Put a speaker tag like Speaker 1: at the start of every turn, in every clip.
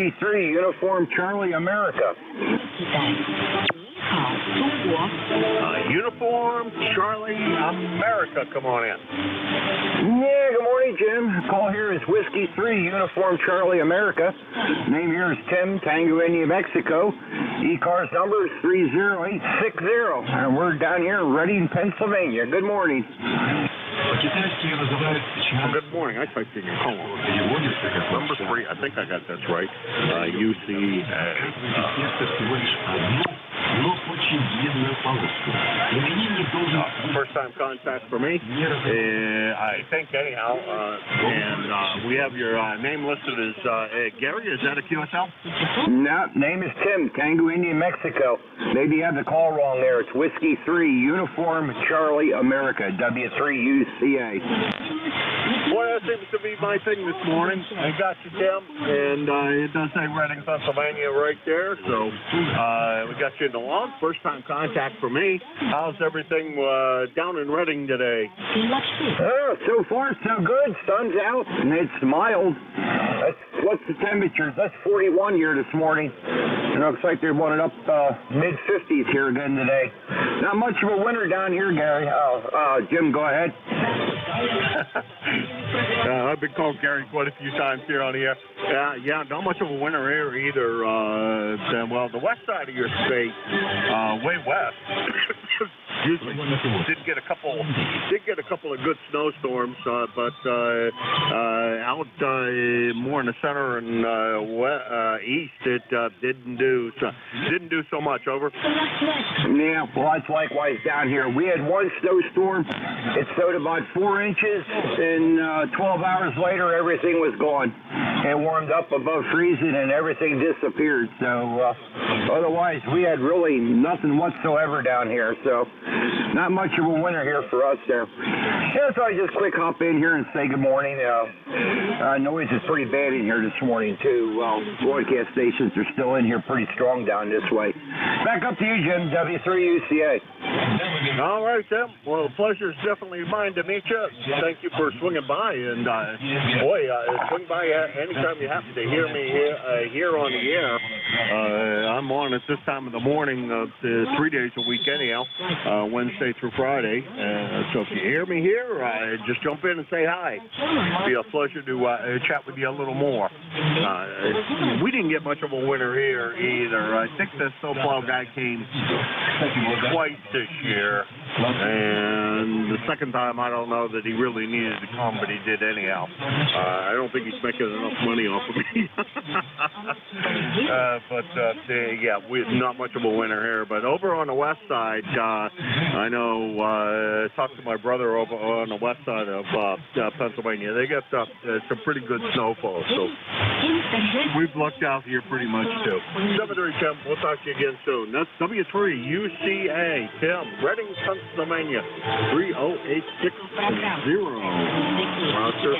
Speaker 1: Whiskey 3, Uniform Charlie, America.
Speaker 2: Uniform Charlie, America. Come on in.
Speaker 1: Yeah, good morning, Jim. Call here is Whiskey 3, Uniform Charlie, America. Name here is Tim, Tango, India, Mexico. ECARS number is 30860. And we're down here in Reading, Pennsylvania. Good morning.
Speaker 2: Good morning. I typed in your call. Number 3, I think I got that right. First time contact for me, I think, anyhow. And we have your name listed as Gary. Is that a QSL?
Speaker 1: No, name is Tim, Tango, India, Mexico. Maybe you have the call wrong there. It's Whiskey 3, Uniform Charlie, America, W3UCA.
Speaker 2: Boy, that seems to be my thing this morning. I got you, Tim, and it does say Reading, Pennsylvania right there. So we got you in the log. First time contact for me. How's everything down in Reading today?
Speaker 1: So far, so good. Sun's out, and it's mild. What's the temperature? That's 41 here this morning. It looks like they're running up mid-50s here again today. Not much of a winter down here, Gary. Jim, go ahead.
Speaker 2: I've been called Gary quite a few times here on the air. Yeah, not much of a winter here either. Well, the west side of your state, way west. Excuse me. Did get a couple of good snowstorms, but out more in the center and east, it didn't do so much. Over.
Speaker 1: Yeah, well, that's likewise down here. We had one snowstorm. It snowed about 4 inches, and 12 hours later, everything was gone. It warmed up above freezing, and everything disappeared. So, otherwise, we had really nothing whatsoever down here. So, not much of a winter here for us there. Yeah, so I just quick hop in here and say good morning. Noise is pretty bad in here this morning, too. Well, broadcast stations are still in here pretty strong down this way. Back up to you, Jim, W3UCA.
Speaker 2: All right, Tim. Well, the pleasure is definitely mine to meet you. Thank you for swinging by. And, swing by anytime you happen to hear me here on the air. I'm on at this time of the morning, 3 days a week anyhow, Wednesday through Friday. So if you hear me here, just jump in and say hi. It'll be a pleasure to chat with you a little more. We didn't get much of a winter here either. I think the snowplow guy came twice this year. And the second time, I don't know that he really needed to come, but he did anyhow. I don't think he's making enough money off of me. Yeah, not much of a winter here. But over on the west side, I know, talked to my brother over on the west side of Pennsylvania. They got some pretty good snowfall. So we've lucked out here pretty much, too. 7-3, Tim. We'll talk to you again soon. That's W3UCA. Tim, Reading, Pennsylvania, 30860. Roger.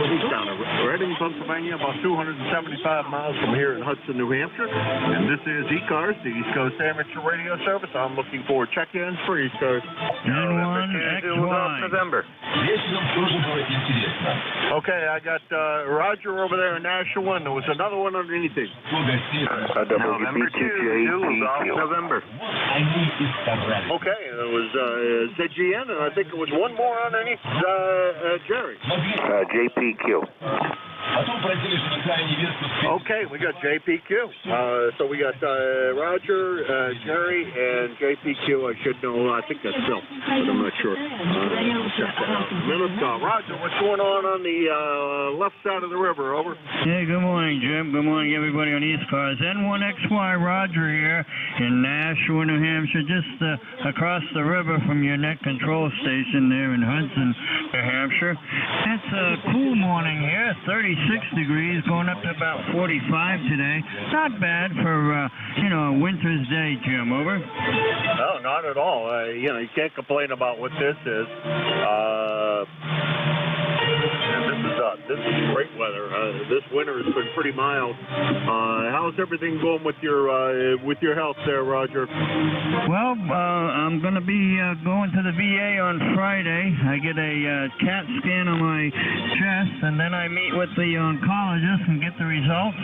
Speaker 2: He's down in Reading, Pennsylvania, about 275 miles from here in Hudson, New Hampshire. And this is ECARS, the East Coast Amateur Radio Service. I'm looking for check-ins for ECARS.
Speaker 3: N1XY.
Speaker 2: November. Okay, I got Roger over there in Nashua, and there was another one underneath it. November 2, November. Okay, it was ZGN, and I think it was one more underneath Jerry.
Speaker 1: JPQ.
Speaker 2: Okay, we got JPQ. So we got Roger, Jerry, and JPQ. I should know. I think that's Phil, but I'm not sure. Roger, what's going on the left side of the river? Over.
Speaker 3: Hey, good morning, Jim. Good morning, everybody on ECARS. N1XY Roger here in Nashua, New Hampshire, just across the river from your net control station there in Hudson, New Hampshire. It's a cool morning here, 36 degrees, going up to about 45 today. Not bad for, a winter's day, Jim. Over.
Speaker 2: No, not at all. You can't complain about what this is. And this is this is great weather. This winter has been pretty mild. How's everything going with your health there, Roger?
Speaker 3: Well, I'm going to be going to the VA on Friday. I get a CAT scan on my chest, and then I meet with the oncologist and get the results.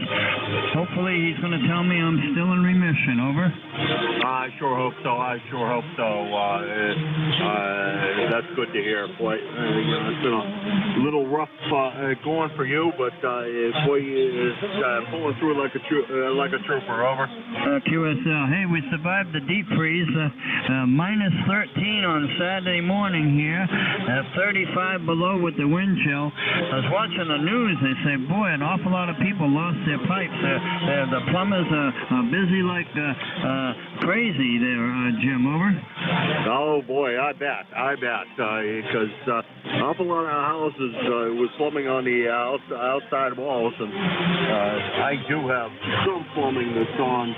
Speaker 3: Hopefully he's going to tell me I'm still in remission. Over.
Speaker 2: I sure hope so. That's good to hear. Boy, it's been a little rough going for you, but boy, is pulling through like a trooper. Over.
Speaker 3: QSL. Hey, we survived the deep freeze. Minus 13 on Saturday morning here. 35 below with the wind chill. I was watching the news. They say, boy, an awful lot of people lost their pipes. The plumbers are busy like crazy there, Jim. Over.
Speaker 2: Oh boy, I bet. Because an awful lot of houses with plumbing on the outside walls, and I do have some plumbing that's on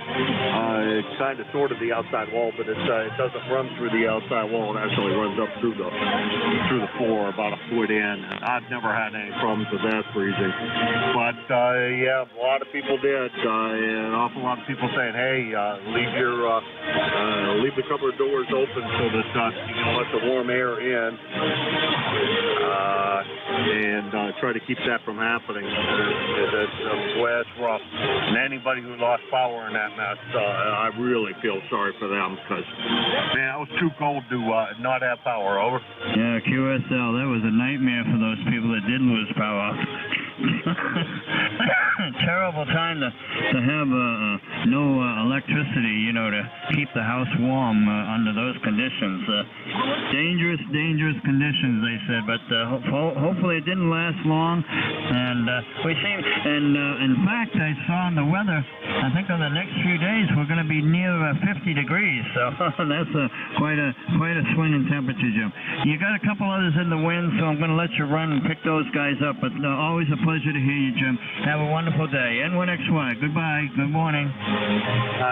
Speaker 2: kind of sort of the outside wall, but it doesn't run through the outside wall. It actually runs up through the floor about a foot in. And I've never had any problems with that freezing. But yeah, a lot of people did. An awful lot of people saying, hey, leave the cupboard doors open so that you can let the warm air in. And try to keep that from happening. That's rough. And anybody who lost power in that mess, I really feel sorry for them because, man, it was too cold to not have power. Over.
Speaker 3: Yeah, QSL, that was a nightmare for those people that did lose power. Terrible time to have no electricity, to keep the house warm under those conditions. Dangerous conditions, they said, but hopefully it didn't last long. And in fact, I saw in the weather, I think on the next few days we're going to be near 50 degrees. So that's quite a swing in temperature, Jim. You got a couple others in the wind, so I'm going to let you run and pick those guys up. But always a pleasure to hear you, Jim. Have a wonderful day. N1XY. Goodbye. Good morning.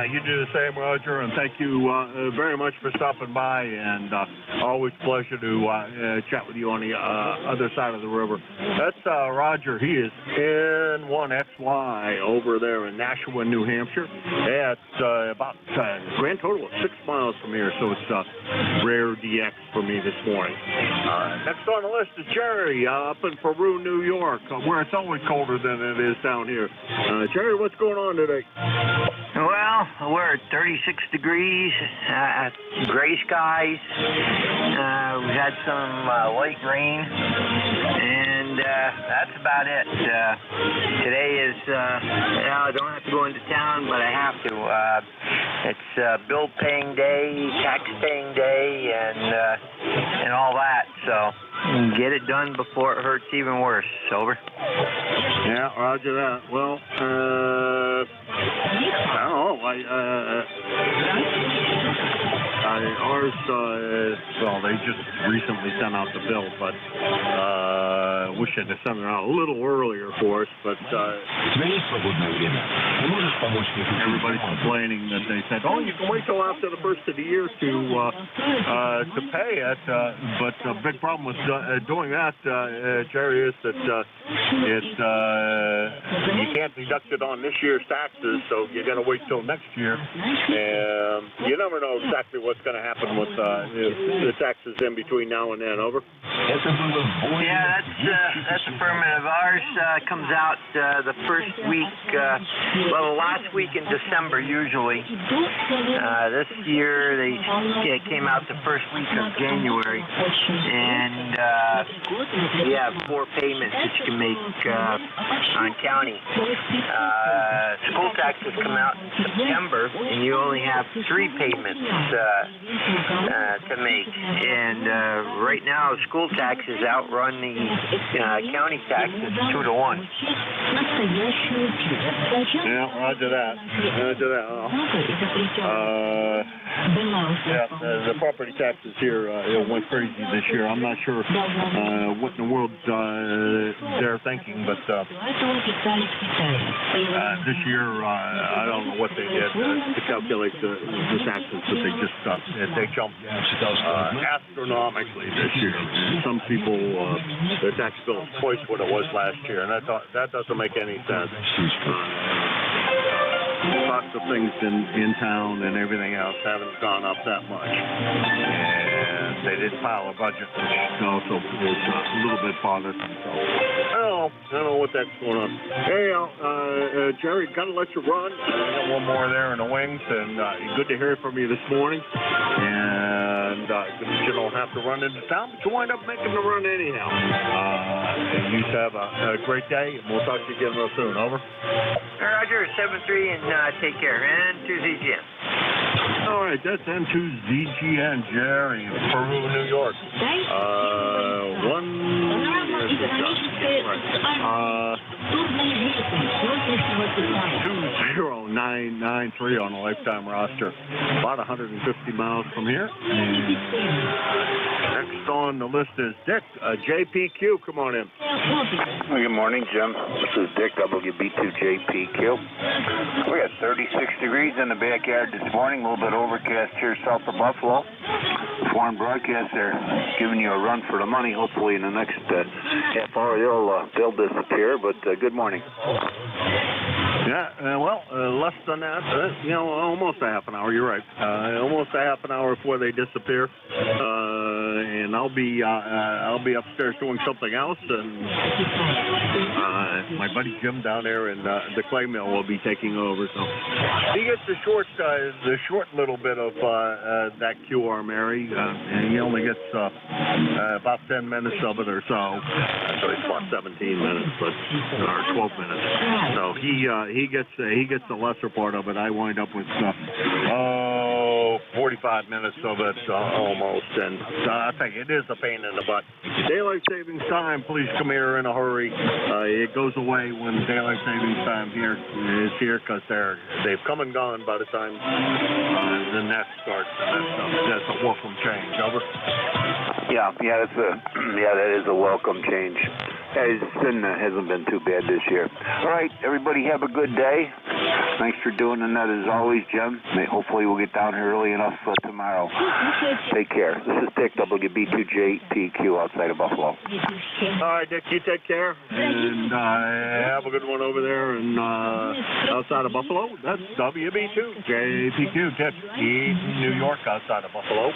Speaker 2: You do the same, Roger, and thank you very much for stopping by. And always a pleasure to chat with you on the other side of the river. That's Roger. He is N1XY over there in Nashua, New Hampshire. It's about a grand total of 6 miles from here, so it's rare DX for me this morning. Next on the list is Jerry up in Peru, New York, where it's always colder than it is down here. Jerry, what's going on today?
Speaker 4: Well, we're at 36 degrees, gray skies. We've had some light rain, and that's about it. Today is, I don't have to go into town, but I have to. It's bill paying day, tax paying day, and all that. So get it done before it hurts even worse. Over.
Speaker 2: Yeah, Roger that. Well, I don't know. Ours, well, they just recently sent out the bill, but wish they'd have sent it out a little earlier for us, but everybody's complaining that they said, oh, you can wait till after the first of the year to pay it, but the big problem with doing that, Jerry, is that you can't deduct it on this year's taxes, so you got to wait till next year, and you never know exactly what's going to happen with the taxes in between now and then. Over.
Speaker 4: Yeah, that's affirmative. Ours comes out the first week, the last week in December usually. This year it came out the first week of January, and you have 4 payments that you can make on county. School taxes come out in September, and you only have 3 payments to make. And right now, school taxes outrun the county taxes 2 to 1.
Speaker 2: Yeah, Roger that. The property taxes here went crazy this year. I'm not sure what in the world they're thinking, but this year I don't know what they did to calculate the taxes, but they jumped astronomically this year. Some people, their tax bill is twice what it was last year, and that doesn't make any sense. Lots of things in town and everything else haven't gone up that much. And they did file a budget, which also is a little bit bothersome. So I don't know what that's going on. Hey, Jerry, gotta let you run. I got one more there in the wings, and good to hear from you this morning. And you don't have to run into town, but you wind up making the run anyhow. And you have a great day, and we'll talk to you again real soon. Over.
Speaker 4: Roger, 7-3, and take care. N2ZGN.
Speaker 2: All right, that's N2ZGN, Jerry, Peru, New York. 20993 on a lifetime roster. About 150 miles from here. And next on the list is Dick, JPQ. Come on in.
Speaker 1: Well, good morning, Jim. This is Dick, WB2JPQ. We got 36 degrees in the backyard this morning, a little bit overcast here south of Buffalo. Foreign broadcast there, giving you a run for the money. Hopefully in the next half hour they'll disappear, but good morning.
Speaker 2: Yeah, less than that, almost a half an hour. You're right. Almost a half an hour before they disappear. And I'll be upstairs doing something else, and my buddy Jim down there in the clay mill will be taking over. So he gets the short little bit of that QR, Mary, and he only gets about 10 minutes of it or so. So it's about 17 minutes, or 12 minutes. So he gets the lesser part of it. I wind up with 45 minutes of it almost, and I think it is a pain in the butt. Daylight savings time, please come here in a hurry. It goes away when daylight savings time is here because they've come and gone by the time the nest starts. That's a welcome change. Over.
Speaker 1: Yeah, that is a welcome change. It hasn't been too bad this year. All right, everybody have a good day. Thanks for doing that as always, Jim. Hopefully we'll get down here early enough tomorrow. Take care. This is Dick, WB2JPQ outside of Buffalo.
Speaker 2: All right, Dick, you take care. And have a good one over there and outside of Buffalo. That's WB2JPQ, Dick, New York, outside of Buffalo.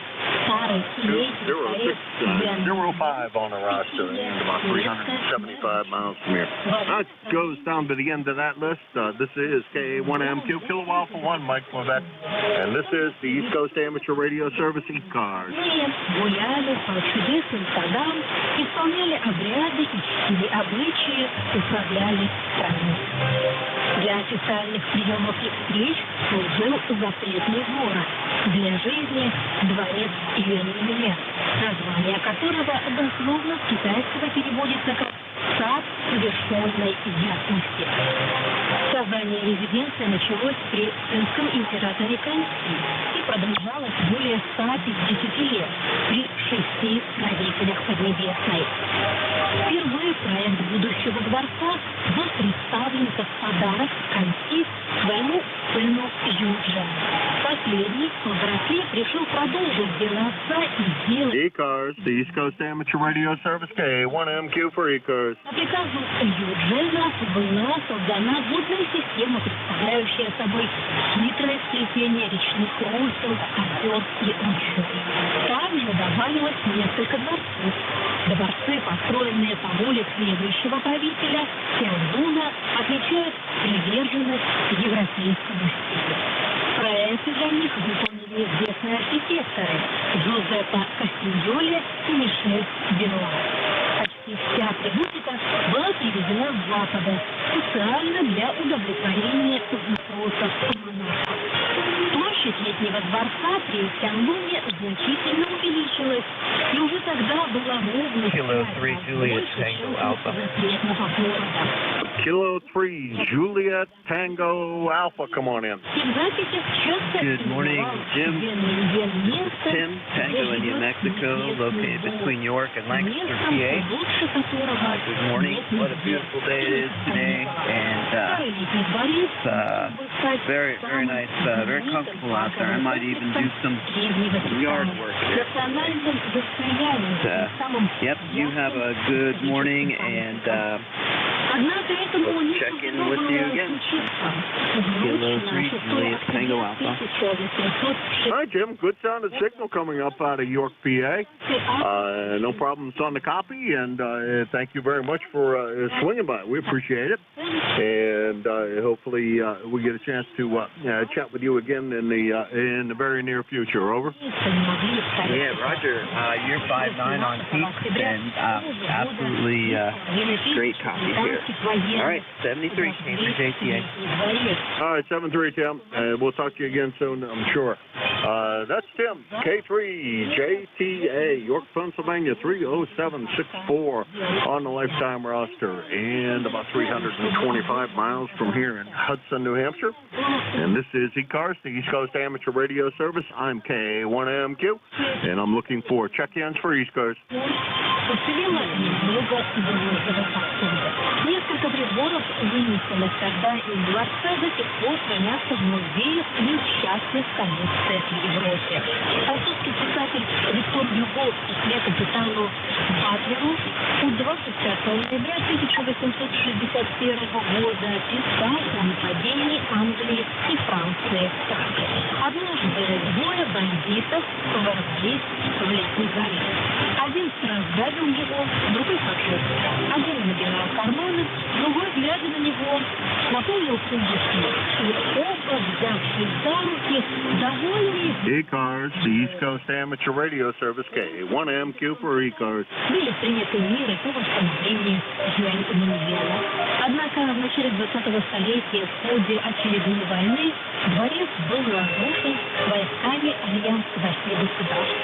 Speaker 2: 20605 on the roster and about 375 miles from here. That goes down to the end of that list. This is K1MQ, Kilo Alpha 1, Mike Quebec, and this is the East Coast Amateur Radio Service, ECARS.
Speaker 5: Гуляли по чудесным садам, исполняли обряды и чтили обычаи, управляли страной. Для официальных приемов и встреч служил запретный город. Для жизни дворец Юэньмин, название которого дословно с китайского переводится как «сад совершенной ясности». Создание резиденции началось при цинском императоре Каньси и продолжалось более 150 лет при 6 правителях Поднебесной. Впервые проект будущего дворца был представлен как подарок Каньси своему сыну Юджину. Последний, повзрослев, решил продолжить дело отца и сделать...
Speaker 2: ECARS, the East Coast Amateur Radio Service, K1MQ for ECARS.
Speaker 5: По приказу Юджина была создана водная система, представляющая собой хитрое сплетение речных руслов, озер и ручьев. Также добавилось несколько дворцов. Дворцы, построенные по воле следующего правителя, Сяодуна, отличают приверженность европейскому стилю. Проекты для них выполнили известные архитекторы Джузеппе Кастиньоли и Мишель Бенуа. Почти вся атрибутика была привезена с Запада специально для удовлетворения запросов монархов. Площадь летнего дворца при Сяодуне значительно увеличилась, и уже тогда была ровно
Speaker 6: Kilo 3 Juliet Tango Alpha.
Speaker 5: запретного города.
Speaker 2: Kilo 3 Juliet Tango Alpha, come on in.
Speaker 6: Good morning, Jim. Tim, Tango, India, Mexico, located between York and Lancaster, PA. Good morning. What a beautiful day it is today. And Very, very nice. Very comfortable out there. I might even do some yard work there. Yep, you have a good morning, and we'll check in with you again. Kilo 3, Juliet Tango Alpha.
Speaker 2: Hi, Jim. Good sounded signal coming up out of York, PA. No problems on the copy, and thank you very much for swinging by. We appreciate it, and hopefully we get a chance to chat with you again in the very near future. Over.
Speaker 6: Yeah, Roger. You're 5'9" on peak, and absolutely great copy here. All right, 73, Cambridge ATA.
Speaker 2: All right, 7-3, Tim. We'll talk to you again soon, I'm sure. That's Tim, K3JTA, York, Pennsylvania, 30764 on the lifetime roster, and about 325 miles from here in Hudson, New Hampshire. And this is ECARS, the East Coast Amateur Radio Service. I'm K1MQ, and I'm looking for check-ins for ECARS.
Speaker 5: Несколько приборов вынесенных тогда из дворца до сих пор хранятся в музеях и частных коллекциях в Европе. Французский писатель Виктор Гюго вслед капитану Батлеру 25 ноября 1861 года писал о нападении Англии и Франции. Однажды двое бандитов ворвались в летний залив. Один разграбил его, другой пошел. Один набирал карманы, другой, глядя на него, наполнил сундуки. И оба, взявшись за руки, довольные...
Speaker 2: ECARS, the East Coast Amateur Radio Service, K1MQ for ECARS.
Speaker 5: Были приняты меры по восстановлению юань-ингена. Однако в начале 20-го столетия в ходе очередной войны дворец был разрушен войсками Альянса 8 государств.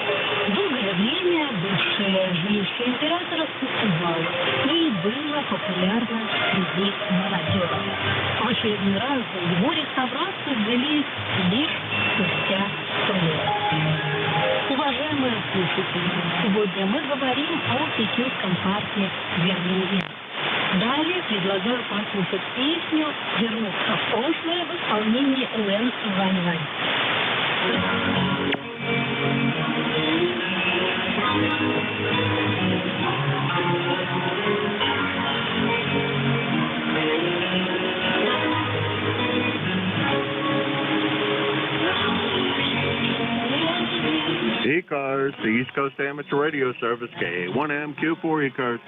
Speaker 5: Долгое время бывшее жилище императора пустовало и было популярно среди молодежи. В очередной раз его реставрацию взялись лишь спустя 100 лет. Уважаемые слушатели, сегодня мы говорим о пекинском парке Вернуе. Далее предлагаю послушать песню «Вернуться в прошлое» в исполнении Лэн Вань-Вань.
Speaker 2: ECARS, the East Coast Amateur Radio Service, K1MQ for ECARS.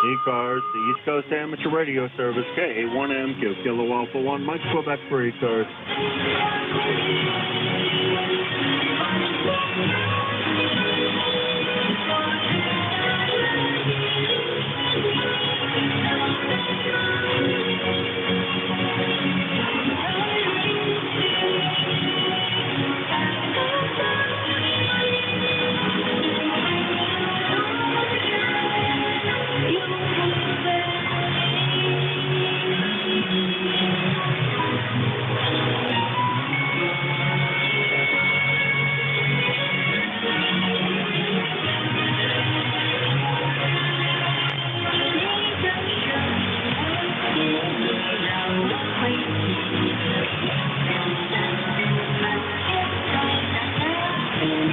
Speaker 2: ECARS, the East Coast Amateur Radio Service, K1MQ, Kilo Alpha 1, Mike Quebec for ECARS.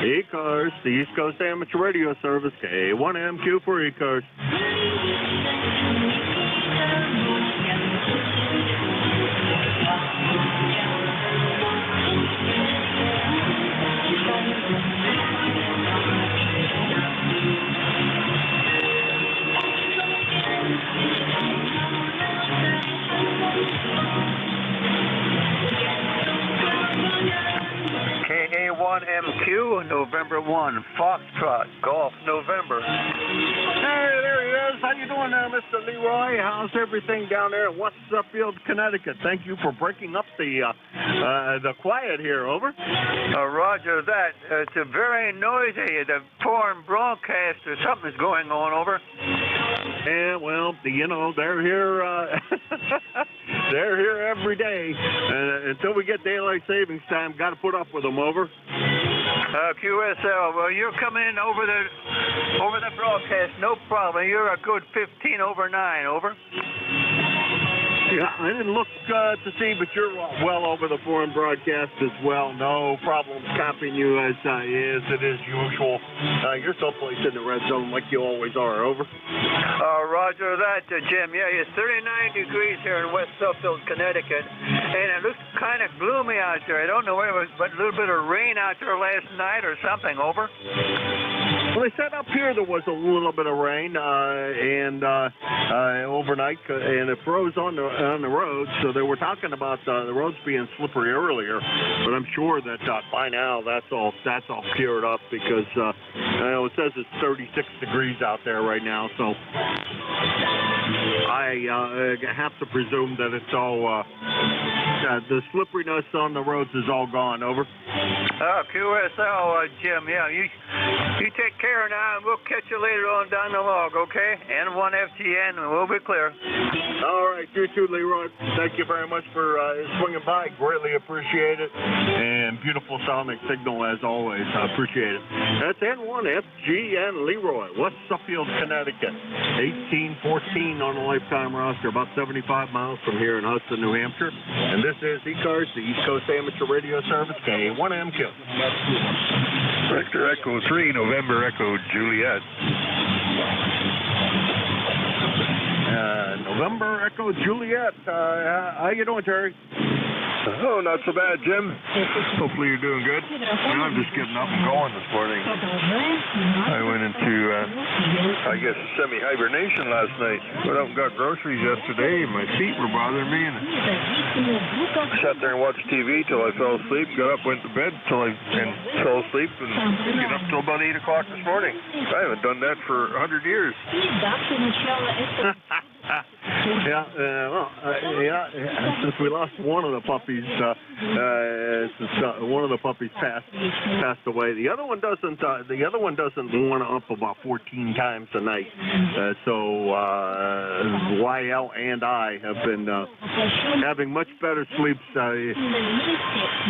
Speaker 2: ECARS, the East Coast Amateur Radio Service, K1MQ for ECARS.
Speaker 7: N1MQ, November 1, Foxtrot, Golf, November.
Speaker 2: Hey, there he is. How you doing there, Mr. Leroy? How's everything down there in West Suffield, Connecticut? Thank you for breaking up the quiet here. Over.
Speaker 7: Roger that. It's a very noisy. The foreign broadcast or something's going on. Over.
Speaker 2: Yeah, well, you know, they're here. They're here every day. Until we get daylight savings time, got to put up with them. Over.
Speaker 7: QSL. Well, you're coming in over the broadcast. No problem. You're a good 15 over 9. Over.
Speaker 2: Yeah, I didn't look to see, but you're well over the foreign broadcast as well. No problem copying you as it is usual. You're someplace in the red zone like you always are. Over.
Speaker 7: Roger that, Jim. Yeah, it's 39 degrees here in West Suffield, Connecticut, and it looks kind of gloomy out there. I don't know whether it was, but a little bit of rain out there last night or something. Over.
Speaker 2: Well, they said up here there was a little bit of rain and overnight, and it froze on the roads. So they were talking about the roads being slippery earlier, but I'm sure that by now that's all cleared up because it says it's 36 degrees out there right now. So I have to presume that it's all the slipperiness on the roads is all gone. Over.
Speaker 7: QSL, Jim. Yeah, you take care now, and we'll catch you later on down the log, okay? N1FGN, and we'll be clear.
Speaker 2: All right, you too, Leroy. Thank you very much for swinging by. Greatly appreciate it. And beautiful sounding signal as always. I appreciate it. That's N1FGN Leroy, West Suffield, Connecticut. 1814 on the lifetime roster, about 75 miles from here in Hudson, New Hampshire. And this is ECARS, the East Coast Amateur Radio Service, K1MQ.
Speaker 8: Victor Echo 3, November Echo Juliet.
Speaker 2: November Echo Juliet. How you doing, Terry?
Speaker 8: Oh, not so bad, Jim. Hopefully you're doing good. I'm just getting up and going this morning. I went into, I guess, semi-hibernation last night. Went out and got groceries yesterday, and my feet were bothering me. And I sat there and watched TV till I fell asleep. Got up, went to bed and fell asleep, and get up till about 8 o'clock this morning. I haven't done that for 100 years.
Speaker 2: Since we lost one of the puppies, one of the puppies passed away. The other one doesn't. Warm up about 14 times a night. So YL and I have been having much better sleeps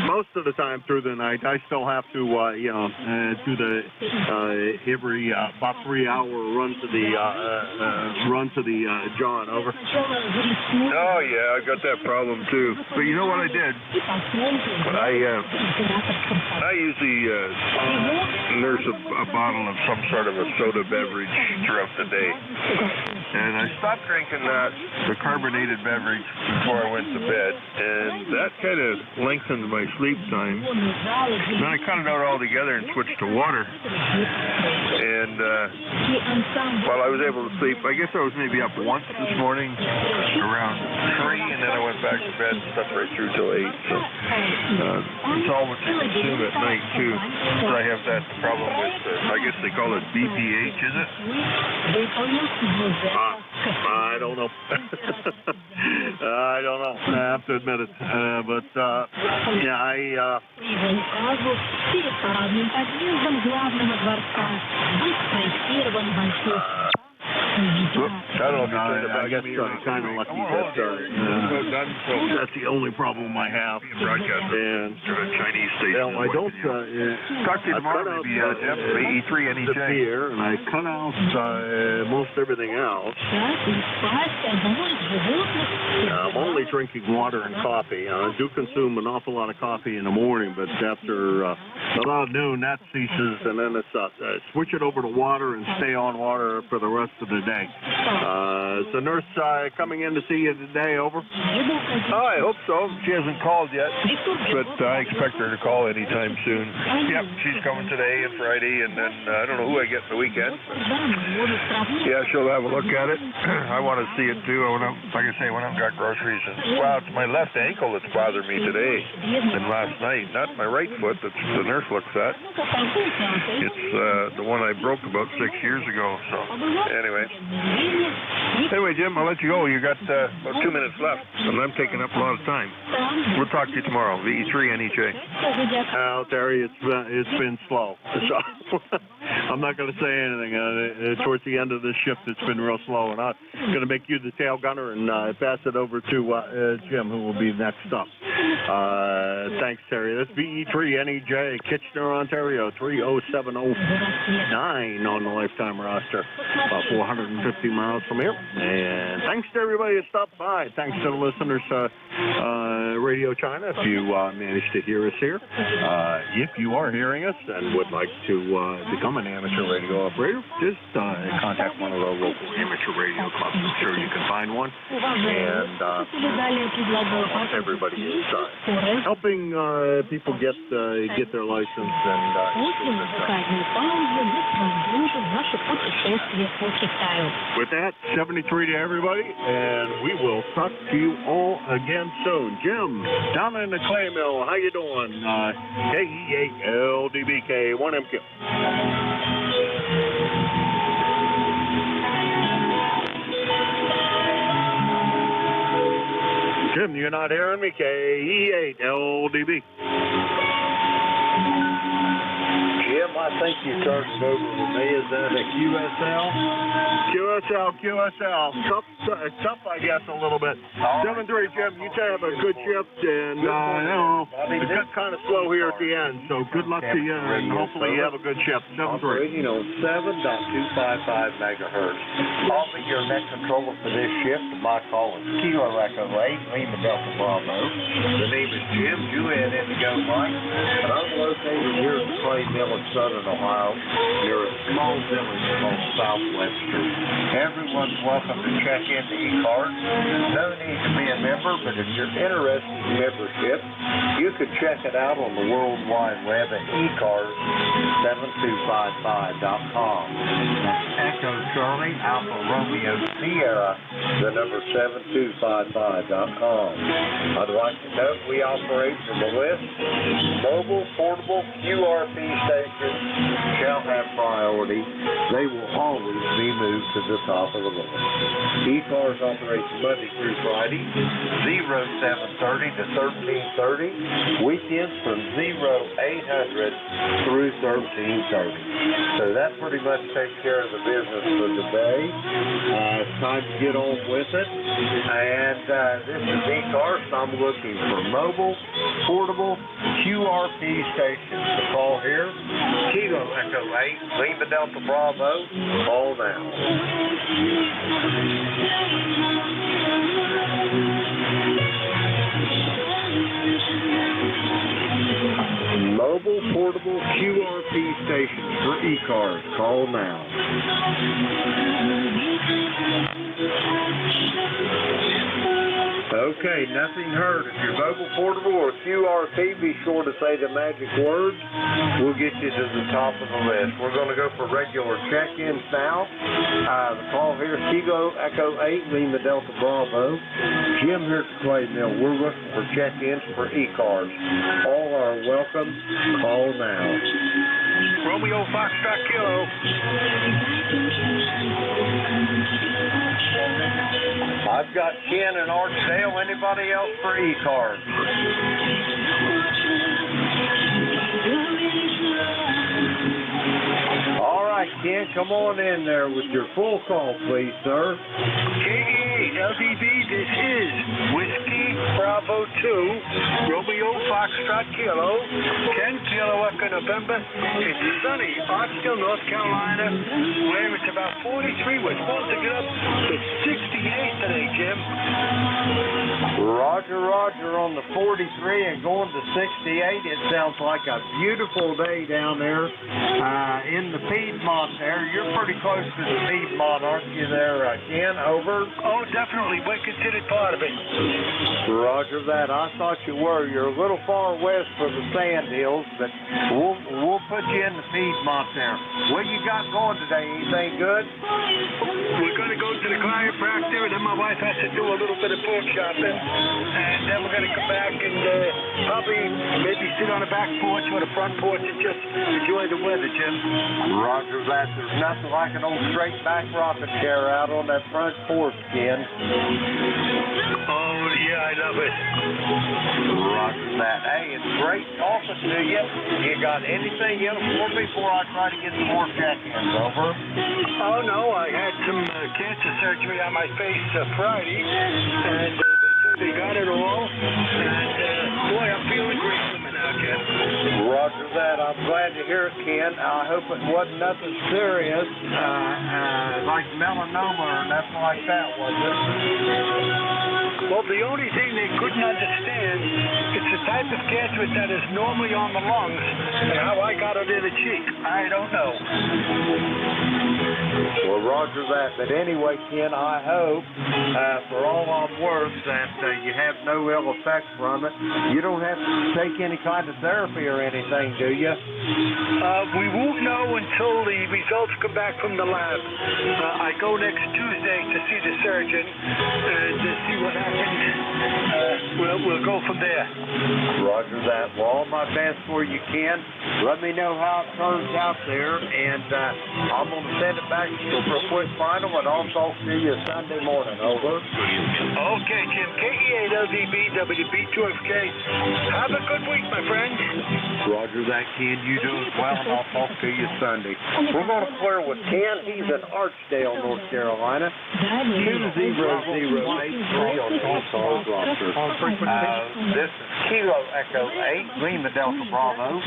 Speaker 2: most of the time through the night. I still have to do the every about 3-hour run to the John. Over.
Speaker 8: Oh yeah, I got that problem too. But you know what I did? I usually nurse a bottle of some sort of a soda beverage throughout the day, and I stopped drinking the carbonated beverage before I went to bed, and that kind of lengthened my sleep time. Then I cut it out altogether and switched to water, and while I was able to sleep, I guess I was maybe up once this morning around 3, and then I went back to bed and slept right through till 8. So it's all what you consume at night too. So I have that problem with, I guess they call it BPH, is it?
Speaker 2: I don't know. I don't know. I have to admit it. But yeah,
Speaker 8: I don't know.
Speaker 2: I guess I'm kind of lucky that that's the only problem I have. And
Speaker 8: Chinese station.
Speaker 2: I don't.
Speaker 8: Talk to you tomorrow, maybe, Jeff. E3 NJ.
Speaker 2: Beer, and I cut out most everything else. I'm only drinking water and coffee. I do consume an awful lot of coffee in the morning, but after about noon, that ceases, and then it's switch it over to water and stay on water for the rest of the today. Is the nurse coming in to see you today? Over.
Speaker 8: Oh, I hope so. She hasn't called yet, but I expect her to call anytime soon. Yep, she's coming today and Friday, and then I don't know who I get the weekend. But yeah, she'll have a look at it. I want to see it too. Like I say, I went out and got groceries, and wow, it's my left ankle that's bothered me today and last night. Not my right foot that the nurse looks at. It's the one I broke about 6 years ago. So anyway, Jim, I'll let you go. You got about 2 minutes left, and I'm taking up a lot of time. We'll talk to you tomorrow. VE3 NJ.
Speaker 2: Terry, it's been slow. So I'm not going to say anything. Towards the end of this shift, it's been real slow, and I'm going to make you the tail gunner and pass it over to Jim, who will be next up. Thanks, Terry. That's VE3 NEJ, Kitchener, Ontario, 30709 on the lifetime roster, about 450 miles from here. And thanks to everybody that stopped by. Thanks to the listeners, Radio China, if you managed to hear us here. If you are hearing us and would like to become an amateur radio operator, just contact one of our local amateur radio clubs. I'm sure you can find one. And everybody is helping people get their license and with that, 73 to everybody, and we will talk to you all again soon. Jim, down in the clay mill, how you doing? KE8LDBK 1MQ. Jim, you're not hearing me? KE8LDB.
Speaker 9: Jim, I think you turned it over to me. Is that a QSL?
Speaker 2: QSL. Tough, I guess, a little bit. 7-3, Jim. You have a good shift, and it got kind of slow here at the end, so good luck to you, and hopefully you have a good shift. 7-3.
Speaker 9: Operating on 7.255 megahertz. I'll be your next controller for this shift. My call is Kilo Echo 8, Lima Delta Bravo. The name is Jim, Juliet Indigo Mike, and I'm located here at the Clay Mill in Southern Ohio, near a small village called Southwester. Everyone's welcome to check in the ECARS. No need to be a member, but if you're interested in membership, you could check it out on the World Wide Web at ECARS7255.com. Echo Charlie, Alpha Romeo Sierra, the number 7255.com. I'd like to note we operate from a list. Mobile, portable, QRP stations shall have priority. They will always be moved to the top of the list. ECARS operates Monday through Friday, 0730 to 1330, weekends from 0800 through 1330. So that pretty much takes care of the business for today. It's time to get on with it. And this is ECARS. I'm looking for mobile, portable, QRP stations to call here. Kilo Echo 8, Lima Delta Bravo, call now. Mobile, portable, QRP stations for ECARS, call now. Okay, nothing heard. If you're mobile, portable, or QRP, be sure to say the magic words. We'll get you to the top of the list. We're going to go for regular check-ins now. The call here is Kilo Echo 8, Lima Delta Bravo. Jim here at the Clay Mill. We're looking for check-ins for ECARS. All are welcome. Call now.
Speaker 8: Romeo Foxtrot Kilo.
Speaker 9: I've got Ken in Archdale. Anybody else for ECARS? All right, Ken, come on in there with your full call, please, sir.
Speaker 8: KE8
Speaker 2: LDB, this is Whiskey Bravo 2, Romeo Foxtrot Kilo, 10 Kilo Echo November. It's sunny, Artsville, North Carolina, where it's about 43. We're supposed to get up to 68 today, Jim.
Speaker 9: Roger, Roger on the 43 and going to 68. It sounds like a beautiful day down there in the Piedmont there. You're pretty close to the Piedmont, aren't you there, Ken? Over?
Speaker 2: Oh, definitely. We're considered part of it.
Speaker 9: Roger that. I thought you were. You're a little far west for the sand hills, but we'll put you in the Piedmont there. What you got going today? Anything good?
Speaker 2: We're going to go to the chiropractor, and then my wife has to do a little bit of pork shopping, and then we're going to come back and probably maybe sit on the back porch or the front porch and just enjoy the weather, Jim.
Speaker 9: Roger that. There's nothing like an old straight back rocking chair out on that front porch, Ken.
Speaker 2: Oh, yeah, I love it.
Speaker 9: Roger that. Hey, it's great talking to you. You got anything else for me before I try to get some more check-ins? Over.
Speaker 2: Oh, no, I had some cancer surgery on my face Friday, and they got it all, and boy, I'm feeling great from it now, Ken.
Speaker 9: Roger that. I'm glad to hear it, Ken. I hope it wasn't nothing serious, like melanoma or nothing like that, was it?
Speaker 2: Well, the only thing they couldn't understand is the type of cancer that is normally on the lungs, and how I got it in the cheek. I don't know.
Speaker 9: Well, roger that. But anyway, Ken, I hope, for all I'm worth, that you have no ill effects from it. You don't have to take any kind of therapy or anything, do you?
Speaker 2: We won't know until the results come back from the lab. I go next Tuesday to see the surgeon and to see what happens. We'll go from there.
Speaker 9: Roger that. Well, all my best for you, Ken. Let me know how it turns out there, and I'm going to send it back to you for a quick final, and I'll talk to you Sunday morning. Over.
Speaker 2: Okay, Jim. KE8LDB, WB2FK. Have a good week, my friend.
Speaker 9: Roger that, Ken. You do as well, and I'll talk to you Sunday. We're going to clear with Ken. He's in Archdale, North Carolina. 20083 on ECARS roster. This is Kilo Echo 8, Lima Delta Bravo.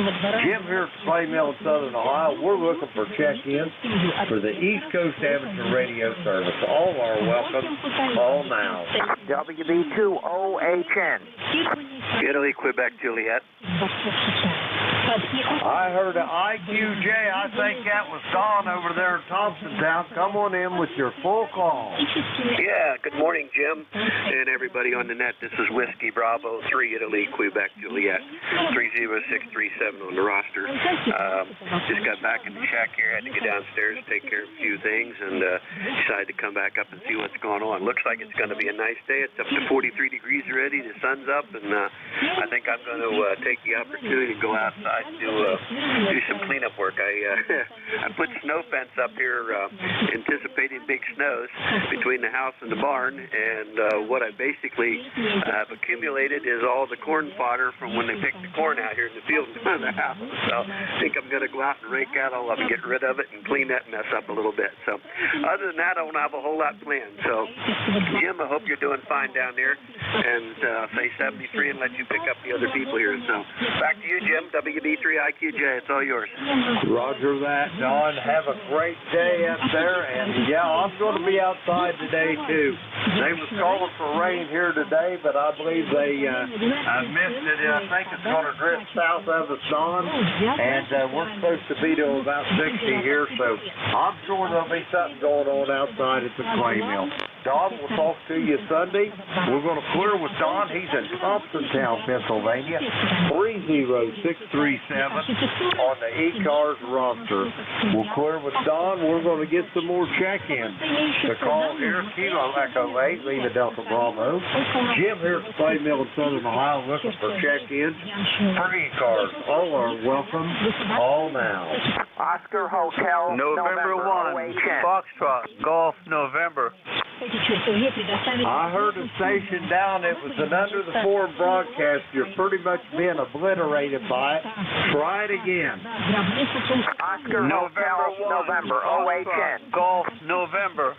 Speaker 9: Jim here at the Clay Mill in Southern Ohio. We're looking for check-ins for the East Coast Amateur Radio Service. All are welcome. Call now.
Speaker 4: WB2OHN. Italy, Quebec, Juliet.
Speaker 9: I heard an IQJ. I think that was Don over there in Thompsontown. Come on in with your full call.
Speaker 10: Yeah, good morning, Jim, and everybody on the net. This is Whiskey Bravo 3, Italy, Quebec, Juliet, 30637 on the roster. Just got back in the shack here. Had to get downstairs, take care of a few things, and decided to come back up and see what's going on. Looks like it's going to be a nice day. It's up to 43 degrees already. The sun's up, and I think I'm going to take the opportunity to go outside and do some cleanup work. I put snow fence up here, anticipating big snows between the house and the barn, and what I basically have accumulated is all the corn fodder from when they picked the corn out here in the field in front of the house. So I think I'm going to go out and rake out all of it, get rid of it, and clean that mess up a little bit. So other than that, I don't have a whole lot planned. So Jim, I hope you're doing fine down there, and say 73 and let you pick up the other people here. So back to you, Jim. WB3IQJ, it's all yours.
Speaker 9: Roger that, Don. Have a great day up there, and yeah, I'm going to be outside today too. They was calling for rain here today, but I believe they missed it. I think it's going to drift south of us, Don, and we're supposed to be to about 60 here, so I'm sure there'll be something going on outside at the clay mill. Don, we'll talk to you Sunday. We're going to clear with Don. He's in Thompsontown, Pennsylvania, 30637 on the ECARS roster. We'll clear with Don. We're going to get some more check-ins. The call here, Kilo Echo 8, Lima Delta Bravo. Jim here at the Clay Mill in Southern Ohio looking for check-ins for ECARS. All are welcome. All now.
Speaker 4: Oscar Hotel,
Speaker 10: November 1,
Speaker 4: OHN.
Speaker 10: Foxtrot, Golf, November.
Speaker 9: I heard a station down. It was an under the foreign broadcast. You're pretty much being obliterated by it. Try it again.
Speaker 10: Oscar November, OHN.
Speaker 7: Golf, November.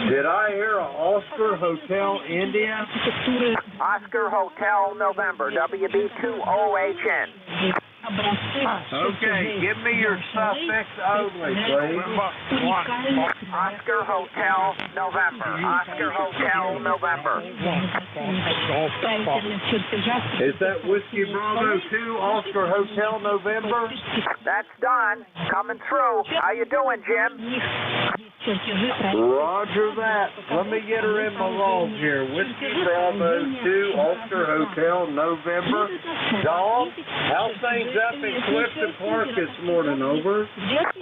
Speaker 9: Did I hear an Oscar Hotel India?
Speaker 10: Oscar Hotel, November, WB2OHN.
Speaker 9: Okay, give me your suffix only, please.
Speaker 10: Oscar Hotel, November. Oscar Hotel, November.
Speaker 9: Is that Whiskey Bravo 2, Oscar Hotel November?
Speaker 10: That's done. Coming through. How you doing, Jim?
Speaker 9: Roger that. Let me get her in my log here. Whiskey Bravo 2, Oscar Hotel November. Dawn, how's things up in Clifton Park this morning? Over.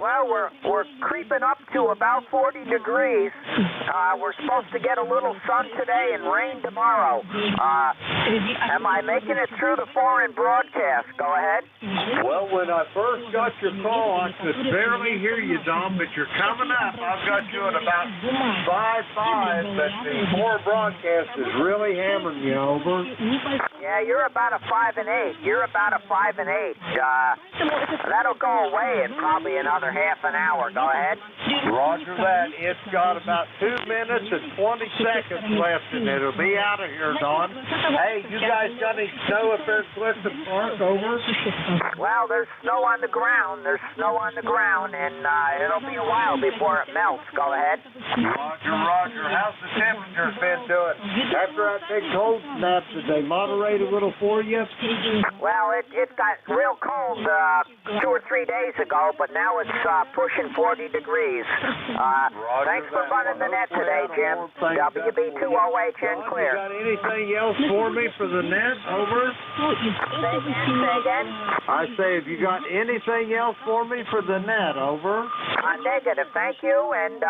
Speaker 10: Well, we're creeping up to about 40 degrees. We're supposed to get a little sun today and rain tomorrow. Am I making it through the foreign broadcast? Go ahead.
Speaker 9: Well, when I first got your call, I could barely hear you, Don, but you're coming up. I've got you at about 5.5, but the foreign broadcast is really hammering you, over.
Speaker 10: Yeah, you're about a 5 and 8. You're about a 5 and 8. That'll go away in probably another half an hour. Go ahead.
Speaker 9: Roger that. It's got about 2 minutes and 20 seconds left, and it'll be out of here, Don. Hey, you guys got any snow up there in Clifton Park? Over.
Speaker 10: Well, there's snow on the ground. There's snow on the ground, and it'll be a while before it melts. Go ahead.
Speaker 9: Roger. How's the temperature been doing? After that big cold snap, did they moderate a little for you?
Speaker 10: Well, it got real cold 2 or 3 days ago, but now it's pushing 40 degrees. Thanks for running the net today, Jim. WB2OHN clear.
Speaker 9: You got anything else for me for the net? Over.
Speaker 10: Say again?
Speaker 9: I say, have you got anything else for me for the net? Over.
Speaker 10: Negative, thank you, and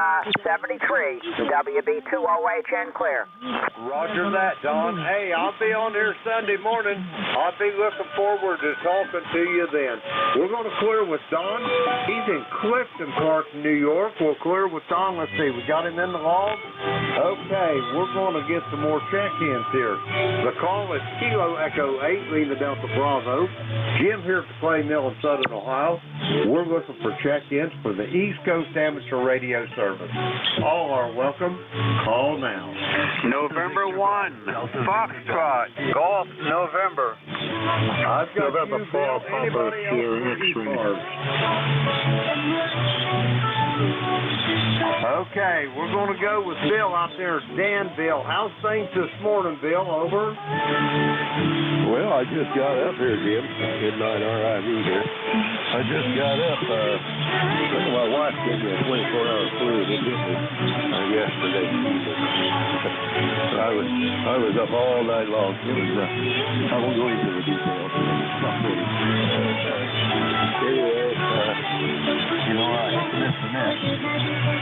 Speaker 10: 73. WB2OHN clear.
Speaker 9: Roger that, Don. Hey, I'll be on here Sunday morning. I'll be looking forward to talking to you then. We're going to clear with Don. He's in Clifton Park, New York. We'll clear with Don. Let's see, we got him in the log. Okay, we're going to get some more check-ins here. The call is Kilo Echo 8, Lima Delta Bravo. Jim here at the Clay Mill in Southern Ohio. We're looking for check-ins for the East Coast Amateur Radio Service. All are welcome. Call now.
Speaker 7: November 1, Foxtrot, Golf, November.
Speaker 9: I've got
Speaker 2: November
Speaker 9: you,
Speaker 2: 4,
Speaker 9: Bill.
Speaker 2: Papa
Speaker 9: Anybody else
Speaker 2: Sierra
Speaker 9: want
Speaker 2: X-ray.
Speaker 9: ECARS? Okay, we're going to go with Bill out there in Danville. How's things this morning, Bill? Over.
Speaker 8: Well, I just got up here, Jim. Midnight RIV here. I just got up. My wife gave me a 24-hour fluid. It hit me yesterday. I was up all night long. It was. I won't go into the details. It's not pretty. Anyway, I hate to miss the net.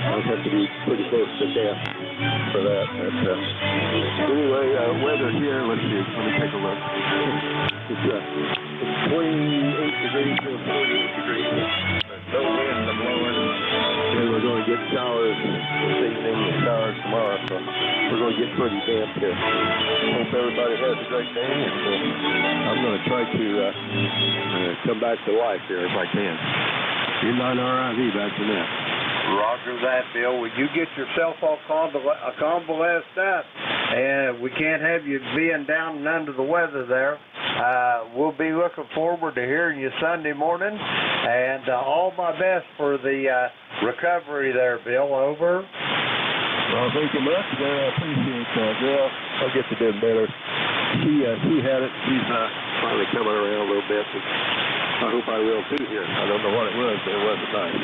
Speaker 8: I'll have to be pretty close to death for that. But, anyway, weather here. Let's see. Let me take a look. It's 28 degrees to 48 degrees. No wind blowing. And we're going to get showers this evening and showers tomorrow. So we're going to get pretty damp here. Hope everybody has a great day. And I'm going to try to come back to life here if I can. Midnight RIV back to net.
Speaker 9: Roger that, Bill. Will you get yourself all convalesced up? And we can't have you being down and under the weather there. We'll be looking forward to hearing you Sunday morning. And all my best for the recovery there, Bill. Over.
Speaker 8: Well, thank you much. I appreciate that, Bill. I'll get to doing better. She had it. She's finally coming around a little bit. I hope I will too here. I don't know what it was, but it wasn't nice.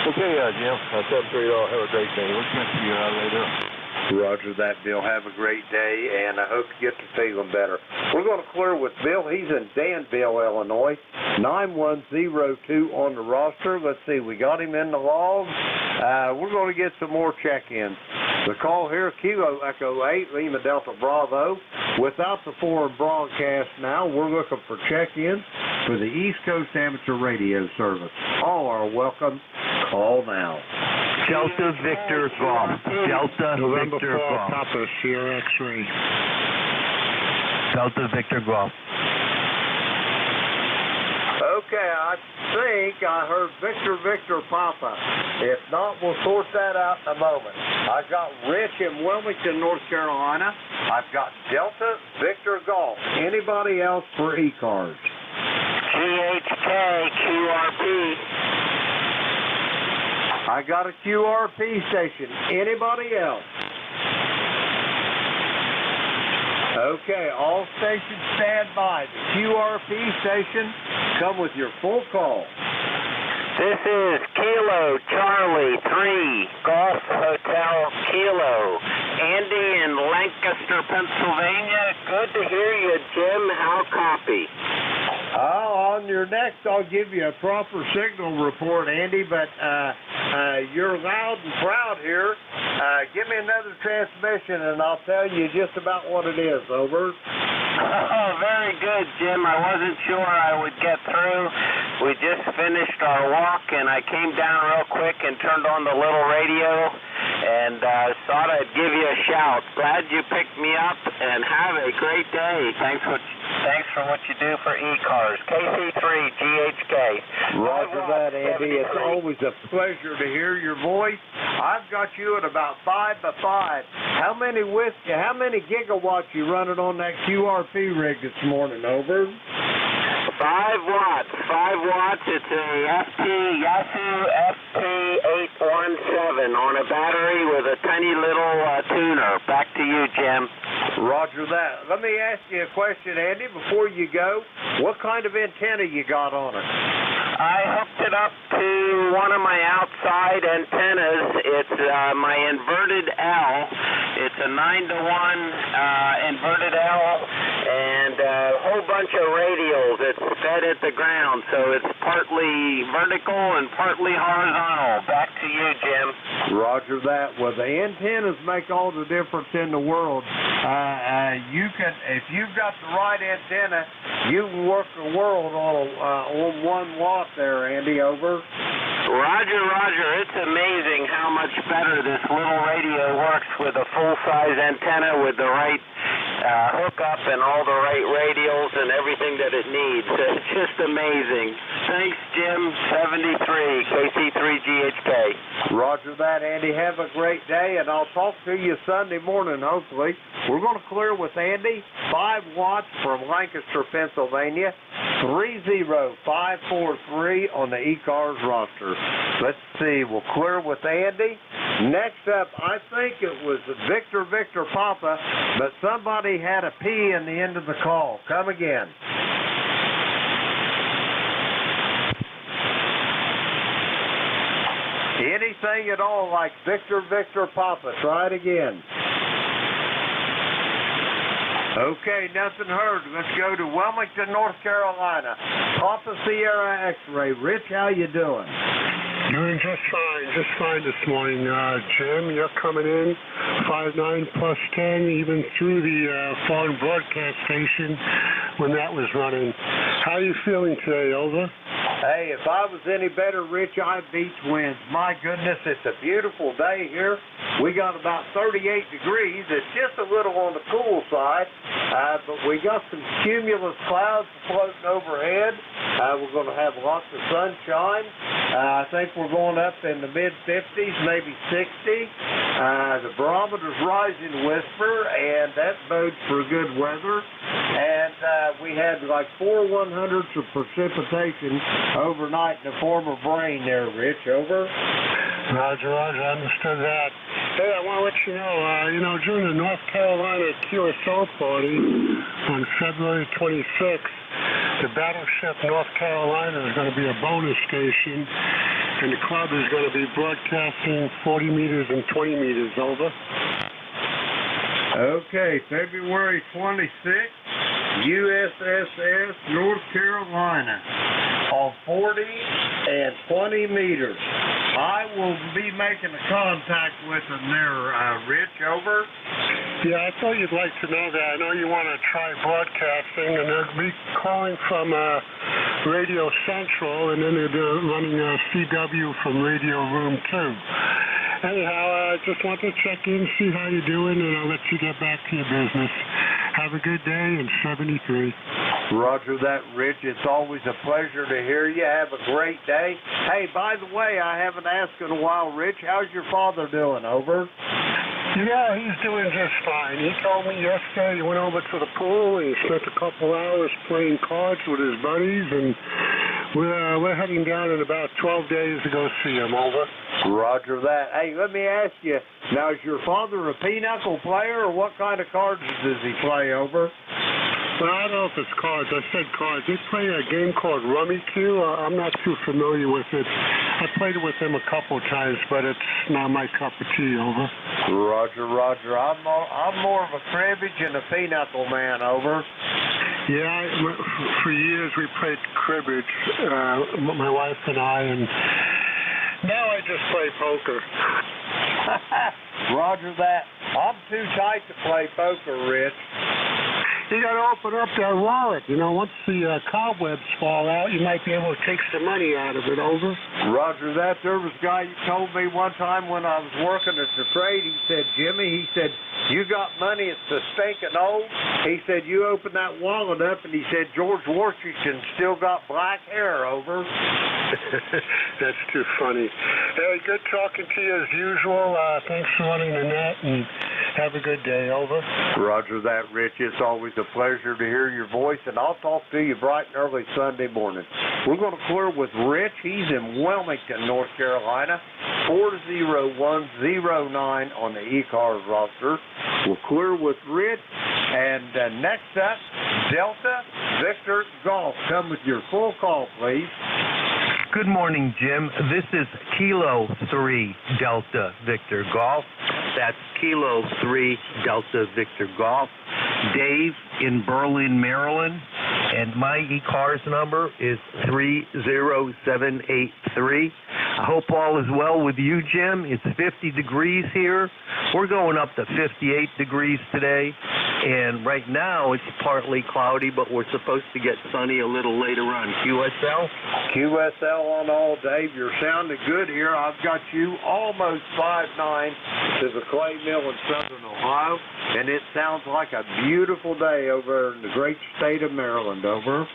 Speaker 8: Okay, Jim. I'll tell you all have a great day. We'll catch you later.
Speaker 9: Roger that, Bill. Have a great day, and I hope you get to feeling better. We're going to clear with Bill. He's in Danville, Illinois. 9102 on the roster. Let's see. We got him in the log. We're going to get some more check-ins. The call here, Kilo Echo 8, Lima Delta Bravo. Without the foreign broadcast now, we're looking for check-ins for the East Coast Amateur Radio Service. All are welcome. Call now.
Speaker 1: Delta Victor Golf. Delta
Speaker 2: November
Speaker 1: Victor
Speaker 2: 4,
Speaker 1: Golf.
Speaker 2: Papa, Sierra X-ray.
Speaker 1: Delta Victor Golf.
Speaker 9: Okay, I think I heard Victor Papa. If not, we'll sort that out in a moment. I've got Rich in Wilmington, North Carolina. I've got Delta Victor Golf. Anybody else for ECARS?
Speaker 4: GHK, QRP.
Speaker 9: I got a QRP station. Anybody else? Okay, all stations stand by. The QRP station, come with your full call.
Speaker 4: This is Kilo Charlie 3, Golf Hotel Kilo. Andy in Lancaster, Pennsylvania. Good to hear you, Jim. How copy?
Speaker 9: On your next, I'll give you a proper signal report, Andy, but you're loud and proud here. Give me another transmission, and I'll tell you just about what it is. Over.
Speaker 4: Oh, very good, Jim. I wasn't sure I would get through. We just finished our walk, and I came down real quick and turned on the little radio, and thought I'd give you a shout. Glad you picked me up, and have a great day. Thanks for what you do for ECARS. KC3 GHK.
Speaker 9: Roger that, Andy. It's always a pleasure to hear your voice. I've got you at about 5 by 5. How many gigawatts you running on that QRP rig this morning? Over.
Speaker 4: 5 watts. 5 watts. It's a Yasu FP817 on a battery with a tiny little tuner. Back to you, Jim.
Speaker 9: Roger that. Let me ask you a question, Andy, before you go. What kind of antenna you got on it?
Speaker 4: I hooked it up to one of my outside antennas. It's my inverted L. It's a 9-to-1 inverted L, and a whole bunch of radials. It's fed at the ground, so it's partly vertical and partly horizontal. Back to you, Jim.
Speaker 9: Roger that. Well, the antennas make all the difference in the world. If you've got the right antenna, you can work the world on 1 watt there, Andy. Over.
Speaker 4: Roger. It's amazing how much better this little radio works with a full-size antenna with the right hookup and all the right radials and everything that it needs. It's just amazing. Thanks, Jim. 73, KC3GHK.
Speaker 9: Roger that, Andy. Have a great day, and I'll talk to you Sunday morning, hopefully. We're going to clear with Andy. 5 watts from Lancaster, Pennsylvania. 30543 on the ECARS roster. Let's see. We'll clear with Andy. Next up, I think it was Victor Papa, but somebody had a P in the end of the call. Come again. Anything at all like Victor Papa. Try it again. Okay, nothing heard. Let's go to Wilmington, North Carolina. Papa Sierra X-ray. Rich, how you doing?
Speaker 2: Doing just fine this morning, Jim. You're coming in 5.9 plus 10, even through the foreign broadcast station when that was running. How are you feeling today? Over.
Speaker 9: Hey, if I was any better, Rich, I beat winds. My goodness, it's a beautiful day here. We got about 38 degrees. It's just a little on the cool side, but we got some cumulus clouds floating overhead. We're going to have lots of sunshine. I think we're going up in the mid-50s, maybe 60. The barometer's rising whisper, and that bodes for good weather. And we had like 4 100ths of precipitation overnight in the form of rain there, Rich. Over.
Speaker 2: Roger, I understood that. Hey, I want to let you know, during the North Carolina QSO party on February 26th, the Battleship North Carolina is going to be a bonus station, and the club is going to be broadcasting 40 meters and 20 meters. Over.
Speaker 9: Okay, February 26th, USS North Carolina on 40 and 20 meters. I will be making a contact with them there, Rich. Over.
Speaker 2: Yeah, I thought you'd like to know that. I know you want to try broadcasting, and they'll be calling from Radio Central, and then they're running CW from Radio Room 2.
Speaker 11: Anyhow, I just want to check in, see how you're doing, and I'll let you get back to your business. Have a good day, and 73.
Speaker 9: Roger that, Rich. It's always a pleasure to hear you. Have a great day. Hey, by the way, I haven't asked in a while, Rich, how's your father doing? Over?
Speaker 11: Yeah, he's doing just fine. He told me yesterday he went over to the pool and he spent a couple hours playing cards with his buddies, and we're heading down in about 12 days to go see him. Over.
Speaker 9: Roger that. Hey, let me ask you, now is your father a pinochle player, or what kind of cards does he play? Over?
Speaker 11: Well, I don't know if it's cards. I said cards. They play a game called Rummy Q. I'm not too familiar with it. I played it with him a couple times, but it's not my cup of tea. Over.
Speaker 9: Roger. I'm more of a cribbage and a pinochle man. Over.
Speaker 11: Yeah, for years we played cribbage, my wife and I, and now I just play poker.
Speaker 9: Roger that. I'm too tight to play poker, Rich.
Speaker 11: You got to open up that wallet. You know, once the cobwebs fall out, you might be able to take some money out of it. Over.
Speaker 9: Roger that. There was a guy who told me one time when I was working at the trade, he said, Jimmy, he said, you got money, it's the stinking old. He said, you open that wallet up, and he said, George Washington still got black hair. Over.
Speaker 11: That's too funny. Hey, good talking to you as usual. Thanks for running the net, and have a good day. Over.
Speaker 9: Roger that, Rich. It's always a pleasure to hear your voice, and I'll talk to you bright and early Sunday morning. We're going to clear with Rich. He's in Wilmington, North Carolina, 40109 on the ECARS roster. We'll clear with Rich, and next up, Delta Victor Golf. Come with your full call, please.
Speaker 12: Good morning, Jim. This is Kilo 3 Delta Victor Golf. That's Kilo 3 Delta Victor Golf. Dave in Berlin, Maryland, and my ECARS number is 30783. I hope all is well with you, Jim. It's 50 degrees here. We're going up to 58 degrees today, and right now it's partly cloudy, but we're supposed to get sunny a little later on. QSL?
Speaker 9: QSL on all, Dave. You're sounding good here. I've got you almost 5'9" to the clay mill in southern Ohio, and it sounds like a beautiful day over in the great state of Maryland. Over.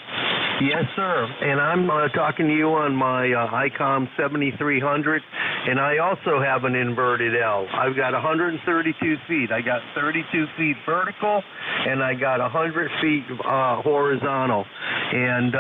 Speaker 12: Yes, sir. And I'm talking to you on my ICOM 7300, and I also have an inverted L. I've got 132 feet. I got 32 feet vertical, and I got 100 feet horizontal. And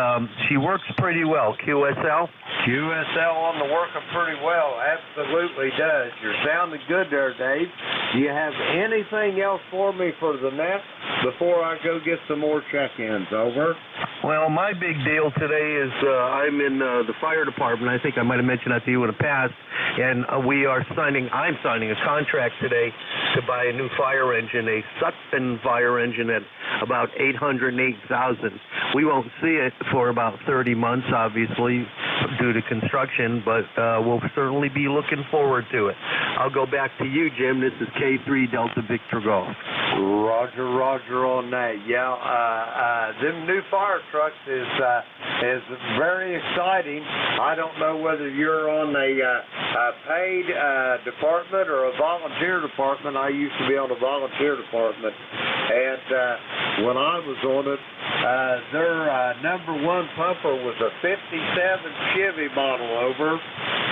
Speaker 12: she works pretty well. QSL?
Speaker 9: QSL on the working pretty well. Absolutely does. You're sounding good there, Dave. Do you have anything else for me for the net before I go get some more check-ins? Over.
Speaker 12: Well, my big deal today is I'm in the fire department. I think I might have mentioned that to you in the past. And I'm signing a contract today to buy a new fire engine, a Sutphen fire engine at about $808,000. We won't see it for about 30 months, obviously, due to construction, but we'll certainly be looking forward to it. I'll go back to you, Jim. This is K3 Delta Victor Golf.
Speaker 9: Roger on that. Yeah, them new fire trucks is very exciting. I don't know whether you're on a paid department or a volunteer department. I used to be on a volunteer department, and when I was on it, their number one pumper was a '57 Chevy model. Over.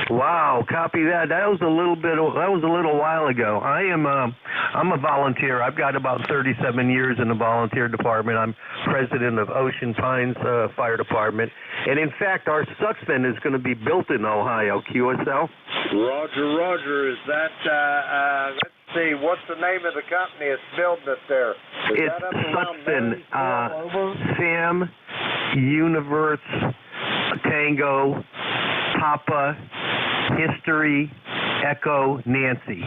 Speaker 12: Wow, copy that. That was a little while ago. I'm a volunteer. I've got about 37 years in the volunteer department. I'm president of Ocean Pines Fire Department, and in fact, our Sutphen is going to be built in Ohio. QSL.
Speaker 9: Roger. Is that? Let's see. What's the name of the company that's building it there? Is
Speaker 12: it's
Speaker 9: that up around
Speaker 12: Sutphen.
Speaker 9: Over?
Speaker 12: Sam, Universe, Tango, Papa, History, Echo, Nancy.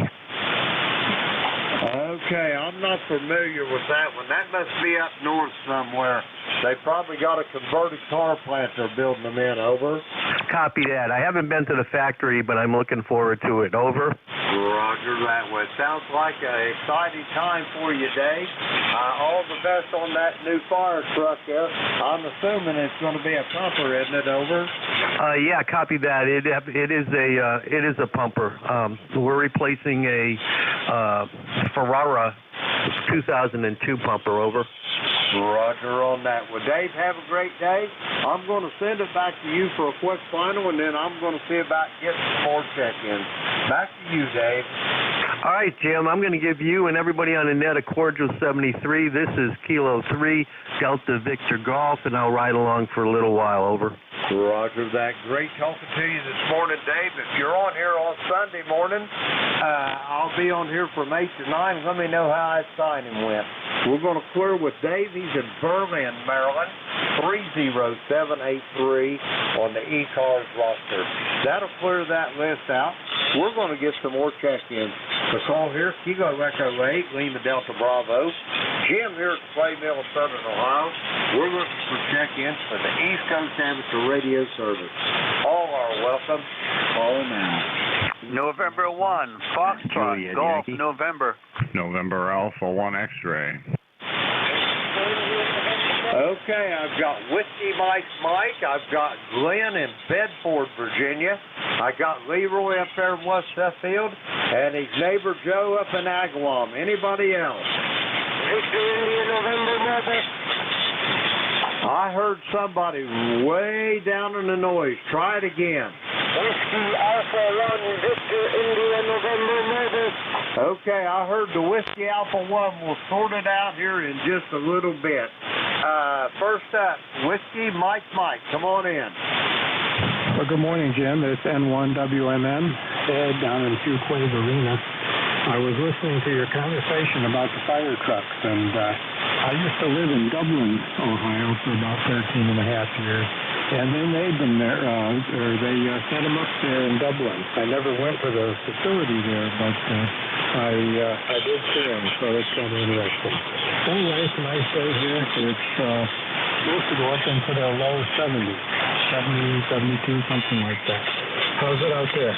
Speaker 9: Okay, I'm not familiar with that one. That must be up north somewhere. They probably got a converted car plant they're building them in. Over.
Speaker 12: Copy that. I haven't been to the factory, but I'm looking forward to it. Over.
Speaker 9: Roger that. Well, it sounds like an exciting time for you, Dave. All the best on that new fire truck there. I'm assuming it's going to be a pumper, isn't it, over?
Speaker 12: Yeah, copy that. It is a pumper. We're replacing a Ferrara 2002 pumper, over.
Speaker 9: Roger on that. Well, Dave, have a great day. I'm going to send it back to you for a quick final, and then I'm going to see about getting some more check-ins. Back to you, Dave.
Speaker 12: All right, Jim, I'm going to give you and everybody on the net a cordial 73. This is Kilo 3, Delta Victor Golf, and I'll ride along for a little while, over.
Speaker 9: Roger that. Great talking to you this morning, Dave. If you're on here on Sunday morning, I'll be on here from 8 to 9. Let me know how that signing went. We're going to clear with Dave. He's in Berlin, Maryland, 30783 on the ECARS roster. That'll clear that list out. We're going to get some more check-ins. The call here, Kilo Echo 8, Lima Delta Bravo. Jim here at the Clay Mill in Southern Ohio. We're looking for check-ins for the East Coast Amateur Radio Service. All are welcome. Call now.
Speaker 7: November 1, Foxtrot, Golf, November.
Speaker 13: November Alpha 1 X-Ray.
Speaker 9: Okay, I've got Whiskey Mike, I've got Glenn in Bedford, Virginia. I got Leroy up there in West Sheffield, and his neighbor Joe up in Agawam. Anybody else? I heard somebody way down in the noise. Try it again.
Speaker 11: Whiskey Alpha 1, Victor India, November, November.
Speaker 9: Okay, I heard the Whiskey Alpha 1. We'll sort it out here in just a little bit. First up, Whiskey Mike, come on in.
Speaker 14: Well, good morning, Jim. It's N1WMM, Ed down in Fuquay Arena. I was listening to your conversation about the fire trucks, and I used to live in Dublin, Ohio for about 13 and a half years. And they made them there, or they set them up there in Dublin. I never went to the facility there, but I did see them, so it's kind of interesting. Anyway, it's a nice day here. It's supposed to go up into the low 70s, 70, 72, something like that. How's it out there?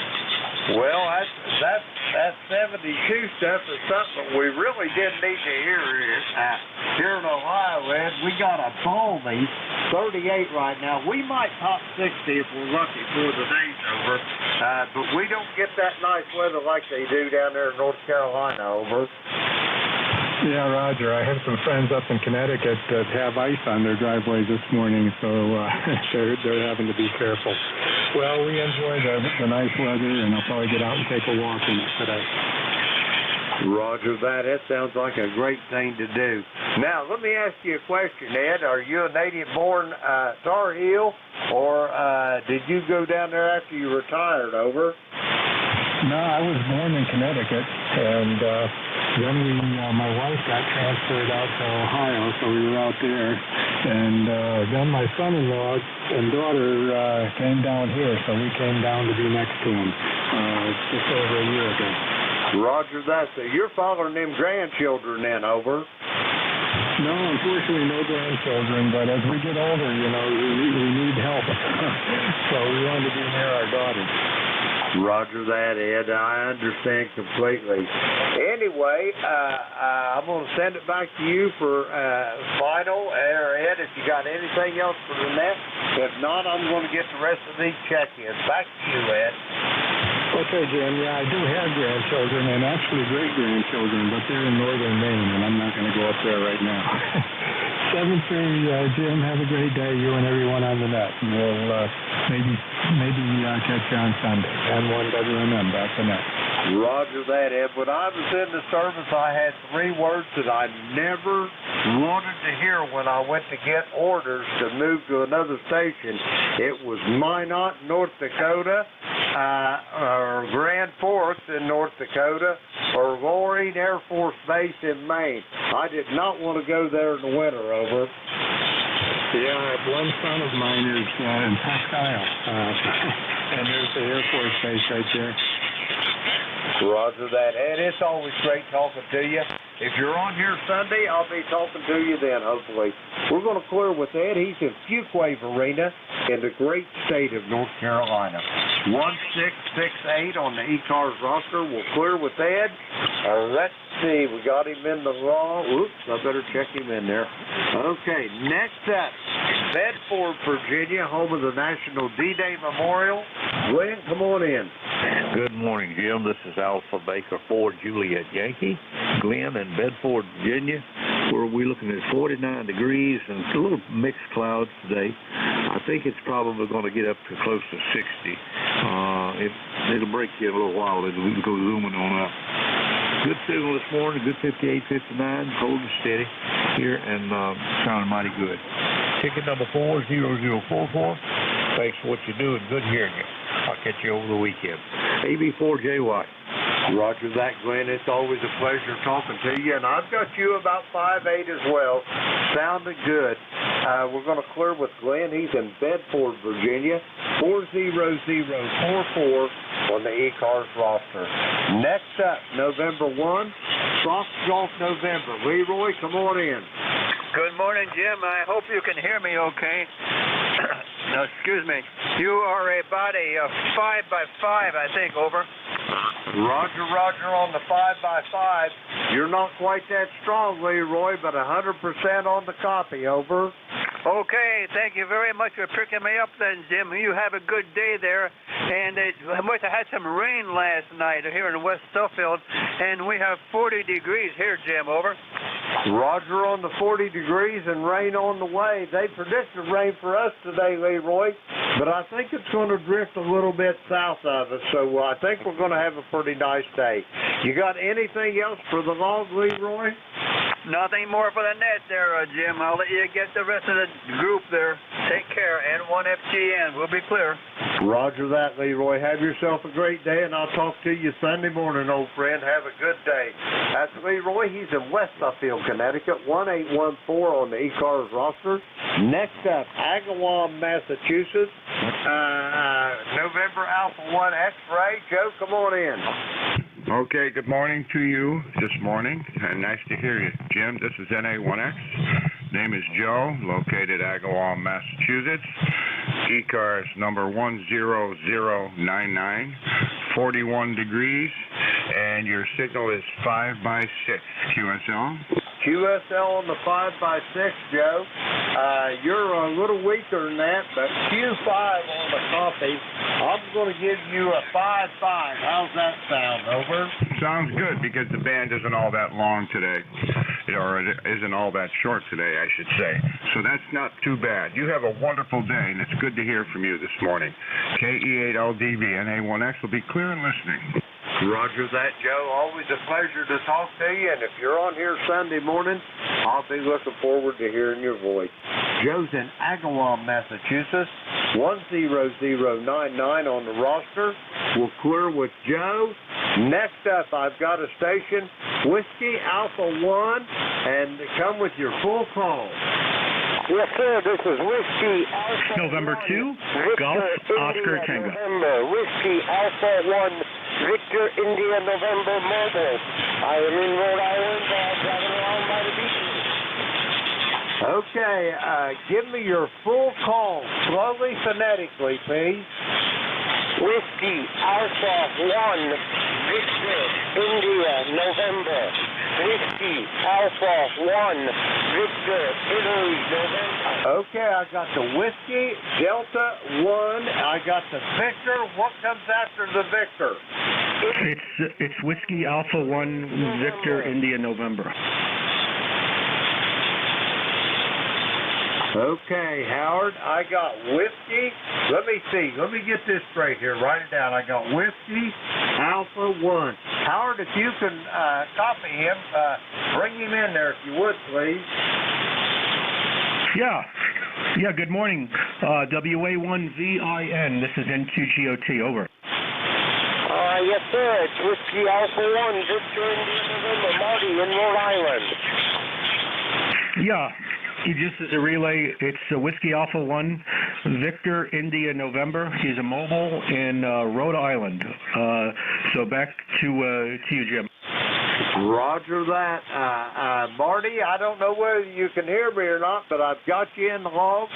Speaker 9: Well, that 72 stuff is something we really didn't need to hear here in Ohio, Ed. We got a balmy 38 right now. We might top 60 if we're lucky before the day's over, but we don't get that nice weather like they do down there in North Carolina, over.
Speaker 14: Yeah, Roger. I have some friends up in Connecticut that have ice on their driveway this morning, so they're having to be careful. Well, we enjoy the nice weather, and I'll probably get out and take a walk in it today.
Speaker 9: Roger that. That sounds like a great thing to do. Now, let me ask you a question, Ed. Are you a native-born Tar Heel, or did you go down there after you retired, over?
Speaker 14: No, I was born in Connecticut, and then my wife got transferred out to Ohio, so we were out there. And then my son-in-law and daughter came down here, so we came down to be next to him just over a year ago.
Speaker 9: Roger that. So you're following them grandchildren then, over?
Speaker 14: No, unfortunately, no grandchildren, but as we get older, we need help. So we wanted to be near our daughter.
Speaker 9: Roger that, Ed. I understand completely. Anyway, I'm going to send it back to you for final. Ed, if you got anything else for the net. If not, I'm going to get the rest of these check-ins. Back to you, Ed.
Speaker 14: Okay, Jim. Yeah, I do have grandchildren, and actually great-grandchildren, but they're in northern Maine, and I'm not going to go up there right now. 7-3, Jim. Have a great day, you and everyone on the net. And we'll maybe catch you on Sunday. N1WMM, back to net.
Speaker 9: Roger that, Ed. When I was in the service, I had 3 words that I never wanted to hear when I went to get orders to move to another station. It was Minot, North Dakota, or Grand Forks in North Dakota, or Loring Air Force Base in Maine. I did not want to go there in the winter, over.
Speaker 14: Yeah, one son of mine is in Presque Isle, and there's the Air Force Base right there.
Speaker 9: Roger that. Ed, it's always great talking to you. If you're on here Sunday, I'll be talking to you then, hopefully. We're going to clear with Ed. He's in Fuquay Arena in the great state of North Carolina. 1668 on the ECARS roster. We'll clear with Ed. Let's see. We got him in the wrong. Oops, I better check him in there. Okay, next up, Bedford, Virginia, home of the National D-Day Memorial. Glenn, come on in.
Speaker 15: Good morning, Jim. This is Alpha Baker 4 Juliet Yankee. Glenn in Bedford, Virginia, where we're looking at 49 degrees and a little mixed clouds today. I think it's probably going to get up to close to 60. It'll break you in a little while. It'll go zooming on up. Good signal this morning, good 58, 59, holding steady here and sounding mighty good. Ticket number 40044. Thanks for what you do and good hearing you. I'll catch you over the weekend. AB4JY.
Speaker 9: Roger that, Glenn. It's always a pleasure talking to you. And I've got you about 5'8" as well. Sounding good. We're going to clear with Glenn. He's in Bedford, Virginia. 40044 on the ECARS roster. Next up, November 1, Soft Golf November. Leroy, come on in.
Speaker 7: Good morning, Jim. I hope you can hear me okay. No, excuse me. You are about a 5x5, I think, over.
Speaker 9: Roger on the 5x5. You're not quite that strong, Leroy, but 100% on the copy, over.
Speaker 7: Okay, thank you very much for picking me up then, Jim. You have a good day there. And I must have had some rain last night here in West Suffield, and we have 40 degrees here, Jim, over.
Speaker 9: Roger on the 40 degrees and rain on the way. They predicted rain for us today, Leroy, but I think it's going to drift a little bit south of us, so I think we're going to have a pretty nice day. You got anything else for the log, Leroy?
Speaker 7: Nothing more for the net there, Jim. I'll let you get the rest of the group there. Take care. N1FGN. We'll be clear.
Speaker 9: Roger that, Leroy. Have yourself a great day, and I'll talk to you Sunday morning, old friend. Have a good day. That's Leroy. He's in West Suffield, Connecticut, 1814 on the ECARS roster. Next up, Agawam, Massachusetts, November Alpha 1 X-Ray. Joe, come on in.
Speaker 13: Okay, good morning to you this morning, and nice to hear you. Jim, this is NA1X. Name is Joe, located Agawam, Massachusetts. ECARS number 10099, 41 degrees, and your signal is 5x6. QSL?
Speaker 9: QSL on the 5x6, Joe. You're a little weaker than that, but Q5 on the copy. I'm going to give you a 5.5. How's that sound, over?
Speaker 13: Sounds good, because the band isn't all that long today, or it isn't all that short today, I should say. So that's not too bad. You have a wonderful day, and it's good to hear from you this morning. KE8LDV NA1X will be clear and listening.
Speaker 9: Roger that, Joe. Always a pleasure to talk to you, and if you're on here Sunday morning, I'll be looking forward to hearing your voice. Joe's in Agawam, Massachusetts, 10099 on the roster. We'll clear with Joe. Next up, I've got a station, Whiskey Alpha 1, and come with your full call.
Speaker 11: Yes, sir. This is Whiskey Alpha
Speaker 16: November 2, Golf Oscar Tango.
Speaker 11: November, Whiskey Alpha 1, Victor India November Mobile. I am in Rhode Island, driving around by the beach.
Speaker 9: Okay, give me your full call, slowly, phonetically, please.
Speaker 11: Whiskey Alpha 1, Victor India November. Whiskey Alpha 1, Victor Italy November.
Speaker 9: Okay, I got the Whiskey Delta 1. I got the Victor. What comes after the Victor?
Speaker 16: It's Whiskey Alpha 1, Victor India November.
Speaker 9: Okay, Howard, I got Whiskey. Let me see. Let me get this straight here. Write it down. I got Whiskey Alpha 1. Howard, if you can copy him, bring him in there if you would, please.
Speaker 16: Yeah, good morning. WA1VIN. This is N2GOT. Over.
Speaker 11: Yes, sir. It's Whiskey Alpha 1, Victor India November. Marty in Rhode Island.
Speaker 16: Yeah. Just as a relay, it's Whiskey Alpha 1, Victor India November. He's a mobile in Rhode Island. So back to you, Jim.
Speaker 9: Roger that. Marty, I don't know whether you can hear me or not, but I've got you in the log.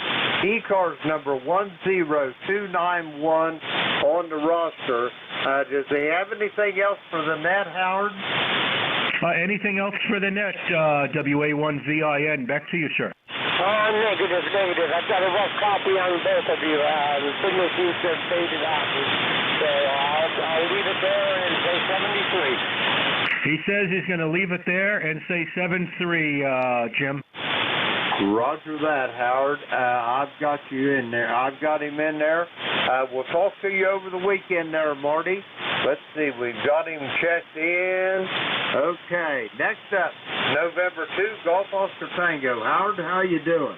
Speaker 9: ECARS number 10291 on the roster. Does he have anything else for the net, Howard?
Speaker 16: Anything else for the net, WA1ZIN? Back to you, sir.
Speaker 11: Negative. I've got a rough copy on both of you. The signal seems to have faded out. So I'll leave it there and say 73.
Speaker 16: He says he's going to leave it there and say 7-3, Jim.
Speaker 9: Roger that, Howard. I've got you in there. I've got him in there. We'll talk to you over the weekend there, Marty. Let's see. We've got him checked in. Okay. Next up, November 2, Golf Oscar Tango. Howard, how you doing?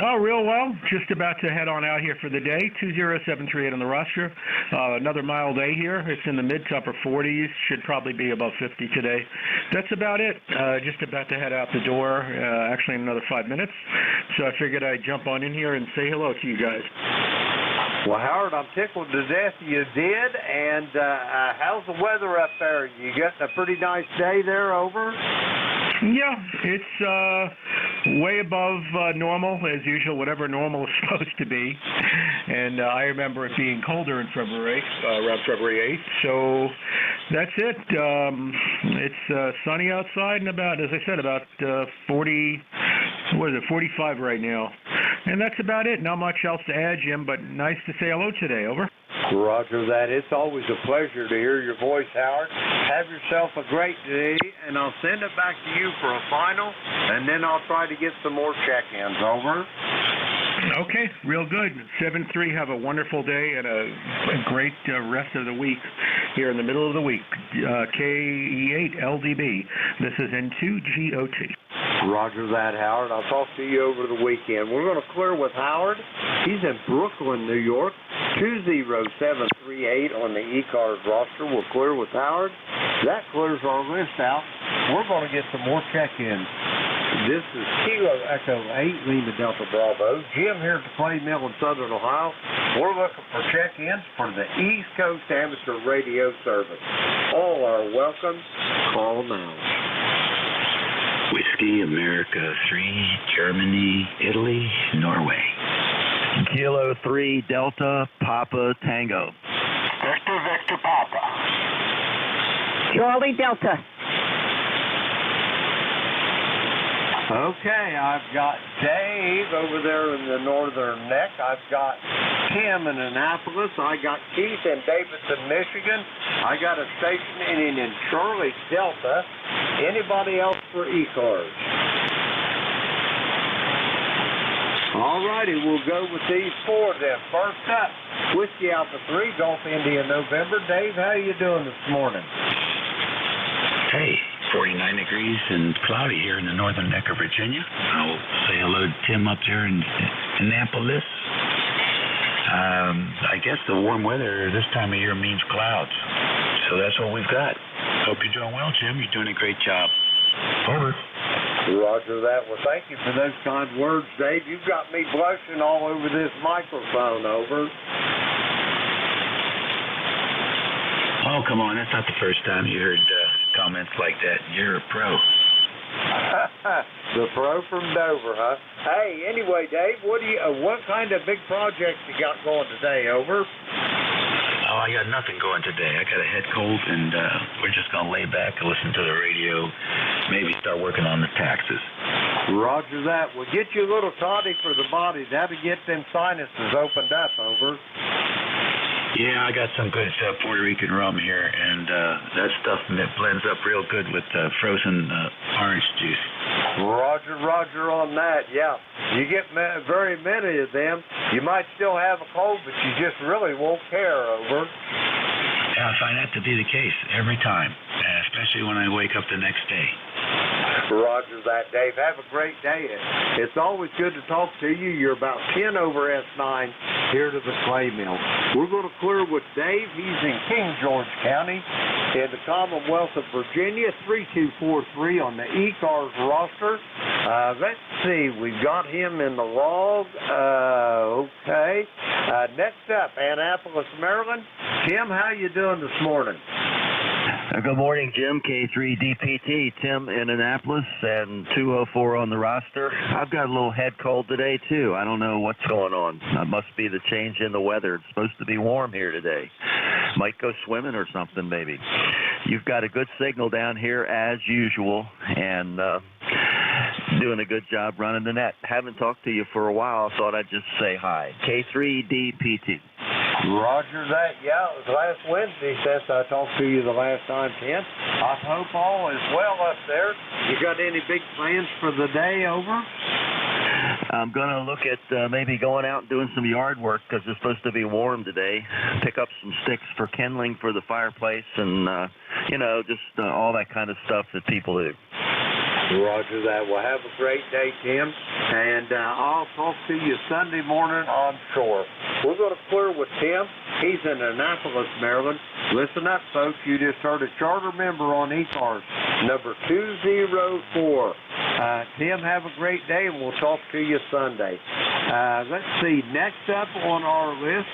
Speaker 16: Oh, real well. Just about to head on out here for the day. 20738 on the roster. Another mild day here. It's in the mid to upper 40s. Should probably be above 50 today. That's about it. Just about to head out the door. Actually, in another 5 minutes. So I figured I'd jump on in here and say hello to you guys.
Speaker 9: Well, Howard, I'm tickled to death you did. And how's the weather up there? You getting a pretty nice day there over?
Speaker 16: Yeah, it's way above normal, as usual, whatever normal is supposed to be. And I remember it being colder in February, around February 8th. So that's it. It's sunny outside and about, as I said, about 45 right now. And that's about it. Not much else to add, Jim, but nice to say hello today. Over.
Speaker 9: Roger that. It's always a pleasure to hear your voice, Howard. Have yourself a great day, and I'll send it back to you for a final, and then I'll try to get some more check-ins. Over.
Speaker 16: Okay, real good. 7-3. Have a wonderful day and a great rest of the week here in the middle of the week. KE8LDB. This is N2GOT.
Speaker 9: Roger that, Howard. I'll talk to you over the weekend. We're going to clear with Howard. He's in Brooklyn, New York. 20738 on the ECARS roster. We'll clear with Howard. That clears our list out. We're going to get some more check-ins. This is Kilo Echo 8, Lima Delta Bravo. Jim here at the Clay Mill in Southern Ohio. We're looking for check-ins for the East Coast Amateur Radio Service. All are welcome. Call now.
Speaker 17: Whiskey America 3, Germany, Italy, Norway.
Speaker 18: Kilo 3 Delta Papa Tango.
Speaker 11: Victor Papa.
Speaker 19: Charlie Delta.
Speaker 9: Okay, I've got Dave over there in the northern neck. I've got Tim in Annapolis. I got Keith in Davidson, Michigan. I got a station ending in Charlie Delta. Anybody else for ECARS? All righty, we'll go with these four then. First up, Whiskey Alpha 3, Gulf India, November. Dave, how you doing this morning?
Speaker 17: Hey, 49 degrees and cloudy here in the northern neck of Virginia. I'll say hello to Tim up there in Annapolis. I guess the warm weather this time of year means clouds. So that's what we've got. Hope you're doing well, Jim. You're doing a great job. Over.
Speaker 9: Roger that. Well, thank you for those kind words, Dave. You've got me blushing all over this microphone. Over.
Speaker 17: Oh, come on. That's not the first time you heard comments like that. You're a pro.
Speaker 9: The pro from Dover, huh? Hey, anyway, Dave, what kind of big projects you got going today? Over.
Speaker 17: Oh, I got nothing going today. I got a head cold, and we're just going to lay back and listen to the radio, maybe start working on the taxes.
Speaker 9: Roger that. We'll get you a little toddy for the body. That'll get them sinuses opened up. Over.
Speaker 17: Yeah, I got some good Puerto Rican rum here, and that stuff blends up real good with frozen orange juice.
Speaker 9: Roger on that. Yeah, you get very many of them. You might still have a cold, but you just really won't care. Over.
Speaker 17: Yeah, I find that to be the case every time, especially when I wake up the next day.
Speaker 9: Roger that, Dave. Have a great day. It's always good to talk to you. You're about 10 over S9 here to the Clay Mill. We're going to clear with Dave. He's in King George County in the Commonwealth of Virginia, 3243 on the ECARS roster. Let's see. We've got him in the log. Okay. Next up, Annapolis, Maryland. Tim, how you doing this morning?
Speaker 18: Good morning, Jim. K3DPT, Tim in Annapolis, and 204 on the roster. I've got a little head cold today, too. I don't know what's going on. It must be the change in the weather. It's supposed to be warm here today. Might go swimming or something, maybe. You've got a good signal down here, as usual, and doing a good job running the net. Haven't talked to you for a while. I thought I'd just say hi. K3DPT.
Speaker 9: Roger that. Yeah, it was last Wednesday since I talked to you the last time, Ken. I hope all is well up there. You got any big plans for the day, over?
Speaker 18: I'm going to look at maybe going out and doing some yard work because it's supposed to be warm today. Pick up some sticks for kindling for the fireplace and, just all that kind of stuff that people do.
Speaker 9: Roger that. Well, have a great day, Tim. And I'll talk to you Sunday morning on shore. We're going to clear with Tim. He's in Annapolis, Maryland. Listen up, folks. You just heard a charter member on ECARS, number 204. Tim, have a great day, and we'll talk to you Sunday. Let's see. Next up on our list,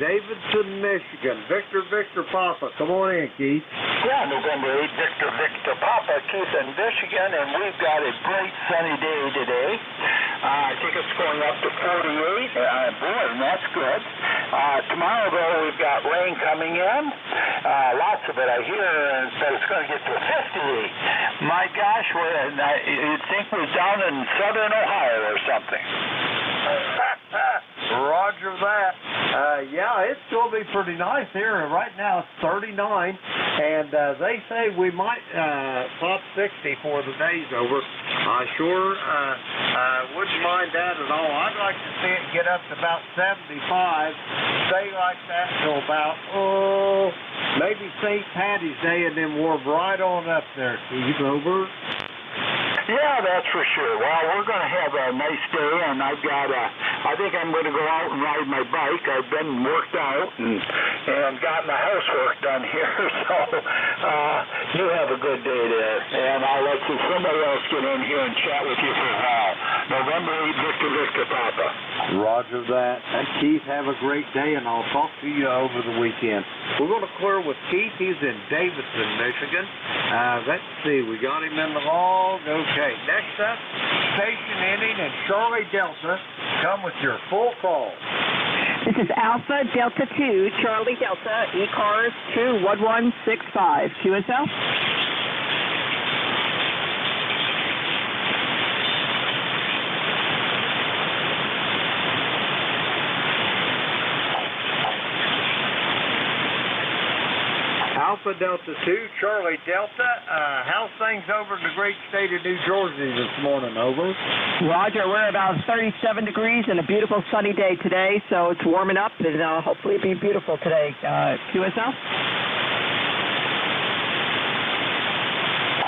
Speaker 9: Davidson, Michigan. Victor Papa. Come on in, Keith.
Speaker 19: Yeah, November 8, Victor Papa, Keith in Michigan, and we've got a bright sunny day today. I think it's going up to 48. Boy, that's good. Tomorrow, though, we've got rain coming in. Lots of it, I hear, and so it's going to get to 58. My gosh, you'd think we're down in southern Ohio or something.
Speaker 9: Roger that. Yeah, it's going to be pretty nice here. Right now it's 39, and they say we might top 60 for the day's over. I sure wouldn't mind that at all. I'd like to see it get up to about 75, stay like that till about, maybe St. Patty's Day, and then warm right on up there. Keith, over.
Speaker 19: Yeah, that's for sure. Well, we're going to have a nice day, and I think I'm going to go out and ride my bike. I've been worked out and got my housework done here, so you have a good day there. And I'll let somebody else get in here and chat with you for a while. November 8, Victor Papa.
Speaker 9: Roger that. And Keith, have a great day, and I'll talk to you over the weekend. We're going to clear with Keith. He's in Davidson, Michigan. Let's see. We got him in the log. Okay. Next up, Station Ending and Charlie Delta. Come with your full call.
Speaker 20: This is Alpha Delta 2, Charlie Delta, ECARS 21165. QSL?
Speaker 9: Alpha Delta 2, Charlie Delta. How's things over in the great state of New Jersey this morning, over?
Speaker 20: Roger, we're about 37 degrees and a beautiful sunny day today, so it's warming up, and hopefully it'll be beautiful today. QSL?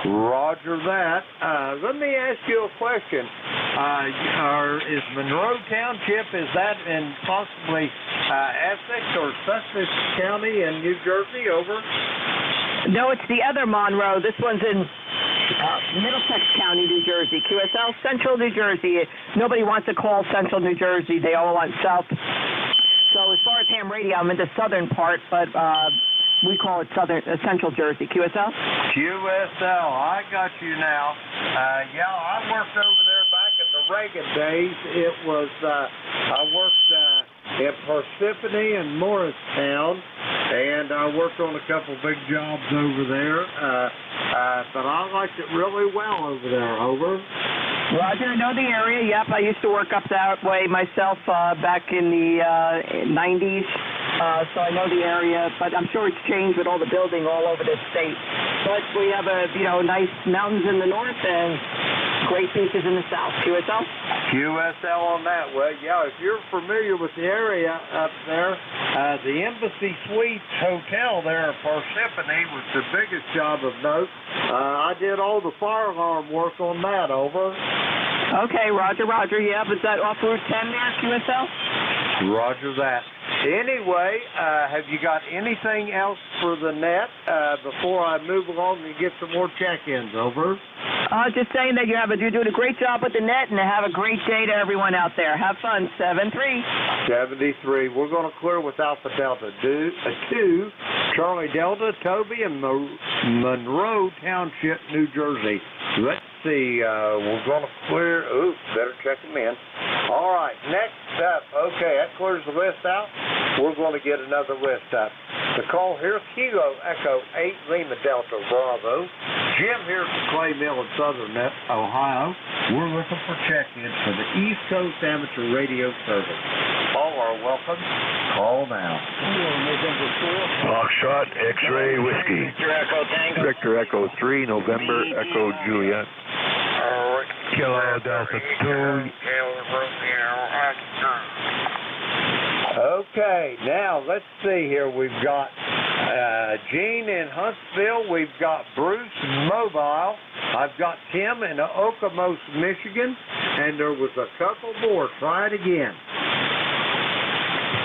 Speaker 9: Roger that. Let me ask you a question. Is Monroe Township, is that in possibly Essex or Sussex County in New Jersey, over?
Speaker 20: No, it's the other Monroe. This one's in Middlesex County, New Jersey. QSL, Central New Jersey. Nobody wants to call Central New Jersey. They all want South. So as far as ham radio, I'm in the southern part, but we call it Central Jersey. QSL?
Speaker 9: QSL, I got you now. Yeah, I worked over there back in the Reagan days. It was, I worked in Parsippany and Morristown, and I worked on a couple big jobs over there. But I liked it really well over there, over.
Speaker 20: Roger, I know the area. Yep, I used to work up that way myself back in the 90s. So I know the area, but I'm sure it's changed with all the building all over the state. But we have nice mountains in the north and great beaches in the south. QSL?
Speaker 9: QSL on that. Well, yeah, if you're familiar with the area up there, the Embassy Suites Hotel there in Parsippany was the biggest job of note. I did all the fire alarm work on that, over.
Speaker 20: Okay, roger. Yeah, was that off Route 10 there, QSL?
Speaker 9: Roger that. Anyway, have you got anything else for the net before I move along and get some more check-ins, over?
Speaker 20: Just saying that you're doing a great job with the net, and have a great day to everyone out there. Have fun. 73.
Speaker 9: We're going to clear with Alpha Delta 2, Charlie Delta, Toby, and Monroe Township, New Jersey. Let's see, we're going to clear, better check them in. All right, next up, okay, that clears the list out. We're going to get another list up. The call here, Kilo Echo 8 Lima Delta Bravo. Jim here from Clay Mill in Southern Ohio. We're looking for check-ins for the East Coast Amateur Radio Service. All are welcome. Call now.
Speaker 8: Foxtrot, X-Ray, Whiskey.
Speaker 19: Victor Echo Tango.
Speaker 8: Victor Echo 3, November, Echo Juliet. Kilo Delta 2.
Speaker 9: Okay, now let's see here. We've got Gene in Huntsville. We've got Bruce Mobile. I've got Tim in Okemos, Michigan. And there was a couple more. Try it again.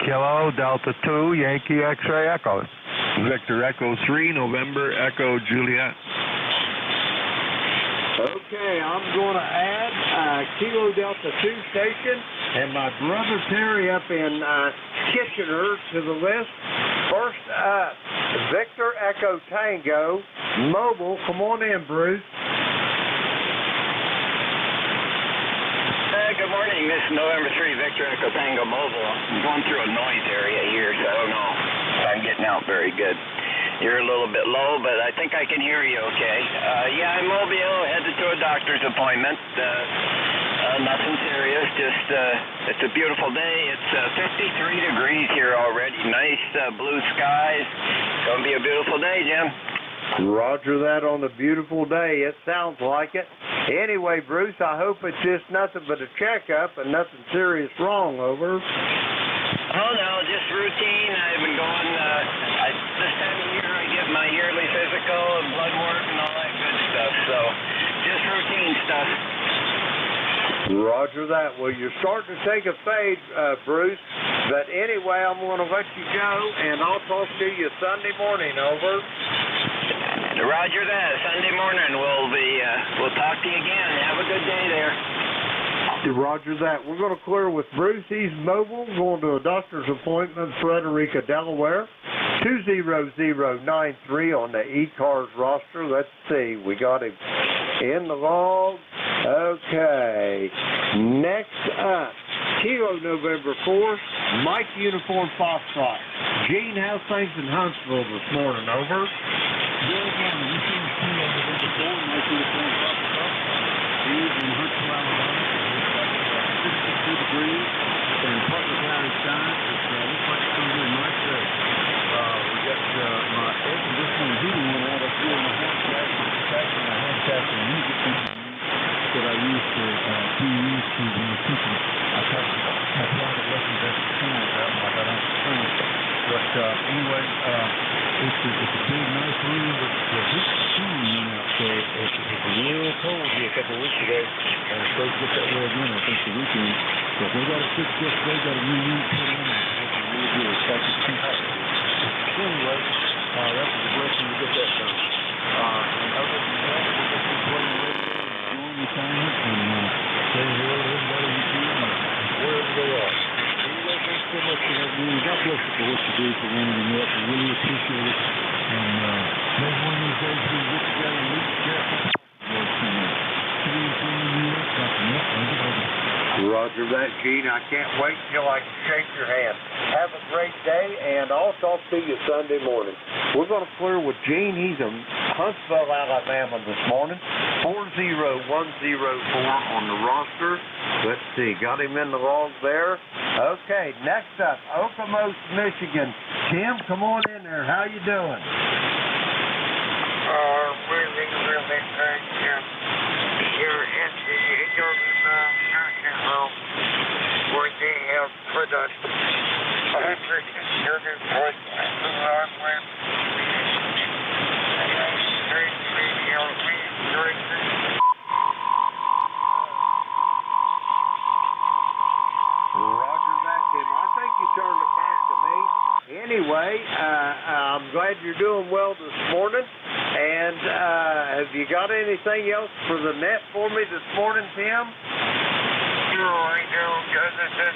Speaker 8: Kilo Delta 2, Yankee X-Ray Echo. Victor Echo 3, November, Echo Juliet.
Speaker 9: Okay, I'm going to add Kilo Delta 2 station and my brother Terry up in Kitchener to the list. First up, Victor Echo Tango, Mobile. Come on in, Bruce.
Speaker 19: Good morning. This is November 3, Victor Echo Tango Mobile. I'm going through a noise area here, so I don't know if I'm getting out very good. You're a little bit low, but I think I can hear you okay. Yeah, I'm mobile, headed to a doctor's appointment. Nothing serious, just it's a beautiful day. It's 53 degrees here already. Nice blue skies. It's going to be a beautiful day, Jim.
Speaker 9: Roger that on a beautiful day. It sounds like it. Anyway, Bruce, I hope it's just nothing but a checkup and nothing serious wrong, over.
Speaker 19: Oh, no, just routine. I've been going, this time of year I get my yearly physical and blood work and all that good stuff, so just routine stuff.
Speaker 9: Roger that. Well, you're starting to take a fade, Bruce, but anyway, I'm going to let you go, and I'll talk to you Sunday morning, over.
Speaker 19: Roger that. Sunday morning we'll talk to you again. Have a good day there.
Speaker 9: Roger that. We're going to clear with Bruce. He's mobile, going to a doctor's appointment, Frederica, Delaware. 20093 on the ECARS roster. Let's see. We got him in the log. Okay. Next up, Kilo November 4th, Mike Uniform Foxtrot. Gene, how's things in Huntsville this morning, over?
Speaker 3: Good morning. This is Kilo November 4th, Mike Uniform Foxtrot. He's in Huntsville, Alabama. 62 degrees and partly cloudy skies. It looks like it's going to be a nice day. We got my air conditioning and heating went out up here in the handcraft. My handcraft and music that I use for PUs to the kitchen. I taught my private lessons at the school about when I got on the school. But anyway, it's a big, nice room, but the heating went out, so it was real cold here a couple of weeks ago. And it's supposed to get that way again, I think, the weekend. But they got to fix this, they got a new unit put in, and it's really good. It's like it's too hot. Anyway, that was a blessing to get that done. And other than that, we're just playing radio, doing the assignment, and saying hello to everybody we see, and wherever they are. Anyway, thanks so much for having me. God bless you for what you do for Randy and Nick. I really appreciate it. And maybe one of these days we'll get together and meet Jeff.
Speaker 9: Roger that, Gene. I can't wait till I can shake your hand. Have a great day, and I'll talk to you Sunday morning. We're going to clear with Gene. He's in Huntsville, Alabama this morning. 40104 on the roster. Let's see. Got him in the log there. Okay, next up, Okemos, Michigan. Tim, come on in there. How you doing?
Speaker 19: Really good, Jim. Here in the nursing home where they have put us 130 points along with
Speaker 9: Roger that, Tim. I think you turned it back to me. Anyway, I'm glad you're doing well this morning. And have you got anything else for the net for me this morning, Tim?
Speaker 19: No, I don't. Other than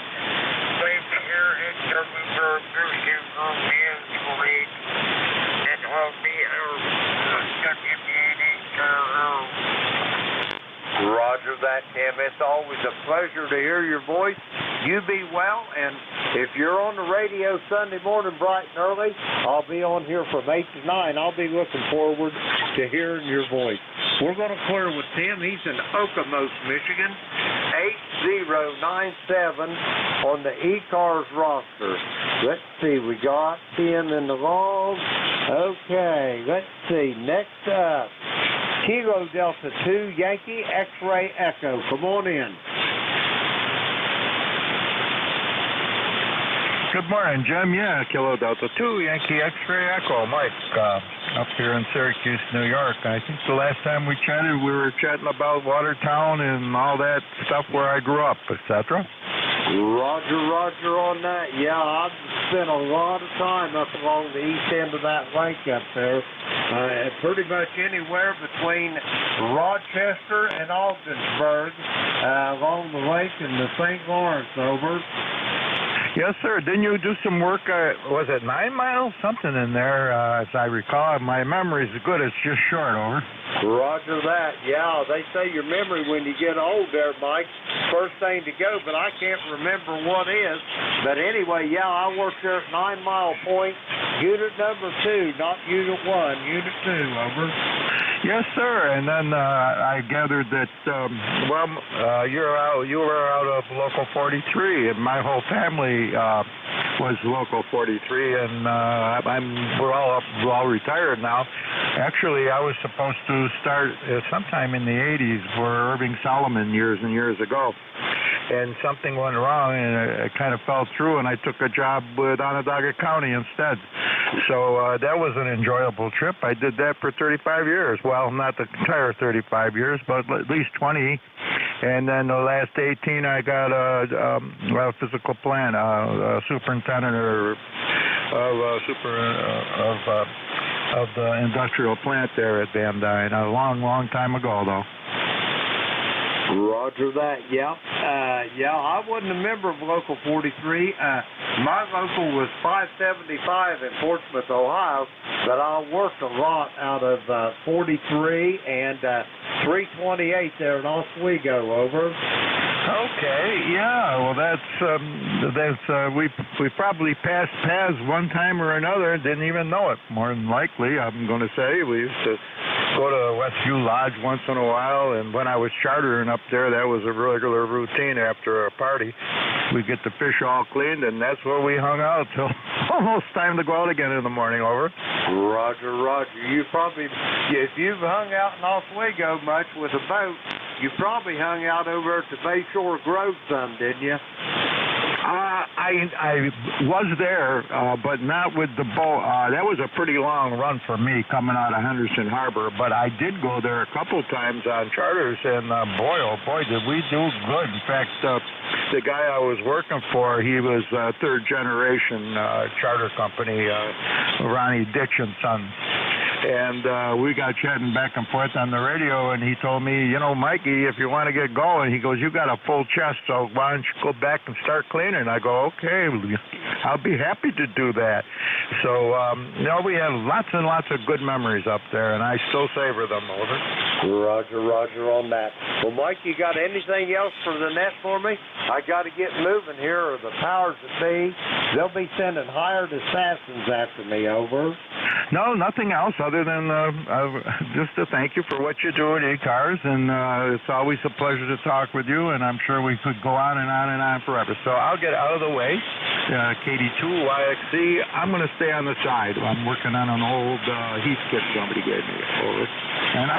Speaker 19: live here in November, nursing home is great.
Speaker 9: It's always a pleasure to hear your voice. You be well, and if you're on the radio Sunday morning bright and early, I'll be on here from 8 to 9. I'll be looking forward to hearing your voice. We're going to clear with Tim. He's in Okemos, Michigan. 8097 on the ECARS roster. Let's see, we got Tim in the log. Okay, let's see. Next up, Kilo Delta 2 Yankee X-Ray Echo. Come on in.
Speaker 21: Good morning, Jim. Yeah, Kilo Delta 2 Yankee X-Ray Echo. Mike, up here in Syracuse, New York. I think the last time we chatted, we were chatting about Watertown and all that stuff where I grew up, etc.
Speaker 9: Roger on that. Yeah, I've spent a lot of time up along the east end of that lake up there. Pretty much anywhere between Rochester and Ogdensburg along the lake in the St. Lawrence, over.
Speaker 21: Yes, sir. Didn't you do some work, was it 9 miles? Something in there, as I recall. My memory's good. It's just short, over.
Speaker 9: Roger that. Yeah, they say your memory when you get old there, Mike, first thing to go, but I can't remember what is. But anyway, yeah, I worked there at 9 Mile Point, unit number 2, not unit 1, unit 2, over.
Speaker 21: Yes, sir. And then I gathered that, you were out of Local 43, and my whole family was Local 43, and we're all retired now. Actually, I was supposed to start sometime in the 80s for Irving Solomon years and years ago, and something went wrong, and it kind of fell through, and I took a job with Onondaga County instead. So that was an enjoyable trip. I did that for 35 years. Well, not the entire 35 years, but at least 20. And then the last 18, I got a physical plant, superintendent of the industrial plant there at Van Dyne. A long time ago, though.
Speaker 9: Roger that. Yeah. I wasn't a member of Local 43. My local was 575 in Portsmouth, Ohio, but I worked a lot out of 43 and 328 there in Oswego, over.
Speaker 21: Okay, yeah. Well, we probably passed paths one time or another and didn't even know it. More than likely, I'm going to say. We used to go to Westview Lodge once in a while, and when I was chartering up there, that was a regular routine after a party. We'd get the fish all cleaned, and that's where we hung out till almost time to go out again in the morning, over.
Speaker 9: Roger. If you've hung out in Oswego much with a boat, you probably hung out over at the Bayshore Grove some, didn't you?
Speaker 21: I was there, but not with the boat. That was a pretty long run for me coming out of Henderson Harbor, but I did go there a couple times on charters, and boy, did we do good. In fact, the guy I was working for, he was third generation charter company, Ronnie Ditch and Sons. And we got chatting back and forth on the radio, and he told me, Mikey, if you want to get going, he goes, you got a full chest, so why don't you go back and start cleaning? I go, okay, I'll be happy to do that. So, we have lots and lots of good memories up there, and I still savor them, over.
Speaker 9: Roger on that. Well, Mike, you got anything else for the net for me? I got to get moving here, or the powers that be, they'll be sending hired assassins after me, over.
Speaker 21: No, nothing else other than just to thank you for what you do at ECARS, and it's always a pleasure to talk with you, and I'm sure we could go on and on and on forever. So I'll get out of the way. KD2YXC, I'm going to stay on the side. I'm working on an old heat kit somebody gave me. Over. And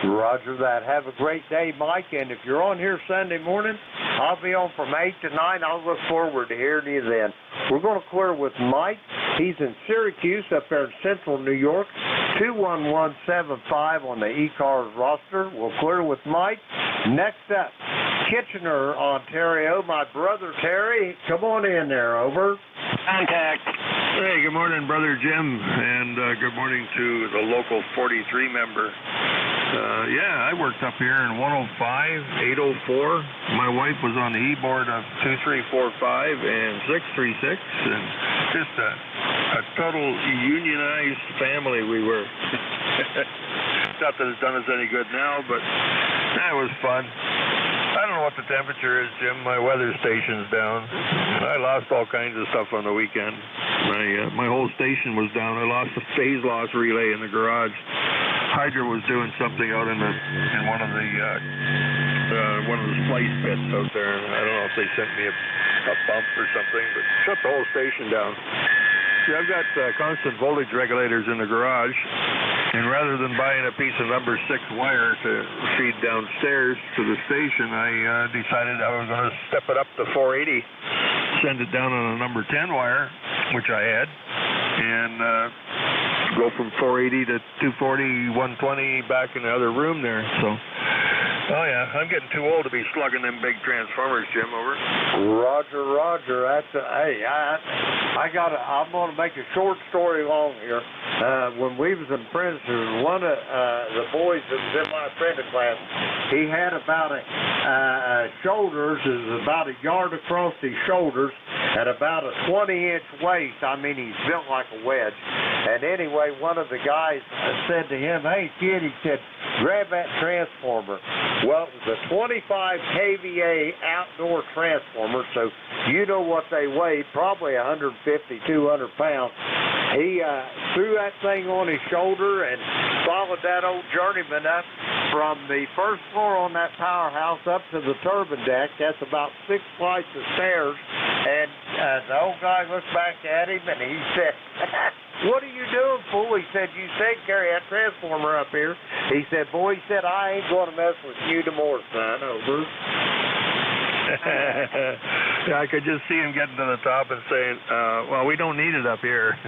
Speaker 9: Roger that. Have a great day, Mike, and if you're on here Sunday morning, I'll be on from 8 to 9. I'll look forward to hearing you then. We're going to clear with Mike. He's in Syracuse up there in central New York, 21175 on the ECARS roster. We'll clear with Mike. Next up, Kitchener, Ontario. My brother Terry, come on in there, over.
Speaker 8: Contact. Hey, good morning, Brother Jim, and good morning to the Local 43 member. I worked up here in 105, 804. My wife was on the E-board of 2345 and 636, and just a total unionized family we were. Not that it's done us any good now, but it was fun. I don't know what the temperature is, Jim. My weather station's down. I lost all kinds of stuff on the weekend. My whole station was down. I lost a phase loss relay in the garage. Hydra was doing something out in one of the splice pits out there. I don't know if they sent me a bump or something, but shut the whole station down. See, I've got constant voltage regulators in the garage, and rather than buying a piece of number 6 wire to feed downstairs to the station, I decided I was going to step it up to 480, send it down on a number 10 wire, which I had, and go from 480 to 240, 120 back in the other room there. So, oh yeah, I'm getting too old to be slugging them big transformers, Jim. Over.
Speaker 9: Roger. I'm going to make a short story long here. When we was in Princeton, one of the boys that was in my apprentice class, he had about shoulders, is about a yard across his shoulders, at about a 20-inch waist. I mean, he's built like a wedge. And anyway, one of the guys said to him, "Hey, kid," he said, "grab that transformer." Well, it was a 25 kVA outdoor transformer, so you know what they weighed, probably 150, 200 pounds. He threw that thing on his shoulder and followed that old journeyman up from the first floor on that powerhouse up to the turbine deck. That's about 6 flights of stairs. And the old guy looked back at him and he said, "What are you doing, fool?" He said, "You said carry that transformer up here." He said, "Boy," he said, "I ain't going to mess with you tomorrow, son." Over.
Speaker 8: Yeah, I could just see him getting to the top and saying, "Well, we don't need it up here."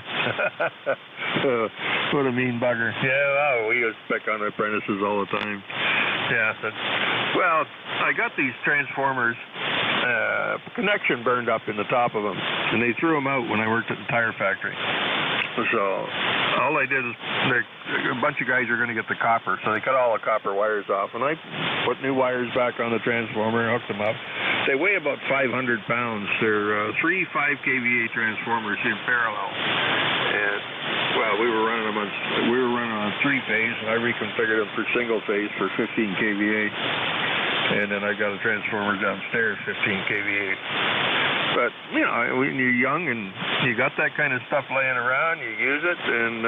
Speaker 8: What a mean bugger. Yeah, we used to pick on apprentices all the time. Yeah. Well, I got these transformers. Connection burned up in the top of them, and they threw them out when I worked at the tire factory. So all I did is a bunch of guys are going to get the copper, so they cut all the copper wires off, and I put new wires back on the transformer and hooked them up. They weigh about 500 pounds. They're 3 5 kVA transformers in parallel, and well, we were running on 3-phase, and I reconfigured them for single phase for 15 kVA, and then I got a transformer downstairs 15 kVA. But, you know, when you're young and you got that kind of stuff laying around, you use it, and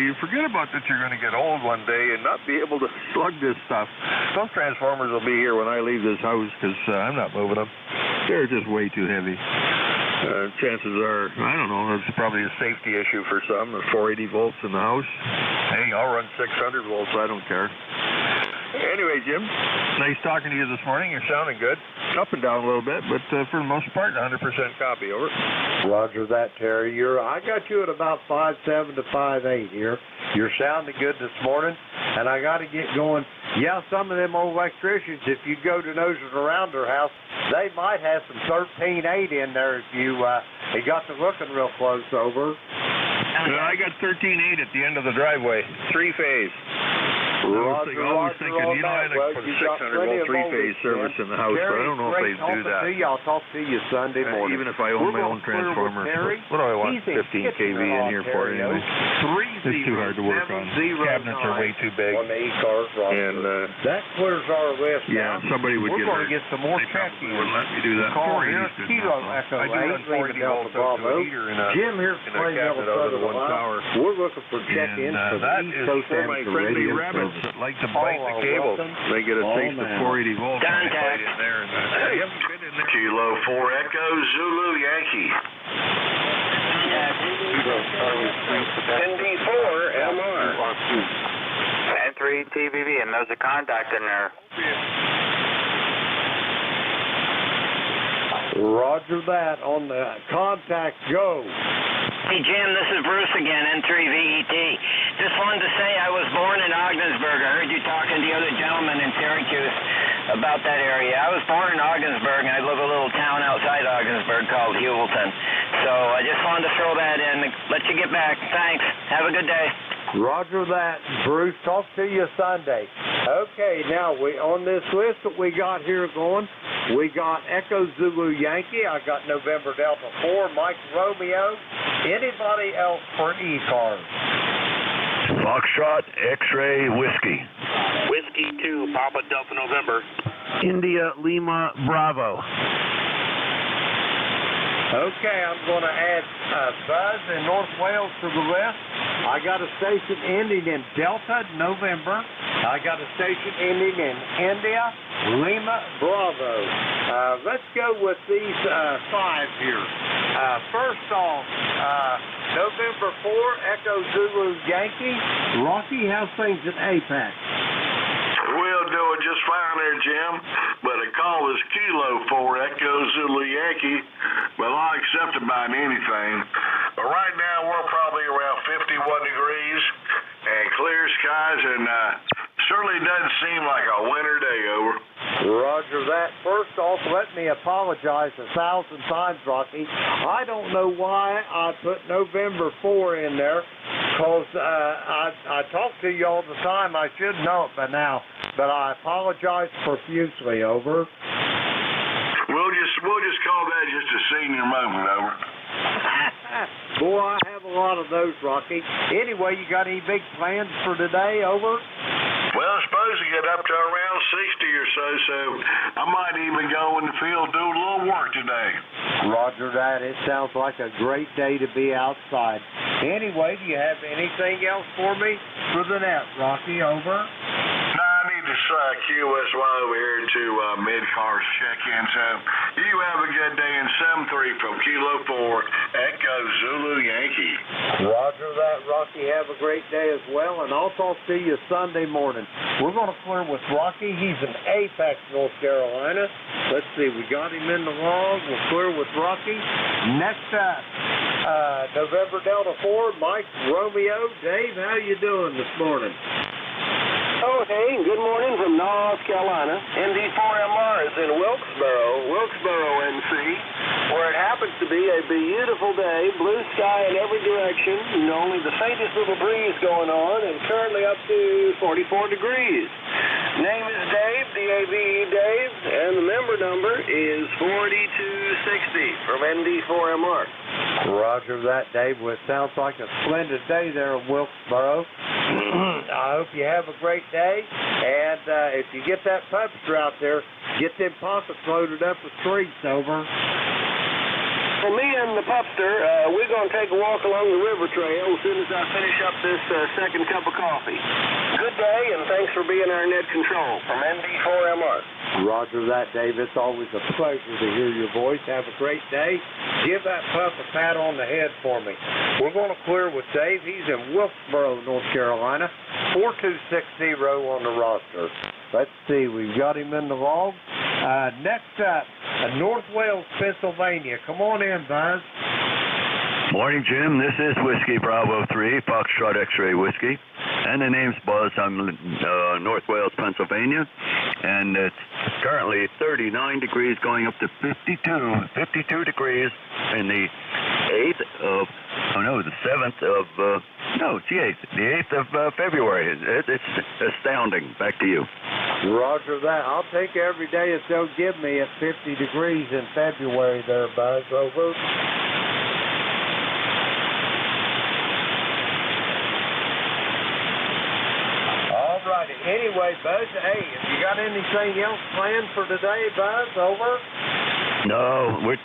Speaker 8: you forget about that you're going to get old one day and not be able to slug this stuff. Those transformers will be here when I leave this house because I'm not moving them. They're just way too heavy. Chances are, I don't know, it's probably a safety issue for some, 480 volts in the house. Hey, I'll run 600 volts, I don't care. Anyway, Jim, nice talking to you this morning. You're sounding good. Up and down a little bit, but for the most part, 100% copy. Over.
Speaker 9: Roger that, Terry. I got you at about 5.7 to 5.8 here. You're sounding good this morning, and I got to get going. Yeah, some of them old electricians, if you go to nosing around their house, they might have some 13.8 in there if you got to looking real close. Over.
Speaker 8: I got 13.8 at the end of the driveway, 3-phase. I was thinking, I'd put 600 volt 3-phase service in the house, but I don't know if they do that.
Speaker 9: I'll talk to you Sunday morning.
Speaker 8: Even if I own my own transformer. What do I want 15 kV in here for anyway? It's too hard to work on. Cabinets are way too big.
Speaker 9: On the ECARS,
Speaker 8: and
Speaker 9: that clears our list.
Speaker 8: Yeah, somebody would
Speaker 9: We're going to get some more checking.
Speaker 8: Wouldn't let me do that.
Speaker 9: Kilo Echo 8, leaving Delta Bravo. Jim here's playing Delta Bravo. We're looking for check-ins for the East Coast amateur radio
Speaker 8: rabbits that like to bite the cable. They get a taste of 480 volts.
Speaker 6: Contact.
Speaker 8: In there. You haven't been in there.
Speaker 6: Kilo 4 Echo Zulu Yankee.
Speaker 19: ND4 LR.
Speaker 6: And 3 TVV, and there's a contact in there.
Speaker 9: Roger that. On the contact, go.
Speaker 22: Hey, Jim, this is Bruce again, N3VET. Just wanted to say I was born in Ogdensburg. I heard you talking to the other gentleman in Syracuse about that area. I was born in Ogdensburg, and I live in a little town outside Ogdensburg called Hewelton. So I just wanted to throw that in, let you get back. Thanks. Have a good day.
Speaker 9: Roger that, Bruce. Talk to you Sunday. Okay, now on this list that we got here going, we got Echo Zulu Yankee. I got November Delta 4, Mike Romeo. Anybody else for ECARS?
Speaker 5: Foxtrot X-Ray Whiskey.
Speaker 10: Whiskey 2, Papa Delta November.
Speaker 12: India Lima Bravo.
Speaker 9: Okay, I'm going to add Buzz in North Wales to the list. I got a station ending in Delta, November. I got a station ending in India, Lima, Bravo. Let's go with these 5 here. First off, November 4, Echo Zulu Yankee. Rocky, how's things at APAC?
Speaker 8: We're doing just fine there, Jim. But a call is Kilo 4 Echo Zulu Yankee. But I'll accept about anything. But right now we're probably around 51 degrees and clear skies, and certainly doesn't seem like a winter day, over.
Speaker 9: Roger that. First off, let me apologize 1,000 times, Rocky. I don't know why I put November 4 in there, because I talk to you all the time. I should know it by now, but I apologize profusely, over.
Speaker 8: We'll just call that just a senior moment, over.
Speaker 9: Boy, I have a lot of those, Rocky. Anyway, you got any big plans for today, over?
Speaker 8: Well, I'm supposed to get up to around 60 or so I might even go in the field do a little work today.
Speaker 9: Roger that. It sounds like a great day to be outside. Anyway, do you have anything else for me for the net, Rocky, over?
Speaker 8: No, I need to QSY over here to mid-cars check-in. So you have a good day in 7-3 from Kilo 4, Echo Zulu Yankee.
Speaker 9: Roger that, Rocky. Have a great day as well, and I'll talk to you Sunday morning. We're going to clear with Rocky. He's in Apex, North Carolina. Let's see. We got him in the log. We'll clear with Rocky. Next up, November Delta 4, Mike Romeo. Dave, how you doing this morning?
Speaker 23: Oh, hey, good morning from North Carolina. ND4MR is in Wilkesboro, NC, where it happens to be a beautiful day, blue sky in every direction, and only the faintest little breeze going on, and currently up to 44 degrees. Name is Dave, D-A-V-E Dave, and the member number is 4260 from ND4MR.
Speaker 9: Roger that, Dave. Well, it sounds like a splendid day there in Wilkesboro. I hope you have a great day, and if you get that pupster out there, get them pockets loaded up with treats, over.
Speaker 23: Well, me and the pupster, we're going to take a walk along the river trail as soon as I finish up this second cup of coffee. Good day, and thanks for being our net control from ND4MR.
Speaker 9: Roger that, Dave. It's always a pleasure to hear your voice. Have a great day. Give that pup a pat on the head for me. We're going to clear with Dave. He's in Wilkesboro, North Carolina. 4260 on the roster. Let's see. We've got him in the log. Next up, North Wales, Pennsylvania. Come on in, Buzz.
Speaker 5: Morning, Jim. This is Whiskey Bravo 3, Foxtrot X-Ray Whiskey. And the name's Buzz. I'm in North Wales, Pennsylvania. And it's currently 39 degrees going up to 52 degrees in the 7th of, it's the 8th of February. It's astounding. Back to you.
Speaker 9: Roger that. I'll take every day that they'll give me at 50 degrees in February there, Buzz. Over. Alrighty. Anyway, Buzz, hey, have you got anything else planned for today, Buzz? Over?
Speaker 5: No, we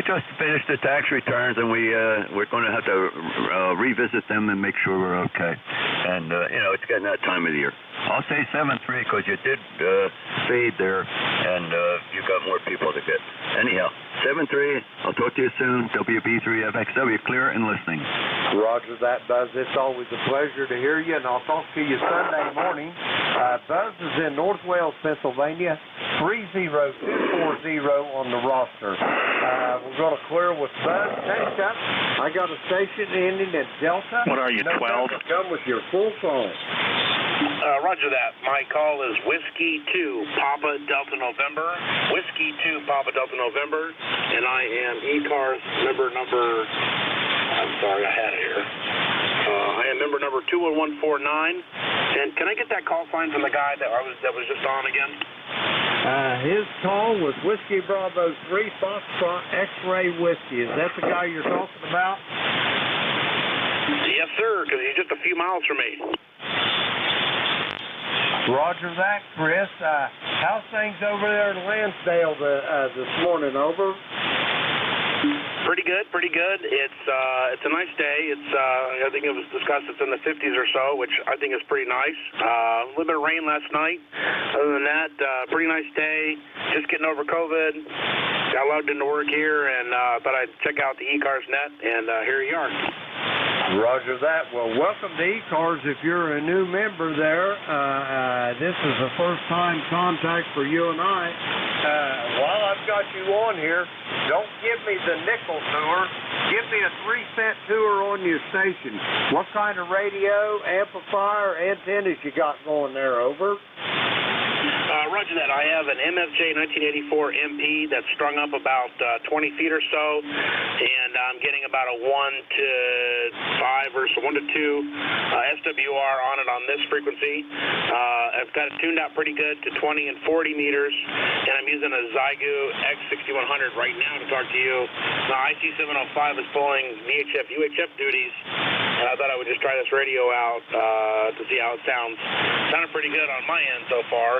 Speaker 5: just finished the tax returns, and we're going to have to revisit them and make sure we're okay. And it's getting that time of the year. I'll say 7-3 because you did fade there, and you got more people to get. Anyhow, 7-3. I'll talk to you soon. WB3FXW, clear and listening.
Speaker 9: Roger that, Buzz. It's always a pleasure to hear you, and I'll talk to you Sunday morning. Buzz is in North Wales, Pennsylvania. 30240 on the roster. We're going to clear with Buzz. Next up, I got a station ending in Delta.
Speaker 10: What are you, 12?
Speaker 9: Come with your full phone.
Speaker 10: Roger that. My call is Whiskey 2, Papa Delta November. Whiskey 2, Papa Delta November. And I am ECARS member number, I'm sorry, I had it here. I am member number 21149. And can I get that call sign from the guy that was just on again?
Speaker 9: His call was Whiskey Bravo 3 Foxtrot X-Ray Whiskey. Is that the guy you're talking about?
Speaker 10: Yes, sir, because he's just a few miles from me.
Speaker 9: Roger that, Chris. How's things over there in Lansdale this morning? Over.
Speaker 10: Pretty good, pretty good. It's a nice day. It's I think it was discussed it's in the 50s or so, which I think is pretty nice. A little bit of rain last night. Other than that, pretty nice day. Just getting over COVID. Got logged into work here and thought I'd check out the ECARS net, and here you are.
Speaker 9: Roger that. Well, welcome to ECARS if you're a new member there. This is a first-time contact for you and I. While I've got you on here, don't give me the nickel tour. Give me a 3-cent tour on your station. What kind of radio, amplifier, antennas you got going there? Over.
Speaker 10: Roger that. I have an MFJ 1984 MP that's strung up about 20 feet or so, and I'm getting about a 1 to 5 or so 1 to 2 SWR on it on this frequency. I've got it tuned out pretty good to 20 and 40 meters, and I'm using a Zygu X6100 right now to talk to you. My IC705 is pulling VHF, UHF duties, and I thought I would just try this radio out to see how it sounds. Sounded pretty good on my end so far.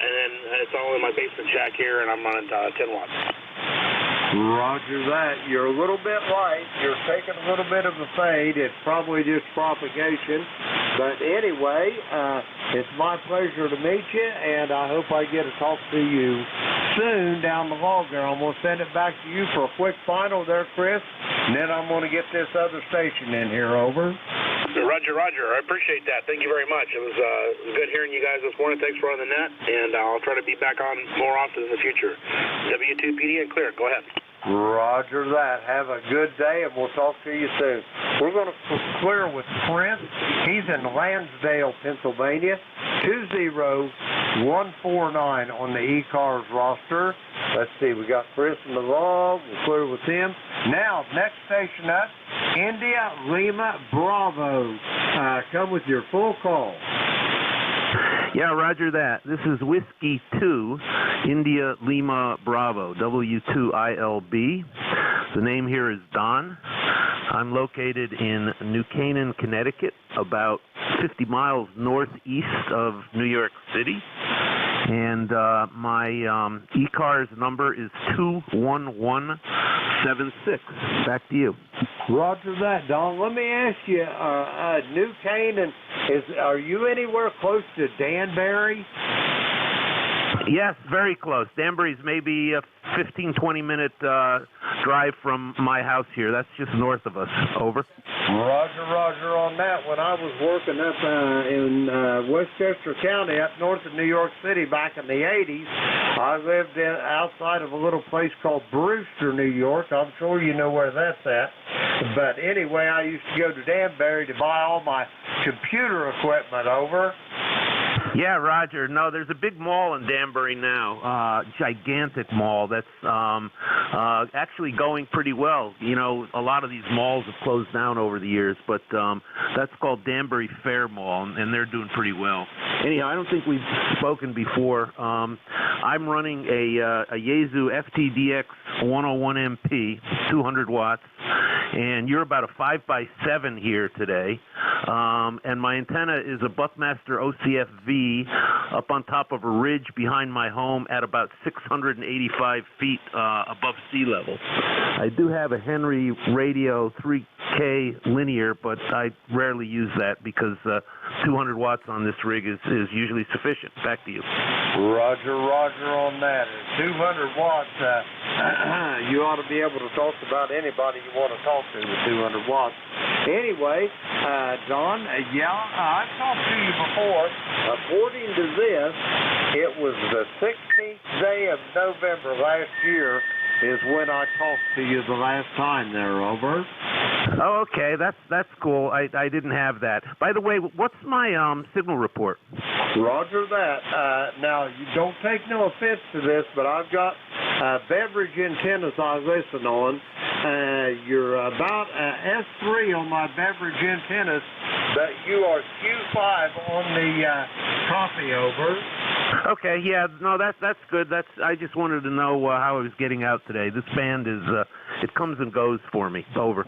Speaker 10: And then it's all in my basement shack here, and I'm running 10 watts.
Speaker 9: Roger that. You're a little bit light. You're taking a little bit of a fade. It's probably just propagation. But anyway, it's my pleasure to meet you, and I hope I get to talk to you soon down the log there. I'm going to send it back to you for a quick final there, Chris, and then I'm going to get this other station in here. Over.
Speaker 10: Roger, Roger. I appreciate that. Thank you very much. It was good hearing you guys this morning. Thanks for running the net, and I'll try to be back on more often in the future. W2PD and clear. Go ahead.
Speaker 9: Roger that. Have a good day, and we'll talk to you soon. We're going to clear with Prince. He's in Lansdale, Pennsylvania. 20149 on the ECARS roster. Let's see. We got Chris in the log. We'll clear with him. Now, next station up, India Lima Bravo. Come with your full call.
Speaker 1: Yeah, roger that. This is Whiskey 2, India Lima Bravo, W2ILB. The name here is Don. I'm located in New Canaan, Connecticut, about 50 miles northeast of New York City. And my ECARS number is 21176. Back to you.
Speaker 9: Roger that, Don. Let me ask you, New Canaan, are you anywhere close to Danbury?
Speaker 1: Yes, very close. Danbury's maybe a 15, 20-minute drive from my house here. That's just north of us. Over.
Speaker 9: Roger on that. When I was working up in Westchester County up north of New York City back in the 80s, I lived outside of a little place called Brewster, New York. I'm sure you know where that's at. But anyway, I used to go to Danbury to buy all my computer equipment. Over.
Speaker 1: Yeah, Roger. No, there's a big mall in Danbury now, gigantic mall that's actually going pretty well. You know, a lot of these malls have closed down over the years, but that's called Danbury Fair Mall, and they're doing pretty well. Anyhow, I don't think we've spoken before. I'm running a Yaesu FTDX 101MP, 200 watts, and you're about a 5x7 here today. And my antenna is a Buckmaster OCF-V up on top of a ridge behind my home at about 685 feet above sea level. I do have a Henry Radio 3K linear, but I rarely use that because 200 watts on this rig is usually sufficient. Back to you.
Speaker 9: Roger on that. At 200 watts, you ought to be able to talk about anybody you want to talk to with 200 watts. Anyway, Don, I've talked to you before. According to this, it was the 16th day of November last year is when I talked to you the last time there. Over.
Speaker 1: Oh, okay. That's cool. I didn't have that. By the way, what's my signal report?
Speaker 9: Roger that. Now, you don't take no offense to this, but I've got beverage antennas I listen on. You're about S3 on my beverage antennas, but you are Q5 on the coffee. Over.
Speaker 1: Okay, yeah, no, that's good. I just wanted to know how I was getting out today. This band is it comes and goes for me. Over.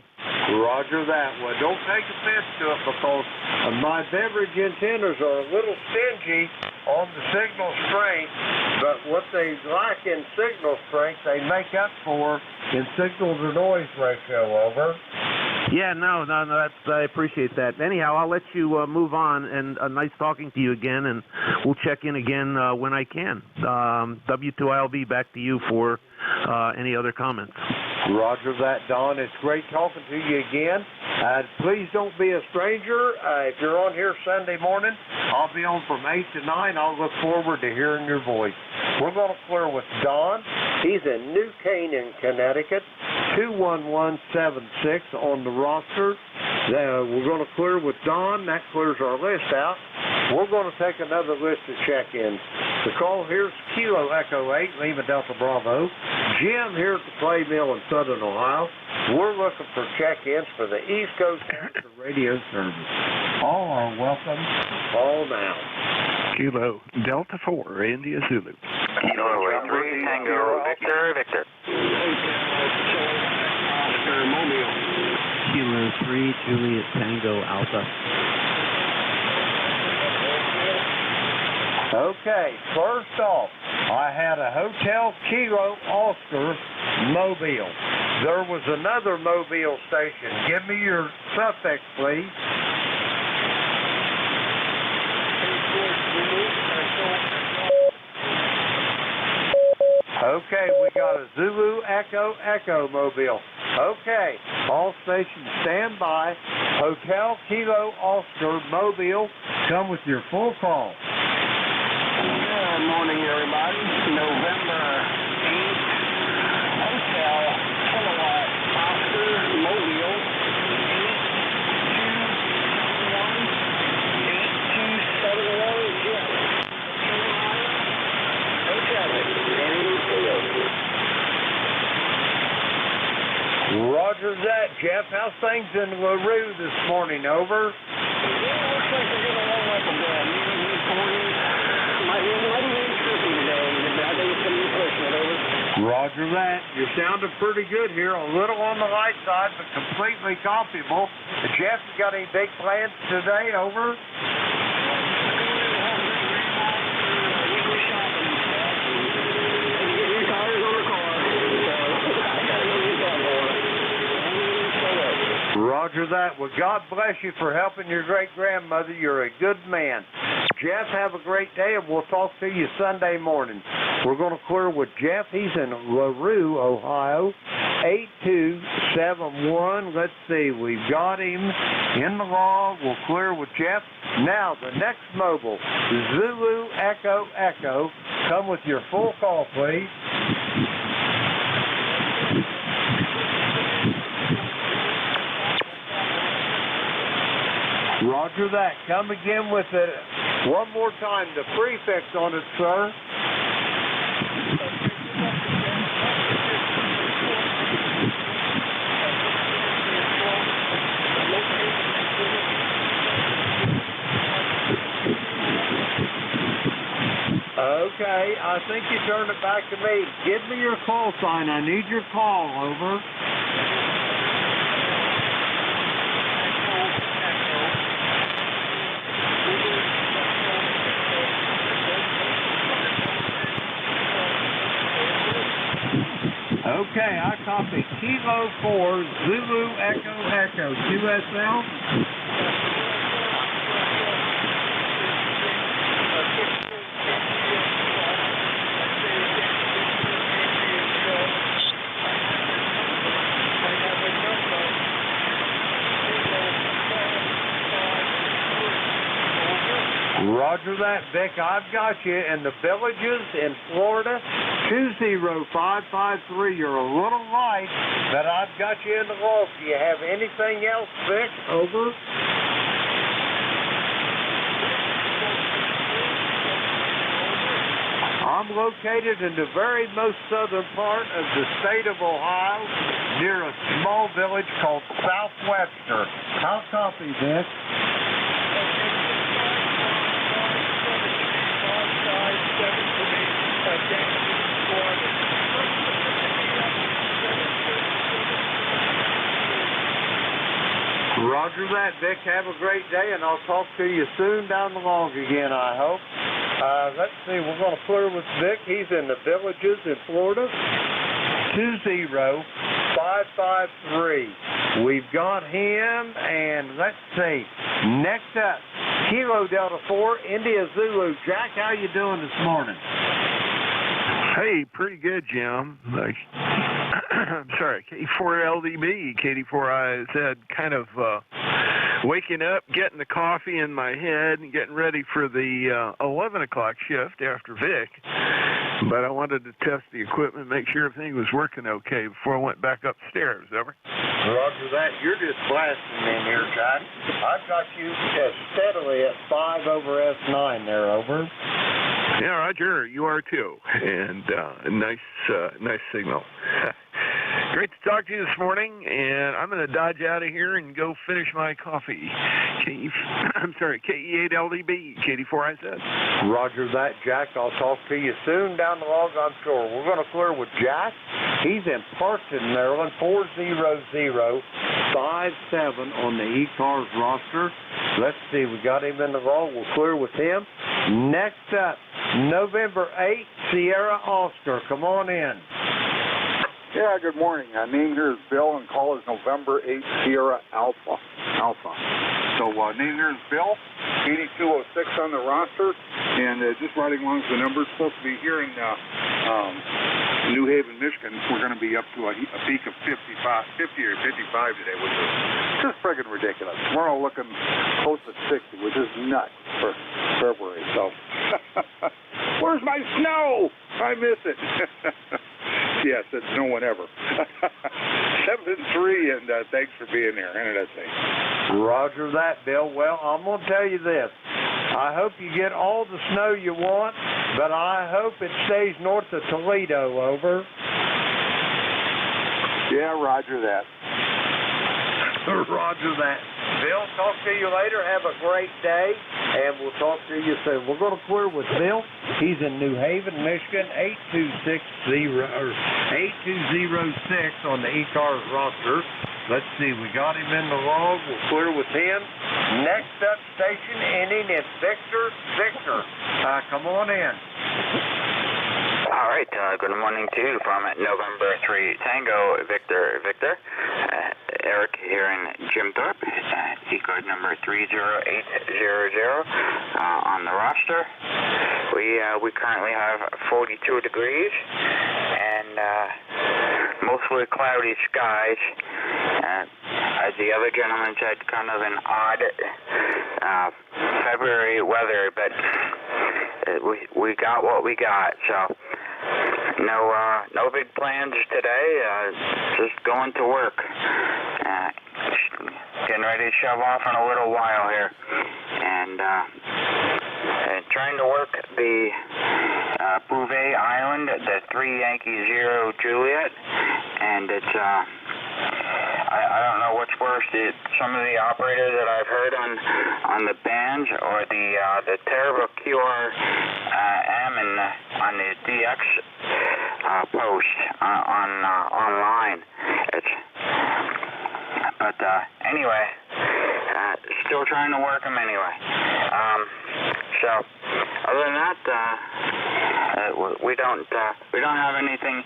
Speaker 9: Roger that. Well, don't take offense to it because my beverage antennas are a little stingy on the signal strength, but what they lack in signal strength, they make up for in signal to noise ratio. Over.
Speaker 1: Yeah, no, I appreciate that. Anyhow, I'll let you move on, and nice talking to you again, and we'll check in again when I can. W2ILB, back to you for any other comments.
Speaker 9: Roger that, Don. It's great talking to you again. Please don't be a stranger. If you're on here Sunday morning, I'll be on from 8 to 9. I'll look forward to hearing your voice. We're going to clear with Don. He's in New Canaan, Connecticut, 21176 on the roster. We're going to clear with Don. That clears our list out. We're going to take another list of check-ins. The call here's Kilo Echo 8, Lima Delta Bravo. Jim here at the Play Mill in Southern Ohio. We're looking for check-ins for the East Coast radio service. All are welcome. Call now.
Speaker 2: Kilo Delta 4, India Zulu.
Speaker 6: Kilo 3, Tango, Victor.
Speaker 4: Kilo 3, Juliet Tango Alpha.
Speaker 9: Okay, first off, I had a Hotel Kilo Oscar Mobile. There was another Mobile station. Give me your suffix, please. Okay, we got a Zulu Echo Mobile. Okay, all stations stand by. Hotel Kilo Oscar Mobile, come with your full call.
Speaker 19: Good morning, everybody. November 8th, Hotel Kilowatt Oscar Mobile, 8271, Jeff.
Speaker 9: Roger that, Jeff. How's things in LaRue this morning? Over.
Speaker 19: Yeah, looks like they're going to warm up a bit. Mid-40s. Might be tricky today, but I think it's going to be pushing it over.
Speaker 9: Roger that. You're sounding pretty good here. A little on the light side, but completely copyable. Jeff, you got any big plans today? Over. Roger that. Well, God bless you for helping your great-grandmother. You're a good man. Jeff, have a great day, and we'll talk to you Sunday morning. We're going to clear with Jeff. He's in LaRue, Ohio, 8271. Let's see. We've got him in the log. We'll clear with Jeff. Now, the next mobile, Zulu Echo. Come with your full call, please. Roger that. Come again with it one more time. The prefix on it, sir. Okay, I think you turned it back to me. Give me your call sign. I need your call. Over. Okay, I copy Kilo 4, Zulu Echo, QSL. Roger that, Vic. I've got you in the Villages in Florida, 20553. You're a little light, but I've got you in the log. Do you have anything else, Vic? Over. I'm located in the very most southern part of the state of Ohio, near a small village called South Webster. How copy, Vic? Roger that, Vic. Have a great day, and I'll talk to you soon down the log again, I hope. Let's see, we're going to clear with Vic. He's in the Villages in Florida. 20553. We've got him, and let's see. Next up, Kilo Delta 4, India Zulu. Jack, how you doing this morning?
Speaker 2: Hey, pretty good, Jim. I'm sorry, K4LDB, KD4IZ, kind of waking up, getting the coffee in my head, and getting ready for the 11 o'clock shift after Vic. But I wanted to test the equipment, make sure everything was working okay before I went back upstairs. Over.
Speaker 9: Roger that. You're just blasting in here, Jack. I've got you steadily at 5 over S9 there, over.
Speaker 2: Yeah, Roger, you are too. And nice signal. Great to talk to you this morning, and I'm going to dodge out of here and go finish my coffee. KE8LDB, KD4IZ.
Speaker 9: Roger that, Jack. I'll talk to you soon down the log, I'm sure. We're going to clear with Jack. He's in Parkton, Maryland, 40057 on the ECARS roster. Let's see, we got him in the log. We'll clear with him. Next up, November 8th, Sierra Oscar. Come on in.
Speaker 7: Yeah, good morning. Name here is Bill, and call is November 8 Sierra Alpha. So name here is Bill, 8206 on the roster, and just riding along with the numbers. Supposed to be here in New Haven, Michigan. We're going to be up to a peak of 50 or 55 today, which is just friggin' ridiculous. Tomorrow looking close to 60, which is nuts for February. So, where's my snow? I miss it. Yes, it's no one ever. 7-3, and thanks for being here.
Speaker 9: Roger that, Bill. Well, I'm going to tell you this. I hope you get all the snow you want, but I hope it stays north of Toledo, over.
Speaker 7: Yeah, roger that.
Speaker 9: Roger that. Bill, talk to you later. Have a great day, and we'll talk to you soon. We're going to clear with Bill. He's in New Haven, Michigan, 8206 on the ECARS roster. Let's see, we got him in the log. We'll clear with him. Next up station ending in Victor. Come on in.
Speaker 6: All right, good morning to you from November 3 Tango Victor. Eric here in Jim Thorpe, ECARS number 30800 on the roster. We currently have 42 degrees and mostly cloudy skies. As the other gentleman said, kind of an odd February weather, but we got what we got, so no big plans today, just going to work. Getting ready to shove off in a little while here, and trying to work the Bouvet Island, the 3 Yankee 0 Juliet, and it's I don't know what's worse, some of the operators that I've heard on the bands, or the terrible QRM on the DX post online. But anyway, still trying to work them anyway. So other than that, we don't have anything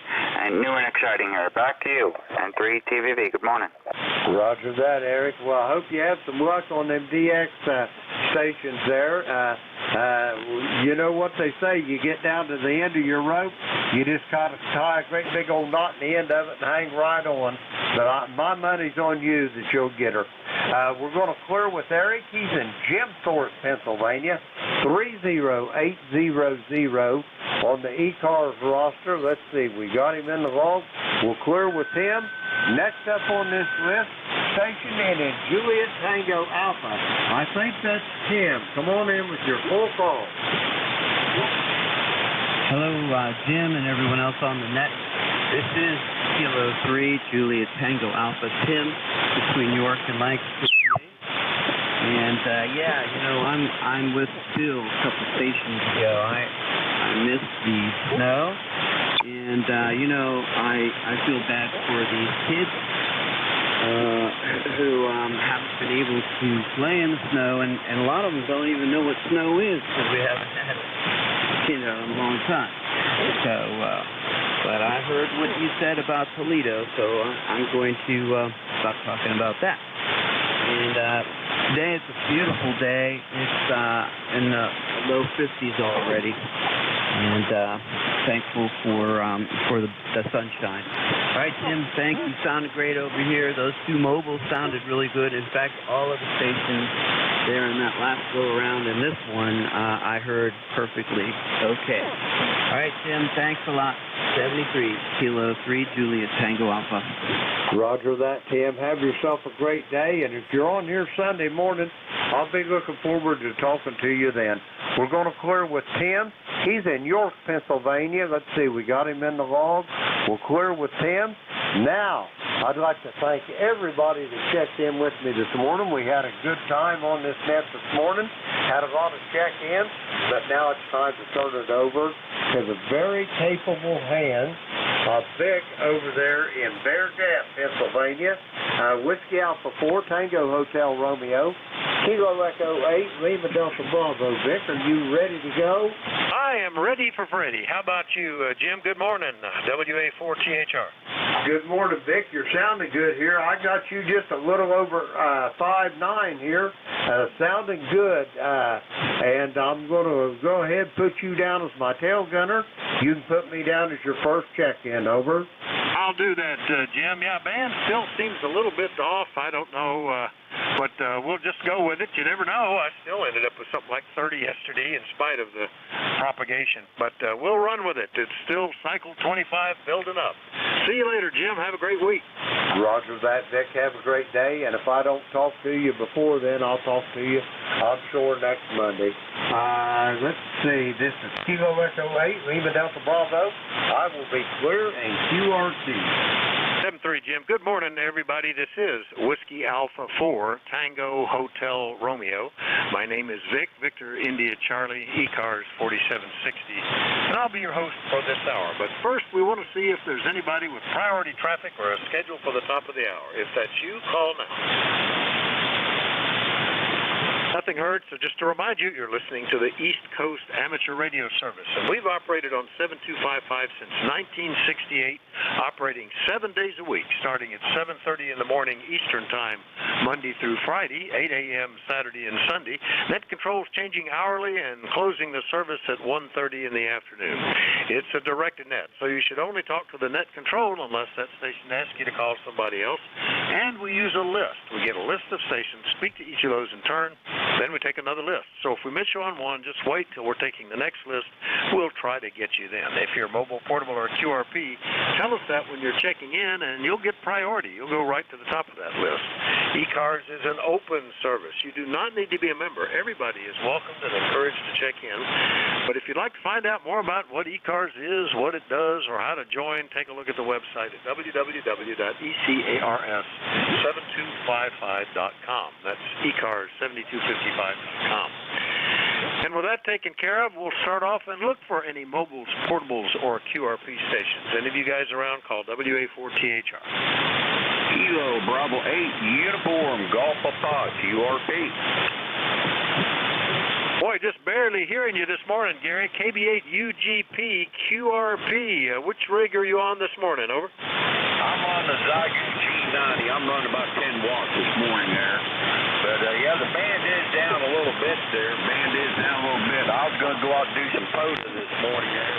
Speaker 6: new and exciting here. Back to you and 3 TVV. Good morning.
Speaker 9: Roger that, Eric. Well, I hope you have some luck on them DX stations there. You know what they say, you get down to the end of your rope, you just got to tie a great big old knot in the end of it and hang right on. But my money's on you that you'll get her. We're going to clear with Eric. He's in Jim Thorpe, Pennsylvania, 30800 on the ECARS roster. Let's see, we got him in the log. We'll clear with him. Next up on this list, station in Juliet Tango Alpha. I think that's Tim. Come on in with your full call.
Speaker 4: Hello, Jim and everyone else on the net. This is Kilo 3 Juliet Tango Alpha Tim between York and Lancaster. And I'm with Bill a couple stations ago. I missed the snow, and I feel bad for these kids who haven't been able to play in the snow, and a lot of them don't even know what snow is because we haven't had it, in a long time. So, but I heard what you said about Toledo, so I'm going to stop talking about that. And today it's a beautiful day. It's in the low 50s already, and thankful for the sunshine. All right, Tim, thank you. Sounded great over here. Those two mobiles sounded really good. In fact, all of the stations there in that last go around and this one I heard perfectly okay. All right, Tim, thanks a lot. 73 Kilo 3 Juliet Tango Alpha.
Speaker 9: Roger that, Tim. Have yourself a great day, and if you're on here Sunday morning, I'll be looking forward to talking to you then. We're going to clear with Tim. He's in York, Pennsylvania. Let's see, we got him in the log. We'll clear with Tim. Now, I'd like to thank everybody that checked in with me this morning. We had a good time on this net this morning. Had a lot of check-ins, but now it's time to turn it over to the very capable hands of Vic over there in Bear Gap, Pennsylvania. Whiskey Alpha 4, Tango Hotel Romeo, Kilo Echo 8, Lima Delta Bravo. Vic, are you ready to go?
Speaker 13: I am ready for Freddy. How about you, Jim? Good morning, WA4THR.
Speaker 9: Good morning, Vic. You're sounding good here. I got you just a little over 5'9" here, sounding good. And I'm going to go ahead and put you down as my tail gunner. You can put me down as your first check-in. Over.
Speaker 13: I'll do that, Jim. Yeah, band still seems a little bit off. I don't know, but we'll just go with it. You never know. I still ended up with something like 30 yesterday in spite of the propagation. But we'll run with it. It's still cycle 25 building up. See you later, Jim. Have a great week.
Speaker 9: Roger that, Vic. Have a great day. And if I don't talk to you before then, I'll talk to you, I'm sure, next Monday. Let's see. This is Kilo Echo 8, Lima Delta Bravo. I will be clear and QRT.
Speaker 13: 7-3, Jim. Good morning, everybody. This is Whiskey Alpha 4, Tango Hotel Romeo. My name is Vic, Victor India Charlie, ECARS 4760, and I'll be your host for this hour. But first, we want to see if there's anybody with priority traffic or a schedule for the top of the hour. If that's you, call now. Nothing heard, so just to remind you, you're listening to the East Coast Amateur Radio Service, and we've operated on 7255 since 1968, operating 7 days a week, starting at 7:30 in the morning Eastern Time, Monday through Friday, 8 a.m. Saturday and Sunday. Net controls changing hourly and closing the service at 1:30 in the afternoon. It's a directed net, so you should only talk to the net control unless that station asks you to call somebody else. And we use a list. We get a list of stations, speak to each of those in turn, then we take another list. So if we miss you on one, just wait till we're taking the next list. We'll try to get you then. If you're mobile, portable, or QRP, tell us that when you're checking in, and you'll get priority. You'll go right to the top of that list. ECARS is an open service. You do not need to be a member. Everybody is welcomed and encouraged to check in. But if you'd like to find out more about what ECARS is, what it does, or how to join, take a look at the website at www.ECARS7255.com. That's ECARS7255.com. And with that taken care of, we'll start off and look for any mobiles, portables, or QRP stations. Any of you guys around, call WA4THR.
Speaker 14: Kilo Bravo 8, Uniform Golf Papa, QRP.
Speaker 13: Boy, just barely hearing you this morning, Gary. KB8 UGP QRP. Which rig are you on this morning? Over.
Speaker 14: I'm on the Zygo G90. I'm running about 10 watts this morning there. But, yeah, the band is down a little bit there. Band is down a little bit. I was going to go out and do some posing this morning there.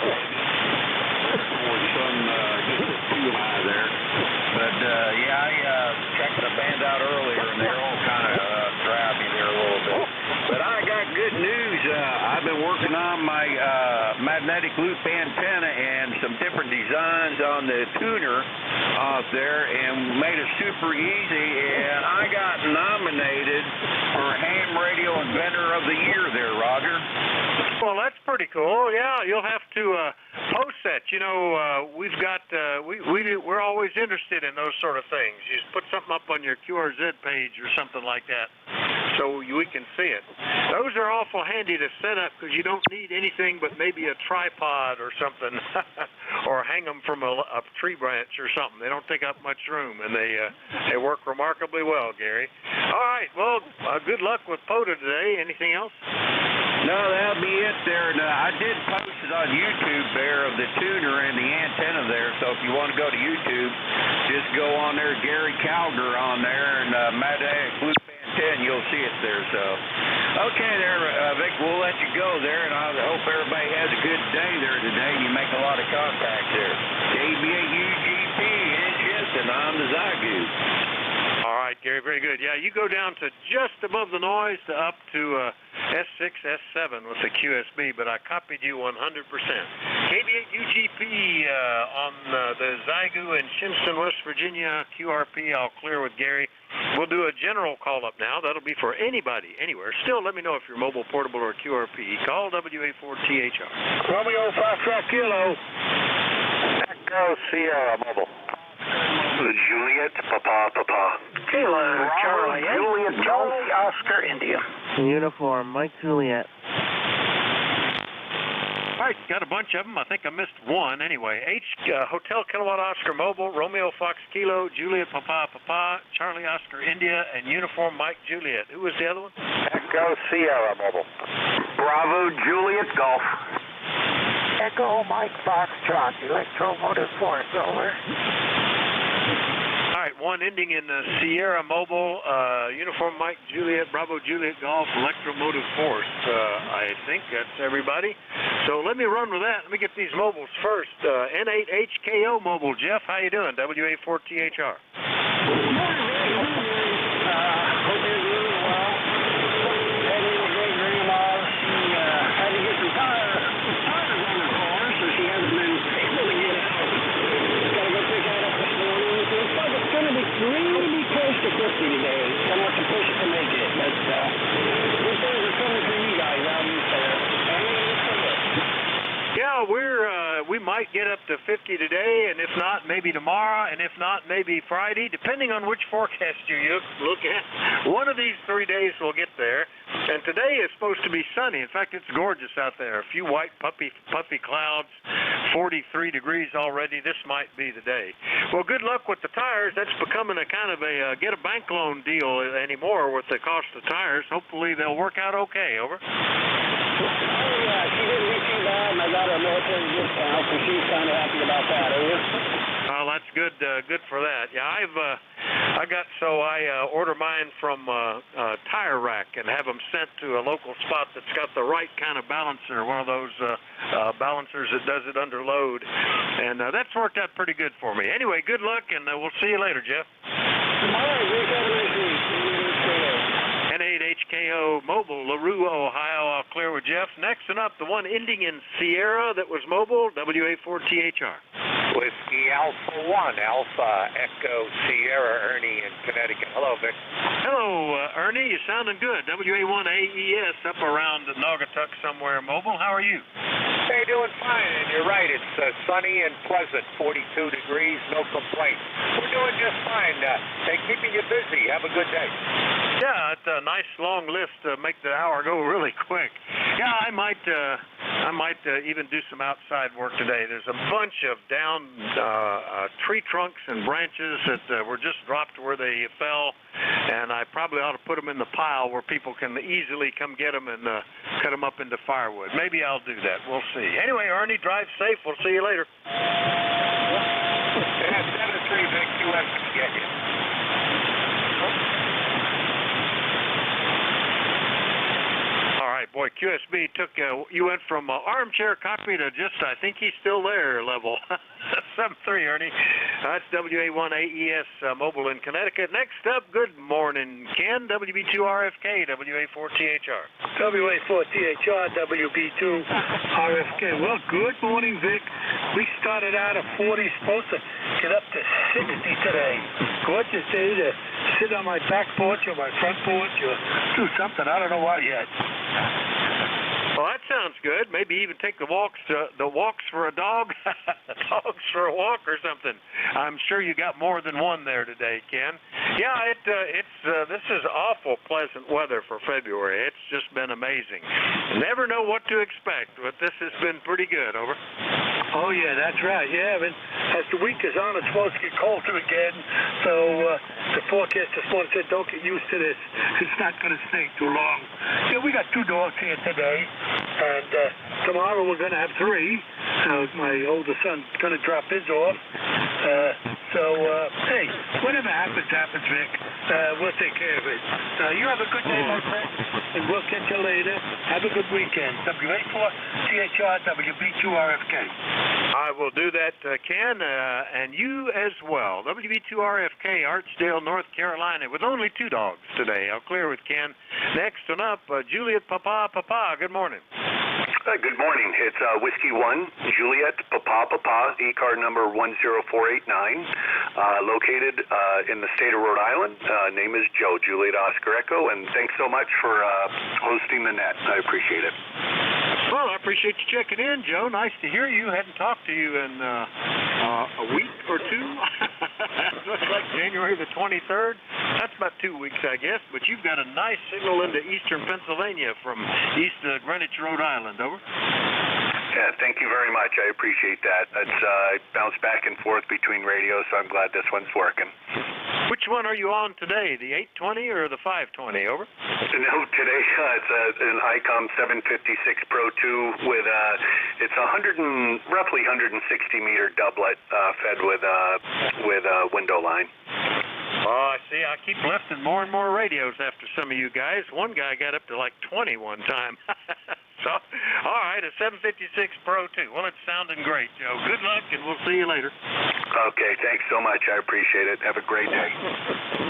Speaker 14: Before the sun gets too high there. But, yeah, I checked the band out earlier, and they're all kind of drowsy there a little bit. But I got good news. I've been working on my magnetic loop antenna and some different designs on the tuner off there, and made it super easy, and I got nominated for Ham Radio Inventor of the Year there, Roger.
Speaker 13: Well, that's pretty cool. Yeah, you'll have to OSET, you know, we've got, we're always interested in those sort of things. You just put something up on your QRZ page or something like that so we can see it. Those are awful handy to set up because you don't need anything but maybe a tripod or something or hang them from a tree branch or something. They don't take up much room, and they work remarkably well, Gary. All right, well, good luck with POTA today. Anything else?
Speaker 14: No, that'll be it there. And, I did post it on YouTube there of the tuner and the antenna there. So if you want to go to YouTube, just go on there, Gary Calger on there, and Matt Blue Fan 10, you'll see it there. So, okay there, Vic, we'll let you go there, and I hope everybody has a good day there today. You make a lot of contacts there. KBAUGP, NJ2US, and I'm the Zygu.
Speaker 13: All right, Gary, very good. Yeah, you go down to just above the noise to up to S6, S7 with the QSB, but I copied you 100%. KBAUGP on the Zygu in Shinston, West Virginia, QRP, I'll clear with Gary. We'll do a general call-up now. That'll be for anybody, anywhere. Still, let me know if you're mobile, portable, or QRP. Call WA4THR.
Speaker 23: Romeo Foxtrot Kilo.
Speaker 19: Echo Sierra Mobile.
Speaker 10: Juliet, Papa.
Speaker 23: Kilo, Charlie,
Speaker 19: Juliet,
Speaker 23: Charlie, Oscar, India.
Speaker 4: Uniform, Mike Juliet.
Speaker 13: All right, got a bunch of them. I think I missed one. Anyway, Hotel Kilowatt Oscar Mobile, Romeo Fox Kilo, Juliet Papa, Charlie Oscar India, and Uniform Mike Juliet. Who was the other one?
Speaker 19: Echo Sierra Mobile.
Speaker 10: Bravo, Juliet, Golf.
Speaker 23: Echo Mike Foxtrot, Electromotive Force, over.
Speaker 13: All right, one ending in Sierra Mobile, Uniform Mike Juliet, Bravo Juliet Golf, Electromotive Force. I think that's everybody. So let me run with that. Let me get these mobiles first. N8HKO mobile, Jeff, how you doing? WA4THR.
Speaker 23: Really close to 50 today. Gonna have to push it to make it, but good things are coming for you guys out east there.
Speaker 13: Yeah, we might get up to 50 today, and if not, maybe tomorrow, and if not, maybe Friday, depending on which forecast you look at. One of these 3 days we'll get there, and today is supposed to be sunny. In fact, it's gorgeous out there. A few white puffy clouds, 43 degrees already. This might be the day. Well, good luck with the tires. That's becoming a kind of a get a bank loan deal anymore with the cost of tires. Hopefully they'll work out okay. Over.
Speaker 23: She didn't get too bad, and I got her a military discount, so she's kind of happy about that.
Speaker 13: Well, that's good. Good for that. Yeah, I order mine from Tire Rack and have them sent to a local spot that's got the right kind of balancer, one of those balancers that does it under load, and that's worked out pretty good for me. Anyway, good luck, and we'll see you later, Jeff.
Speaker 23: All right, Rick, have a nice week.
Speaker 13: N8HKO Mobile, LaRue, Ohio. I'll clear with Jeff. Next and up, the one ending in Sierra that was mobile, WA4THR.
Speaker 11: Whiskey Alpha 1, Alpha Echo Sierra, Ernie in Connecticut. Hello, Vic.
Speaker 13: Hello, Ernie. You're sounding good. WA1AES up around Naugatuck somewhere mobile. How are you?
Speaker 11: Hey, doing fine, and you're right. It's sunny and pleasant, 42 degrees, no complaints. We're doing just fine. Hey, keeping you busy. Have a good day.
Speaker 13: Yeah, it's a nice long list to make the hour go really quick. Yeah, I might even do some outside work today. There's a bunch of down tree trunks and branches that were just dropped where they fell, and I probably ought to put them in the pile where people can easily come get them and cut them up into firewood. Maybe I'll do that. We'll see. Anyway, Ernie, drive safe. We'll see you later.
Speaker 11: Yeah, 7-3, Vic. QS can get you.
Speaker 13: All right, boy, QSB took, you went from armchair copy to just, I think he's still there level. 7-3, Ernie. That's WA1AES Mobile in Connecticut. Next up, good morning, Ken, WB2RFK, WA4THR.
Speaker 23: WA4THR, WB2RFK. Well, good morning, Vic. We started out at 40, supposed to get up to 60 today. Gorgeous day to sit on my back porch or my front porch or do something. I don't know what yet.
Speaker 13: Well, that sounds good. Maybe even take the walks for a dog, dogs for a walk or something. I'm sure you got more than one there today, Ken. Yeah, this is awful pleasant weather for February. It's just been amazing. Never know what to expect, but this has been pretty good. Over.
Speaker 10: Oh yeah, that's right. Yeah, but as the week is on, it's supposed to get colder again. So the forecast this morning said, don't get used to this. It's not going to stay too long. Yeah, we got 2 dogs here today, and tomorrow we're going to have 3. My oldest son's going to drop his off. Hey, whatever happens, Vic. We'll take care of it. You have a good day, my friend, and we'll catch you later. Have a good weekend. WA4CHR WB2RFK.
Speaker 13: I will do that, Ken, and you as well. WB2RFK, Archdale, North Carolina, with only 2 dogs today. I'll clear with Ken. Next one up, Juliet Papa. Good morning.
Speaker 15: Good morning. It's Whiskey 1, Juliet Papa, ECAR number 10489, located in the state of Rhode Island. Name is Joe, Juliet Oscar Echo, and thanks so much for hosting the net. I appreciate it.
Speaker 13: Well, I appreciate you checking in, Joe. Nice to hear you. Hadn't talked to you in a week or 2. Looks like January the 23rd. That's about 2 weeks, I guess. But you've got a nice signal into eastern Pennsylvania from east of Greenwich, Rhode Island. Over.
Speaker 15: Yeah, thank you very much. I appreciate that. It's bounce back and forth between radios, so I'm glad this one's working.
Speaker 13: Which one are you on today, the 820 or the 520? Over.
Speaker 15: No, today it's an ICOM 756 Pro 2 with it's roughly 160 meter doublet fed with window line.
Speaker 13: Oh, I see. I keep lifting more and more radios after some of you guys. One guy got up to like 20 one time. So, all right, a 756 Pro 2. Well, it's sounding great, Joe. Good luck, and we'll see you later.
Speaker 15: Okay, thanks so much. I appreciate it. Have a great day.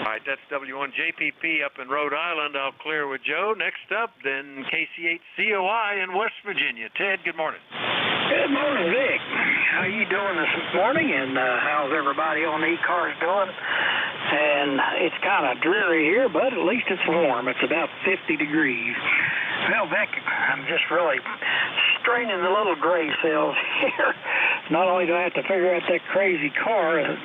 Speaker 13: All right, that's W1JPP up in Rhode Island. I'll clear with Joe. Next up, then KC8COI in West Virginia. Ted, good morning.
Speaker 16: Good morning, Vic. How you doing this morning, and how's everybody on ECARS doing? And it's kind of dreary here, but at least it's warm. It's about 50 degrees. Well, Vic, I'm just really straining the little gray cells here. Not only do I have to figure out that crazy car that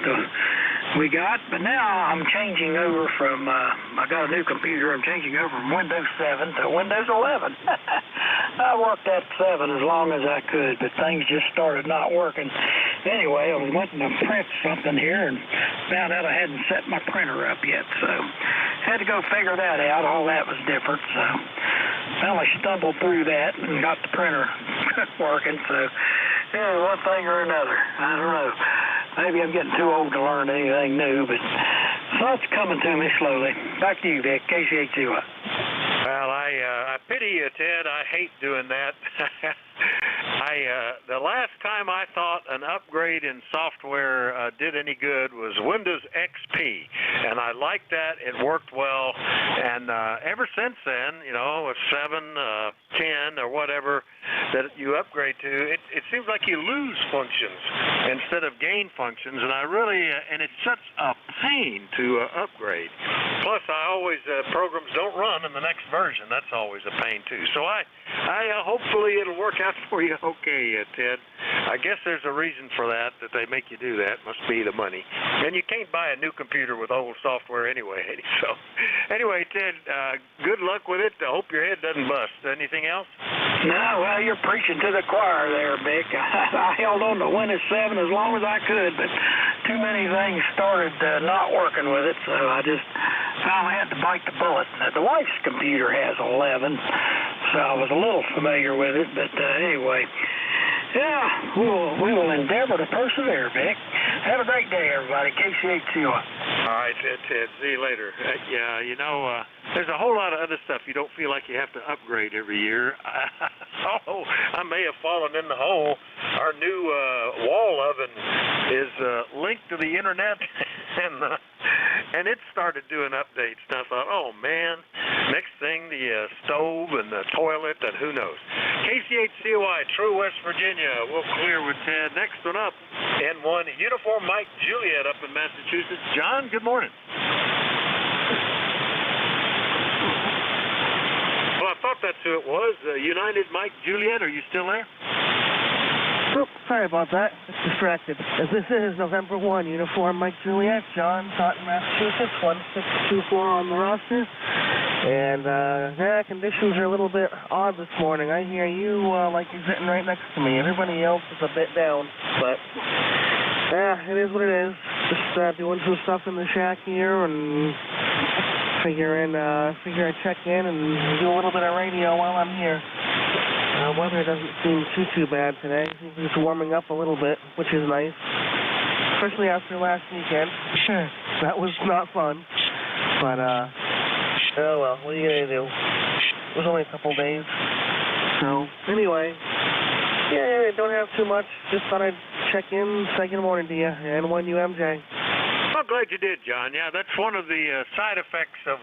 Speaker 16: we got, but now I'm changing over from, I got a new computer, I'm changing over from Windows 7 to Windows 11. I worked at 7 as long as I could, but things just started not working. Anyway, I was wanting to print something here and found out I hadn't set my printer up yet, so had to go figure that out. All that was different, so finally stumbled through that and got the printer working, so yeah, one thing or another. I don't know. Maybe I'm getting too old to learn anything new, but so it's coming to me slowly. Back to you, Vic, KC8COI.
Speaker 13: Well, I pity you, Ted. I hate doing that. The last time I thought an upgrade in software did any good was Windows XP, and I liked that. It worked well, and ever since then, with 7, 10, or whatever that you upgrade to, it seems like you lose functions instead of gain functions, and and it's such a pain to upgrade. Plus, programs don't run in the next version. That's always a pain too. So I hopefully it'll work out for you okay, Ted. I guess there's a reason for that they make you do that. Must be the money. And you can't buy a new computer with old software anyway. So anyway, Ted, good luck with it. I hope your head doesn't bust. Anything else?
Speaker 16: No, well, you're preaching to the choir there, Vic. I held on to Windows 7 as long as I could, but too many things started not working with it, so I just finally had to bite the bullet. The wife's computer has 11, so I was a little familiar with it, but anyway. Yeah, we will endeavor to persevere, Vic. Have a great day, everybody. KC8COI.
Speaker 13: All right, Ted. See you later. There's a whole lot of other stuff you don't feel like you have to upgrade every year. I may have fallen in the hole. Our new wall oven is linked to the internet, and it started doing updates. And I thought, oh, man, next thing the stove and the toilet and who knows. KC8COI, True West Virginia. We'll clear with Ted. Next one up, N1 Uniform Mike Juliet up in Massachusetts. John, good morning. Well, I thought that's who it was. United Mike Juliet, are you still there?
Speaker 17: Oops, sorry about that. Just distracted. As this is November 1, Uniform Mike Juliet, John, Taunton, Massachusetts, 1624 on the roster. And, conditions are a little bit odd this morning. I hear you, like you're sitting right next to me. Everybody else is a bit down, but, it is what it is. Just, doing some stuff in the shack here and figure I'd check in and do a little bit of radio while I'm here. Weather doesn't seem too bad today. It's warming up a little bit, which is nice. Especially after last weekend. That was not fun. But, oh well, what are you going to do? It was only a couple days. So, anyway, yeah, don't have too much. Just thought I'd check in, say good morning to you, and one UMJ.
Speaker 13: I'm glad you did, John. Yeah, that's one of the side effects of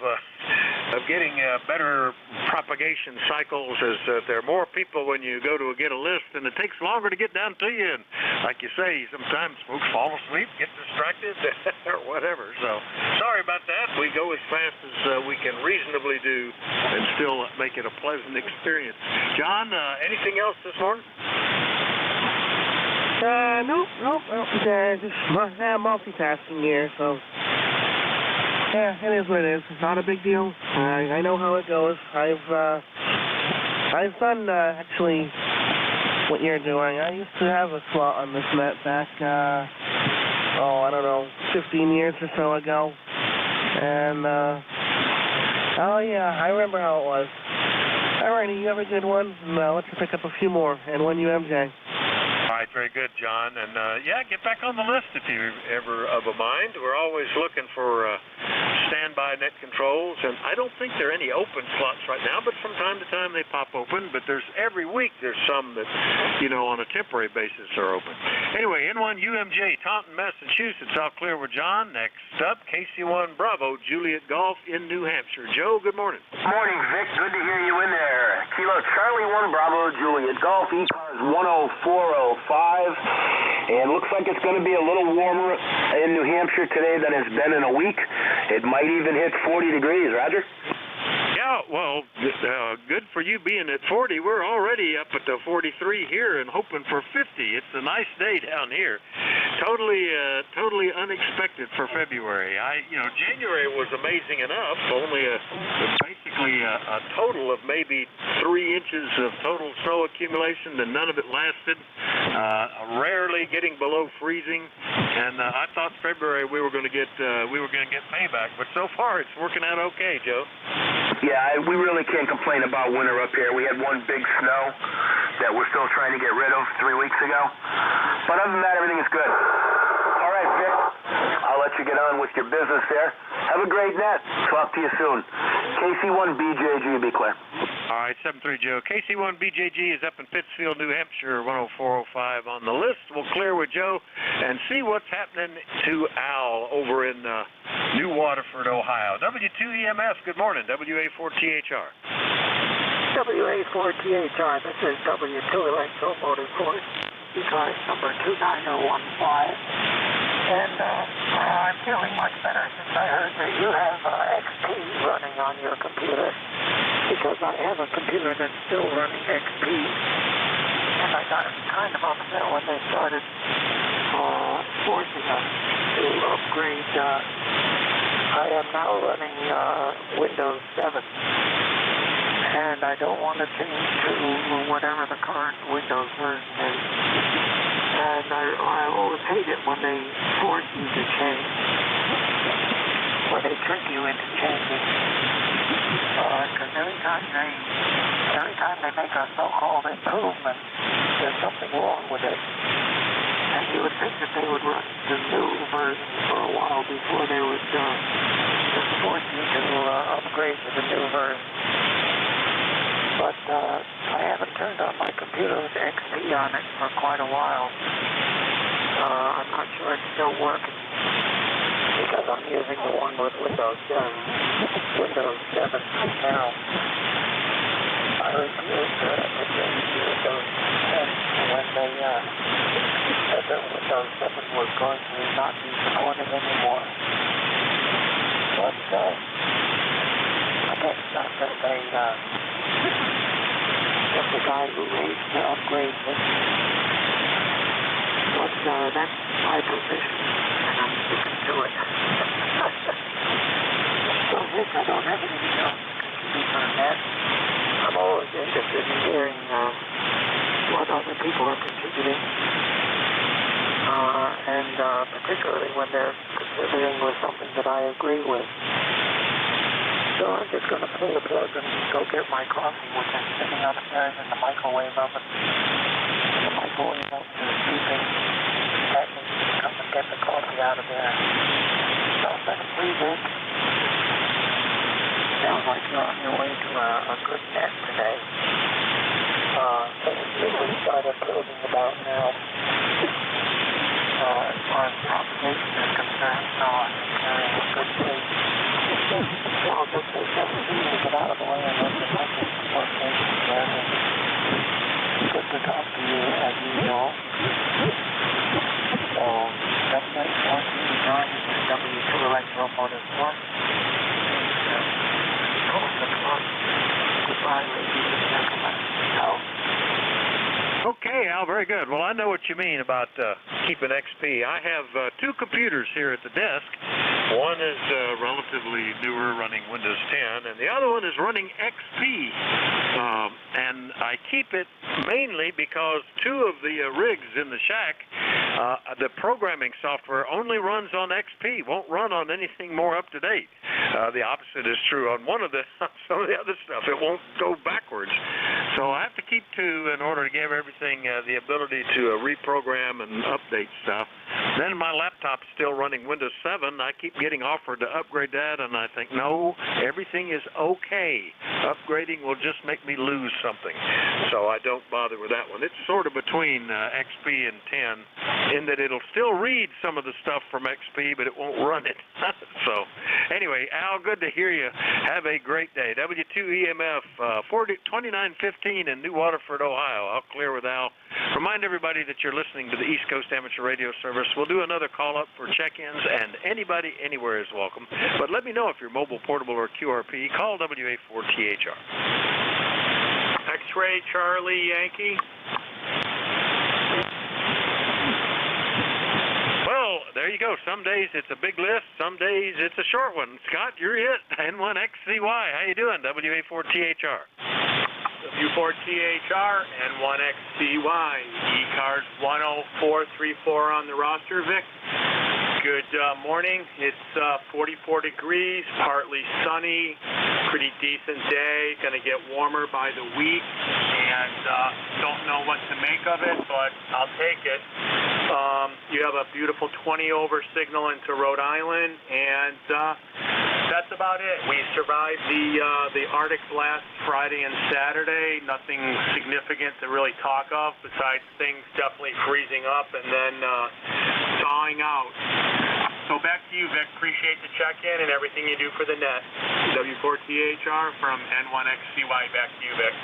Speaker 13: getting better propagation cycles is that there are more people when you go to get a list, and it takes longer to get down to you. And like you say, sometimes folks fall asleep, get distracted, or whatever. So sorry about that. We go as fast as we can reasonably do and still make it a pleasant experience. John, anything else this morning?
Speaker 17: Nope. Just multitasking here, so. Yeah, it is what it is. It's not a big deal. I know how it goes. I've done, actually, what you're doing. I used to have a slot on this net back, 15 years or so ago. And, I remember how it was. Alrighty, you have a good one. And, let's pick up a few more. And one UMJ.
Speaker 13: All right, very good, John. And, get back on the list if you're ever of a mind. We're always looking for standby net controls, and I don't think there are any open slots right now, but from time to time they pop open. But every week there's some that, on a temporary basis are open. Anyway, N1 UMJ, Taunton, Massachusetts, all clear with John. Next up, KC1 Bravo, Juliet Golf in New Hampshire. Joe, good morning.
Speaker 23: Morning, Vic. Good to hear you in there. Kilo Charlie 1 Bravo, Juliet Golf, ECARS 10405. And looks like it's going to be a little warmer in New Hampshire today than it's been in a week. It might even hit 40 degrees, Roger.
Speaker 13: Yeah, well, good for you being at 40. We're already up at the 43 here and hoping for 50. It's a nice day down here. Totally unexpected for February. January was amazing enough. Only basically a total of maybe 3 inches of total snow accumulation, and none of it lasted. Rarely getting below freezing. And I thought February we were going to get payback, but so far it's working out okay, Joe.
Speaker 23: Yeah, we really can't complain about winter up here. We had one big snow that we're still trying to get rid of 3 weeks ago. But other than that, everything is good. All right, Vic, I'll let you get on with your business there. Have a great net. Talk to you soon. KC1BJG, be clear.
Speaker 13: All right, 73 Joe. KC1BJG is up in Pittsfield, New Hampshire, 10405 on the list. We'll clear with Joe and see what's happening to Al over in New Waterford, Ohio. W2EMS, good morning. WA4THR.
Speaker 16: WA4THR, this is W2 Electromotive ECARS number 29015. And I'm feeling much better since I heard that you have XP running on your computer, because I have a computer that's still running XP, and I got kind of upset when they started forcing us to upgrade. I am now running Windows 7, and I don't want to change to whatever the current Windows version is. And I always hate it when they force you to change, when they trick you into changing. Because every time they make a so-called improvement, there's something wrong with it. And you would think that they would run the new version for a while before they would just force you to upgrade to the new version. But I haven't turned on my computer with XP on it for quite a while. I'm not sure it's still working, because I'm using the one with Windows 7 now. I refused to change to Windows 10 when they said that Windows 7 was going to not be supported anymore. But I guess not that they the guy who raised the upgrade was. But that's my position, and I'm sticking to it. So Vic, I don't have anything else to speak on that. I'm always interested in hearing what other people are contributing, and particularly when they're contributing with something that I agree with. So I'm just going to pull the plug and go get my coffee, which is sitting upstairs in the microwave oven. The microwave oven is beeping. That means to come and get the coffee out of there. So I'm going to freeze it. Sounds like you're on your way to a good net today. Things usually start improving about now. As far as propagation is concerned, so I'm carrying a good pace. So I'll just say 17 to get out of the way and then the second location again. It's good to talk to you as usual. So, website 14 John, W2 Electromotive 1. Goodbye, ladies and gentlemen.
Speaker 13: Okay, Al, very good. Well, I know what you mean about keeping XP. I have two computers here at the desk. One is relatively newer, running Windows 10, and the other one is running XP. And I keep it mainly because two of the rigs in the shack, the programming software only runs on XP, won't run on anything more up to date. The opposite is true on one of the some of the other stuff. It won't go backwards. So I have to keep two in order to give everything the ability to reprogram and update stuff. Then my laptop's still running Windows 7. I keep getting offered to upgrade that, and I think, no, everything is okay. Upgrading will just make me lose something. So I don't bother with that one. It's sort of between XP and 10 in that it'll still read some of the stuff from XP, but it won't run it. So anyway, Al, good to hear you. Have a great day. W2EMF 2915 in New Waterford, Ohio. I'll clear with Al. Remind everybody that you're listening to the East Coast Amateur Radio Service. We'll do another call-up for check-ins, and anybody anywhere is welcome. But let me know if you're mobile, portable, or QRP. Call WA4THR.
Speaker 3: X-Ray Charlie Yankee.
Speaker 13: Well, there you go. Some days it's a big list. Some days it's a short one. Scott, you're it. N1XCY. How you doing? WA4THR.
Speaker 3: W4THR, N1XCY, ECARS 10434 on the roster, Vic. Good morning. It's 44 degrees, partly sunny, pretty decent day. Going to get warmer by the week, and don't know what to make of it, but I'll take it. You have a beautiful 20 over signal into Rhode Island, and that's about it. We survived the Arctic blast Friday and Saturday. Nothing significant to really talk of besides things definitely freezing up and then thawing out. So back to you, Vic. Appreciate the check-in and everything you do for the net. W4THR from N1XCY. Back to you, Vic.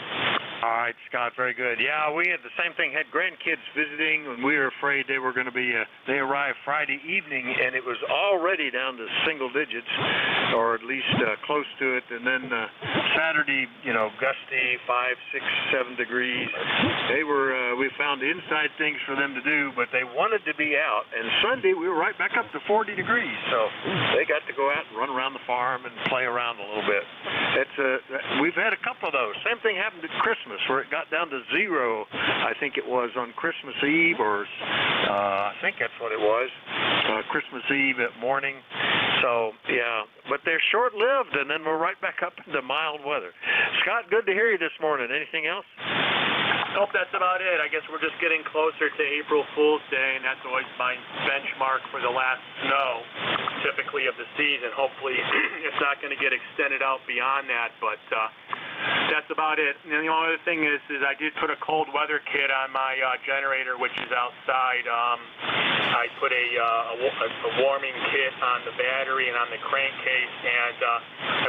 Speaker 13: All right, Scott, very good. Yeah, we had the same thing, had grandkids visiting, and we were afraid they were going to be, they arrived Friday evening, and it was already down to single digits, or at least close to it, and then Saturday, you know, gusty, 5, 6, 7 degrees. They were, we found inside things for them to do, but they wanted to be out, and Sunday we were right back up to 40 degrees, so they got to go out and run around the farm and play around a little bit. It's we've had a couple of those. Same thing happened at Christmas, where it got down to 0, I think it was on Christmas Eve, or I think that's what it was, Christmas Eve at morning. So, yeah, but they're short-lived, and then we're right back up into mild weather. Scott, good to hear you this morning. Anything else?
Speaker 3: Nope, that's about it. I guess we're just getting closer to April Fool's Day, and that's always my benchmark for the last snow, typically of the season. Hopefully it's not going to get extended out beyond that, but that's about it. And the only other thing is I did put a cold weather kit on my generator, which is outside. I put a warming kit on the battery and on the crankcase, and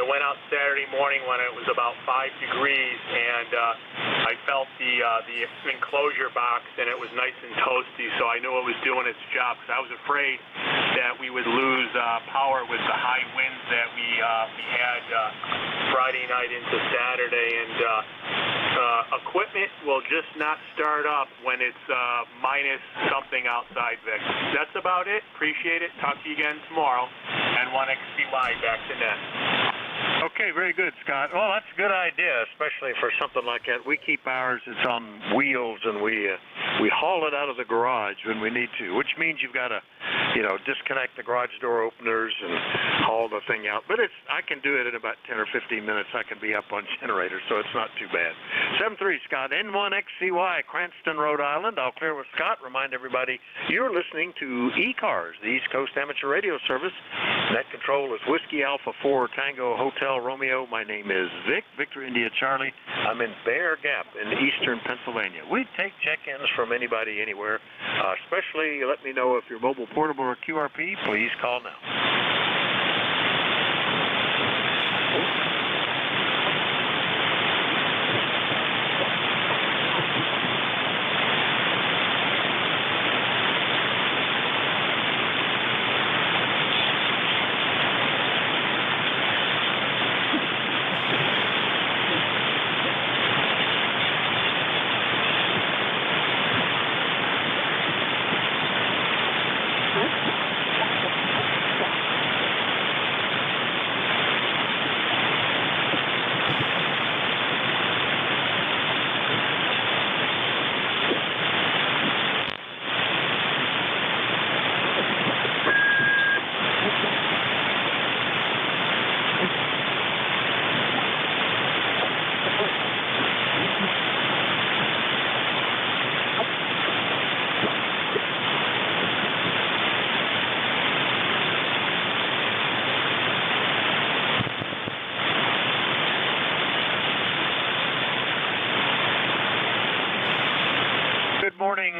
Speaker 3: I went out Saturday morning when it was about 5 degrees, and I felt the enclosure box, and it was nice and toasty, so I knew it was doing its job, because I was afraid that we would lose power with the high winds that we had Friday night into Saturday, and equipment will just not start up when it's minus something outside, Vic. That's about it. Appreciate it. Talk to you again tomorrow. And 1XCY back to net.
Speaker 13: Okay, very good, Scott. Well, that's a good idea, especially for something like that. We keep ours, it's on wheels, and we haul it out of the garage when we need to, which means you've got to, disconnect the garage door openers and haul the thing out. But I can do it in about 10 or 15 minutes. I can be up on generator, so it's not too bad. 7-3, Scott, N1XCY, Cranston, Rhode Island. I'll clear with Scott. Remind everybody you're listening to ECARS, the East Coast Amateur Radio Service. Net control is Whiskey Alpha 4 Tango Hotel Romeo. My name is Vic, Victor India Charlie. I'm in Bear Gap in eastern Pennsylvania. We take check-ins from anybody anywhere, especially let me know if you're mobile, portable, or QRP. Please call now.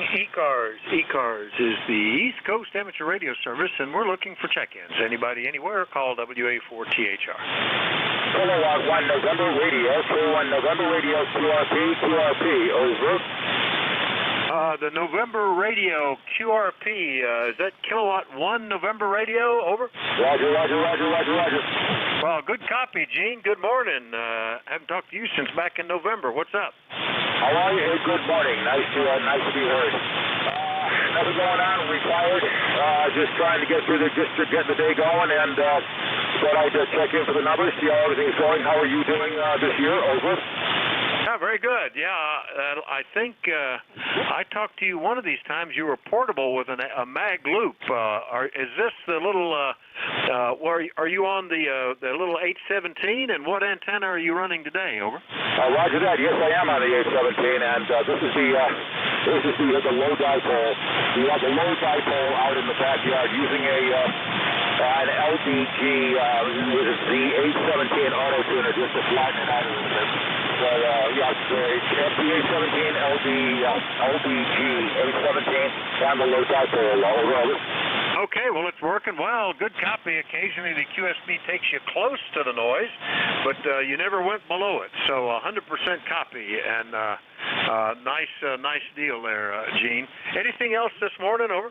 Speaker 13: ECARS. ECARS is the East Coast Amateur Radio Service, and we're looking for check-ins. Anybody, anywhere, call WA4THR.
Speaker 23: Kilowatt 1 November Radio, 21 November Radio, QRP, over.
Speaker 13: The November Radio, QRP, is that Kilowatt 1 November Radio, over?
Speaker 23: Roger.
Speaker 13: Well, good copy, Gene. Good morning. Haven't talked to you since back in November. What's up?
Speaker 23: How are you? Good morning. Nice to be heard. Nothing going on. Retired. Just trying to get through get the day going, and thought I'd check in for the numbers, see how everything's going. How are you doing this year? Over.
Speaker 13: Yeah, very good. Yeah, I think I talked to you one of these times. You were portable with a mag loop. Is this the little? Are you on the little 817? And what antenna are you running today? Over.
Speaker 23: Roger that. Yes, I am on the 817, and this is the low dipole. We have the low dipole out in the backyard using an LDG. The 817 auto tuner just to flatten it out a little bit. So, it's the 817 LDG 817 on the low dipole. Over.
Speaker 13: Okay, well, it's working well. Good copy. Occasionally the QSB takes you close to the noise, but you never went below it. So 100% copy, and nice deal there, Gene. Anything else this morning, over?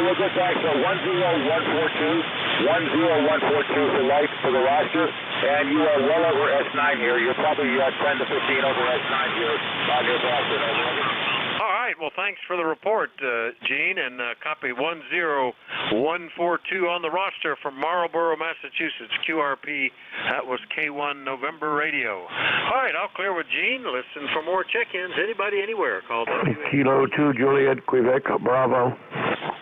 Speaker 23: We'll get back to 10142 for light for the roster, and you are well over S9 here. You're probably 10 to 15 over S9 here on your roster.
Speaker 13: All right, well, thanks for the report, Gene, and copy 10142 on the roster from Marlborough, Massachusetts, QRP. That was K1 November Radio. All right, I'll clear with Gene. Listen for more check-ins. Anybody, anywhere, call
Speaker 8: Kilo 2, Juliet, Quebec, Bravo.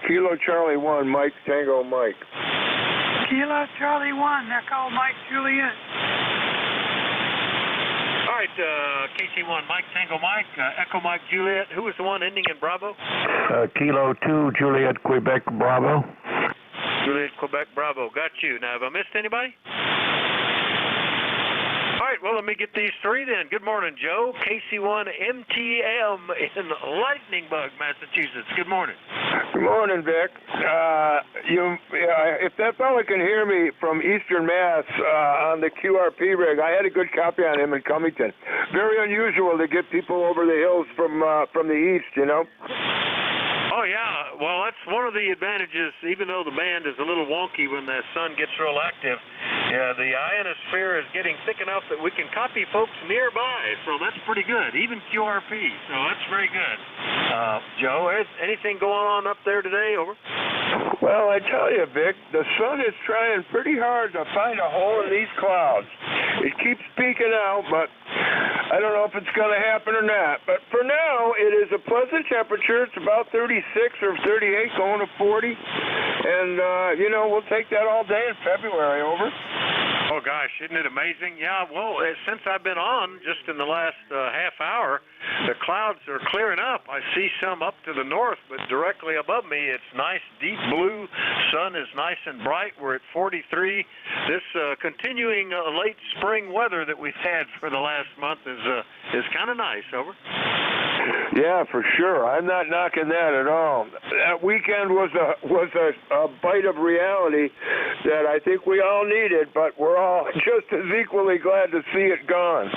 Speaker 8: Kilo Charlie 1, Mike, Tango, Mike.
Speaker 18: Kilo Charlie 1, they're called Mike Juliet.
Speaker 13: All right, KT1, Mike Tango Mike, Echo Mike Juliet. Who was the one ending in Bravo?
Speaker 8: Kilo 2, Juliet, Quebec, Bravo.
Speaker 13: Juliet, Quebec, Bravo. Got you. Now, have I missed anybody? All right, well, let me get these three then. Good morning, Joe. KC1 MTM in Lightning Bug, Massachusetts. Good morning.
Speaker 8: Good morning, Vic. If that fella can hear me from Eastern Mass on the QRP rig, I had a good copy on him in Cummington. Very unusual to get people over the hills from the east, you know.
Speaker 13: Oh, yeah. well, that's one of the advantages, even though the band is a little wonky when the sun gets real active. The ionosphere is getting thick enough that we can copy folks nearby, so that's pretty good, even QRP, so that's very good. Joe, anything going on up there today? Over.
Speaker 8: Well, I tell you, Vic, the sun is trying pretty hard to find a hole in these clouds. It keeps peeking out, but I don't know if it's going to happen or not. But for now, it is a pleasant temperature. It's about 36 or 38, going to 40. And, we'll take that all day in February. Over.
Speaker 13: Oh, gosh, isn't it amazing? Yeah, well, since I've been on, just in the last half hour, the clouds are clearing up. I see some up to the north, but directly above me, it's nice, deep blue. Sun is nice and bright. We're at 43. This continuing late spring weather that we've had for the last month is kind of nice. Over.
Speaker 8: Yeah, for sure. I'm not knocking that at all. That weekend was a bite of reality that I think we all needed, but we're all just as equally glad to see it gone.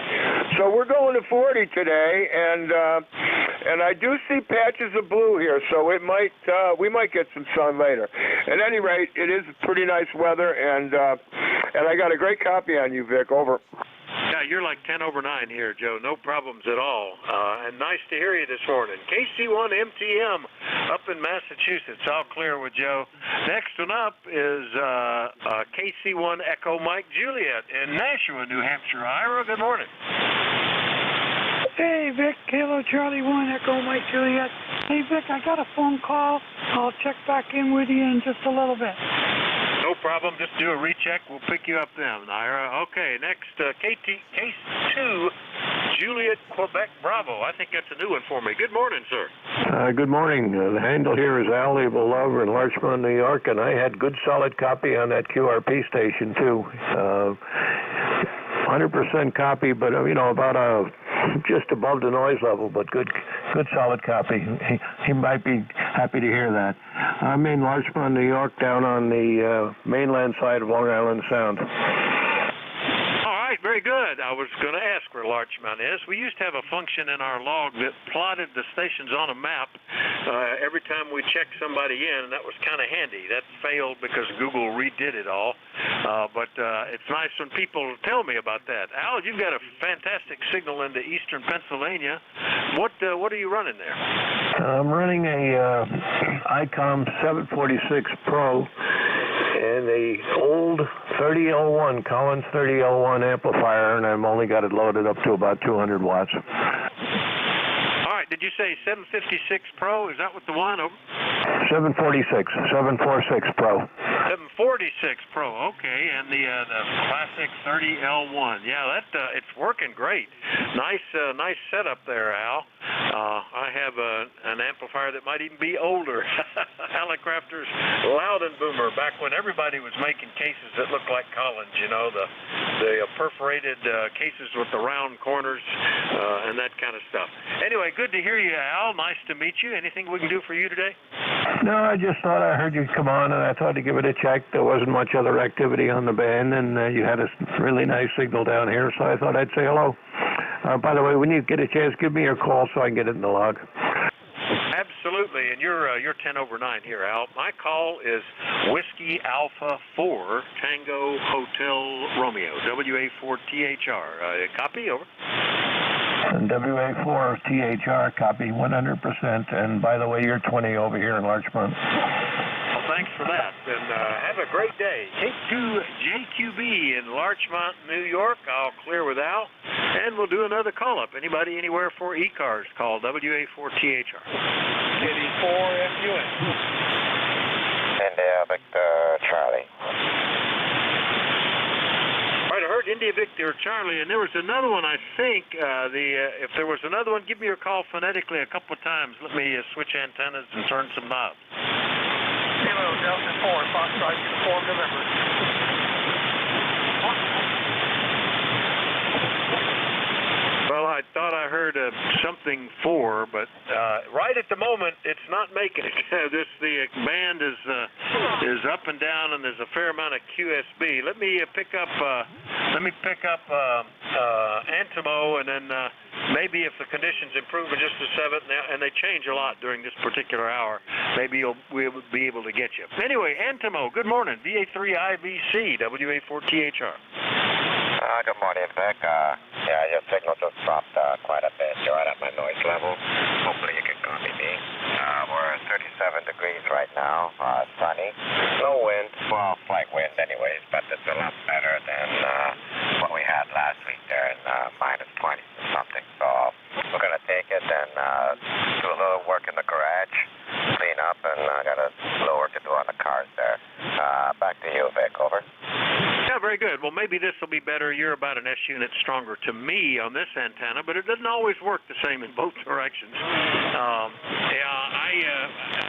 Speaker 8: So we're going to 40 today, and I do see patches of blue here, so we might get some sun later. At any rate, it is pretty nice weather, and I got a great copy on you, Vic. Over.
Speaker 13: Yeah, you're like 10 over 9 here, Joe. No problems at all. And nice to hear you this morning. KC1 MTM up in Massachusetts. All clear with Joe. Next one up is KC1 Echo Mike Juliet in Nashua, New Hampshire. Ira, good morning.
Speaker 18: Hey, Vic, Kilo Charlie 1, Echo Mike Juliet. Hey, Vic, I got a phone call. I'll check back in with you in just a little bit.
Speaker 13: No problem. Just do a recheck. We'll pick you up then, Ira. Okay, next, Case 2, Juliet, Quebec, Bravo. I think that's a new one for me. Good morning, sir.
Speaker 8: Good morning. The handle here is Al Evil Lover in Larchmont, New York, and I had good solid copy on that QRP station, too. 100% copy, but, about just above the noise level, but good solid copy. He might be happy to hear that. I'm in Larchmont, New York, down on the mainland side of Long Island Sound.
Speaker 13: All right, very good. I was going to ask where Larchmont is. We used to have a function in our log that plotted the stations on a map every time we checked somebody in, and that was kind of handy. That failed because Google redid it all. But it's nice when people tell me about that. Al, you've got a fantastic signal into eastern Pennsylvania. What are you running there?
Speaker 8: I'm running a ICOM 746 Pro and a old 30L1, Collins 30L1 amplifier, and I've only got it loaded up to about 200 watts.
Speaker 13: All right, did you say 756 Pro? Is that what the one? Over?
Speaker 8: 746 Pro.
Speaker 13: 746 Pro, okay, and the classic 30L1. Yeah, it's working great. Nice setup there, Al. I have an amplifier that might even be older. Hallicrafter's Loudon Boomer, back when everybody was making cases that looked like Collins, the perforated cases with the round corners and that kind of stuff. Anyway, good to hear you, Al. Nice to meet you. Anything we can do for you today?
Speaker 8: No, I just thought I heard you come on, and I thought to give it a check. There wasn't much other activity on the band, and you had a really nice signal down here, so I thought I'd say hello. By the way, when you get a chance, give me your call so I can get it in the log.
Speaker 13: Absolutely, and you're 10 over 9 here, Al. My call is Whiskey Alpha 4 Tango Hotel Romeo, WA4THR. Copy, over.
Speaker 8: And WA4THR, copy 100%. And by the way, you're 20 over here in Larchmont.
Speaker 13: Well, thanks for that, and have a great day. K2JQB in Larchmont, New York. I'll clear with Al, and we'll do another call-up. Anybody anywhere for ECARS, call WA4THR.
Speaker 6: KD4MUN. India Victor Charlie.
Speaker 13: All right, I heard India Victor Charlie, and there was another one, I think. If there was another one, give me your call phonetically a couple of times. Let me switch antennas and turn some knobs.
Speaker 3: Kilo Delta 4, Foxtrot Uniform November.
Speaker 13: Well, I thought I heard something 4, but right at the moment, it's not making it. The band is up and down, and there's a fair amount of QSB. Let me pick up Antimo, and then maybe if the conditions improve in just a 7th, and they change a lot during this particular hour, maybe we'll be able to get you. Anyway, Antimo, good morning. VA3IBC, WA4THR.
Speaker 20: Good morning, Vic. Yeah, your signal just dropped quite a bit. You're right at my noise level. Hopefully you can copy me. We're at 37 degrees right now. Sunny. No wind. Well, slight wind anyways, but it's a lot better than what we had last week there in minus 20 or something. So we're going to take it and do a little work in the garage, clean up, and I got a little work to do on the cars there. Back to you, Vic. Over.
Speaker 13: Yeah, very good. Well, maybe this will be better. You're about an S unit stronger to me on this antenna, but it doesn't always work the same in both directions.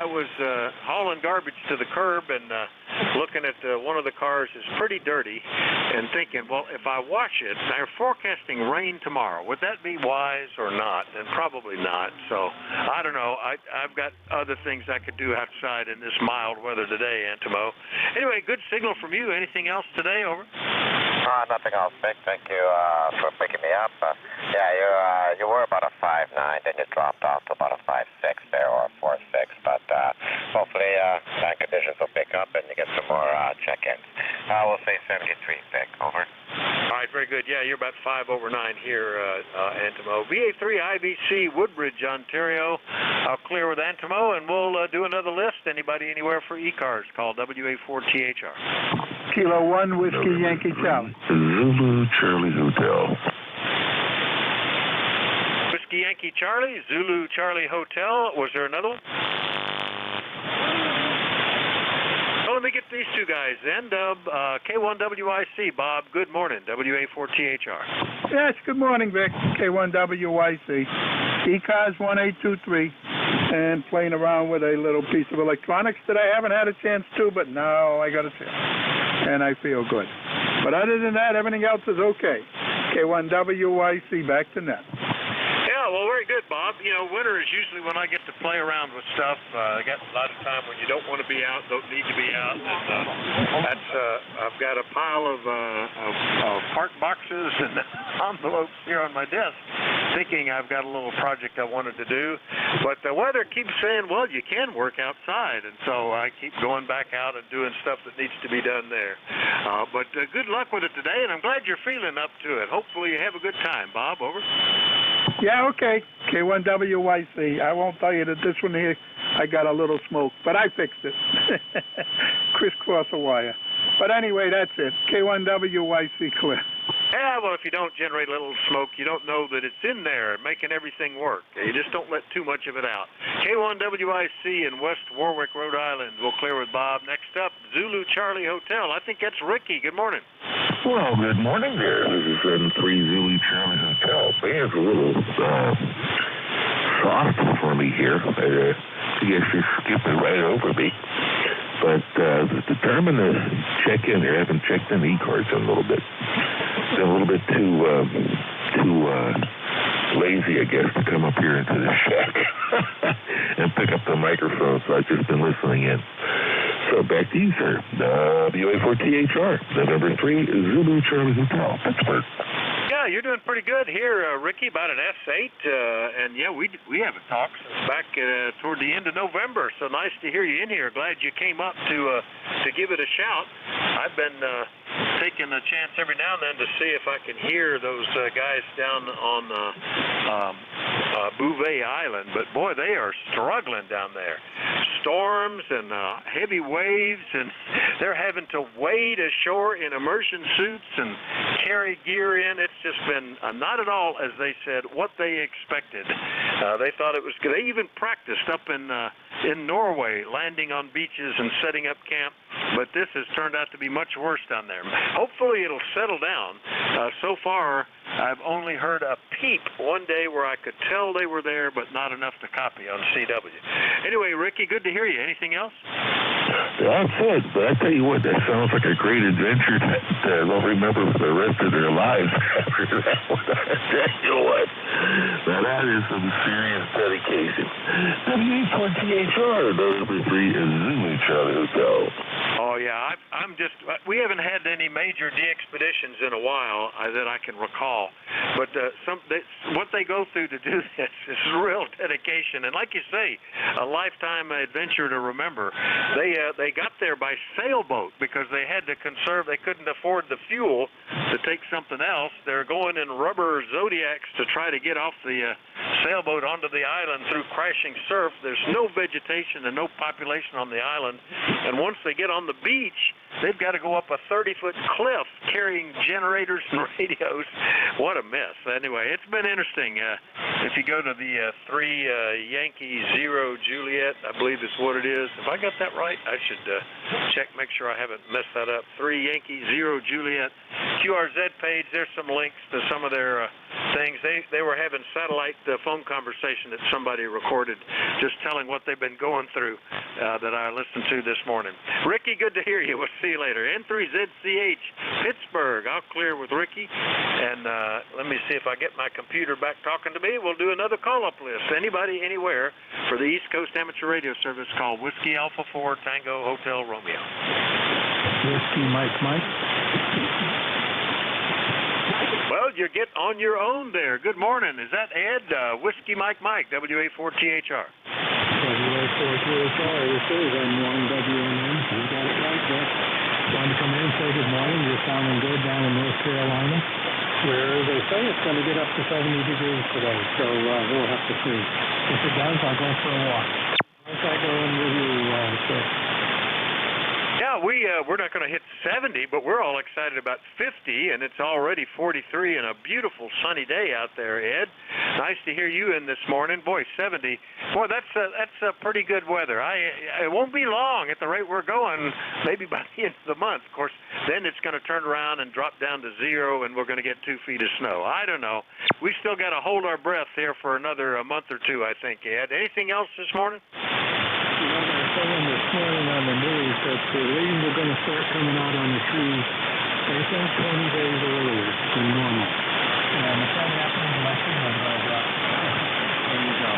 Speaker 13: I was hauling garbage to the curb and looking at one of the cars is pretty dirty and thinking, well, if I wash it, they're forecasting rain tomorrow. Would that be wise or not? And probably not. So I don't know. I've got other things I could do outside in this mild weather today, Antimo. Anyway, good signal from you. Anything else today? Over.
Speaker 20: Nothing else, Vic. Thank you for picking me up. You were about a 5.9, then you dropped off to about a 5.6 there, or a 4.6. But hopefully land conditions will pick up and you get some more check-ins. We'll say 73, Vic. Over.
Speaker 13: All right, very good. Yeah, you're about 5 over 9 here, Antimo. VA3IBC, Woodbridge, Ontario. I'll clear with Antimo, and we'll do another list. Anybody anywhere for ECARS, call WA4THR.
Speaker 21: Kilo 1, Whiskey Yankee Charlie.
Speaker 8: Zulu Charlie Hotel.
Speaker 13: Whiskey Yankee Charlie, Zulu Charlie Hotel. Was there another one? Well, let me get these two guys then. K1WIC, Bob, good morning. WA4THR.
Speaker 21: Yes, good morning, Vic. K1WIC. ECARS 1823. And playing around with a little piece of electronics that I haven't had a chance to, but now I got a chance. And I feel good. But other than that, everything else is okay. K1WIC, back to net.
Speaker 13: Yeah, well, very good, Bob. You know, winter is usually when I get to play around with stuff. I got a lot of time when you don't want to be out, don't need to be out. And I've got a pile of part boxes and envelopes here on my desk, thinking I've got a little project I wanted to do. But the weather keeps saying, well, you can work outside. And so I keep going back out and doing stuff that needs to be done there. But good luck with it today, and I'm glad you're feeling up to it. Hopefully you have a good time. Bob, over.
Speaker 21: Yeah, okay. K1WYC. I won't tell you that this one here, I got a little smoke, but I fixed it. Crisscross a wire. But anyway, that's it. K1WYC clear.
Speaker 13: Yeah, well, if you don't generate a little smoke, you don't know that it's in there making everything work. You just don't let too much of it out. K1WIC in West Warwick, Rhode Island. We'll clear with Bob. Next up, Zulu Charlie Hotel. I think that's Ricky. Good morning.
Speaker 8: Well, good morning there. This is 73 Zulu Charlie Hotel. Band's a little soft for me here. I guess you're skipping right over me. But determined to check in there. I haven't checked in ECARS in a little bit. Been a little bit too lazy, I guess, to come up here into the shack and pick up the microphone. So I've just been listening in. So back to you, sir. WA4THR, November 3, Zulu Charlie Hotel, Pittsburgh.
Speaker 13: Yeah, you're doing pretty good here, Ricky, about an S8. And, yeah, we haven't talked since back toward the end of November. So nice to hear you in here. Glad you came up to give it a shout. I've been taking a chance every now and then to see if I can hear those guys down on Bouvet Island. But, boy, they are struggling down there. Storms and heavy waves, and they're having to wade ashore in immersion suits and carry gear in. It's just been not at all, as they said, what they expected. They thought it was good. They even practiced up in Norway, landing on beaches and setting up camp. But this has turned out to be much worse down there. Hopefully it'll settle down. So far, I've only heard a peep one day where I could tell they were there, but not enough to copy on CW. Anyway, Ricky, good to hear you. Anything else?
Speaker 8: That's it. But I tell you what, that sounds like a great adventure that they'll remember for the rest of their lives after that one. I tell you what, now that is some serious dedication. WA4THR, November 3 Zulu Charlie Hotel.
Speaker 13: Oh, yeah, we haven't had any major de-expeditions in a while that I can recall. But what they go through to do this is real dedication. And like you say, a lifetime adventure to remember. They got there by sailboat because they had to conserve. They couldn't afford the fuel to take something else. They're going in rubber Zodiacs to try to get off the sailboat onto the island through crashing surf. There's no vegetation and no population on the island. And once they get on the beach, they've got to go up a 30-foot cliff carrying generators and radios. What a mess. Anyway, it's been interesting. If you go to the 3 Yankee 0 Juliet, I believe is what it is. If I got that right, I should check, make sure I haven't messed that up. 3 Yankee 0 Juliet QRZ page. There's some links to some of their things. They were having satellite phone conversation that somebody recorded, just telling what they've been going through that I listened to this morning. Ricky, good to hear you. We'll see you later. N3ZCH, Pittsburgh. I'll clear with Ricky. And let me see if I get my computer back talking to me. We'll do another call-up list. Anybody, anywhere, for the East Coast Amateur Radio Service, call Whiskey Alpha 4 Tango Hotel Romeo.
Speaker 5: Whiskey Mike Mike.
Speaker 13: Well, you get on your own there. Good morning. Is that Ed? Whiskey Mike Mike, WA4THR.
Speaker 5: WA4THR, this is N1WMM. You got it right there. Wanted to come in and say good morning. You're sounding good down in North Carolina, where they say it's going to get up to 70 degrees today, so we'll have to see. If it does, I'll go for a walk. Once I go in with you, Chris.
Speaker 13: Yeah, we're not going to hit 70, but we're all excited about 50, and it's already 43 and a beautiful sunny day out there, Ed. Nice to hear you in this morning. Boy, 70. Boy, that's a pretty good weather. It won't be long at the rate we're going, maybe by the end of the month. Of course, then it's going to turn around and drop down to 0, and we're going to get 2 feet of snow. I don't know. We still got to hold our breath here for another month or two, I think, Ed. Anything else this morning?
Speaker 5: Saying this morning on the news that the leaves are going to start coming out on the trees, they think 20 days earlier than normal. And if that happens, my signal goes up. There you go.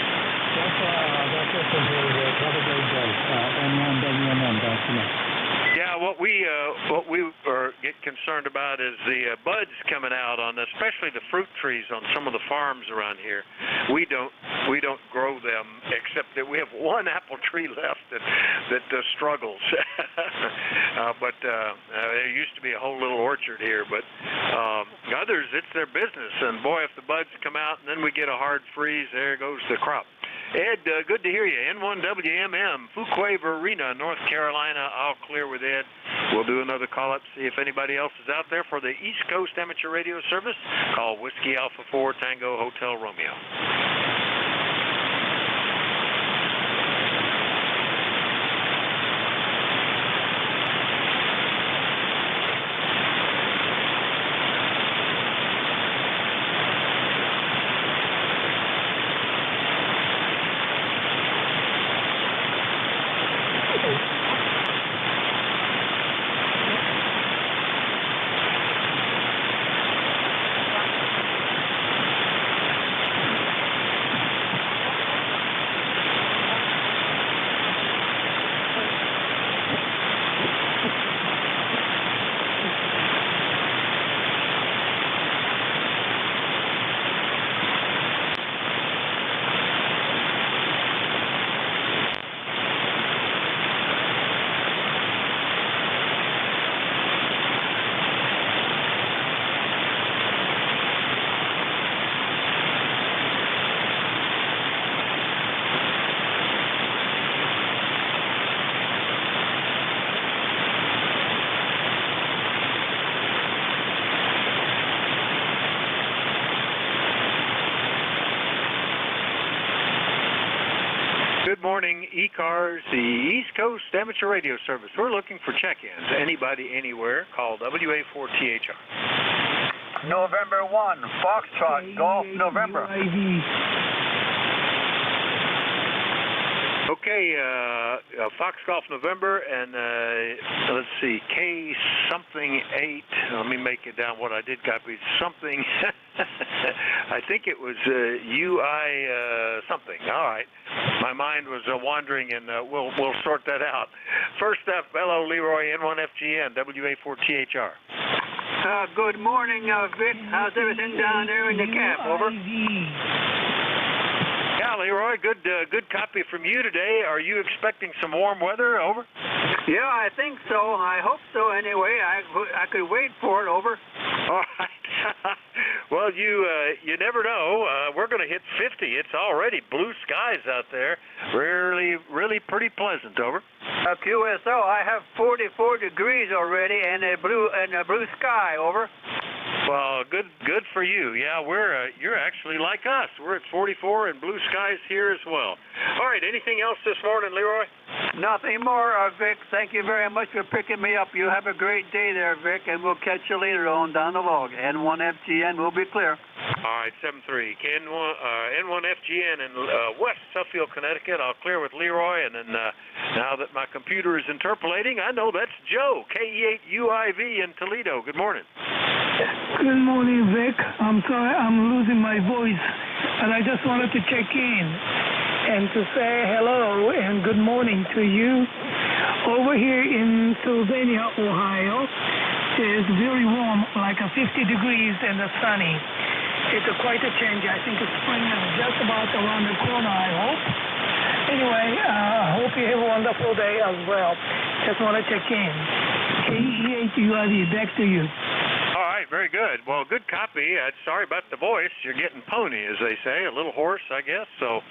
Speaker 5: That's it from here. Have a great day. N1WMM, back to me.
Speaker 13: Yeah, what we get concerned about is the buds coming out on, especially the fruit trees on some of the farms around here. We don't grow them, except that we have one apple tree left that struggles. But there used to be a whole little orchard here. But others, it's their business. And boy, if the buds come out and then we get a hard freeze, there goes the crop. Ed, good to hear you. N1WMM, Fuquay Arena, North Carolina. I'll clear with Ed. We'll do another call-up, see if anybody else is out there for the East Coast Amateur Radio Service. Call Whiskey Alpha 4 Tango Hotel Romeo. Good morning, ECARS, the East Coast Amateur Radio Service. We're looking for check-ins. Anybody, anywhere, call WA4THR.
Speaker 12: November 1, Foxtrot, Golf, November.
Speaker 13: Okay, Fox Golf November, and let's see, K something 8. Let me make it down what I did copy. Something I think it was UI something. All right. My mind was wandering, and we'll sort that out. First up, hello, Leroy, N1FGN, WA4THR.
Speaker 1: Good morning, Vic. How's everything down there in the camp? Over.
Speaker 13: Yeah, Leroy, good copy from you today. Are you expecting some warm weather? Over.
Speaker 1: Yeah, I think so. I hope so. Anyway, I could wait for it. Over.
Speaker 13: All right. Well, you never know. We're going to hit 50. It's already blue skies out there. Really pretty pleasant. Over.
Speaker 1: QSO, I have 44 degrees already and a blue sky. Over.
Speaker 13: Well, good for you. Yeah, you're actually like us. We're at 44 and blue skies here as well. All right, anything else this morning, Leroy?
Speaker 1: Nothing more, Vic. Thank you very much for picking me up. You have a great day there, Vic, and we'll catch you later on down the log. N1FGN will be clear.
Speaker 13: All right, 7-3. N1FGN in West Suffield, Connecticut. I'll clear with Leroy, and then now that my computer is interpolating, I know that's Joe, KE8UIV in Toledo. Good morning.
Speaker 18: Good morning, Vic. I'm sorry I'm losing my voice, and I just wanted to check in and to say hello and good morning to you. Over here in Sylvania, Ohio, it's very warm, like 50 degrees and sunny. It's quite a change. I think spring is just about around the corner, I hope. Anyway, I hope you have a wonderful day as well. Just want to check in. KE8UIV, back to you.
Speaker 13: All right, very good. Well, good copy. Sorry about the voice. You're getting pony, as they say, a little hoarse, I guess. So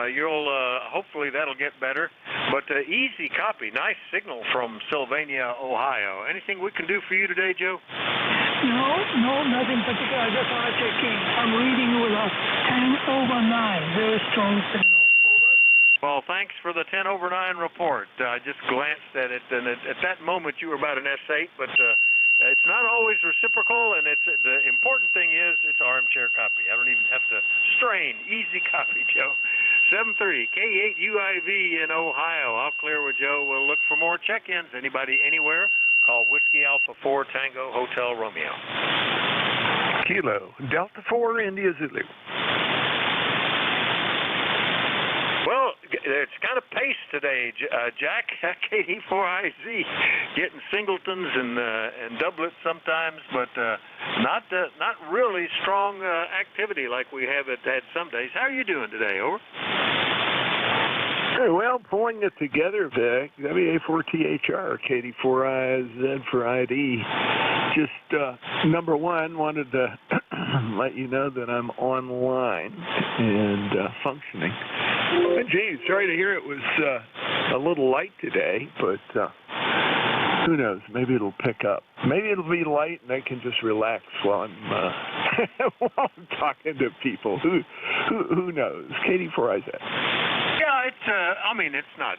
Speaker 13: you'll hopefully that'll get better. But easy copy. Nice signal from Sylvania, Ohio. Anything we can do for you today, Joe?
Speaker 18: No, nothing particular. I just want to check in. I'm reading with a 10/9. Very strong signal.
Speaker 13: Well, thanks for the 10/9 report. I just glanced at it, and at that moment you were about an S8, but it's not always reciprocal, and the important thing is it's armchair copy. I don't even have to strain. Easy copy, Joe. 7:30, K8UIV in Ohio. I'll clear with Joe. We'll look for more check-ins. Anybody anywhere? Call Whiskey Alpha 4 Tango Hotel Romeo.
Speaker 8: Kilo Delta 4 India Zulu.
Speaker 13: Well, it's kind of pace today, Jack. KD4IZ, getting singletons and doublets sometimes, but not really strong activity like we have had some days. How are you doing today? Over.
Speaker 8: Very well, pulling it together, Vic. WA4THR, KD4IZ for ID. Just number one, wanted to let you know that I'm online and functioning. And geez, sorry to hear it was a little light today, but who knows? Maybe it'll pick up. Maybe it'll be light and I can just relax while I'm talking to people. Who knows? KD4IZ.
Speaker 13: Yeah, it's not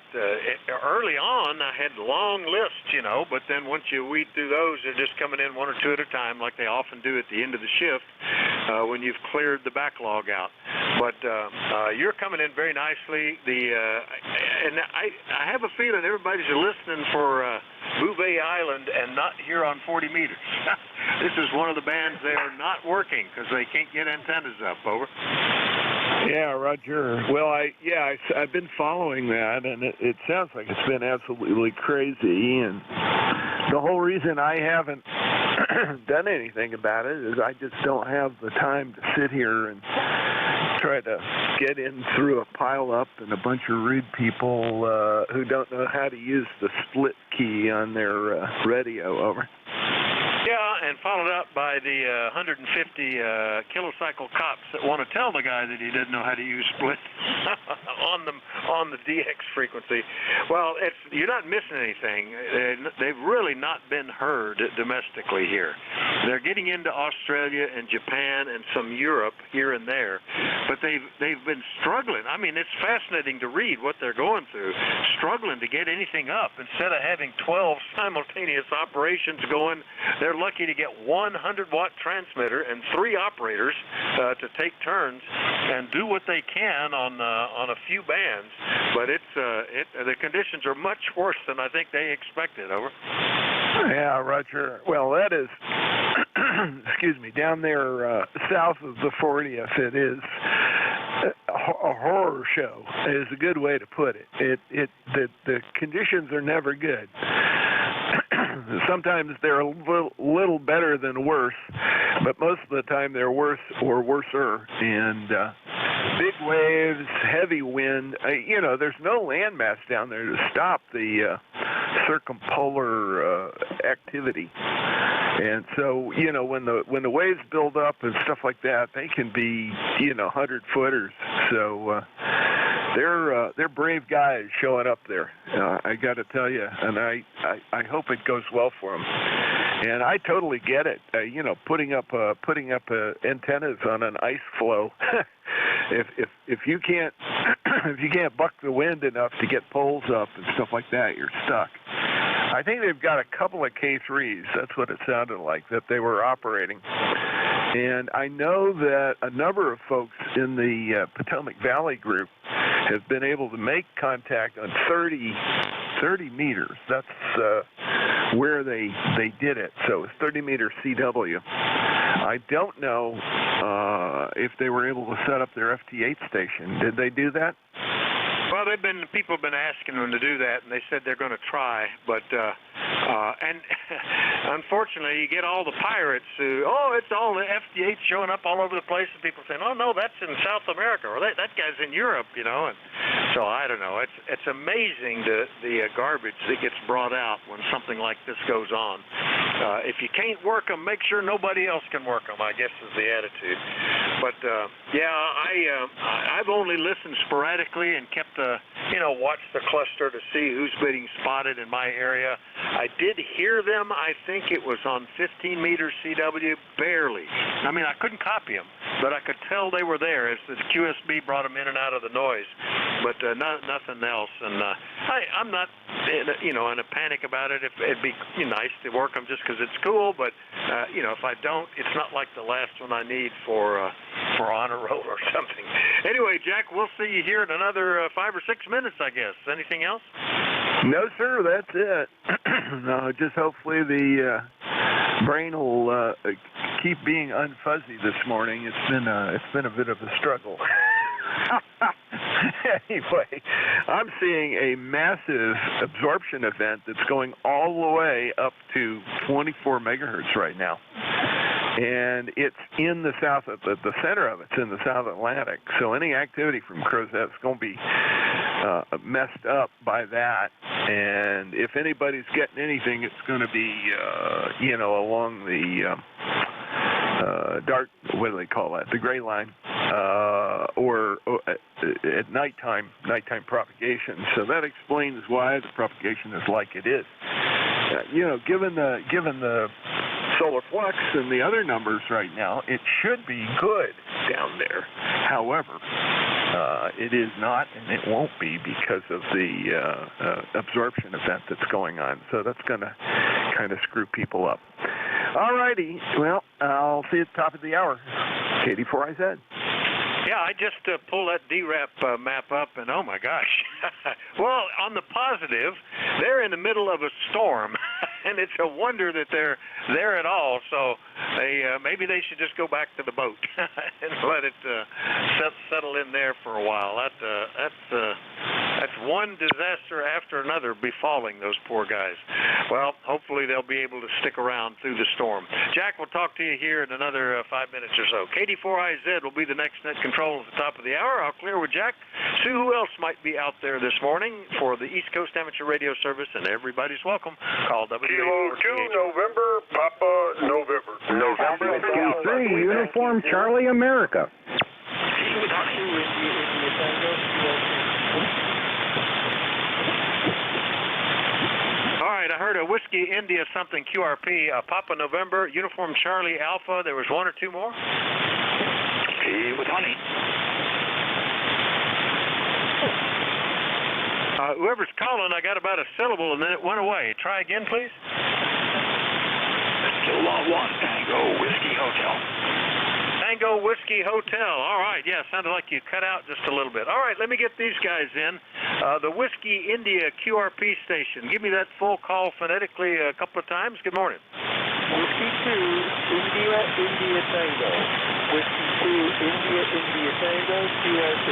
Speaker 13: early on. I had long lists, but then once you weed through those, they're just coming in one or two at a time, like they often do at the end of the shift when you've cleared the backlog out. But you're coming in very nicely. And I have a feeling everybody's listening for Bouvet Island and not here on 40 meters. This is one of the bands they are not working because they can't get antennas up. Over.
Speaker 8: Yeah, Roger. Well, I've been following that, and it sounds like it's been absolutely crazy. And the whole reason I haven't done anything about it is I just don't have the time to sit here and try to get in through a pile-up and a bunch of rude people who don't know how to use the split key on their radio. Over.
Speaker 13: Yeah, and followed up by the 150 kilocycle cops that want to tell the guy that he didn't know how to use split on the DX frequency. Well, you're not missing anything. They've really not been heard domestically here. They're getting into Australia and Japan and some Europe here and there, but they've been struggling. I mean, it's fascinating to read what they're going through, struggling to get anything up. Instead of having 12 simultaneous operations going, they're lucky to get 100-watt transmitter and 3 operators to take turns and do what they can on a few bands. But the conditions are much worse than I think they expected. Over.
Speaker 8: Yeah, Roger. Well, that is, down there south of the 40th, it is a horror show is a good way to put it. The conditions are never good. Sometimes they're a little better than worse, but most of the time they're worse or worser. And big waves, heavy wind. There's no landmass down there to stop the circumpolar activity. And so, when the waves build up and stuff like that, they can be, 100-footers. So they're brave guys showing up there. I got to tell you, and I hope it goes well for them. And I totally get it. Putting up antennas on an ice flow. If you can't buck the wind enough to get poles up and stuff like that, you're stuck. I think they've got a couple of K3s. That's what it sounded like, that they were operating. And I know that a number of folks in the Potomac Valley group have been able to make contact on 30 meters. That's where they did it. So it's 30-meter CW. I don't know if they were able to set up their FT8 station. Did they do that?
Speaker 13: Well, people have been asking them to do that, and they said they're going to try, but and unfortunately, you get all the pirates who, it's all the FT8 showing up all over the place, and people saying, oh no, that's in South America, or that guy's in Europe, and so I don't know. It's amazing the garbage that gets brought out when something like this goes on. If you can't work them, make sure nobody else can work them, I guess is the attitude. But I've only listened sporadically and kept watched the cluster to see who's being spotted in my area. I did hear them. I think it was on 15 meters CW, barely. I mean, I couldn't copy them, but I could tell they were there as the QSB brought them in and out of the noise, but nothing else. And I'm not, in a panic about it. It'd be nice to work them just because it's cool, but if I don't, it's not like the last one I need for honor roll or something. Anyway, Jack, we'll see you here in another 5 or 6 minutes, I guess. Anything else?
Speaker 8: No, sir. That's it. No, just hopefully the brain will keep being unfuzzy this morning. It's been a bit of a struggle. Anyway, I'm seeing a massive absorption event that's going all the way up to 24 megahertz right now. And it's in the south, the center of it's in the South Atlantic. So any activity from Crozet's going to be messed up by that. And if anybody's getting anything, it's going to be, along the dark, what do they call that? The gray line, or at nighttime propagation. So that explains why the propagation is like it is. Given the solar flux and the other numbers right now, it should be good down there. However, it is not, and it won't be because of the absorption event that's going on. So that's going to kind of screw people up. All righty. Well, I'll see you at the top of the hour. KD4IZ.
Speaker 13: Yeah, I just pulled that DRAP map up, and oh my gosh. Well, on the positive, they're in the middle of a storm, and it's a wonder that they're there at all. So maybe they should just go back to the boat and let it settle in there for a while. That's one disaster after another befalling those poor guys. Well, hopefully they'll be able to stick around through the storm. Jack, we'll talk to you here in another 5 minutes or so. KD4IZ will be the next net control at the top of the hour. I'll clear with Jack. Sue, who else might be out there this morning for the East Coast Amateur Radio Service? And everybody's welcome. Call WA4CH.
Speaker 2: Kilo 2 November, Papa November.
Speaker 7: November 3, Uniform Charlie America.
Speaker 13: All right, I heard a Whiskey India something QRP, Papa November, Uniform Charlie Alpha. There was one or two more?
Speaker 2: Tea with honey.
Speaker 13: Whoever's calling, I got about a syllable and then it went away. Try again, please.
Speaker 2: Still on 1, Tango Whiskey Hotel.
Speaker 13: Tango Whiskey Hotel. All right, yeah, sounded like you cut out just a little bit. All right, let me get these guys in. The Whiskey India QRP station. Give me that full call phonetically a couple of times. Good morning.
Speaker 22: Whiskey 2.
Speaker 9: India, India Tango. Whiskey 2, India, India Tango, QRP.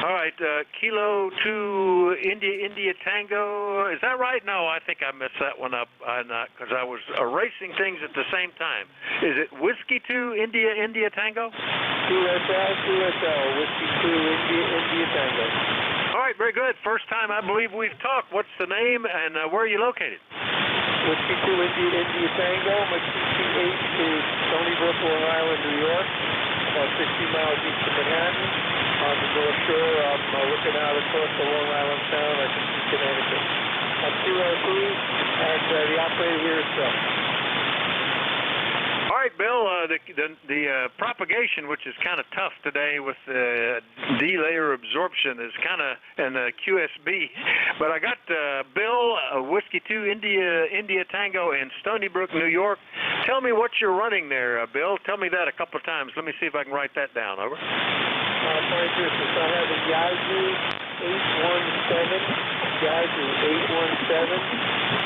Speaker 13: All right, Kilo 2, India, India Tango. Is that right? No, I think I messed that one up because I was erasing things at the same time. Is it Whiskey 2, India, India Tango?
Speaker 9: QSL, QSL, Whiskey 2, India, India Tango.
Speaker 13: All right, very good. First time I believe we've talked. What's the name and where are you located?
Speaker 9: Whiskey 2, India, India Tango. My CCH is Stony Brook, Long Island, New York, about 60 miles east of Manhattan. On the North Shore, I'm looking out across the Long Island town. I can see Connecticut. I'm QRP, and the operator here is Phil.
Speaker 13: All right, Bill, the propagation, which is kind of tough today with the D-layer absorption, is kind of in the QSB. But I got Bill, Whiskey 2, India Tango in Stony Brook, New York. Tell me what you're running there, Bill. Tell me that a couple of times. Let me see if I can write that down. Over.
Speaker 9: Merry Christmas. I have a Yazoo 817, Yazoo 817,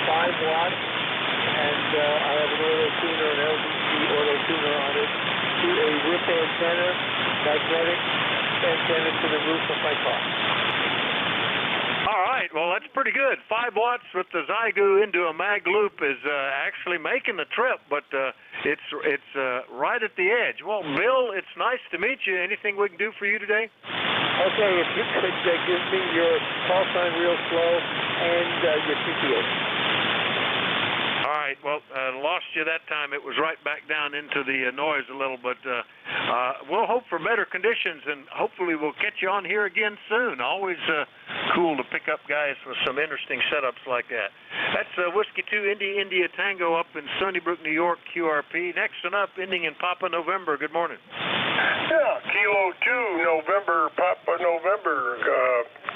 Speaker 9: 5 watts, and I have an auto tuner, an LVC auto tuner on it, to a whip antenna, magnetic antenna to the roof of my car.
Speaker 13: All right, well, that's pretty good. 5 watts with the Zygu into a mag loop is actually making the trip, but it's right at the edge. Well, Bill, it's nice to meet you. Anything we can do for you today?
Speaker 9: Okay, if you could give me your call sign real slow and your CPA.
Speaker 13: All right, well, lost you that time. It was right back down into the noise a little, but we'll hope for better conditions, and hopefully we'll catch you on here again soon. Always cool to pick up guys with some interesting setups like that. That's Whiskey 2, India, India Tango up in Stony Brook, New York, QRP. Next one up, ending in Papa November. Good morning.
Speaker 2: Yeah, Kilo 2, November, Papa November.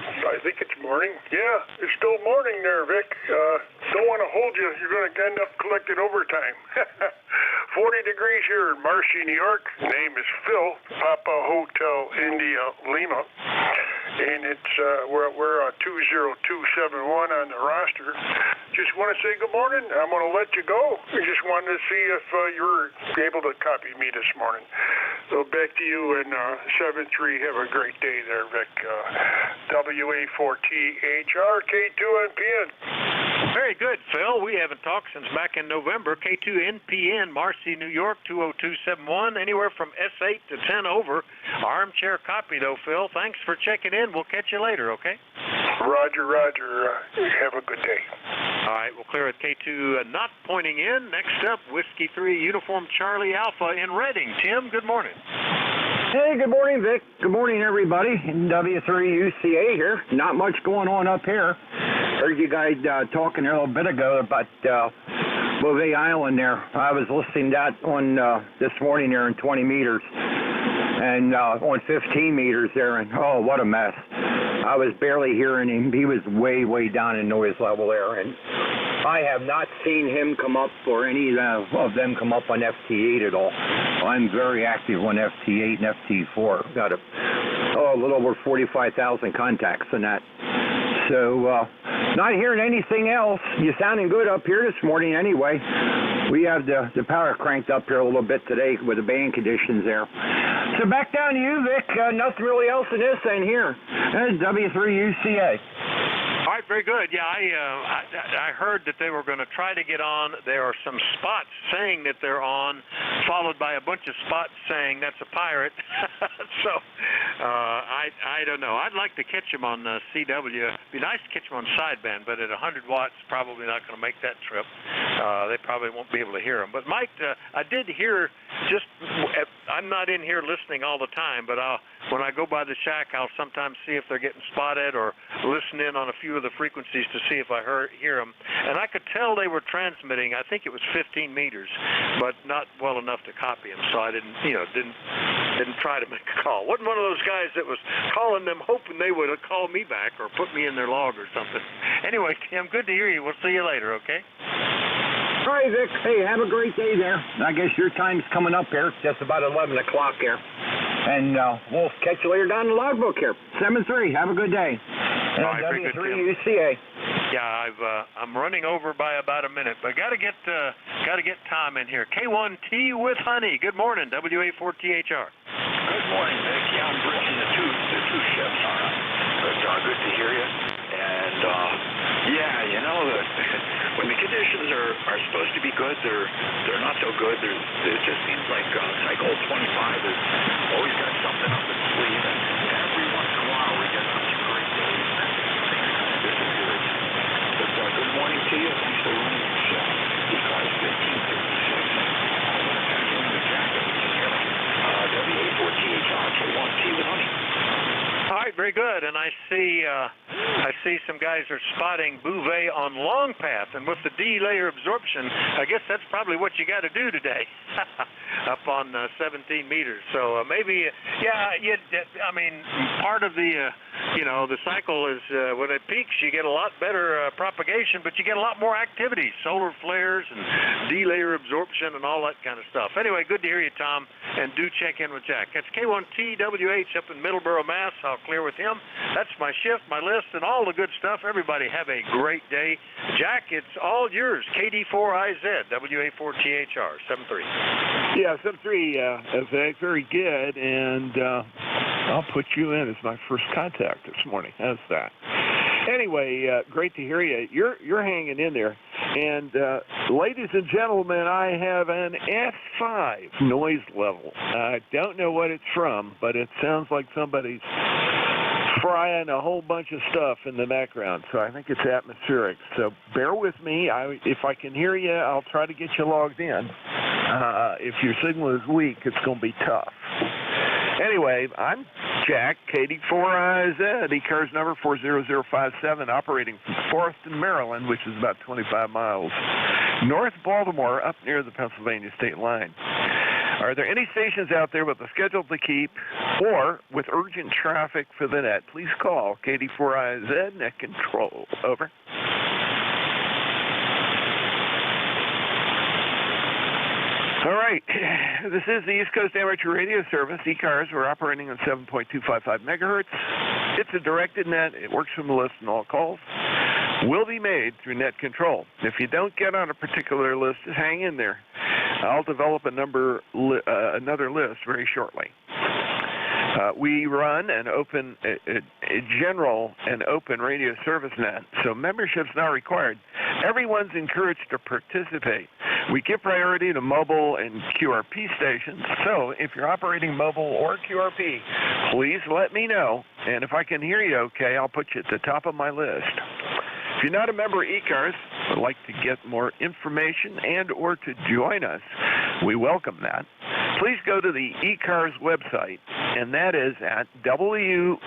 Speaker 2: I think it's morning. Yeah, it's still morning there, Vic. Don't want to hold you. You're going to end up collecting overtime. 40 degrees here in Marcy, New York. Name is Phil, Papa Hotel India Lima. And it's we're 20271 on the roster. Just want to say good morning. I'm going to let you go. I just wanted to see if you were able to copy me this morning. So back to you in 7-3. Have a great day there, Vic. WA4THR K2NPN.
Speaker 13: Very good, Phil. We haven't talked since back in November. K2NPN, Marcy, New York, 20271. Anywhere from S8 to 10 over. Armchair copy, though, Phil. Thanks for checking in. We'll catch you later, okay?
Speaker 2: Roger, Roger. Have a good day.
Speaker 13: All right, we'll clear at K2 not pointing in. Next up, Whiskey 3, Uniform Charlie Alpha in Reading. Tim, good morning.
Speaker 7: Hey, good morning, Vic. Good morning, everybody. W3UCA here. Not much going on up here. Heard you guys talking a little bit ago about Beauvais Island there. I was listening to that on this morning there in 20 meters and on 15 meters there, and oh, what a mess. I was barely hearing him. He was way, way down in noise level there, and I have not seen him come up or any of them come up on FT8 at all. I'm very active on FT8 and FT4. Got a little over 45,000 contacts in that. So, not hearing anything else. You're sounding good up here this morning anyway. We have the power cranked up here a little bit today with the band conditions there. So back down to you, Vic. Nothing really else in this end here. That's W3UCA.
Speaker 13: All right, very good. Yeah, I heard that they were going to try to get on. There are some spots saying that they're on, followed by a bunch of spots saying that's a pirate. So I don't know. I'd like to catch them on CW. It'd be nice to catch them on sideband, but at 100 watts, probably not going to make that trip. They probably won't be able to hear them. But Mike, I did hear I'm not in here listening all the time, but when I go by the shack, I'll sometimes see if they're getting spotted or listen in on a few of the frequencies to see if I hear them. And I could tell they were transmitting. I think it was 15 meters, but not well enough to copy them. So I didn't try to make a call. Wasn't one of those guys that was calling them hoping they would call me back or put me in their log or something. Anyway, Tim, good to hear you. We'll see you later, okay?
Speaker 7: All right, Vic. Hey, have a great day there. I guess your time's coming up here. It's just about 11 o'clock here. And we'll catch you later down in the logbook here. 7-3. Have a good day.
Speaker 13: All right, very good, Tim.
Speaker 7: W3UCA.
Speaker 13: Yeah, I'm running over by about a minute, but got to get Tom in here. K1T with Honey. Good morning, WA4THR.
Speaker 4: Good morning, Vic. Yeah, I'm bridging the two ships on it. But good to hear you. And yeah, you know, when the conditions are supposed to be good, they're not so good. It just seems like cycle 25 has always got something up its sleeve, and every once in a while we get some great days, and then things kind of disappear. But good morning to you. Thanks for running the show. ECARS 1536. I want to thank you in the jacket. WA4THR K1T with Honey.
Speaker 13: All right, very good. And I see some guys are spotting Bouvet on long path, and with the D layer absorption, I guess that's probably what you got to do today, up on 17 meters. So maybe, yeah, I mean, part of the, the cycle is when it peaks, you get a lot better propagation, but you get a lot more activity, solar flares and D layer absorption and all that kind of stuff. Anyway, good to hear you, Tom, and do check in with Jack. That's K1TWH up in Middleborough, Mass. I'll clear with him. That's my shift, my list, and all the good stuff. Everybody have a great day. Jack, it's all yours. KD4IZ, WA4THR, 73.
Speaker 8: Yeah, 73, very good, and I'll put you in as my first contact this morning. How's that? Anyway, great to hear you. You're hanging in there. And ladies and gentlemen, I have an F5 noise level. I don't know what it's from, but it sounds like somebody's frying a whole bunch of stuff in the background, so I think it's atmospheric. So bear with me. If I can hear you, I'll try to get you logged in. If your signal is weak, it's going to be tough. Anyway, I'm Jack, KD4IZ, ECARS number 40057, operating from Forreston, Maryland, which is about 25 miles north Baltimore, up near the Pennsylvania state line. Are there any stations out there with a schedule to keep or with urgent traffic for the net? Please call KD4IZ, net control. Over. All right, this is the East Coast Amateur Radio Service, ECARS. We're operating on 7.255 megahertz. It's a directed net. It works from the list, and all calls will be made through net control. If you don't get on a particular list, just hang in there. I'll develop another list very shortly. We run an open, a general and open radio service net, so membership's not required. Everyone's encouraged to participate. We give priority to mobile and QRP stations, so if you're operating mobile or QRP, please let me know, and if I can hear you okay, I'll put you at the top of my list. If you're not a member of ECARS, would like to get more information and or to join us, we welcome that. Please go to the ECARS website, and that is at www.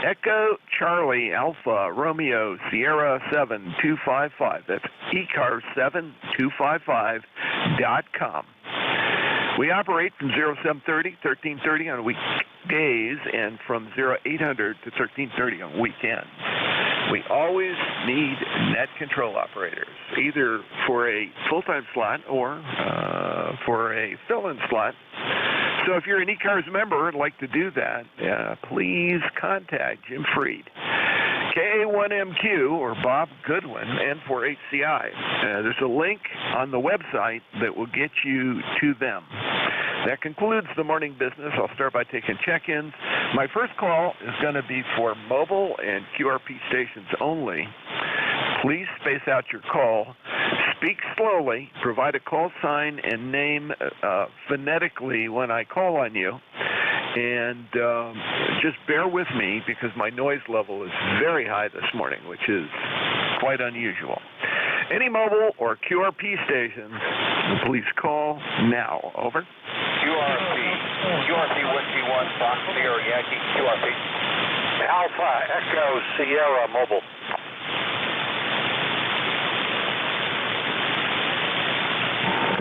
Speaker 8: Echo Charlie Alpha Romeo Sierra 7255. That's ECARS7255.com. We operate from 0730, 1330 on weekdays and from 0800 to 1330 on weekends. We always need net control operators, either for a full-time slot or for a fill-in slot. So if you're an ECARS member and like to do that, please contact Jim Freed, KA1MQ, or Bob Goodwin, N4HCI. There's a link on the website that will get you to them. That concludes the morning business. I'll start by taking check-ins. My first call is going to be for mobile and QRP stations only. Please space out your call. Speak slowly. Provide a call sign and name phonetically when I call on you. And just bear with me because my noise level is very high this morning, which is quite unusual. Any mobile or QRP stations, please call now. Over.
Speaker 11: QRP Whiskey 1, Fox Sierra Yankee, QRP. Alpha Echo Sierra Mobile.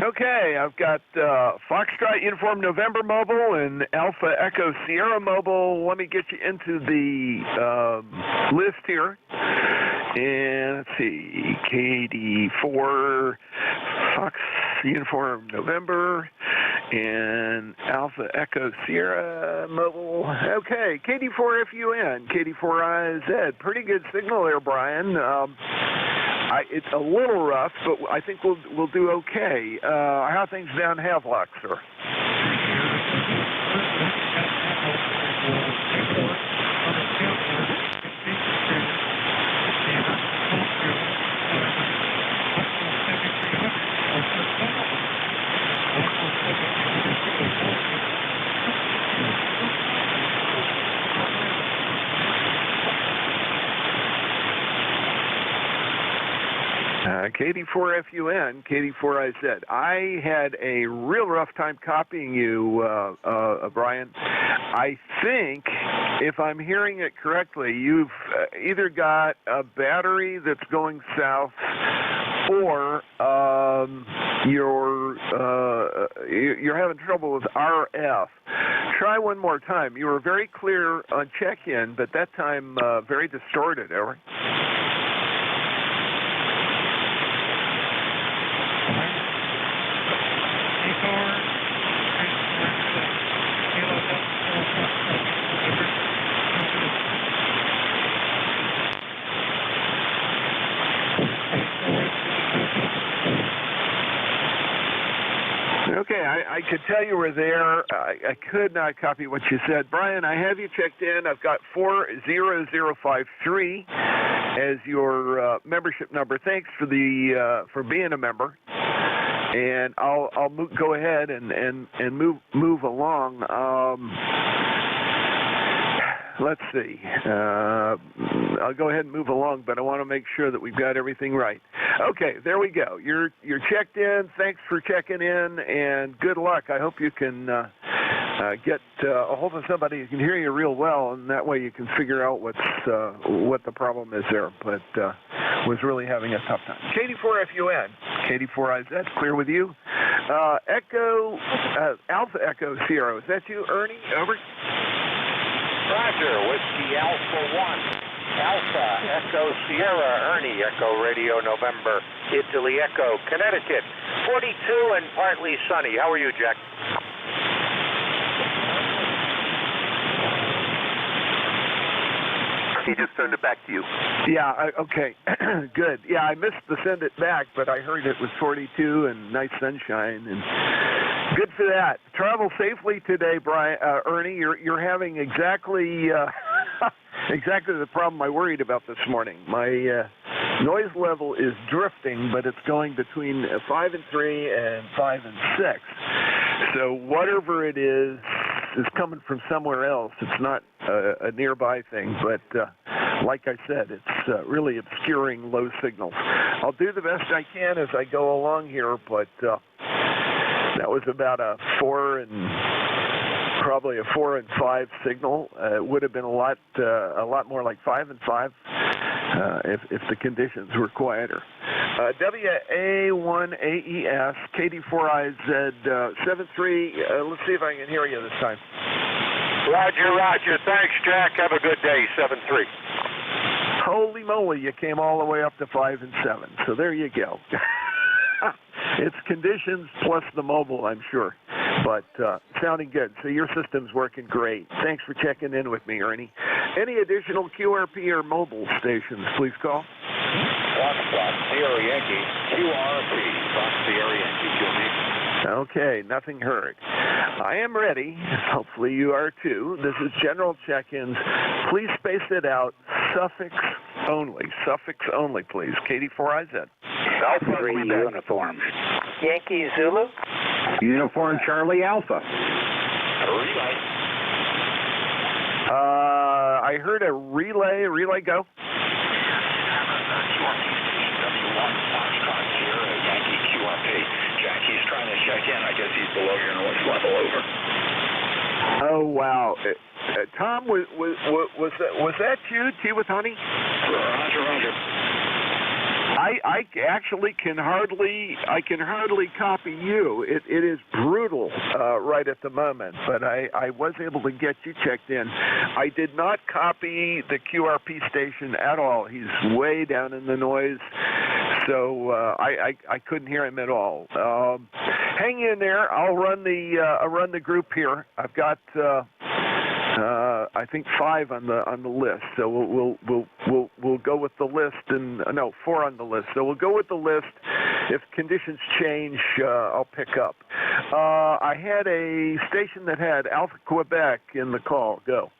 Speaker 8: Okay, I've got Foxtrot Uniform November Mobile and Alpha Echo Sierra Mobile. Let me get you into the list here. And let's see, KD4, Fox Uniform November, And Alpha Echo Sierra Mobile. Okay, KD4FUN, KD4IZ. Pretty good signal there, Brian. It's a little rough, but I think we'll do okay. How are things down Havelock, sir? KD4FUN, KD4IZ. I had a real rough time copying you, Brian. I think, if I'm hearing it correctly, you've either got a battery that's going south, or you're having trouble with RF. Try one more time. You were very clear on check-in, but that time very distorted. Over. Okay, I could tell you were there. I could not copy what you said. Brian, I have you checked in. I've got 40053 as your membership number. Thanks for being a member. And I'll go ahead and move along. Let's see. I'll go ahead and move along, but I want to make sure that we've got everything right. Okay, there we go. You're checked in. Thanks for checking in, and good luck. I hope you can get a hold of somebody who can hear you real well, and that way you can figure out what the problem is there. But was really having a tough time. KD4FUN, KD4IZ, clear with you. Echo Alpha Echo Sierra. Is that you, Ernie? Over.
Speaker 11: Roger, Whiskey Alpha 1, Alpha Echo Sierra, Ernie Echo Radio November, Italy Echo, Connecticut, 42 and partly sunny. How are you, Jack?
Speaker 8: He just turned it back to you. Yeah, okay, good. Yeah, I missed the send it back, but I heard it was 42 and nice sunshine, and good for that. Travel safely today, Brian. Ernie, you're having exactly the problem I worried about this morning. My noise level is drifting, but it's going between 5 and 3 and 5 and 6. So whatever it is coming from somewhere else. It's not a nearby thing, but like I said, it's really obscuring low signals. I'll do the best I can as I go along here, but that was about probably a 4 and 5 signal. It would have been a lot more like 5 and 5 if the conditions were quieter. WA1AES, KD4IZ 73. Let's see if I can hear you this time.
Speaker 11: Roger. Thanks, Jack. Have a good day, 73.
Speaker 8: Holy moly, you came all the way up to 5 and 7. So there you go. It's conditions plus the mobile, I'm sure. But sounding good. So your system's working great. Thanks for checking in with me, Ernie. Any additional QRP or mobile stations, please call.
Speaker 11: Foxtrot, Sierra Yankee, QRP, Fox Sierra Yankee, Jimmy.
Speaker 8: Okay, nothing heard. I am ready. Hopefully you are too. This is general check-ins. Please space it out. Suffix only, please. KD4IZ.
Speaker 16: Alpha 3 uniform. Yankee Zulu.
Speaker 7: Uniform Charlie Alpha.
Speaker 11: Relay.
Speaker 8: I heard a relay. Relay, go.
Speaker 4: He's trying to check in. I guess he's below your noise level. Over.
Speaker 8: Oh wow, Tom, was that you? Tea with honey?
Speaker 4: Roger.
Speaker 8: I actually can hardly copy you. It is brutal right at the moment, but I was able to get you checked in. I did not copy the QRP station at all. He's way down in the noise. so I couldn't hear him at all. Hang in there. I'll run the group here. I've got I think 5 on the list. So we'll go with the list, and no, 4 on the list. So we'll go with the list. If conditions change, I'll pick up. I had a station that had Alpha Quebec in the call. Go.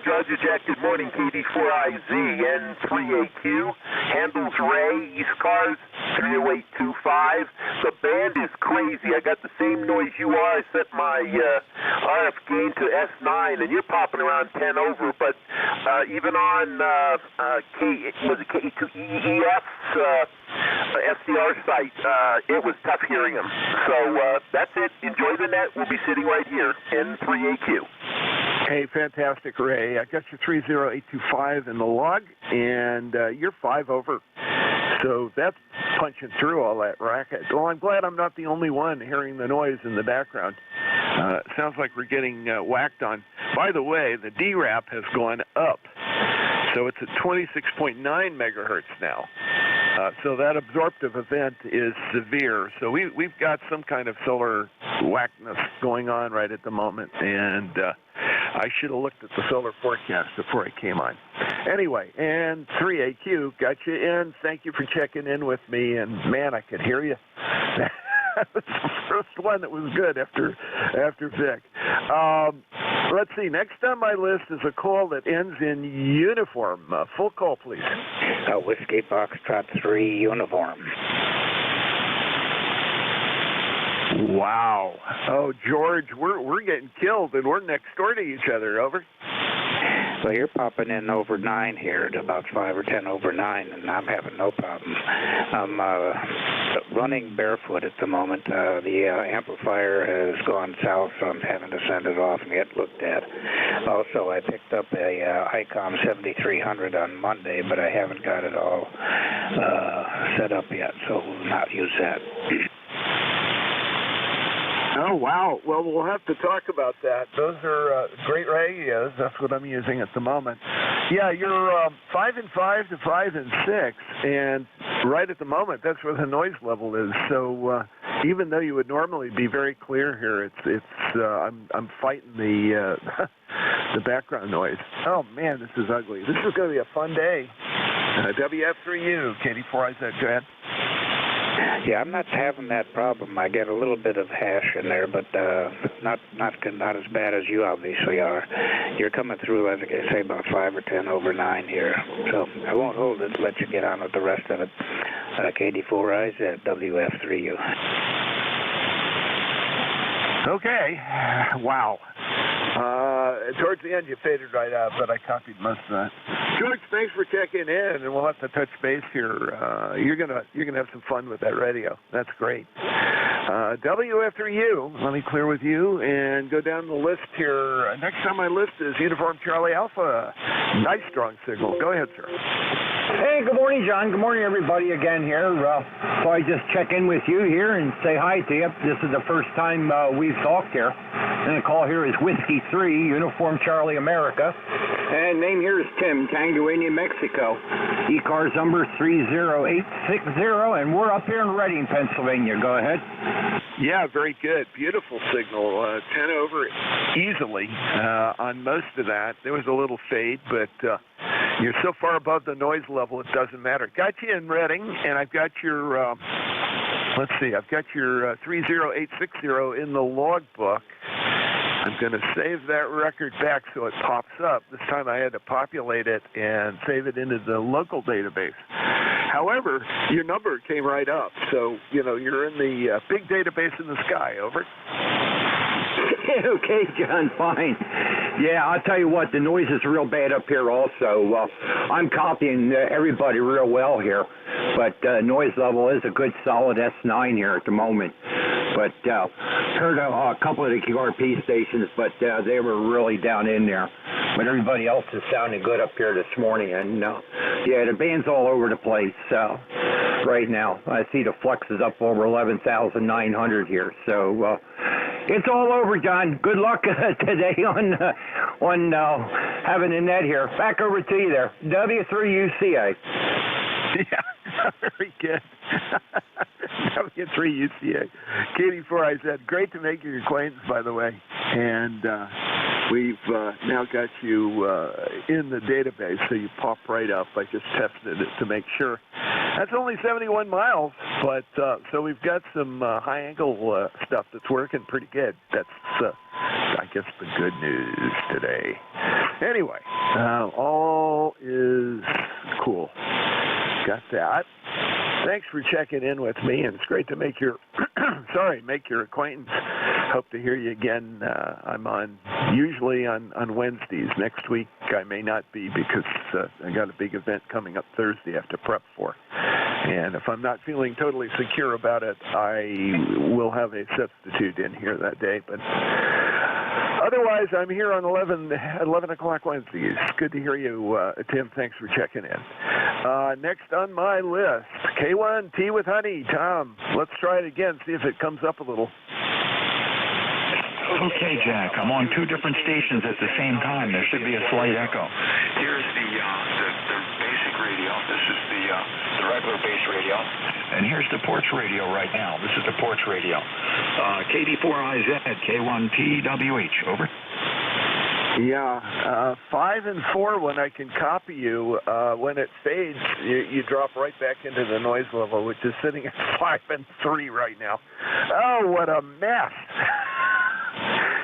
Speaker 14: Roger, Jack. Good morning. KD4IZ, N3AQ. Handles Ray, ECARS, 30825. The band is crazy. I got the same noise you are. I set my RF gain to S9, and you're popping around 10 over. But even on K2EEF's SCR site, it was tough hearing them. So that's it. Enjoy the net. We'll be sitting right here, N3AQ.
Speaker 8: Hey, fantastic, Ray. I got your 30825 in the log, and you're 5 over. So that's punching through all that racket. Well, I'm glad I'm not the only one hearing the noise in the background. Sounds like we're getting whacked on. By the way, the DRAP has gone up. So it's at 26.9 megahertz now. So that absorptive event is severe. So we've got some kind of solar whackness going on right at the moment, and I should have looked at the solar forecast before I came on. Anyway, and 3AQ, got you in. Thank you for checking in with me, and man, I could hear you. That was the first one that was good after Vic. Let's see. Next on my list is a call that ends in uniform. Full call, please.
Speaker 16: Whiskey Foxtrot 3 uniform.
Speaker 8: Wow. Oh, George, we're getting killed, and we're next door to each other. Over.
Speaker 16: So you're popping in over 9 here to about 5 or 10 over 9, and I'm having no problem. I'm running barefoot at the moment. The amplifier has gone south, so I'm having to send it off and get looked at. Also, I picked up a ICOM 7300 on Monday, but I haven't got it all set up yet, so we'll not use that.
Speaker 8: Oh, wow. Well, we'll have to talk about that. Those are great radios. That's what I'm using at the moment. Yeah, you're 5 and 5 to 5 and 6, and right at the moment, that's where the noise level is. So even though you would normally be very clear here, I'm fighting the the background noise. Oh man, this is ugly. This is going to be a fun day. WF3U, KD4IZ, go ahead.
Speaker 16: Yeah, I'm not having that problem. I get a little bit of hash in there, but not as bad as you obviously are. You're coming through, as I say, about 5 or 10 over 9 here. So I won't hold it. Let you get on with the rest of it. KD4IZ, WF3U.
Speaker 8: Okay. Wow. Towards the end, you faded right out, but I copied most of that. George, thanks for checking in, and we'll have to touch base here. You're gonna have some fun with that radio. That's great. WF3U, let me clear with you and go down the list here. Next on my list is Uniform Charlie Alpha. Nice strong signal. Go ahead, sir.
Speaker 7: Hey, good morning, John. Good morning, everybody, again here. So I just check in with you here and say hi to you. This is the first time we've talked here. And the call here is Whiskey 3, Uniform Charlie America. And name here is Tim, Tango Indian, Mexico. ECARS number 30860, and we're up here in Reading, Pennsylvania. Go ahead.
Speaker 8: Yeah, very good. Beautiful signal. 10 over easily on most of that. There was a little fade, but you're so far above the noise level, it doesn't matter. Got you in Reading, and I've got your, let's see, I've got your 30860 in the logbook. I'm going to save that record back so it pops up. This time I had to populate it and save it into the local database. However, your number came right up. So, you're in the big database in the sky. Over.
Speaker 7: Okay, John, fine. Yeah, I'll tell you what, the noise is real bad up here also. I'm copying everybody real well here, but noise level is a good solid S9 here at the moment. But heard a couple of the QRP stations, but they were really down in there. But everybody else is sounding good up here this morning. And yeah, the band's all over the place right now. I see the flux is up over 11,900 here. So it's all over, John. Good luck today on having a net here. Back over to you there. W3UCA.
Speaker 8: Yeah, very good. W3UCA. KD4IZ, great to make your acquaintance, by the way. And we've now got you in the database, so you pop right up. I just tested it to make sure. That's only 71 miles, but so we've got some high-angle stuff that's working pretty good. That's, I guess, the good news today. Anyway, all is cool. Got that. Thanks for checking in with me, and it's great to make your make your acquaintance. Hope to hear you again. I'm on usually on Wednesdays. Next week I may not be because I got a big event coming up Thursday I have to prep for. And if I'm not feeling totally secure about it, I will have a substitute in here that day. But otherwise, I'm here on 11 o'clock Wednesdays. Good to hear you, Tim. Thanks for checking in. Next on my list, K1 Tea with Honey. Tom, let's try it again, see if it comes up a little.
Speaker 4: Okay, Jack, I'm on two different stations at the same time. There should be a slight echo. Here's the basic radio. This is the regular base radio. And here's the porch radio right now. This is the porch radio. KD4IZ, K1TWH, over.
Speaker 8: Yeah, 5 and 4 when I can copy you. When it fades, you drop right back into the noise level, which is sitting at 5 and 3 right now. Oh, what a mess!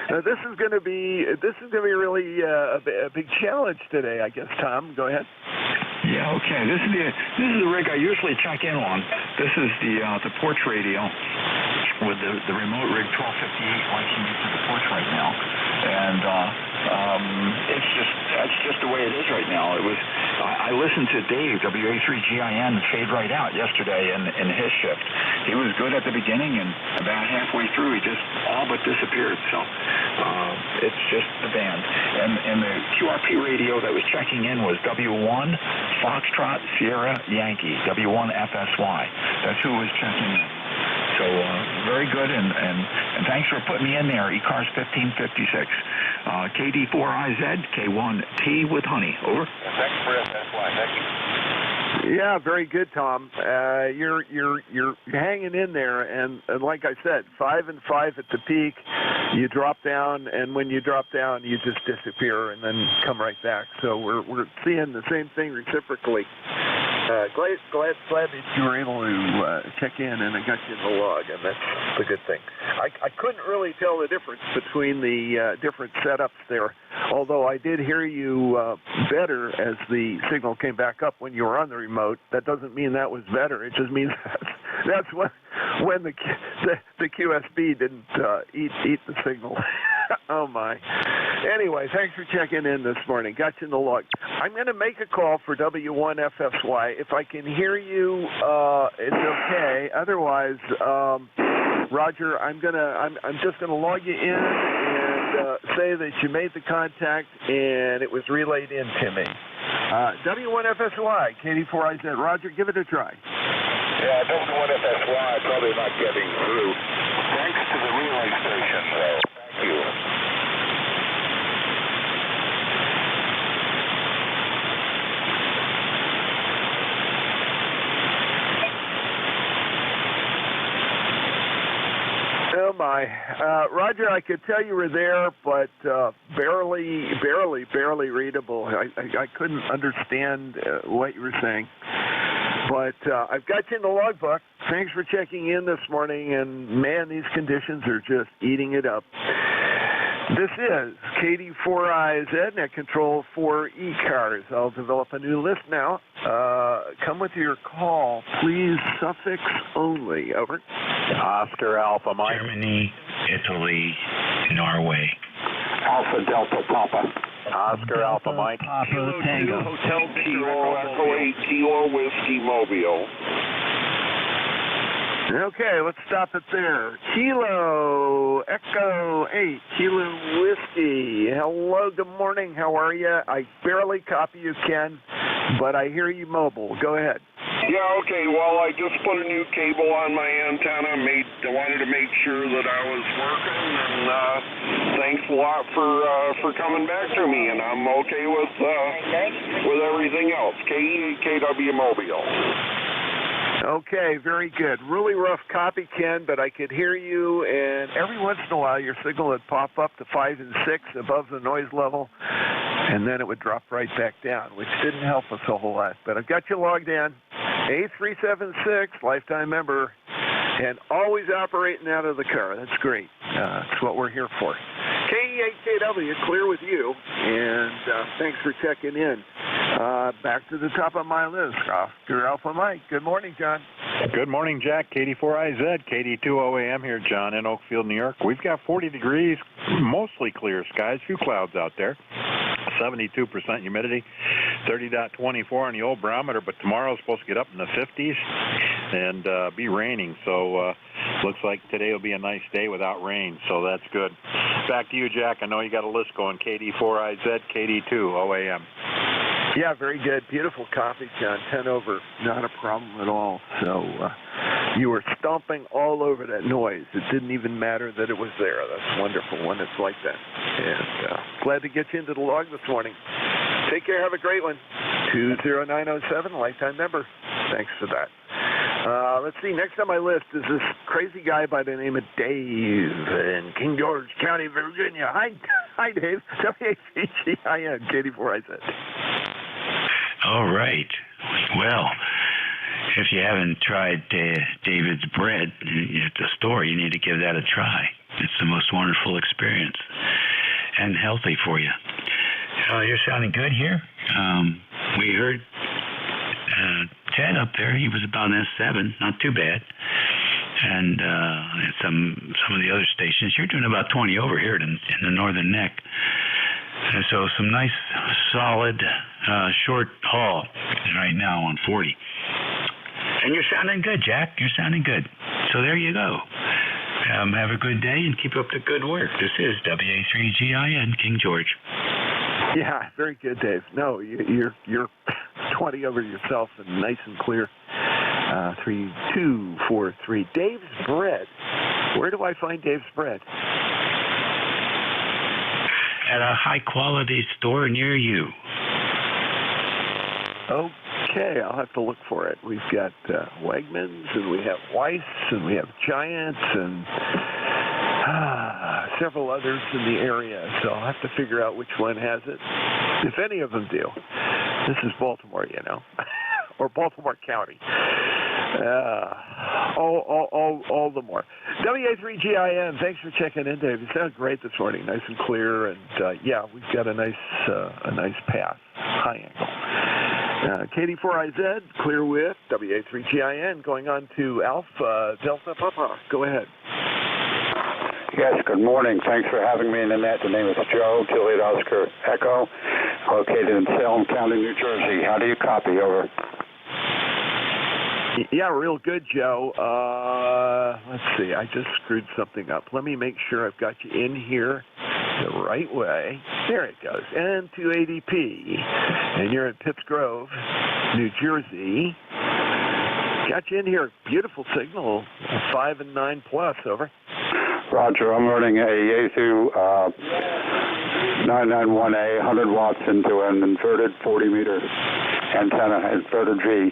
Speaker 8: This is going to be really a big challenge today, I guess. Tom, go ahead.
Speaker 4: Yeah, okay. This is the rig I usually check in on. This is the porch radio with the remote rig 1258 liking me to the porch right now, and that's just the way it is right now. I listened to Dave WA3GIN fade right out yesterday in his shift. He was good at the beginning, and about halfway through he just all but disappeared. So it's just the band. And the QRP radio that was checking in was W1 Foxtrot Sierra Yankee, W1FSY. That's who was checking in. So very good, and thanks for putting me in there. ECARS 1556, KD4IZ, K1T with Honey. Over.
Speaker 11: Thanks for FSY. Thank you.
Speaker 8: Yeah, very good, Tom. You're hanging in there, and like I said, 5 and 5 at the peak. You drop down, and when you drop down, you just disappear and then come right back. So we're seeing the same thing reciprocally. Glad that you were able to check in, and I got you in the log, and that's the good thing. I couldn't really tell the difference between the different setups there, although I did hear you better as the signal came back up when you were on the remote. That doesn't mean that was better. It just means that's when the QSB didn't eat the signal. Oh, my. Anyway, thanks for checking in this morning. Got you in the log. I'm going to make a call for W1FSY. If I can hear you, it's okay. Otherwise, Roger, I'm just going to log you in and say that you made the contact and it was relayed in to me. W1FSY, KD4IZ. Roger, give it a try.
Speaker 11: Yeah, W1FSY, probably not getting through. Thanks to the relay station, though. Thank you.
Speaker 8: Oh, my. Roger, I could tell you were there, but barely readable. I couldn't understand what you were saying. But I've got you in the logbook. Thanks for checking in this morning, and, man, these conditions are just eating it up. This is KD4IZ, net control for ECARS. I'll develop a new list now. Come with your call. Please, suffix only. Over.
Speaker 11: Oscar Alpha Mike.
Speaker 4: Germany, Italy, Norway.
Speaker 11: Alpha Delta Papa. Oscar Alpha Mike.
Speaker 4: Kilo Tango.
Speaker 11: Hotel Kilo Echo 8 Kilo Whiskey Mobile.
Speaker 8: Okay, let's stop it there. Kilo Echo 8 Kilo Whiskey. Hello, good morning. How are you? I barely copy you, Ken, but I hear you mobile. Go ahead. Yeah, okay. Well, I just put a new cable on my antenna. I wanted to make sure that I was working, and thanks a lot for coming back to me. And I'm okay with everything else. KW Mobile.
Speaker 7: Okay, very good. Really rough copy, Ken, but I could hear you, and every once in a while your signal would pop up to 5 and 6 above the noise level, and then it would drop right back down, which didn't help us a whole lot. But I've got you logged in. A376, lifetime member, and always operating out of the car. That's great. That's what we're here for. KE8KW, clear with you, and thanks for checking in. Back to the top of my list, Oscar Alpha Mike. Good morning, John.
Speaker 10: Good morning, Jack. KD4IZ, KD2OAM here, John, in Oakfield, New York. We've got 40 degrees, mostly clear skies, few clouds out there. 72% humidity, 30.24 on the old barometer, but tomorrow's supposed to get up in the 50s and be raining. So looks like today will be a nice day without rain, so that's good. Back to you, Jack. I know you got a list going. KD4IZ, KD2OAM.
Speaker 7: Yeah, very good. Beautiful copy, John. 10 over. Not a problem at all. So you were stomping all over that noise. It didn't even matter that it was there. That's wonderful when it's like that. And glad to get you into the log this morning. Take care. Have a great one. 20907, lifetime member. Thanks for that. Let's see. Next on my list is this crazy guy by the name of Dave in King George County, Virginia. Hi, Dave. WACGIN, KD4IZ.
Speaker 19: All right. Well, if you haven't tried David's bread at the store, you need to give that a try. It's the most wonderful experience and healthy for you. You're sounding good here. We heard Ted up there. He was about an S7, not too bad. And some of the other stations, you're doing about 20 over here in the northern neck. And so some nice, solid, short haul right now on 40. And you're sounding good, Jack. You're sounding good. So there you go. Have a good day and keep up the good work. This is WA3GIN, King George.
Speaker 7: Yeah, very good, Dave. No, you're 20 over yourself and nice and clear. 3243. Dave's Bread. Where do I find Dave's Bread?
Speaker 19: At a high-quality store near you.
Speaker 7: Okay, I'll have to look for it. We've got Wegmans, and we have Weiss, and we have Giants, and several others in the area. So I'll have to figure out which one has it, if any of them do. This is Baltimore, you know, or Baltimore County. All the more. WA3GIN, thanks for checking in, Dave. You sound great this morning, nice and clear, and yeah, we've got a nice path, high angle. KD4IZ, clear with WA3GIN, going on to Alpha Delta Papa. Go ahead.
Speaker 22: Yes, good morning. Thanks for having me in the net. The name is Joe, Juliet Oscar Echo, located in Salem County, New Jersey. How do you copy? Over.
Speaker 7: Yeah, real good, Joe. Let's see. I just screwed something up. Let me make sure I've got you in here the right way. There it goes. N280p. And you're in Pitts Grove, New Jersey. Got you in here. Beautiful signal. 5 and 9 plus. Over.
Speaker 22: Roger. I'm running a Yaesu 991A 100 watts into an inverted 40-meter antenna, inverted V,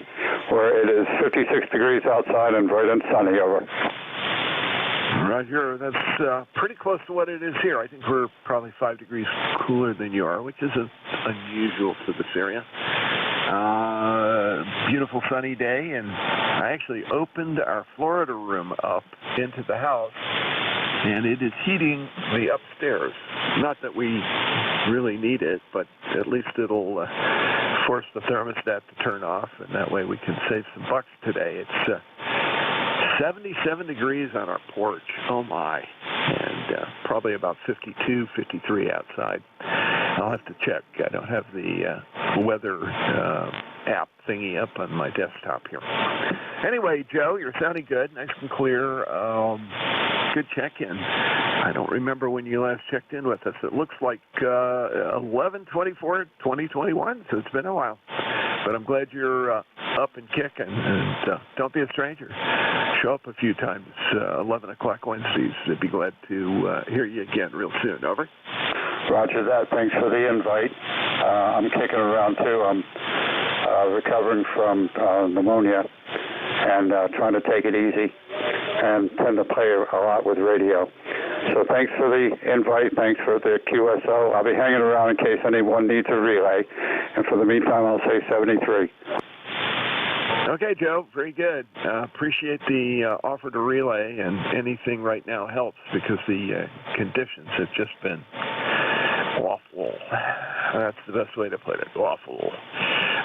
Speaker 22: where it is 56 degrees outside and bright and sunny. Over.
Speaker 7: Roger, that's pretty close to what it is here. I think we're probably 5 degrees cooler than you are, which is unusual for this area. Beautiful sunny day, and I actually opened our Florida room up into the house, and it is heating the upstairs. Not that we really need it, but at least it'll force the thermostat to turn off, and that way we can save some bucks today. It's 77 degrees on our porch. Oh, my. And probably about 52, 53 outside. I'll have to check. I don't have the weather app thingy up on my desktop here. Anyway, Joe, you're sounding good, nice and clear. Good check-in. I don't remember when you last checked in with us. It looks like 11/24/2021, so it's been a while. But I'm glad you're
Speaker 15: up and kicking, and don't be a stranger. Show up a few times, 11 o'clock Wednesdays. I'd be glad to hear you again real soon. Over.
Speaker 22: Roger that. Thanks for the invite. I'm kicking around too. I'm recovering from pneumonia and trying to take it easy and tend to play a lot with radio. So thanks for the invite. Thanks for the QSO. I'll be hanging around in case anyone needs a relay. And for the meantime, I'll say 73.
Speaker 15: Okay, Joe. Very good. Appreciate the offer to relay, and anything right now helps because the conditions have just been awful. That's the best way to put it. Awful.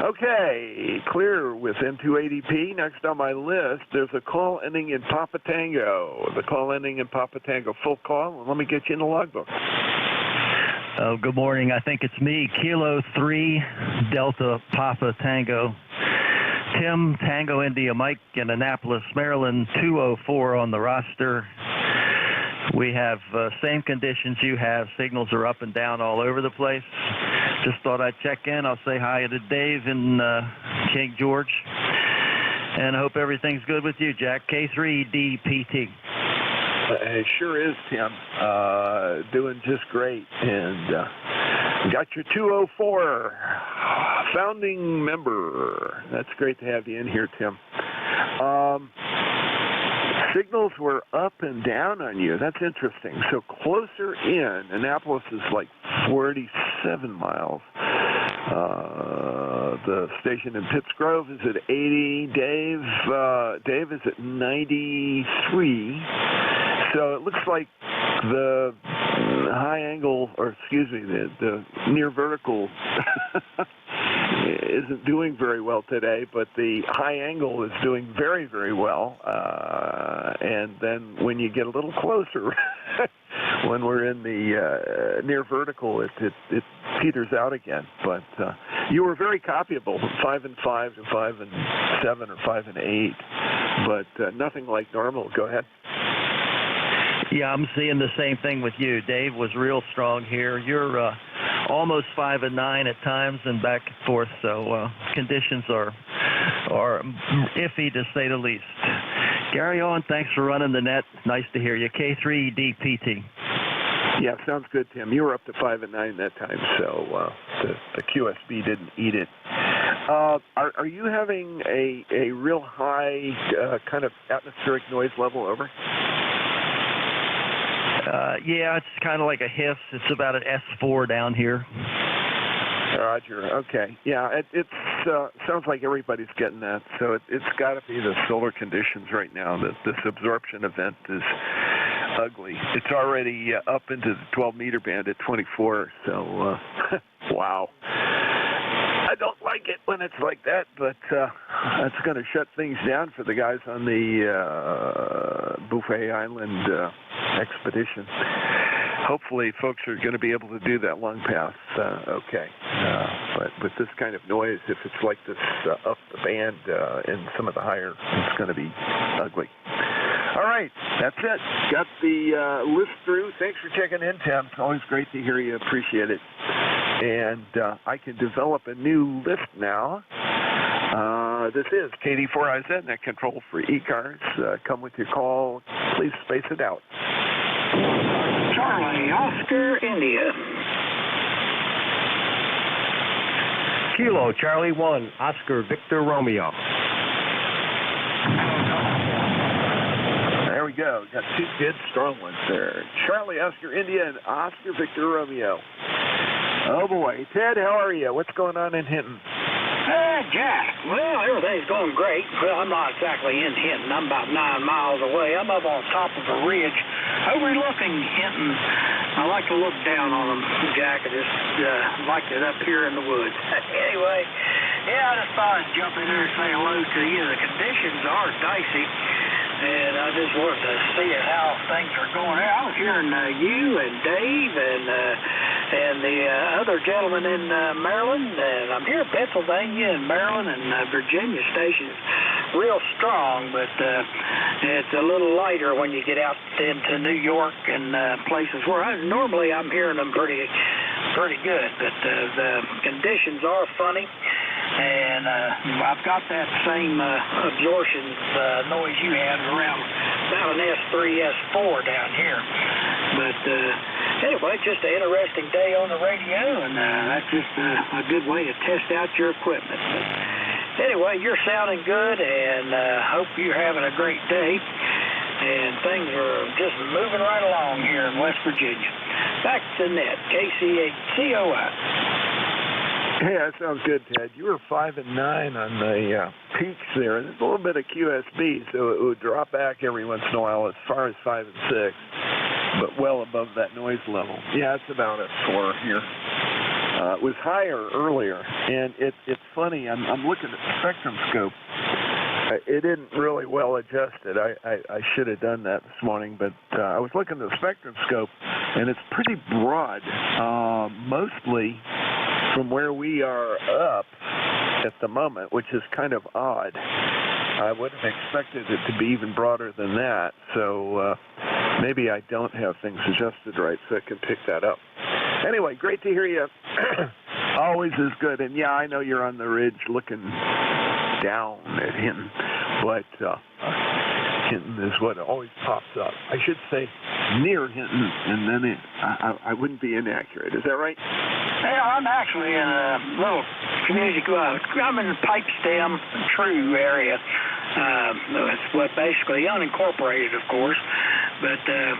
Speaker 15: Okay, clear with N280P. Next on my list, there's a call ending in Papa Tango. The call ending in Papa Tango. Full call. Let me get you in the logbook.
Speaker 17: Oh, good morning. I think it's me, Kilo 3, Delta Papa Tango. Tim, Tango India Mike in Annapolis, Maryland, 204 on the roster. We have same conditions you have. Signals are up and down all over the place. Just thought I'd check in. I'll say hi to Dave in King George. And I hope everything's good with you, Jack. K3DPT.
Speaker 15: It sure is, Tim. Doing just great. And got your 204 founding member. That's great to have you in here, Tim. Signals were up and down on you. That's interesting. So closer in, Annapolis is like 47 miles. The station in Pittsgrove is at 80. Dave is at 93. So it looks like the high angle, or excuse me, the near vertical isn't doing very well today, but the high angle is doing very, very well. And then when you get a little closer, when we're in the near vertical, it peters out again. But you were very copyable, 5 and 5 and 5 and 7 or 5 and 8, but nothing like normal. Go ahead.
Speaker 17: Yeah, I'm seeing the same thing with you. Dave was real strong here. You're almost 5 and 9 at times and back and forth, so conditions are iffy to say the least. Carry on. Thanks for running the net. Nice to hear you. K3DPT.
Speaker 15: Yeah, sounds good, Tim. You were up to 5 and 9 that time, so the QSB didn't eat it. Are you having a real high kind of atmospheric noise level? Over.
Speaker 17: Yeah, it's kind of like a hiss. It's about an S4 down here.
Speaker 15: Roger. Okay. Yeah, it sounds like everybody's getting that. So it's got to be the solar conditions right now. This absorption event is ugly. It's already up into the 12-meter band at 24. So, wow. I don't like it when it's like that, but that's going to shut things down for the guys on the Buffet Island expedition. Hopefully, folks are going to be able to do that long pass. Okay. But with this kind of noise, if it's like this up the band in some of the higher, it's going to be ugly. All right, that's it. Got the list through. Thanks for checking in, Tim. It's always great to hear you. Appreciate it. And I can develop a new list now. This is KD4IZ, net control for ECARS. Come with your call. Please space it out.
Speaker 16: Charlie, Oscar, India.
Speaker 23: Kilo, Charlie 1, Oscar, Victor, Romeo.
Speaker 15: There we go. Got two good strong ones there. Charlie, Oscar, India, and Oscar, Victor, Romeo. Oh, boy. Ted, how are you? What's going on in Hinton?
Speaker 16: Jack, well, everything's going great. Well, I'm not exactly in Hinton. I'm about 9 miles away. I'm up on top of a ridge overlooking Hinton. I like to look down on them, Jack. I just like it up here in the woods. Anyway, yeah, I just thought I'd jump in there and say hello to you. The conditions are dicey, and I just wanted to see how things are going. I was hearing you and Dave and the other gentleman in Maryland, and I'm here in Pennsylvania and Maryland and Virginia stations real strong, but it's a little lighter when you get out into New York and places where normally I'm hearing them pretty good, but the conditions are funny. And I've got that same absorption noise you had around about an S3, S4 down here. But anyway, just an interesting day on the radio, and that's just a good way to test out your equipment. But anyway, you're sounding good, and hope you're having a great day. And things are just moving right along here in West Virginia. Back to net, KC8COI.
Speaker 15: Hey, that sounds good, Ted. You were 5 and 9 on the peaks there. There's a little bit of QSB, so it would drop back every once in a while as far as 5 and 6, but well above that noise level. Yeah, it's about a 4 here. It was higher earlier, and it's funny. I'm looking at the spectrum scope. It isn't really well adjusted. I should have done that this morning, but I was looking at the spectrum scope, and it's pretty broad, mostly from where we are up at the moment, which is kind of odd. I would have expected it to be even broader than that, so maybe I don't have things adjusted right so I can pick that up. Anyway, great to hear you. Always is good. And yeah, I know you're on the ridge looking down at Hinton, but Hinton is what always pops up. I should say near Hinton, and then I wouldn't be inaccurate. Is that right?
Speaker 16: Yeah, I'm actually in a little community. I'm in the Pipestem True area. It's what basically unincorporated, of course, but there's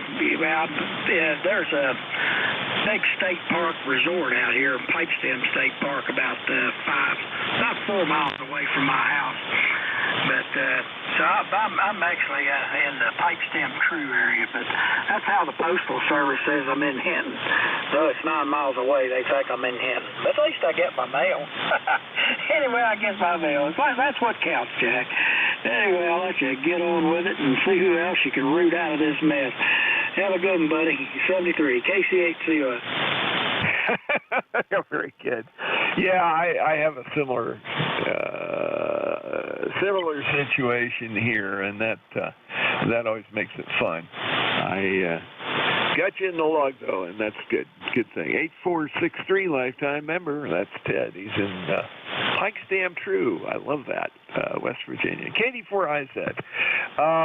Speaker 16: a big state park resort out here, Pipestem State Park, about 4 miles away from my house. But so I'm actually in the Pipestem True area, but that's how the Postal Service says I'm in Hinton. Though it's 9 miles away, they think I'm in Hinton. But at least I get my mail. Anyway, I get my mail. That's what counts, Jack. Anyway, I'll let you get on with it and see who else you can root out of this mess. Have a good one, buddy. 73, KC8COI.
Speaker 15: Very good. Yeah, I have a similar situation here, and that always makes it fun. I got you in the log, though, and that's good. Good thing. 8463 lifetime member. That's Ted. He's in Pipestem True. I love that. West Virginia. KD4IZ.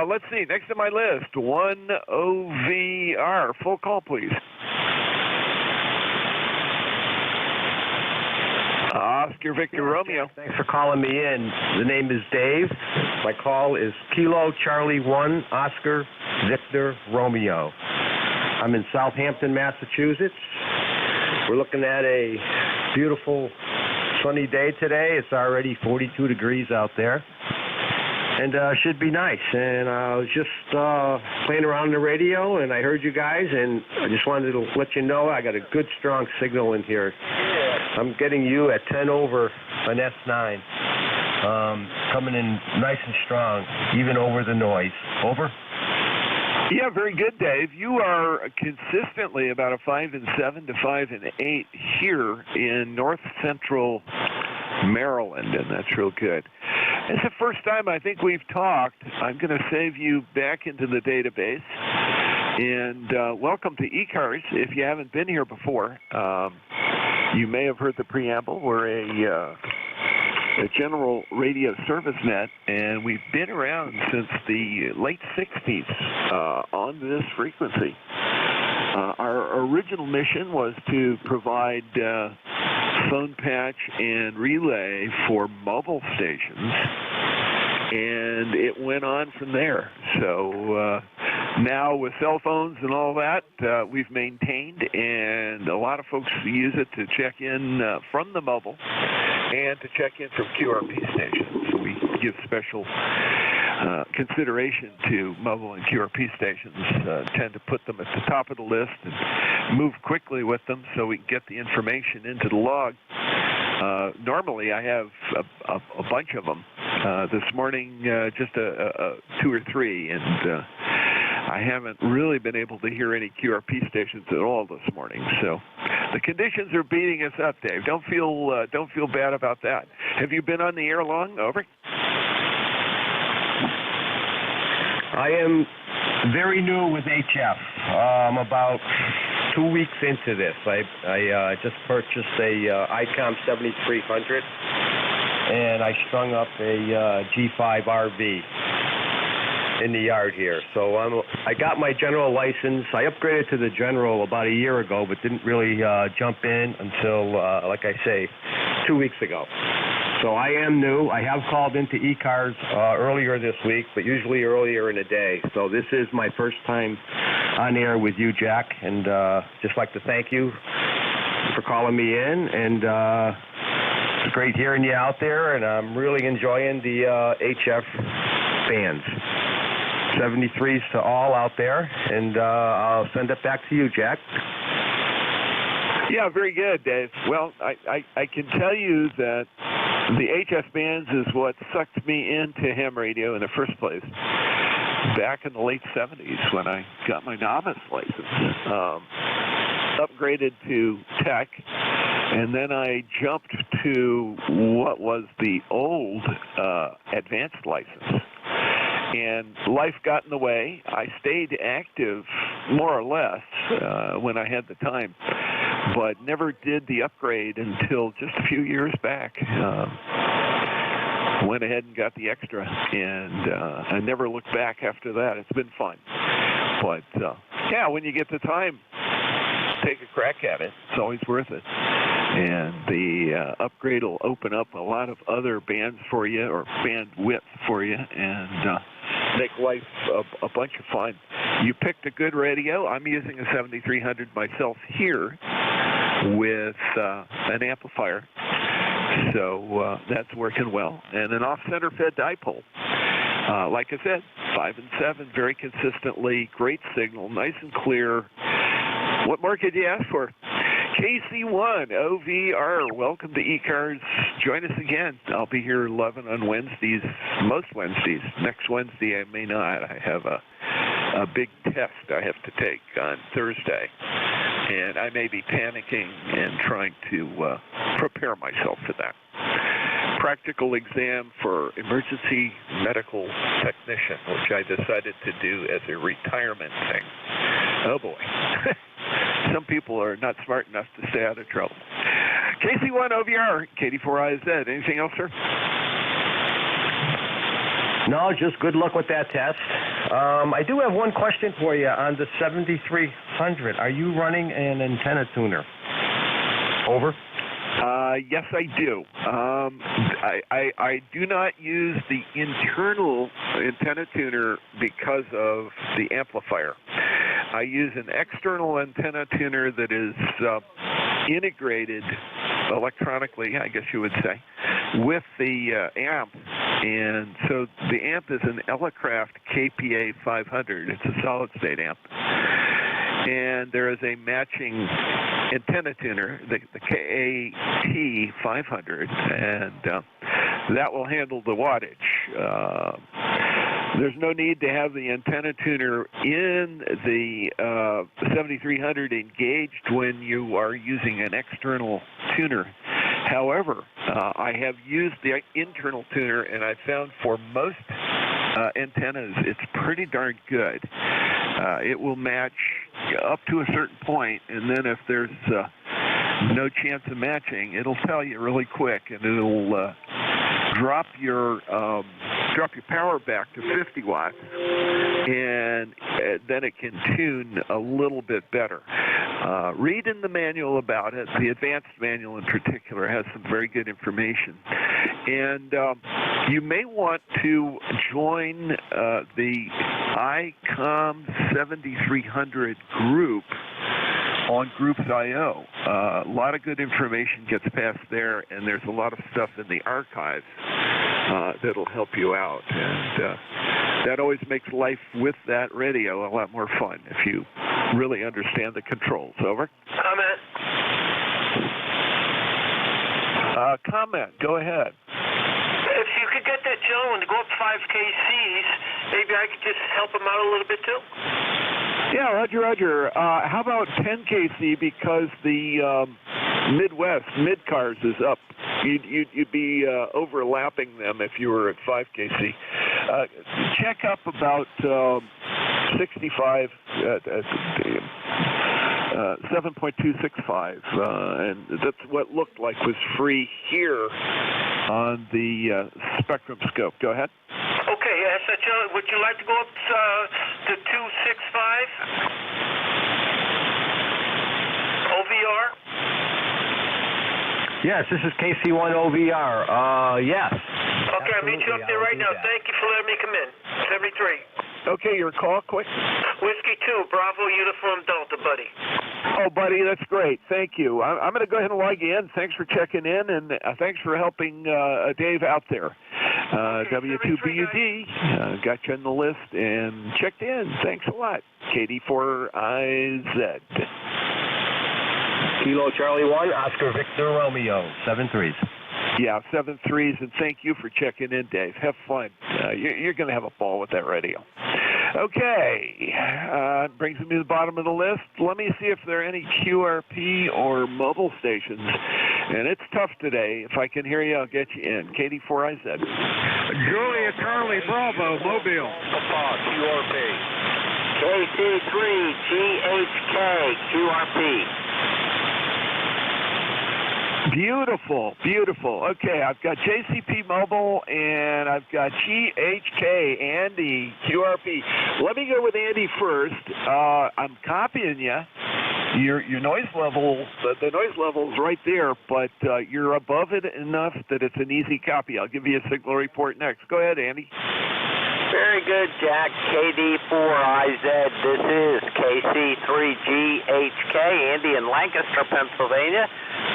Speaker 15: Let's see. Next on my list, 1OVR. Full call, please. Oscar Victor Romeo.
Speaker 23: Thanks for calling me in. The name is Dave. My call is Kilo Charlie 1 Oscar Victor Romeo. I'm in Southampton, Massachusetts. We're looking at a beautiful sunny day today. It's already 42 degrees out there. And should be nice. And I was just playing around the radio, and I heard you guys, and I just wanted to let you know I got a good, strong signal in here. I'm getting you at 10 over an S9, coming in nice and strong, even over the noise. Over?
Speaker 15: Yeah, very good, Dave. You are consistently about a 5 and 7 to 5 and 8 here in north central Maryland, and that's real good. It's the first time I think we've talked. I'm going to save you back into the database. And welcome to ECARS. If you haven't been here before, you may have heard the preamble. We're a general radio service net, and we've been around since the late 60s on this frequency. Our original mission was to provide phone patch and relay for mobile stations, and it went on from there. So now with cell phones and all that, we've maintained, and a lot of folks use it to check in from the mobile and to check in from QRP stations. So we give special consideration to mobile and QRP stations, tend to put them at the top of the list and move quickly with them so we can get the information into the log. Normally I have a bunch of them. This morning, just 2 or 3, and I haven't really been able to hear any QRP stations at all this morning. So the conditions are beating us up, Dave. Don't feel bad about that. Have you been on the air long? Over.
Speaker 23: I am very new with HF. I'm about 2 weeks into this. I just purchased a ICOM 7300, and I strung up a G5 RV in the yard here. So I got my general license. I upgraded to the general about a year ago, but didn't really jump in until, like I say, 2 weeks ago. So I am new. I have called into ECARS earlier this week, but usually earlier in the day. So this is my first time on air with you, Jack, and just like to thank you for calling me in. And it's great hearing you out there, and I'm really enjoying the HF bands. 73s to all out there, and I'll send it back to you, Jack.
Speaker 15: Yeah, very good, Dave. Well, I can tell you that the HF bands is what sucked me into ham radio in the first place back in the late 70s when I got my novice license. Upgraded to tech, and then I jumped to what was the old advanced license. And life got in the way. I stayed active more or less when I had the time, but never did the upgrade until just a few years back. Went ahead and got the extra, and I never looked back after that. It's been fun. But, yeah, when you get the time, take a crack at it. It's always worth it. And the upgrade will open up a lot of other bands for you, or bandwidth for you, and make life a bunch of fun. You picked a good radio. I'm using a 7300 myself here with an amplifier, so that's working well. And an off-center fed dipole. Like I said, 5 and 7, very consistently, great signal, nice and clear. What more could you ask for? KC1 OVR, welcome to ECARS. Join us again. I'll be here 11 on Wednesdays, most Wednesdays. Next Wednesday I may not. I have a big test I have to take on Thursday, and I may be panicking and trying to prepare myself for that. Practical exam for emergency medical technician, which I decided to do as a retirement thing. Oh boy. Some people are not smart enough to stay out of trouble. KC1 OVR, KD4IZ. Anything else, sir?
Speaker 23: No, just good luck with that test. I do have one question for you on the 7300. Are you running an antenna tuner? Over.
Speaker 15: Yes, I do. I do not use the internal antenna tuner because of the amplifier. I use an external antenna tuner that is integrated electronically, I guess you would say, with the amp. And so the amp is an Elecraft KPA 500. It's a solid-state amp. And there is a matching antenna tuner, the KAT 500, and that will handle the wattage. There's no need to have the antenna tuner in the 7300 engaged when you are using an external tuner. However, I have used the internal tuner, and I found for most antennas it's pretty darn good. It will match up to a certain point, and then if there's no chance of matching, it'll tell you really quick, and it'll drop your power back to 50 watts, and then it can tune a little bit better. Read in the manual about it. The advanced manual in particular has some very good information. And you may want to join the ICOM 7300 group on Groups.io. A lot of good information gets passed there, and there's a lot of stuff in the archives that'll help you out. And that always makes life with that radio a lot more fun if you really understand the controls. Over.
Speaker 3: Comment.
Speaker 15: Comment. Go ahead.
Speaker 3: If you could get that gentleman to go up 5 KCs, maybe I could just help him out a little bit too.
Speaker 15: Yeah, Roger. How about 10 KC, because the Midwest, ECARS is up. You'd be overlapping them if you were at 5 KC. Check up about 65 7.265, and that's what looked like was free here on the spectrum scope. Go ahead.
Speaker 3: Okay, SHL, would you like to go up to 265? OVR?
Speaker 23: Yes, this is KC1OVR. Yes.
Speaker 3: Okay, I'll meet you up there right now. Thank you for letting me come in. 73.
Speaker 15: Okay, your call, quick.
Speaker 3: Whiskey 2, Bravo Uniform Delta, buddy.
Speaker 15: Oh, buddy, that's great. Thank you. I'm going to go ahead and log in. Thanks for checking in, and thanks for helping Dave out there. W2BUD got you on the list and checked in. Thanks a lot. KD4IZ.
Speaker 23: Kilo Charlie 1, Oscar Victor Romeo, 7-3s.
Speaker 15: Yeah, 7-3s, and thank you for checking in, Dave. Have fun. You're going to have a ball with that radio. Okay, brings me to the bottom of the list. Let me see if there are any QRP or mobile stations. And it's tough today. If I can hear you, I'll get you in. KD4IZ.
Speaker 12: Julia Charlie Bravo, Mobile.
Speaker 11: QRP. KC3GHK, QRP.
Speaker 15: Beautiful, beautiful. Okay, I've got JCP Mobile and I've got GHK, Andy, QRP. Let me go with Andy first. I'm copying you. Your noise level, the noise level is right there, but you're above it enough that it's an easy copy. I'll give you a signal report next. Go ahead, Andy.
Speaker 11: Very good, Jack. KD4IZ. This is KC3GHK, Andy in Lancaster, Pennsylvania.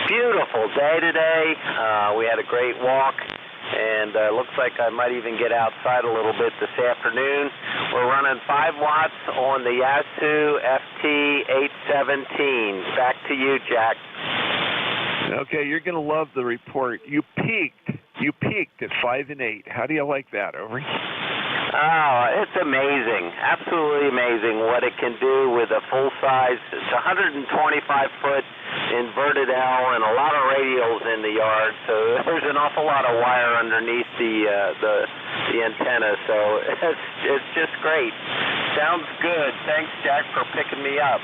Speaker 11: Beautiful day today. We had a great walk, and looks like I might even get outside a little bit this afternoon. We're running 5 watts on the Yaesu FT817. Back to you, Jack.
Speaker 15: Okay, you're going to love the report. You peaked at 5 and 8. How do you like that, Over?
Speaker 11: Oh, it's amazing. Absolutely amazing what it can do with a full-size, it's 125-foot inverted L and a lot of radials in the yard, so there's an awful lot of wire underneath the antenna, so it's just great. Sounds good. Thanks, Jack, for picking me up.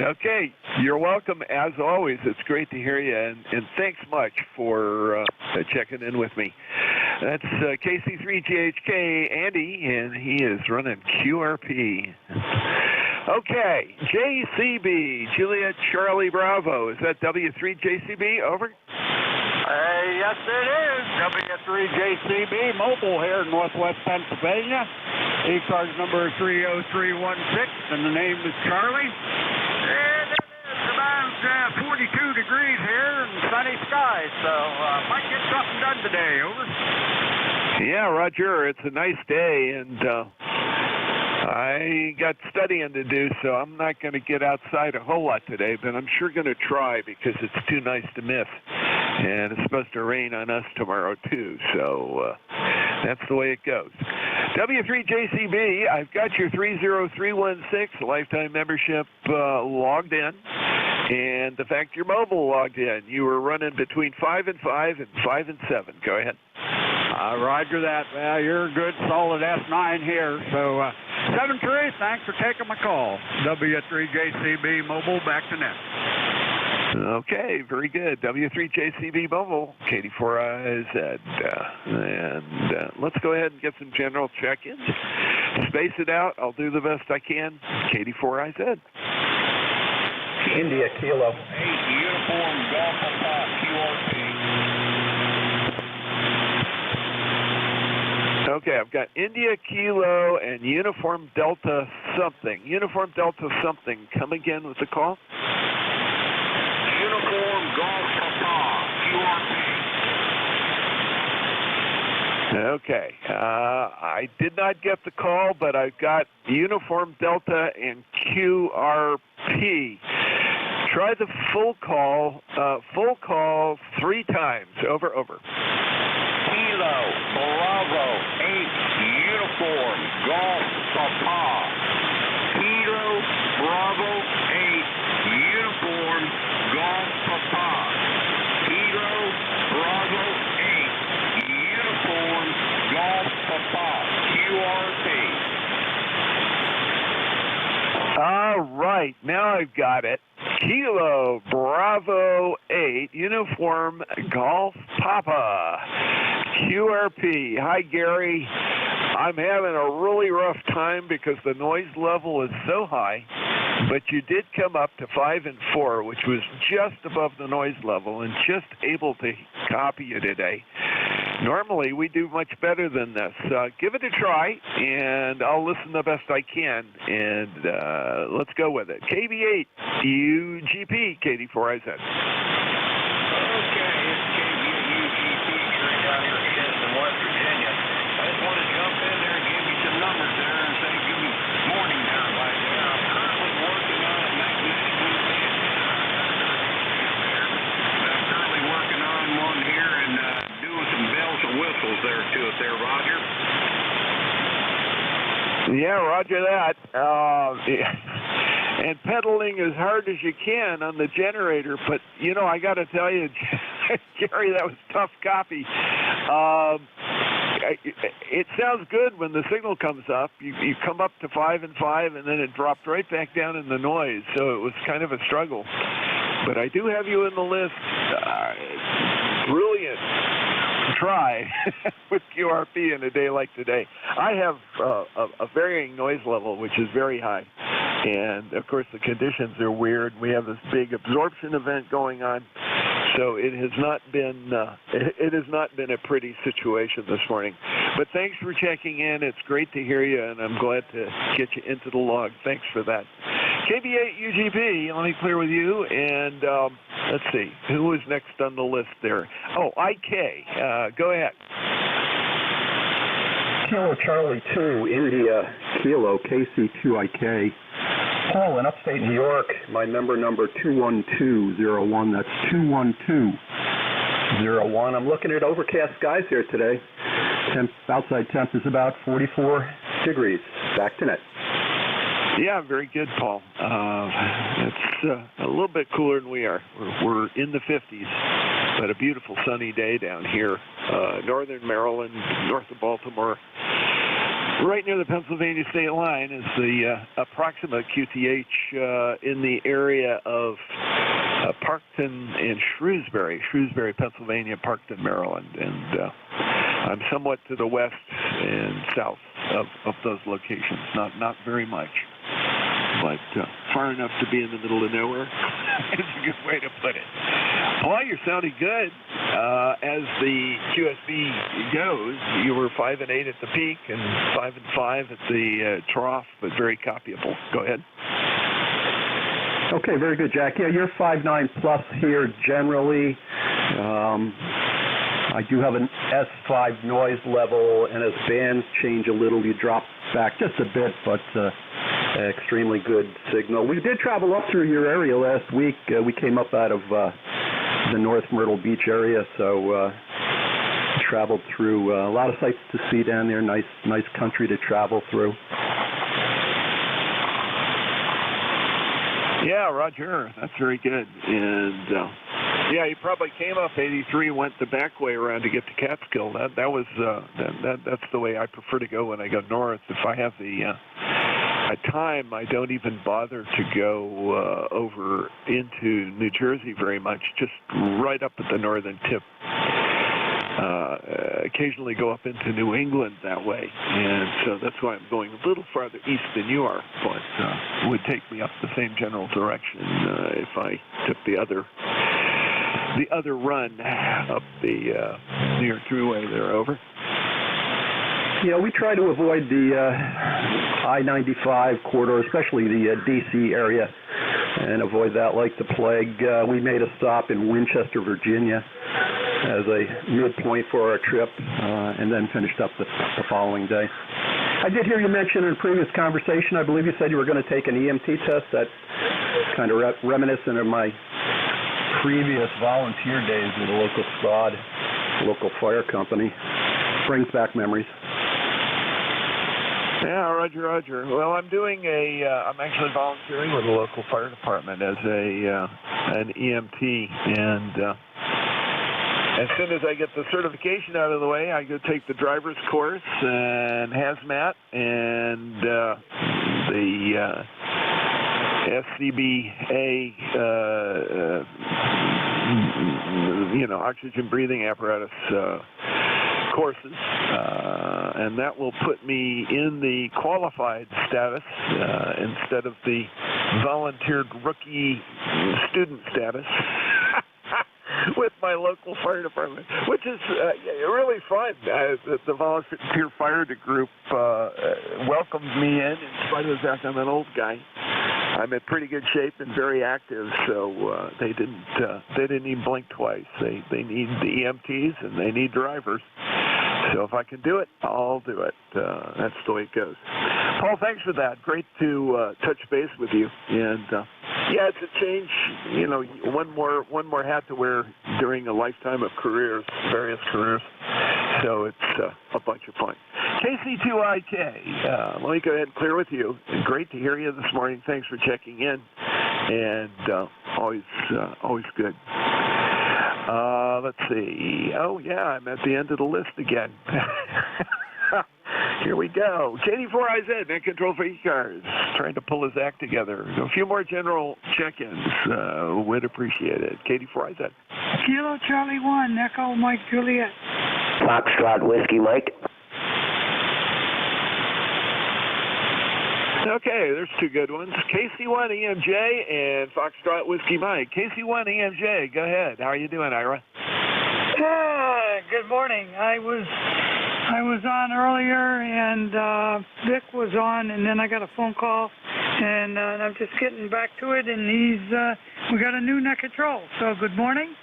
Speaker 15: Okay, you're welcome. As always, it's great to hear you, and thanks much for checking in with me. That's KC3GHK, Andy, and he is running QRP. Okay, JCB, Juliet Charlie Bravo. Is that W3JCB? Over?
Speaker 12: Yes, it is. W3JCB, Mobile here in northwest Pennsylvania. ECARS number 30316, and the name is Charlie. And it is about 42 degrees here and sunny skies, so might get something done today. Over.
Speaker 15: Yeah, Roger. It's a nice day, and I got studying to do, so I'm not going to get outside a whole lot today, but I'm sure going to try because it's too nice to miss. And it's supposed to rain on us tomorrow, too, so that's the way it goes. W3JCB, I've got your 30316 lifetime membership logged in, and the fact you're mobile logged in. You were running between 5 and 5 and 5 and 7. Go ahead.
Speaker 12: Roger that. Well, you're a good, solid S9 here. So, 7-3, thanks for taking my call. W3JCB Mobile, back to net.
Speaker 15: Okay, very good. W3JCB Mobile, KD4IZ. And let's go ahead and get some general check-ins. Space it out. I'll do the best I can. KD4IZ.
Speaker 23: India, Kilo.
Speaker 12: 8, Uniform Golf Papa, QRP.
Speaker 15: Okay, I've got India Kilo and Uniform Delta something. Uniform Delta something. Come again with the call.
Speaker 12: Uniform Golf Papa, QRP.
Speaker 15: Okay, I did not get the call, but I've got Uniform Delta and QRP. Try the full call 3 times. Over.
Speaker 12: Kilo, Bravo, 8, Uniform, Golf, Papa. Kilo, Bravo, 8, Uniform, Golf, Papa. Kilo, Bravo, 8, Uniform, Golf, Papa. QRP.
Speaker 15: All All right, now I've got it. Kilo Bravo 8 Uniform Golf Papa QRP. Hi, Gary. I'm having a really rough time because the noise level is so high, but you did come up to 5 and 4, which was just above the noise level and just able to copy you today. Normally, we do much better than this. Give it a try, and I'll listen the best I can, and let's go with it. KB8, UGP, KD4IZ.
Speaker 6: Okay, it's KB8 UGP, straight down here in Kinston, West Virginia. I just want to jump in there and give you some numbers there and say good morning there, right there. I'm currently working on a magnetic loop band there. I'm currently working on one here and doing some bells and whistles there to it there, Roger.
Speaker 15: Yeah, roger that. And pedaling as hard as you can on the generator, but, you know, I got to tell you, Gary, that was tough copy. It sounds good when the signal comes up. You come up to 5 and 5, and then it dropped right back down in the noise, so it was kind of a struggle. But I do have you in the list. Brilliant try with QRP in a day like today. I have a varying noise level, which is very high. And, of course, the conditions are weird. We have this big absorption event going on. So it has not been a pretty situation this morning. But thanks for checking in. It's great to hear you, and I'm glad to get you into the log. Thanks for that. KB8 UGP, let me clear with you. And let's see, who was next on the list there? Oh, IK. Go ahead.
Speaker 20: Kilo Charlie 2, India, Kilo KC2IK. Paul in upstate New York, my number 21201, that's 21201. I'm looking at overcast skies here today. Outside temp is about 44 degrees. Back to net.
Speaker 15: Yeah, very good, Paul. It's a little bit cooler than we are. We're in the 50s, but a beautiful sunny day down here. Northern Maryland, north of Baltimore. Right near the Pennsylvania state line is the approximate QTH in the area of Parkton and Shrewsbury, Pennsylvania, Parkton, Maryland. And I'm somewhat to the west and south of those locations. Not very much, but far enough to be in the middle of nowhere. It's a good way to put it. Paul, you're sounding good. As the QSB goes, you were 5 and 8 at the peak and 5 and 5 at the trough, but very copyable. Go ahead.
Speaker 20: Okay, very good, Jack. Yeah, you're 5.9 plus here generally. I do have an S5 noise level, and as bands change a little, you drop back just a bit, but extremely good signal. We did travel up through your area last week. We came up out of the North Myrtle Beach area, so traveled through a lot of sights to see down there. Nice country to travel through.
Speaker 15: Yeah, Roger, that's very good. And yeah, you probably came up 83, went the back way around to get to Catskill. That's the way I prefer to go when I go north. If I have the time, I don't even bother to go over into New Jersey very much, just right up at the northern tip. Occasionally go up into New England that way, and so that's why I'm going a little farther east than you are, but it would take me up the same general direction if I took the other run up the New York Thruway there. Over.
Speaker 20: Yeah, we try to avoid the I-95 corridor, especially the D.C. area, and avoid that like the plague. We made a stop in Winchester, Virginia, as a midpoint for our trip, and then finished up the following day. I did hear you mention in a previous conversation, I believe you said you were going to take an EMT test. That's kind of reminiscent of my previous volunteer days with a local squad, local fire company. Brings back memories.
Speaker 15: Yeah, Roger. Well, I'm doing I'm actually volunteering with a local fire department as an EMT, and as soon as I get the certification out of the way, I go take the driver's course and hazmat and the
Speaker 8: SCBA, oxygen breathing apparatus courses, and that will put me in the qualified status instead of the volunteered rookie student status with my local fire department, which is really fun. The volunteer fire group welcomed me in spite of the fact I'm an old guy. I'm in pretty good shape and very active, so they didn't even blink twice. They need the EMTs and they need drivers. So if I can do it, I'll do it. That's the way it goes. Paul, thanks for that. Great to touch base with you. And it's a change. One more hat to wear during a lifetime of various careers. So it's a bunch of fun. KC2IK, let me go ahead and clear with you. Great to hear you this morning. Thanks for checking in. And always good. Let's see. Oh, yeah, I'm at the end of the list again. Here we go. KD4IZ, net control for ECARS, trying to pull his act together. A few more general check-ins. Would appreciate it. KD4IZ.
Speaker 18: Kilo Charlie 1, Echo Mike Juliet.
Speaker 1: Foxtrot Whiskey Mike.
Speaker 8: Okay, there's two good ones. KC1 EMJ and Foxtrot Whiskey Mike. KC1 EMJ, go ahead. How are you doing, Ira?
Speaker 18: Good morning. I was on earlier, and Vic was on, and then I got a phone call, and I'm just getting back to it, and we got a new net control. So good morning.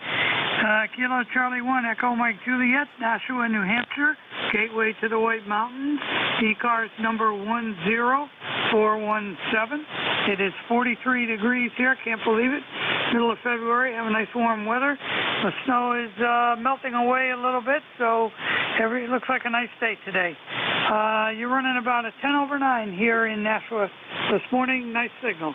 Speaker 18: Kilo Charlie 1, Echo Mike Juliet, Nashua, New Hampshire, gateway to the White Mountains, ECARS number 10417. It is 43 degrees here, can't believe it. Middle of February, have a nice warm weather. The snow is melting away a little bit, so it looks like a nice day today. You're running about a 10 over 9 here in Nashua this morning. Nice signal.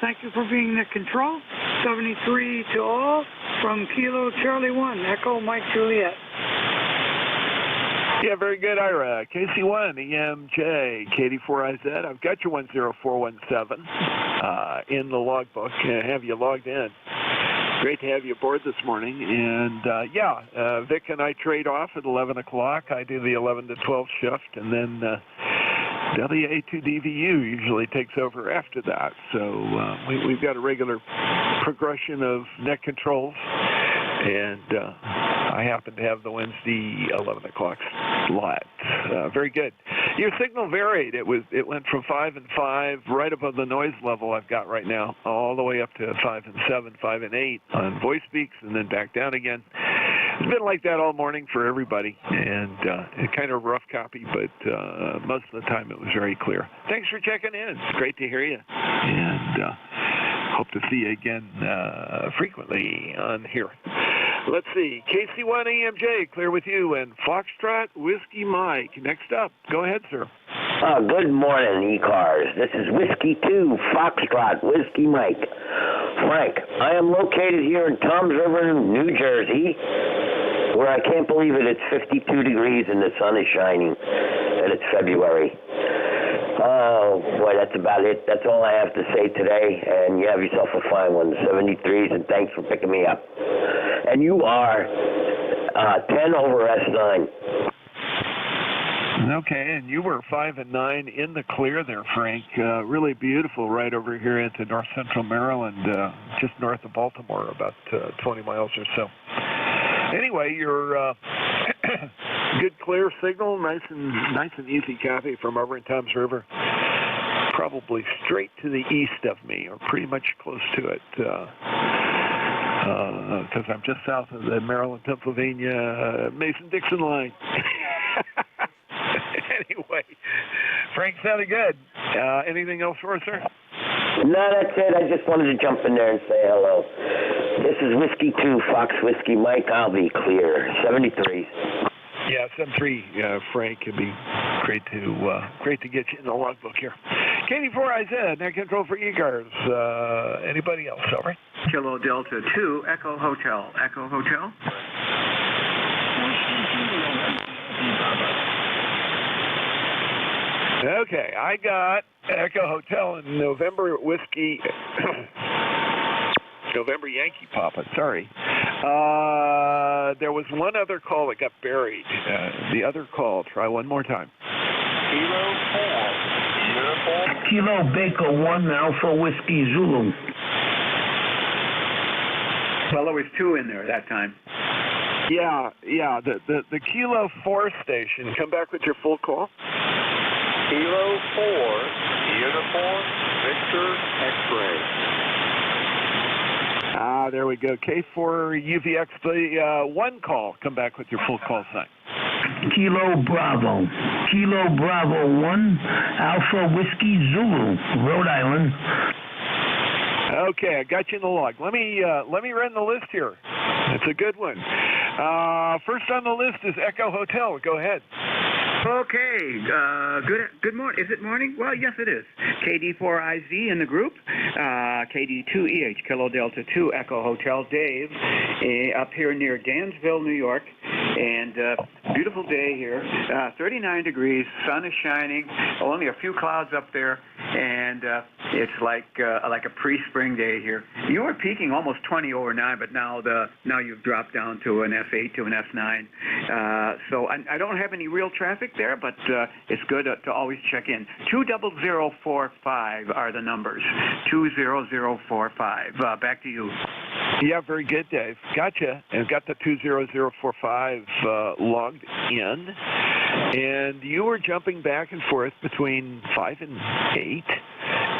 Speaker 18: Thank you for being the control. 73 to all from Kilo Charlie 1, Echo Mike Juliet.
Speaker 8: Yeah, very good, Ira. KC1, EMJ, KD4IZ. I've got your 10417 in the logbook. Have you logged in? Great to have you aboard this morning. And, Vic and I trade off at 11 o'clock. I do the 11 to 12 shift, and then WA2DVU usually takes over after that. So we've got a regular progression of net controls. And I happen to have the Wednesday 11 o'clock slot. Very good. Your signal varied. It went from 5 and 5, right above the noise level I've got right now, all the way up to 5 and 7, 5 and 8 on voice speaks, and then back down again. It's been like that all morning for everybody, and it's kind of a rough copy, but most of the time it was very clear. Thanks for checking in. It's great to hear you, and hope to see you again frequently on here. Let's see. KC1 EMJ, clear with you, and Foxtrot Whiskey Mike. Next up. Go ahead, sir.
Speaker 1: Good morning, ECARS. This is Whiskey 2, Foxtrot Whiskey Mike. Frank, I am located here in Toms River, New Jersey, where I can't believe it. It's 52 degrees and the sun is shining, and it's February. Oh, boy, that's about it. That's all I have to say today, and you have yourself a fine one, 73s, and thanks for picking me up. And you are 10 over S9.
Speaker 8: Okay, and you were 5 and 9 in the clear there, Frank. Really beautiful right over here into north central Maryland, just north of Baltimore, about 20 miles or so. Anyway, your good clear signal, nice and easy copy from over in Toms River. Probably straight to the east of me, or pretty much close to it, because I'm just south of the Maryland-Pennsylvania Mason-Dixon line. Anyway, Frank, sounded good. Anything else for us, sir?
Speaker 1: No, that's it. I just wanted to jump in there and say hello. This is Whiskey 2, Fox Whiskey Mike. I'll be clear. 73.
Speaker 8: Yeah, 73, Frank. It'd be great to get you in the logbook here. KD4IZ, net control for ECARS. Anybody else? Over.
Speaker 5: Kilo Delta 2, Echo Hotel. Echo Hotel.
Speaker 15: Okay, I got Echo Hotel in November Whiskey, November Yankee Papa, sorry. There was one other call that got buried. The other call, try one more time.
Speaker 11: Kilo 4, uniform.
Speaker 1: Kilo Baker 1 Alpha Whiskey Zulu.
Speaker 5: Well, there was 2 in there that time.
Speaker 15: Yeah, the Kilo 4 station, come back with your full call.
Speaker 11: Kilo 4, uniform, Victor, X-ray.
Speaker 15: There we go. K4 UVX, the 1 call. Come back with your full call sign.
Speaker 1: Kilo Bravo 1 Alpha Whiskey Zulu, Rhode Island.
Speaker 15: Okay, I got you in the log. Let me run the list here. It's a good one. First on the list is Echo Hotel. Go ahead.
Speaker 5: Okay, good morning. Is it morning? Well, yes, it is. KD4IZ in the group. KD2EH, Kilo Delta 2 Echo Hotel. Dave, up here near Dansville, New York. And beautiful day here. 39 degrees, sun is shining, only a few clouds up there, and it's like a pre-spring day here. You were peaking almost 20 over 9, but now you've dropped down to an F8 to an F9. So I don't have any real traffic there, but it's good to always check in. 20045 are the numbers. 20045. Back to you.
Speaker 15: Yeah, very good, Dave. Gotcha. And got the 20045 logged in. And you were jumping back and forth between 5 and 8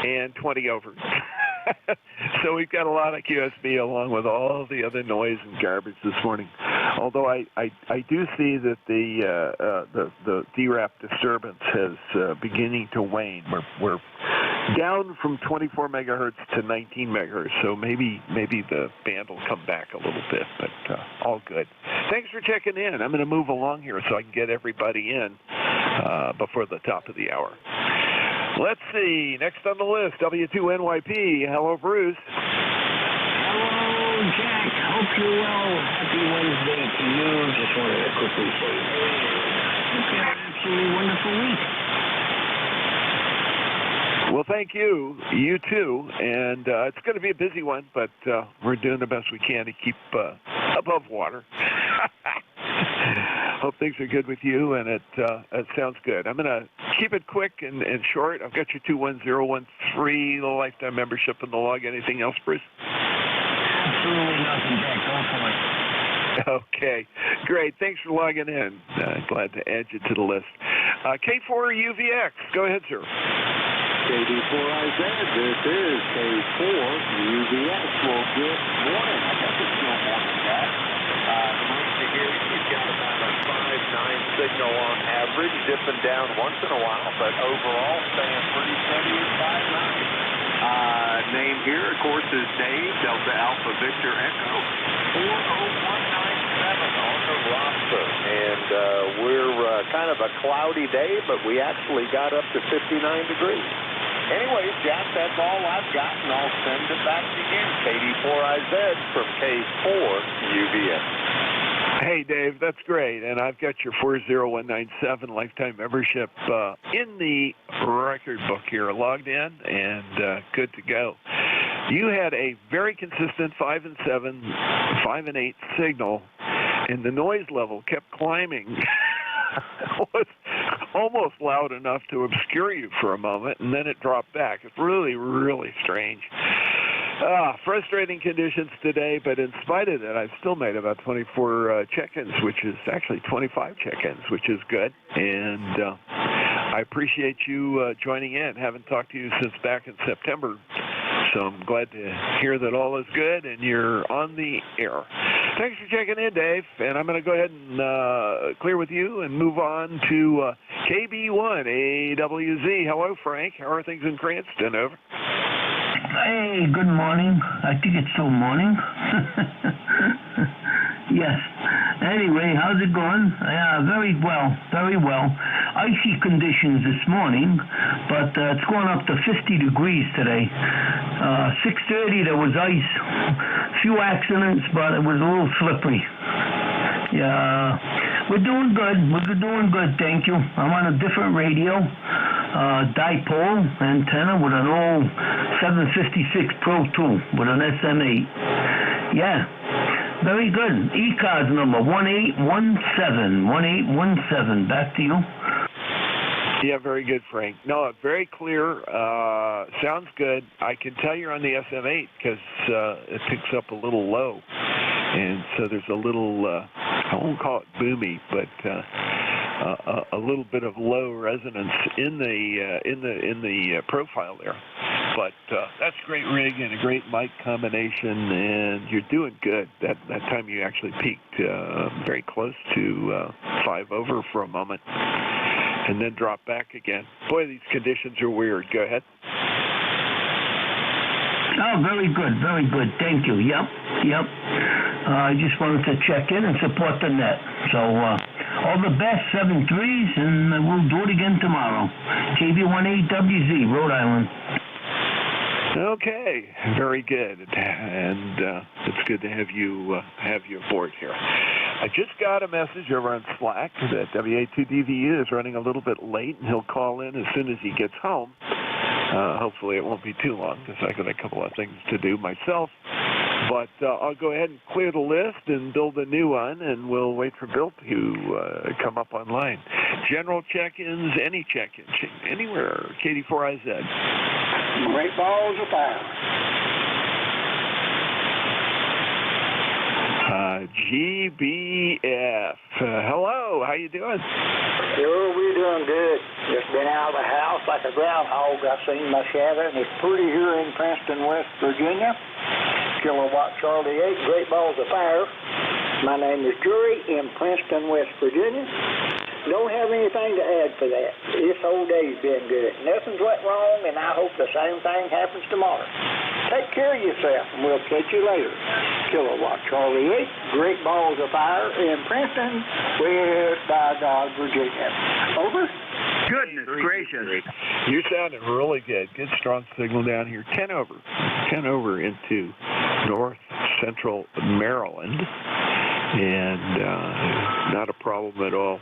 Speaker 15: and 20 over. So we've got a lot of QSB along with all the other noise and garbage this morning. Although I do see that the DRAP disturbance is beginning to wane. We're down from 24 megahertz to 19 megahertz, so maybe the band will come back a little bit, but all good. Thanks for checking in. I'm going to move along here so I can get everybody in before the top of the hour. Let's see. Next on the list, W2NYP. Hello, Bruce.
Speaker 2: Hello, Jack. Hope you're well. Happy Wednesday to you. Just wanted to quickly say, hope you have an absolutely wonderful week.
Speaker 15: Well, thank you. You too. And it's going to be a busy one, but we're doing the best we can to keep above water. Hope things are good with you, and it sounds good. I'm going to keep it quick and short. I've got your 21013, the lifetime membership in the log. Anything else, Bruce?
Speaker 2: Absolutely nothing, Jack. Go for it.
Speaker 15: Okay, great. Thanks for logging in. Glad to add you to the list. K4 UVX. Go ahead, sir.
Speaker 6: KD4IZ, this is K4 UVX. Well, good morning. I guess it's still morning, Jack. Nice to hear you. You've got about a 5.9 signal on average, dipping down once in a while, but overall staying pretty steady at 5.9. Name here, of course, is Dave, Delta Alpha Victor Echo, 40197 on the roster. And we're kind of a cloudy day, but we actually got up to 59 degrees. Anyway, Jack, that's all I've got, and I'll send it back to you. KD4IZ from K4 UVX.
Speaker 15: Hey, Dave, that's great. And I've got your 40197 lifetime membership in the record book here, logged in and good to go. You had a very consistent 5 and 7, 5 and 8 signal, and the noise level kept climbing. It was almost loud enough to obscure you for a moment, and then it dropped back. It's really, really strange. Frustrating conditions today, but in spite of that, I've still made about 24 check-ins, which is actually 25 check-ins, which is good. And I appreciate you joining in. Haven't talked to you since back in September, so I'm glad to hear that all is good and you're on the air. Thanks for checking in, Dave. And I'm going to go ahead and clear with you and move on to KB1 AWZ. Hello, Frank. How are things in Cranston? Over.
Speaker 1: Hey, good morning. I think it's still morning. Yes. Anyway, how's it going? Yeah, very well, very well. Icy conditions this morning, but it's going up to 50 degrees today. 6:30 there was ice. Few accidents, but it was a little slippery. Yeah, we're doing good. We're doing good, thank you. I'm on a different radio.
Speaker 18: dipole antenna with an old 756 Pro 2 with an SM8. Yeah, very good. ECARS number 1817. Back to you.
Speaker 15: Yeah, very good, Frank. No, very clear. Sounds good. I can tell you're on the SM8 because it picks up a little low, and so there's a little. I won't call it boomy, but a little bit of low resonance in the profile there. But that's a great rig and a great mic combination, and you're doing good. That time you actually peaked very close to 5 over for a moment, and then drop back again. Boy, these conditions are weird. Go ahead.
Speaker 18: Oh, very good, very good. Thank you. Yep. I just wanted to check in and support the net. So all the best, 7-3s, and we'll do it again tomorrow. KB18WZ, Rhode Island.
Speaker 15: Okay, very good, and it's good to have you aboard here. I just got a message over on Slack that WA2DVU is running a little bit late, and he'll call in as soon as he gets home. Hopefully it won't be too long because I got a couple of things to do myself. But I'll go ahead and clear the list and build a new one, and we'll wait for Bill to come up online. General check-ins, any check-ins, anywhere, KD4IZ.
Speaker 16: Great balls of fire.
Speaker 15: GBF. Hello, how you doing?
Speaker 16: Sure, we're doing good. Just been out of the house like a groundhog. I seen my shadow, and it's pretty here in Princeton, West Virginia. Kilowatt Charlie 8, Great Balls of Fire. My name is Jury in Princeton, West Virginia. Don't have anything to add for that. This whole day's been good. Nothing's went wrong, and I hope the same thing happens tomorrow. Take care of yourself, and we'll catch you later. Kilowatt Charlie 8, Great Balls of Fire in Princeton, West Virginia. Over.
Speaker 5: Goodness gracious.
Speaker 15: You're sounding really good. Good strong signal down here. 10 over. 10 over into north central Maryland. And not a problem at all.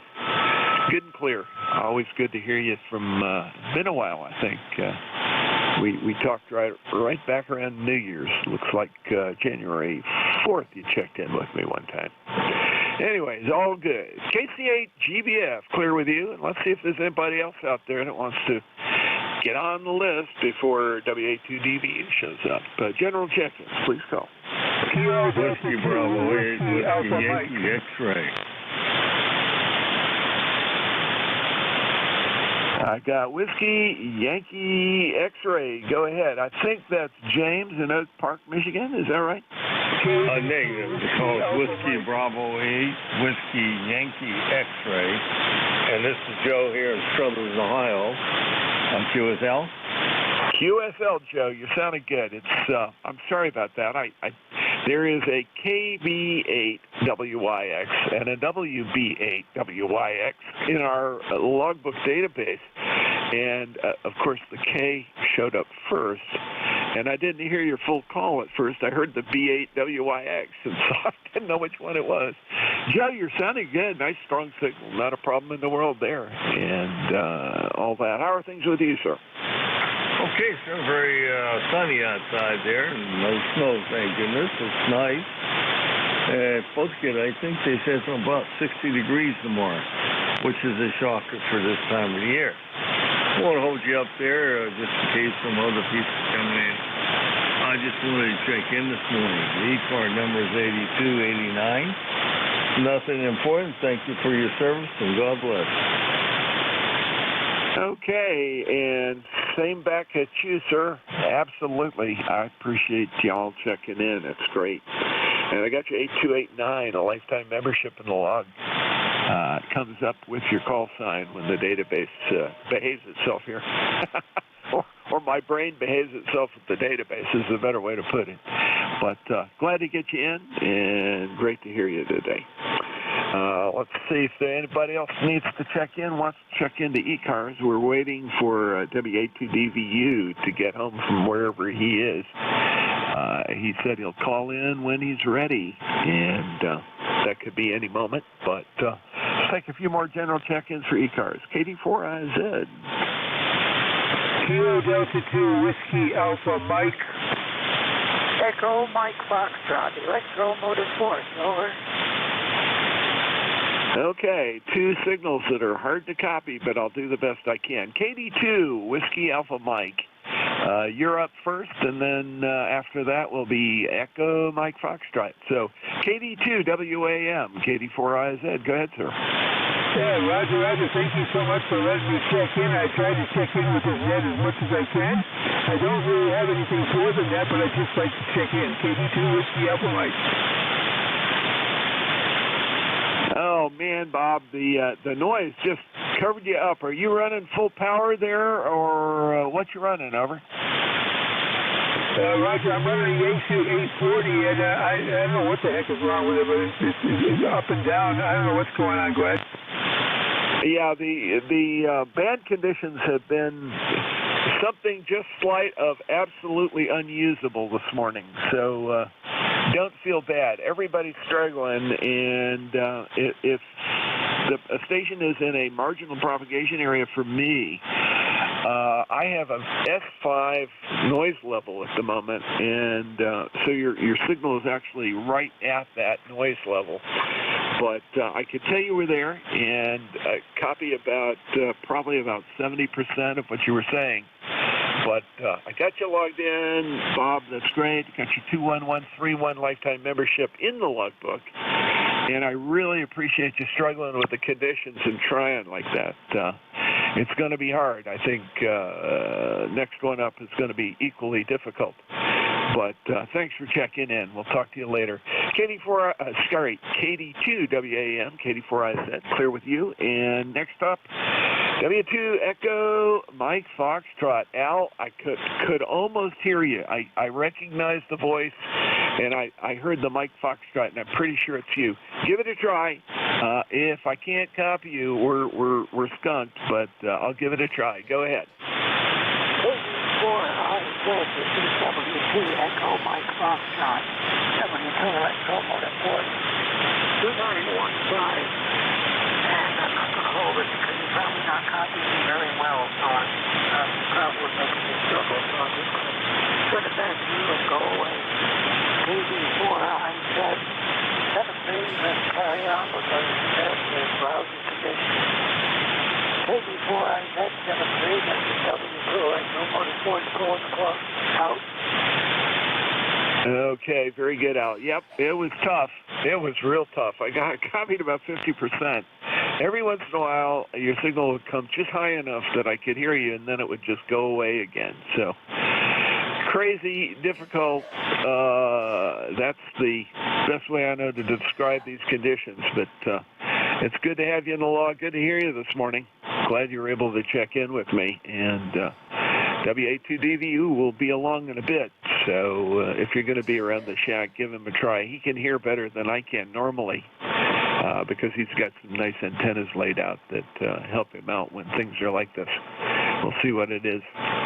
Speaker 15: Good and clear. Always good to hear you from, been a while, I think. We talked right back around New Year's. Looks like January 4th you checked in with me one time. Anyways, all good. KC8 GBF, clear with you. And let's see if there's anybody else out there that wants to get on the list before WA2DV shows up. General check-ins, please call.
Speaker 6: Whiskey Bravo 8, Whiskey Yankee X-Ray.
Speaker 15: I got Whiskey Yankee X-Ray. Go ahead. I think that's James in Oak Park, Michigan. Is that right?
Speaker 6: Negative. It's called Whiskey Bravo 8, Whiskey Yankee X-Ray. And this is Joe here in Struthers, Ohio. On QSL.
Speaker 15: QSL, Joe. You're sounding good. It's. I'm sorry about that. There is a KB8WYX and a WB8WYX in our logbook database. And, of course, the K showed up first. And I didn't hear your full call at first. I heard the B8WYX, and so I didn't know which one it was. Joe, you're sounding good. Nice, strong signal. Not a problem in the world there. And all that. How are things with you, sir?
Speaker 6: Okay, sir. Very sunny outside there, and no snow, thank goodness. It's nice. Supposed to get, I think they said from about 60 degrees tomorrow, which is a shocker for this time of the year. I won't hold you up there just in case some other people coming in. I just wanted to check in this morning. The ECARS number is 8289. Nothing important. Thank you for your service, and God bless.
Speaker 15: Okay, and same back at you, sir. Absolutely. I appreciate y'all checking in. That's great. And I got you 8289, a lifetime membership in the log. It comes up with your call sign when the database behaves itself here. or my brain behaves itself with the database is a better way to put it. But glad to get you in, and great to hear you today. Let's see if anybody else needs to check in, wants to check into ECARS. We're waiting for WA2DVU to get home from wherever he is. He said he'll call in when he's ready, and that could be any moment. But let's take a few more general check-ins for ECARS. KD4IZ.
Speaker 18: Kilo Delta 2 Whiskey Alpha Mike.
Speaker 16: Echo Mike Foxtrot, Electro Motorsport, over.
Speaker 15: Okay, two signals that are hard to copy, but I'll do the best I can. KD2, Whiskey Alpha Mike. You're up first, and then after that will be Echo Mike Foxtrot. So KD2 WAM, KD4IZ. Go ahead, sir.
Speaker 18: Yeah, Roger. Thank you so much for letting me check in. I try to check in with this net as much as I can. I don't really have anything more than that, but I just like to check in. KD2 Whiskey Alpha Mike.
Speaker 15: Oh man, Bob, the noise just covered you up. Are you running full power there, or what you running? Over.
Speaker 18: Roger, I'm running the AC840, and I don't know what the heck is wrong with it, but it's up and down. I don't know what's going on. Go ahead.
Speaker 15: Yeah, the bad conditions have been something just slight of absolutely unusable this morning. So don't feel bad. Everybody's struggling, and if the station is in a marginal propagation area for me, I have a S5 noise level at the moment, and so your signal is actually right at that noise level. But I can tell you we're there, and copy about probably about 70% of what you were saying. But I got you logged in, Bob. That's great. Got your 21131 lifetime membership in the logbook, and I really appreciate you struggling with the conditions and trying like that. It's going to be hard. I think next one up is going to be equally difficult. But thanks for checking in. We'll talk to you later. KD2 WAM, KD4IZ, clear with you. And next up, W2 Echo Mike Foxtrot. Al, I could almost hear you. I recognized the voice, and I heard the Mike Foxtrot, and I'm pretty sure it's you. Give it a try. If I can't copy you, we're skunked, but I'll give it a try. Go ahead.
Speaker 16: W2 Echo Mike Foxtrot, W2 Electro Motorsport, 2915. And I'm not going to hold it because you're probably not copying me very well, so I'm probably making you struggle, so I'm just going to put it back to you and go away. KD4IZ, 7 let's carry on because there's lousy conditions. KD4IZ, 73, that's W2 Electro Motorsport, going close, out.
Speaker 15: Okay, very good, Al. Yep, it was tough. It was real tough. I got copied about 50%. Every once in a while, your signal would come just high enough that I could hear you, and then it would just go away again. So crazy, difficult. That's the best way I know to describe these conditions. But it's good to have you in the log. Good to hear you this morning. Glad you were able to check in with me. And WA2DVU will be along in a bit. So if you're going to be around the shack, give him a try. He can hear better than I can normally because he's got some nice antennas laid out that help him out when things are like this. We'll see what it is.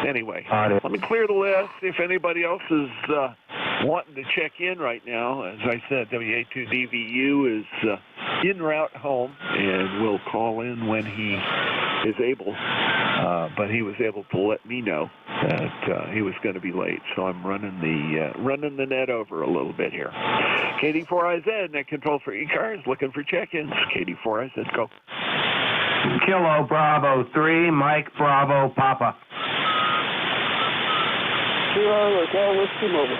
Speaker 15: Anyway, let me clear the list. If anybody else is wanting to check in right now, as I said, WA2DVU is en route home, and will call in when he is able. But he was able to let me know that he was going to be late, so I'm running the net over a little bit here. KD4IZ, net control for ECARS, looking for check-ins. KD4IZ, go.
Speaker 23: Kilo Bravo 3, Mike Bravo Papa.
Speaker 16: Kilo Hotel Whiskey Mobile.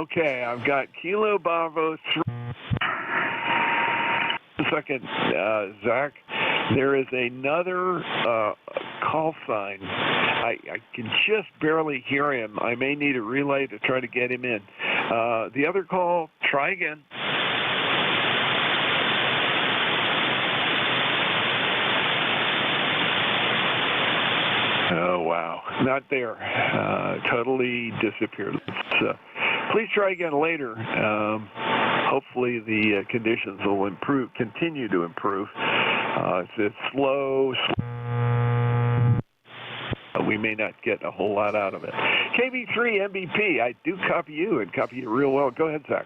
Speaker 15: Okay, I've got Kilo Bravo 3. Second, Zach, there is another call sign. I can just barely hear him. I may need a relay to try to get him in. The other call, try again. Oh, wow. Not there. Totally disappeared. Please try again later. Hopefully the conditions will continue to improve. It's slow. We may not get a whole lot out of it. KB3 MVP, I do copy you and copy you real well. Go ahead, Zach.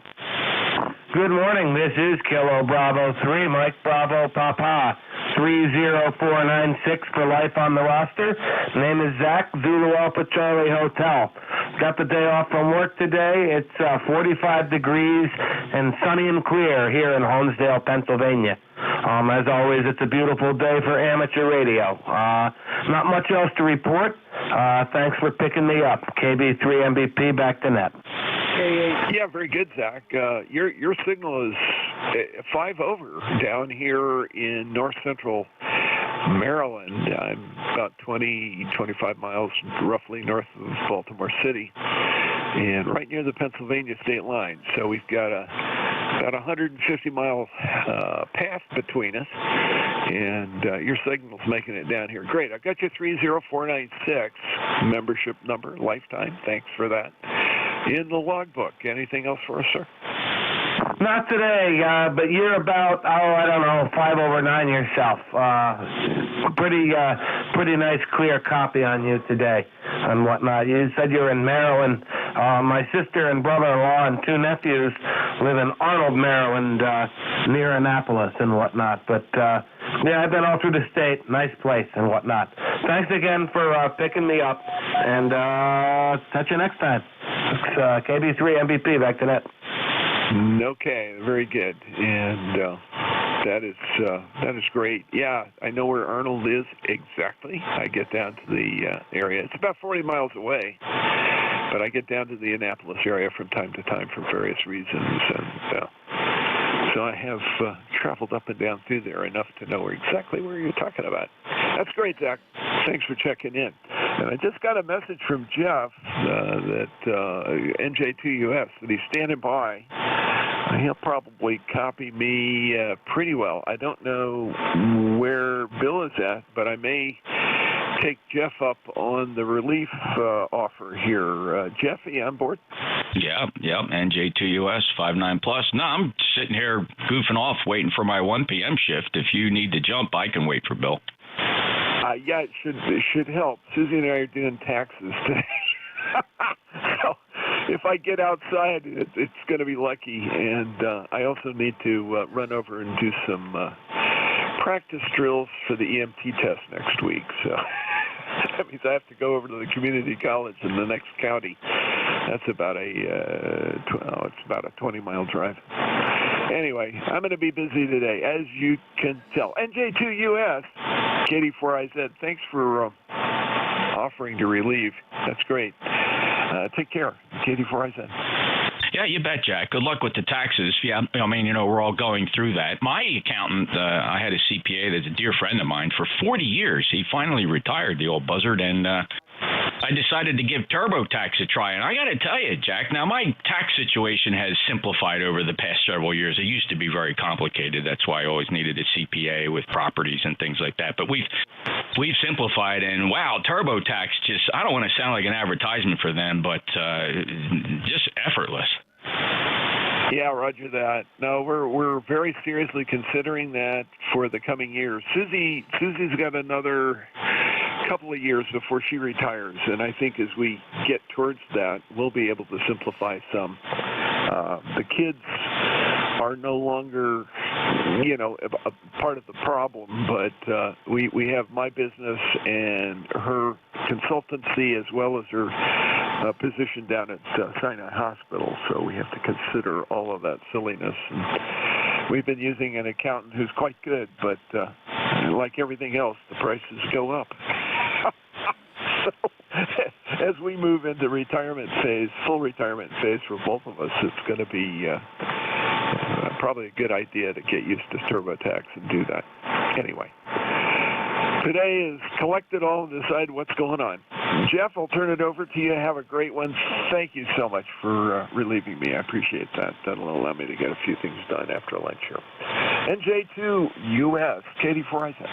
Speaker 9: Good morning. This is Kilo Bravo 3, Mike Bravo Papa. 30496 for life on the roster. Name is Zach, Zulu Alpha Charlie Hotel. Got the day off from work today. It's 45 degrees and sunny and clear here in Holmesdale, Pennsylvania. As always, it's a beautiful day for amateur radio. Not much else to report. Thanks for picking me up. KB3 MVP, back to net.
Speaker 15: Yeah, very good, Zach. Your signal is 5 over down here in north central Maryland. I'm about 25 miles roughly north of Baltimore City, and right near the Pennsylvania state line. So we've got about 150-mile path between us, and your signal's making it down here. Great. I've got your 30496 membership number, lifetime. Thanks for that. In the logbook. Anything else for us, sir?
Speaker 9: Not today, but you're about, 5 over 9 yourself. Pretty nice clear copy on you today and whatnot. You said you're in Maryland. My sister and brother-in-law and 2 nephews live in Arnold, Maryland, near Annapolis and whatnot. But, yeah, I've been all through the state. Nice place and whatnot. Thanks again for picking me up, and catch you next time. It's KB3 MVP, back to net.
Speaker 15: Okay, very good, and that is great. Yeah, I know where Arnold is exactly. I get down to the area. It's about 40 miles away, but I get down to the Annapolis area from time to time for various reasons, and so I have traveled up and down through there enough to know exactly where you're talking about. That's great, Zach. Thanks for checking in. And I just got a message from Jeff that NJ2US that he's standing by. He'll probably copy me pretty well. I don't know where Bill is at, but I may take Jeff up on the relief offer here. Jeff, are you on board?
Speaker 13: Yeah, NJ2US 59 plus. No, I'm sitting here goofing off waiting for my 1 p.m. shift. If you need to jump, I can wait for Bill.
Speaker 15: Yeah, it should help. Susie and I are doing taxes today. So if I get outside, it's going to be lucky. And I also need to run over and do some practice drills for the EMT test next week. So that means I have to go over to the community college in the next county. That's about it's about a 20-mile drive. Anyway, I'm going to be busy today, as you can tell. NJ2US, KD4IZ, thanks for offering to relieve. That's great. Take care, KD4IZ.
Speaker 13: Yeah, you bet, Jack. Good luck with the taxes. Yeah, I mean, we're all going through that. My accountant, I had a CPA that's a dear friend of mine for 40 years. He finally retired, the old buzzard, and I decided to give TurboTax a try. And I got to tell you, Jack, now my tax situation has simplified over the past several years. It used to be very complicated. That's why I always needed a CPA with properties and things like that. But we've simplified, and wow, TurboTax just, I don't want to sound like an advertisement for them, but just effortless.
Speaker 15: Yeah, roger that. No, we're very seriously considering that for the coming years. Susie's got another couple of years before she retires, and I think as we get towards that, we'll be able to simplify some. The kids are no longer, a part of the problem, but we have my business and her consultancy as well as her position down at Sinai Hospital, so we have to consider all of that silliness. And we've been using an accountant who's quite good, but like everything else, the prices go up. So as we move into retirement phase, full retirement phase for both of us, it's going to be probably a good idea to get used to TurboTax and do that. Anyway, today is collect it all and decide what's going on. Jeff, I'll turn it over to you. Have a great one. Thank you so much for relieving me. I appreciate that. That'll allow me to get a few things done after lunch here. NJ2US, KD4IZ.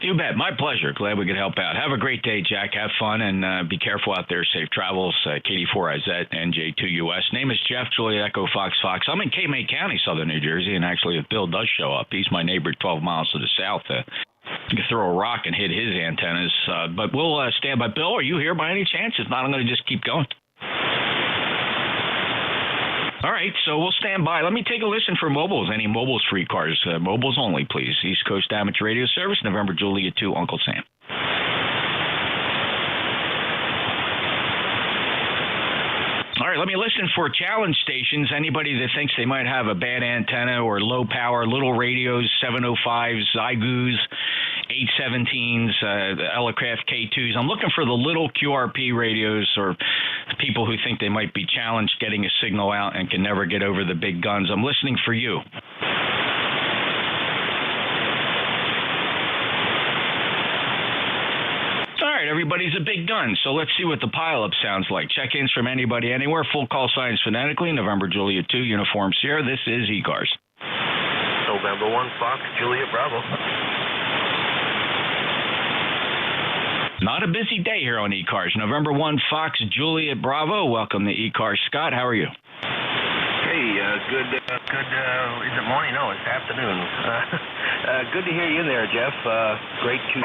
Speaker 13: You bet. My pleasure. Glad we could help out. Have a great day, Jack. Have fun and be careful out there. Safe travels. KD4IZ, NJ2US. Name is Jeff, Juliet Echo Fox. I'm in Cape May County, Southern New Jersey, and actually if Bill does show up, he's my neighbor 12 miles to the south. You can throw a rock and hit his antennas. But we'll stand by. Bill, are you here by any chance? If not, I'm going to just keep going. All right, so we'll stand by. Let me take a listen for mobiles. Any mobiles for ECARS? Mobiles only, please. East Coast Amateur Radio Service, November Juliet 2, Uncle Sam. All right, let me listen for challenge stations. Anybody that thinks they might have a bad antenna or low power, little radios, 705s, Zygoos, 817s, Elecraft K2s. I'm looking for the little QRP radios or people who think they might be challenged getting a signal out and can never get over the big guns. I'm listening for you. Everybody's a big gun, so let's see what the pileup sounds like. Check-ins from anybody, anywhere. Full call signs phonetically. November Juliet 2, Uniform Sierra. This is ECARS.
Speaker 4: November 1, Fox, Juliet Bravo.
Speaker 13: Not a busy day here on ECARS. November 1, Fox, Juliet Bravo. Welcome to ECARS. Scott, how are you?
Speaker 4: Hey, good, is it morning? No, it's afternoon. Good to hear you in there, Jeff. Great to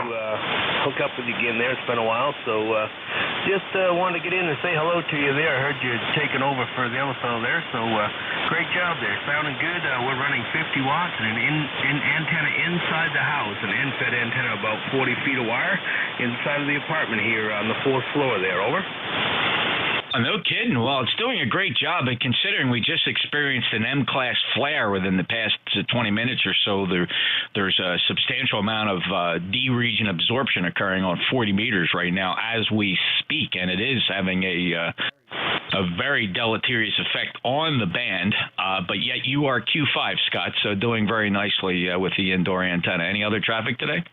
Speaker 4: hook up with you again there. It's been a while, so just wanted to get in and say hello to you there. I heard you taking over for the other fellow there, so great job there. Sounding good. We're running 50 watts and an antenna inside the house, an end-fed antenna about 40 feet of wire inside of the apartment here on the 4th floor there. Over.
Speaker 13: No kidding. Well, it's doing a great job, and considering we just experienced an M-class flare within the past 20 minutes or so, there's a substantial amount of D-region absorption occurring on 40 meters right now as we speak, and it is having a very deleterious effect on the band, but yet you are Q5, Scott, so doing very nicely with the indoor antenna. Any other traffic today?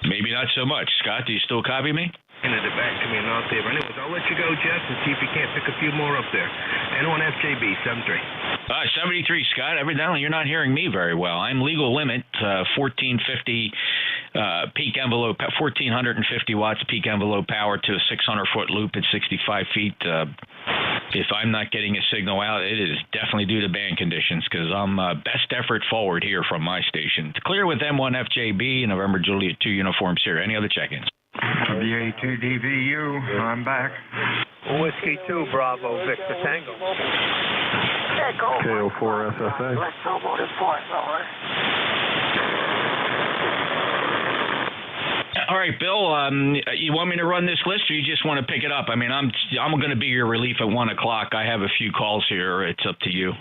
Speaker 13: Maybe not so much. Scott, do you still copy me?
Speaker 4: Handed it back to me and out there. Anyways, I'll let you go, Jeff, and see if you can't pick a few more up there. N1FJB, 73.
Speaker 13: 73, Scott. Evidently, you're not hearing me very well. I'm legal limit, 1450 peak envelope, 1450 watts peak envelope power to a 600-foot loop at 65 feet. If I'm not getting a signal out, it is definitely due to band conditions because I'm best effort forward here from my station. It's clear with M1FJB, November Juliet 2 Uniform Sierra. Any other check-ins?
Speaker 14: VA2DVU, I'm back.
Speaker 11: Whiskey 2 Bravo Victor Tango.
Speaker 14: KO4 SSA.
Speaker 11: Let's go to 4, all right.
Speaker 13: All right, Bill, you want me to run this list or you just want to pick it up? I mean, I'm going to be your relief at 1 o'clock. I have a few calls here. It's up to you.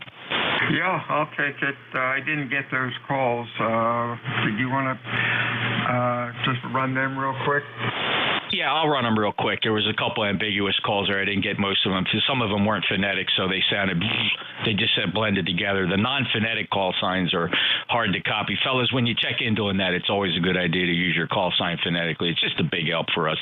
Speaker 14: Yeah, I'll take it. I didn't get those calls. Did you want to just run them real quick?
Speaker 13: Yeah, I'll run them real quick. There was a couple ambiguous calls there. I didn't get most of them. Some of them weren't phonetic, so they just said blended together. The non-phonetic call signs are hard to copy. Fellas, when you check in doing that, it's always a good idea to use your call sign phonetically. It's just a big help for us.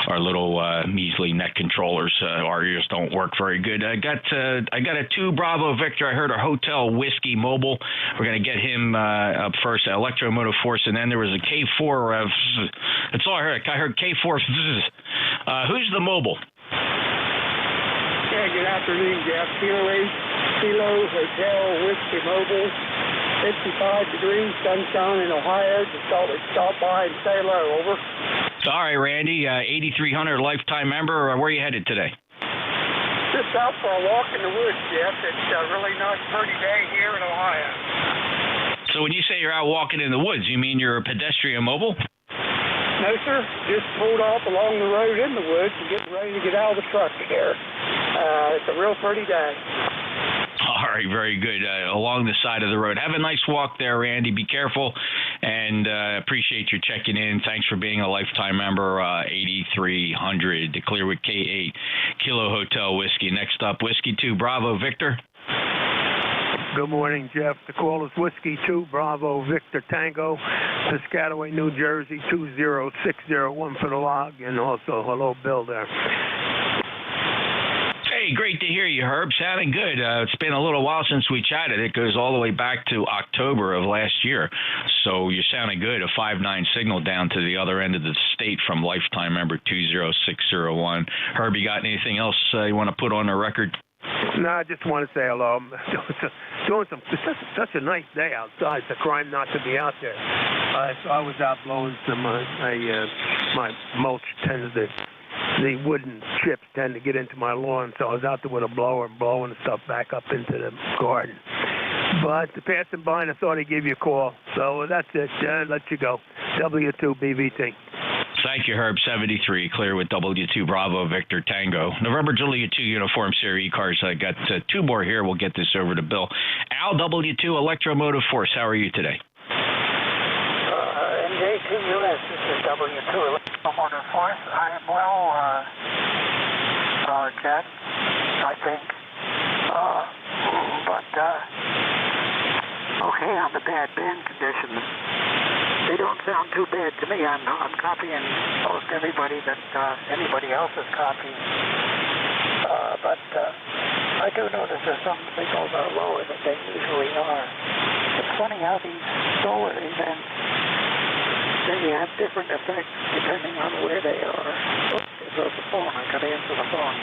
Speaker 13: Our little measly neck controllers, our ears don't work very good. I got a 2 Bravo Victor. I heard a Hotel Whiskey Mobile. We're going to get him up first, Electromotive Force, and then there was a K4. That's all I heard. I heard K4. Who's the mobile?
Speaker 16: Yeah, good afternoon, Jeff. Kilo Hotel Whiskey Mobile. 55 degrees, sunshine in Ohio. Just thought we'd stop by and say hello. Over.
Speaker 13: All right, Randy, 8300 lifetime member. Where are you headed today?
Speaker 16: Just out for a walk in the woods, Jeff. It's a really nice, pretty day here in Ohio.
Speaker 13: So when you say you're out walking in the woods, you mean you're a pedestrian mobile?
Speaker 16: No, sir. Just pulled off along the road in the woods and getting ready to get out of the truck here. It's a real pretty day.
Speaker 13: All right, very good. Along the side of the road. Have a nice walk there, Randy. Be careful, and appreciate your checking in. Thanks for being a lifetime member. 8300 to Clearwood K8 Kilo Hotel Whiskey. Next up, Whiskey 2 Bravo Victor.
Speaker 11: Good morning, Jeff. The call is Whiskey 2 Bravo Victor Tango, Piscataway, New Jersey 20601 for the log, and also hello, Bill there.
Speaker 13: Hey, great to hear you, Herb. Sounding good. It's been a little while since we chatted. It goes all the way back to October of last year. So you're sounding good. A 5.9 signal down to the other end of the state from lifetime member 20601. Herb, you got anything else you want to put on the record?
Speaker 10: No, I just want to say hello. I'm it's such a nice day outside. It's a crime not to be out there. So I was out blowing some my mulch tended the wooden chips tend to get into my lawn, so I was out there with a blower and blowing the stuff back up into the garden. But passing by, and I thought I'd give you a call. So that's it. I'll let you go. W2BVT.
Speaker 13: Thank you, Herb. 73, clear with W2 Bravo Victor Tango. November Julia 2 uniform series ECARS. I got two more here. We'll get this over to Bill. Al, W2 Electromotive Force. How are you today?
Speaker 16: NJ2US, this is W2 Electromotive Force. I am well, Ken, I think. Okay, on the bad band conditions. They don't sound too bad to me. I'm copying most everybody that anybody else is copying. But I do notice that some signals are lower than they usually are. It's funny how these solar events, they have different effects depending on where they are. Oops, there goes the phone. I got to answer the phone.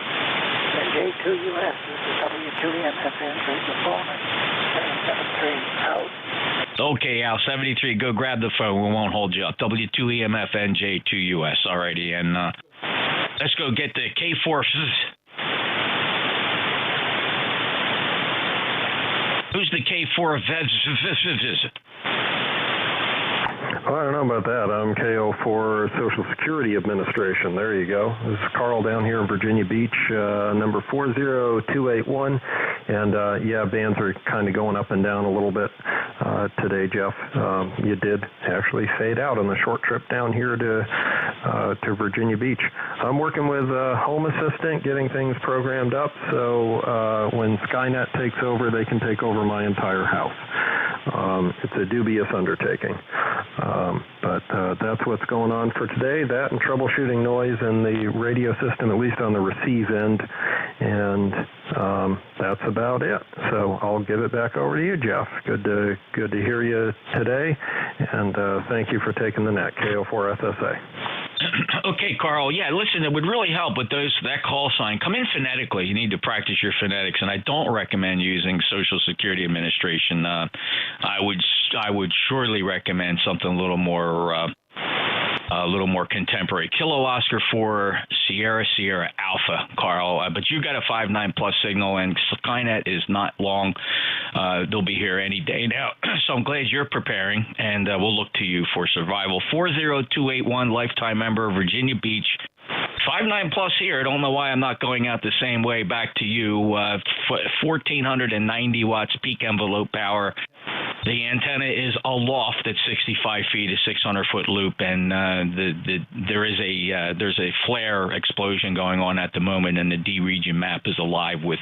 Speaker 16: NJ2US, this is W2EMF answering the phone at 773 out.
Speaker 13: Okay, Al, 73, go grab the phone. We won't hold you up. W2EMF NJ2US. Alrighty, and let's go get the K4. Who's the K4 visit?
Speaker 19: Well, I don't know about that. I'm KO4 Social Security Administration. There you go. This is Carl down here in Virginia Beach, number 40281. And, yeah, bands are kind of going up and down a little bit today, Jeff. You did actually fade out on the short trip down here to Virginia Beach. I'm working with Home Assistant, getting things programmed up, so when Skynet takes over, they can take over my entire house. It's a dubious undertaking. But that's what's going on for today. That and troubleshooting noise in the radio system, at least on the receive end. And that's about it. So I'll give it back over to you, Jeff. Good to hear you today. And thank you for taking the net, KO4SSA.
Speaker 13: Okay, Carl. Yeah, listen, it would really help with that call sign. Come in phonetically. You need to practice your phonetics, and I don't recommend using Social Security Administration. I would surely recommend something a little more contemporary. Kilo Oscar 4 Sierra Alpha, Carl. But you got a 5.9 plus signal, and Skynet is not long. They'll be here any day now. So I'm glad you're preparing, and we'll look to you for survival. 40281, lifetime member, Virginia Beach. 5.9 plus here. I don't know why I'm not going out the same way back to you. 1,490 watts peak envelope power. The antenna is aloft at 65 feet, a 600-foot loop, and there's a flare explosion going on at the moment, and the D region map is alive with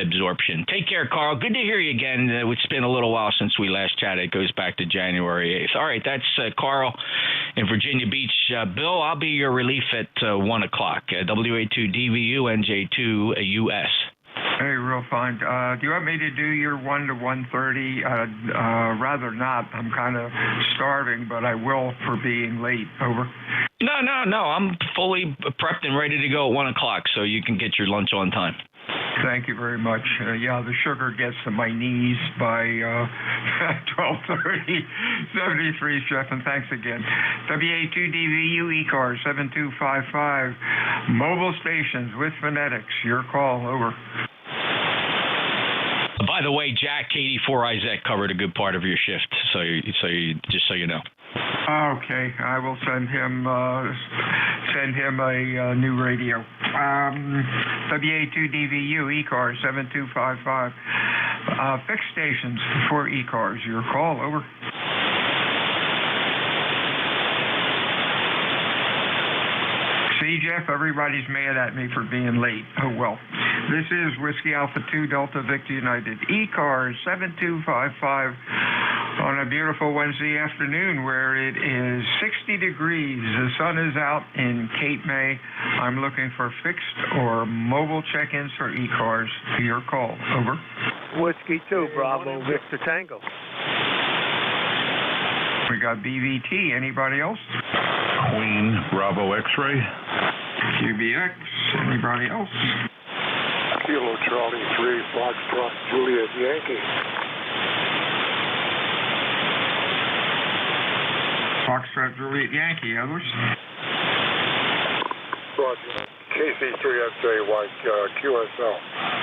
Speaker 13: absorption. Take care, Carl. Good to hear you again. It's been a little while since we last chatted. It goes back to January 8th. All right, that's Carl in Virginia Beach. Bill, I'll be your relief at 1 o'clock. WA2DVU NJ2US.
Speaker 14: Hey, real fine. Do you want me to do your 1 to 1:30? Rather not. I'm kind of starving, but I will for being late. Over.
Speaker 13: No. I'm fully prepped and ready to go at 1 o'clock, so you can get your lunch on time.
Speaker 14: Thank you very much. Yeah, the sugar gets to my knees by 12:30. 73, Chef, and thanks again. WA2DVU ECARS 7255. Mobile stations with phonetics. Your call. Over.
Speaker 13: By the way, Jack, KD4 Isaac covered a good part of your shift, so just so you know.
Speaker 14: Okay, I will send him a new radio. WA2DVU ECARS 7255. Fixed stations for ECARS. Your call. Over. See, Jeff, everybody's mad at me for being late. Oh, well. This is Whiskey Alpha 2 Delta Victor United. ECARS 7255 on a beautiful Wednesday afternoon where it is 60 degrees. The sun is out in Cape May. I'm looking for fixed or mobile check-ins for ECARS. To your call. Over.
Speaker 10: Whiskey 2 Bravo Victor Tango.
Speaker 14: We got BVT. Anybody else?
Speaker 8: Queen Bravo X-Ray.
Speaker 14: QBX. Anybody else?
Speaker 6: Kilo Charlie 3, Foxtrot, Juliet Yankee.
Speaker 14: Foxtrot, Juliet Yankee. Others?
Speaker 6: Roger. KC3FJY QSL.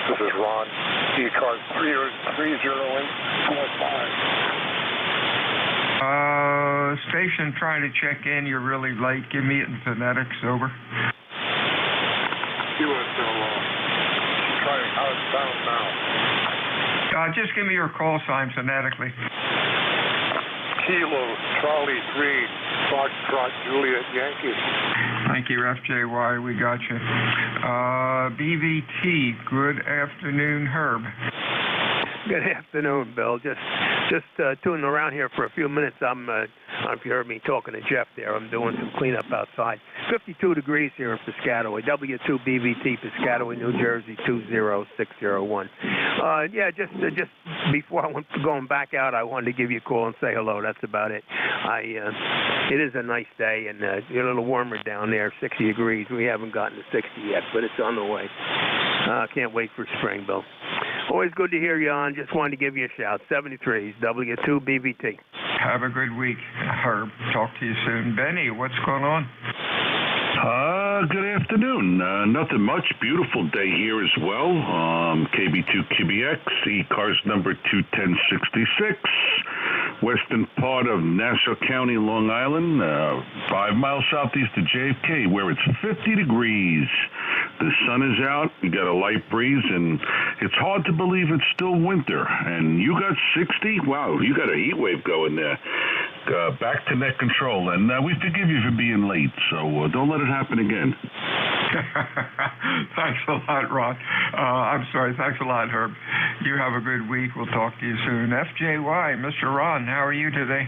Speaker 6: This is Ron. ECARS 30845.
Speaker 14: Station trying to check in. You're really late. Give me it in phonetics. Over.
Speaker 6: QSL. Trying outbound now.
Speaker 14: Just give me your call sign phonetically.
Speaker 6: Kilo Charlie 3, Foxtrot, Juliet Yankee.
Speaker 14: Thank you, FJY. We got you. BVT. Good afternoon, Herb.
Speaker 10: Good afternoon, Bill. Just tuning around here for a few minutes. I don't know if you heard me talking to Jeff there. I'm doing some cleanup outside. 52 degrees here in Piscataway. W2BVT, Piscataway, New Jersey, 20601. Yeah, just before I went going back out, I wanted to give you a call and say hello. That's about it. It is a nice day, and a little warmer down there, 60 degrees. We haven't gotten to 60 yet, but it's on the way. Can't wait for spring, Bill. Always good to hear you on. Just wanted to give you a shout. 73s, W2BVT.
Speaker 14: Have a good week, Herb. Talk to you soon. Benny, what's going on?
Speaker 7: Good afternoon. Nothing much. Beautiful day here as well. KB2QBX, ECARS number 21066, western part of Nassau County, Long Island, 5 miles southeast of JFK, where it's 50 degrees. The sun is out. We got a light breeze, and it's hard to believe it's still winter. And you got 60? Wow, you got a heat wave going there. Back to net control, and we forgive you for being late, so don't let it happen again.
Speaker 14: Thanks a lot, Ron. I'm sorry. Thanks a lot, Herb. You have a good week. We'll talk to you soon. FJY, Mr. Ron, how are you today?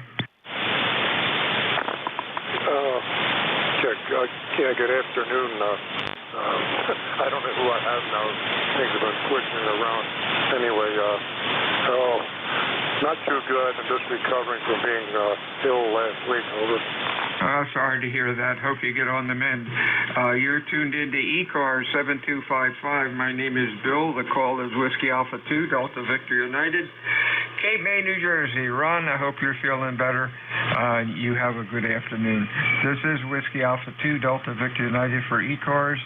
Speaker 6: Good afternoon. I don't know who I have now. Things have been switching around. Anyway, not too good. I'm just recovering from being ill last week. Over.
Speaker 14: Sorry to hear that. Hope you get on the mend. You're tuned into ECARS 7255. My name is Bill. The call is Whiskey Alpha 2, Delta Victor United, Cape May, New Jersey. Ron, I hope you're feeling better. You have a good afternoon. This is Whiskey Alpha 2, Delta Victor United for ECARS.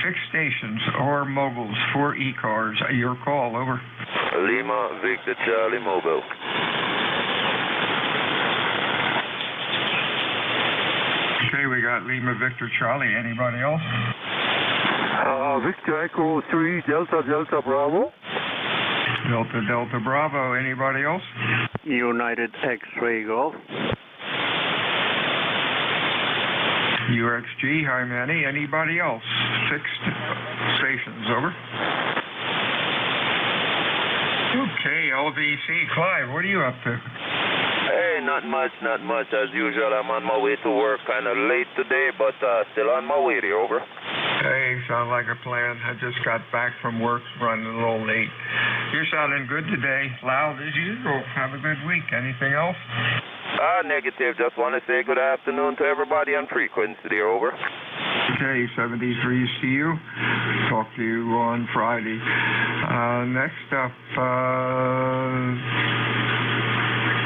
Speaker 14: Fixed stations or mobiles for ECARS. Your call, over.
Speaker 21: Lima, Victor, Charlie, mobile.
Speaker 14: Okay, we got Lima, Victor, Charlie. Anybody else?
Speaker 6: Victor Echo 3, Delta, Delta, Bravo.
Speaker 14: Delta, Delta, Bravo. Anybody else?
Speaker 22: United X-Ray Golf.
Speaker 14: UXG, hi Manny. Anybody else? Fixed stations, over. Okay, LVC. Clive, what are you up to?
Speaker 21: Hey, not much. As usual, I'm on my way to work. Kind of late today, but still on my way there, over.
Speaker 14: Hey, sound like a plan. I just got back from work, running a little late. You're sounding good today. Loud as usual. Have a good week. Anything else?
Speaker 21: Negative. Just want to say good afternoon to everybody on frequency there, over.
Speaker 14: Okay, 73s to you. Talk to you on Friday. Next up,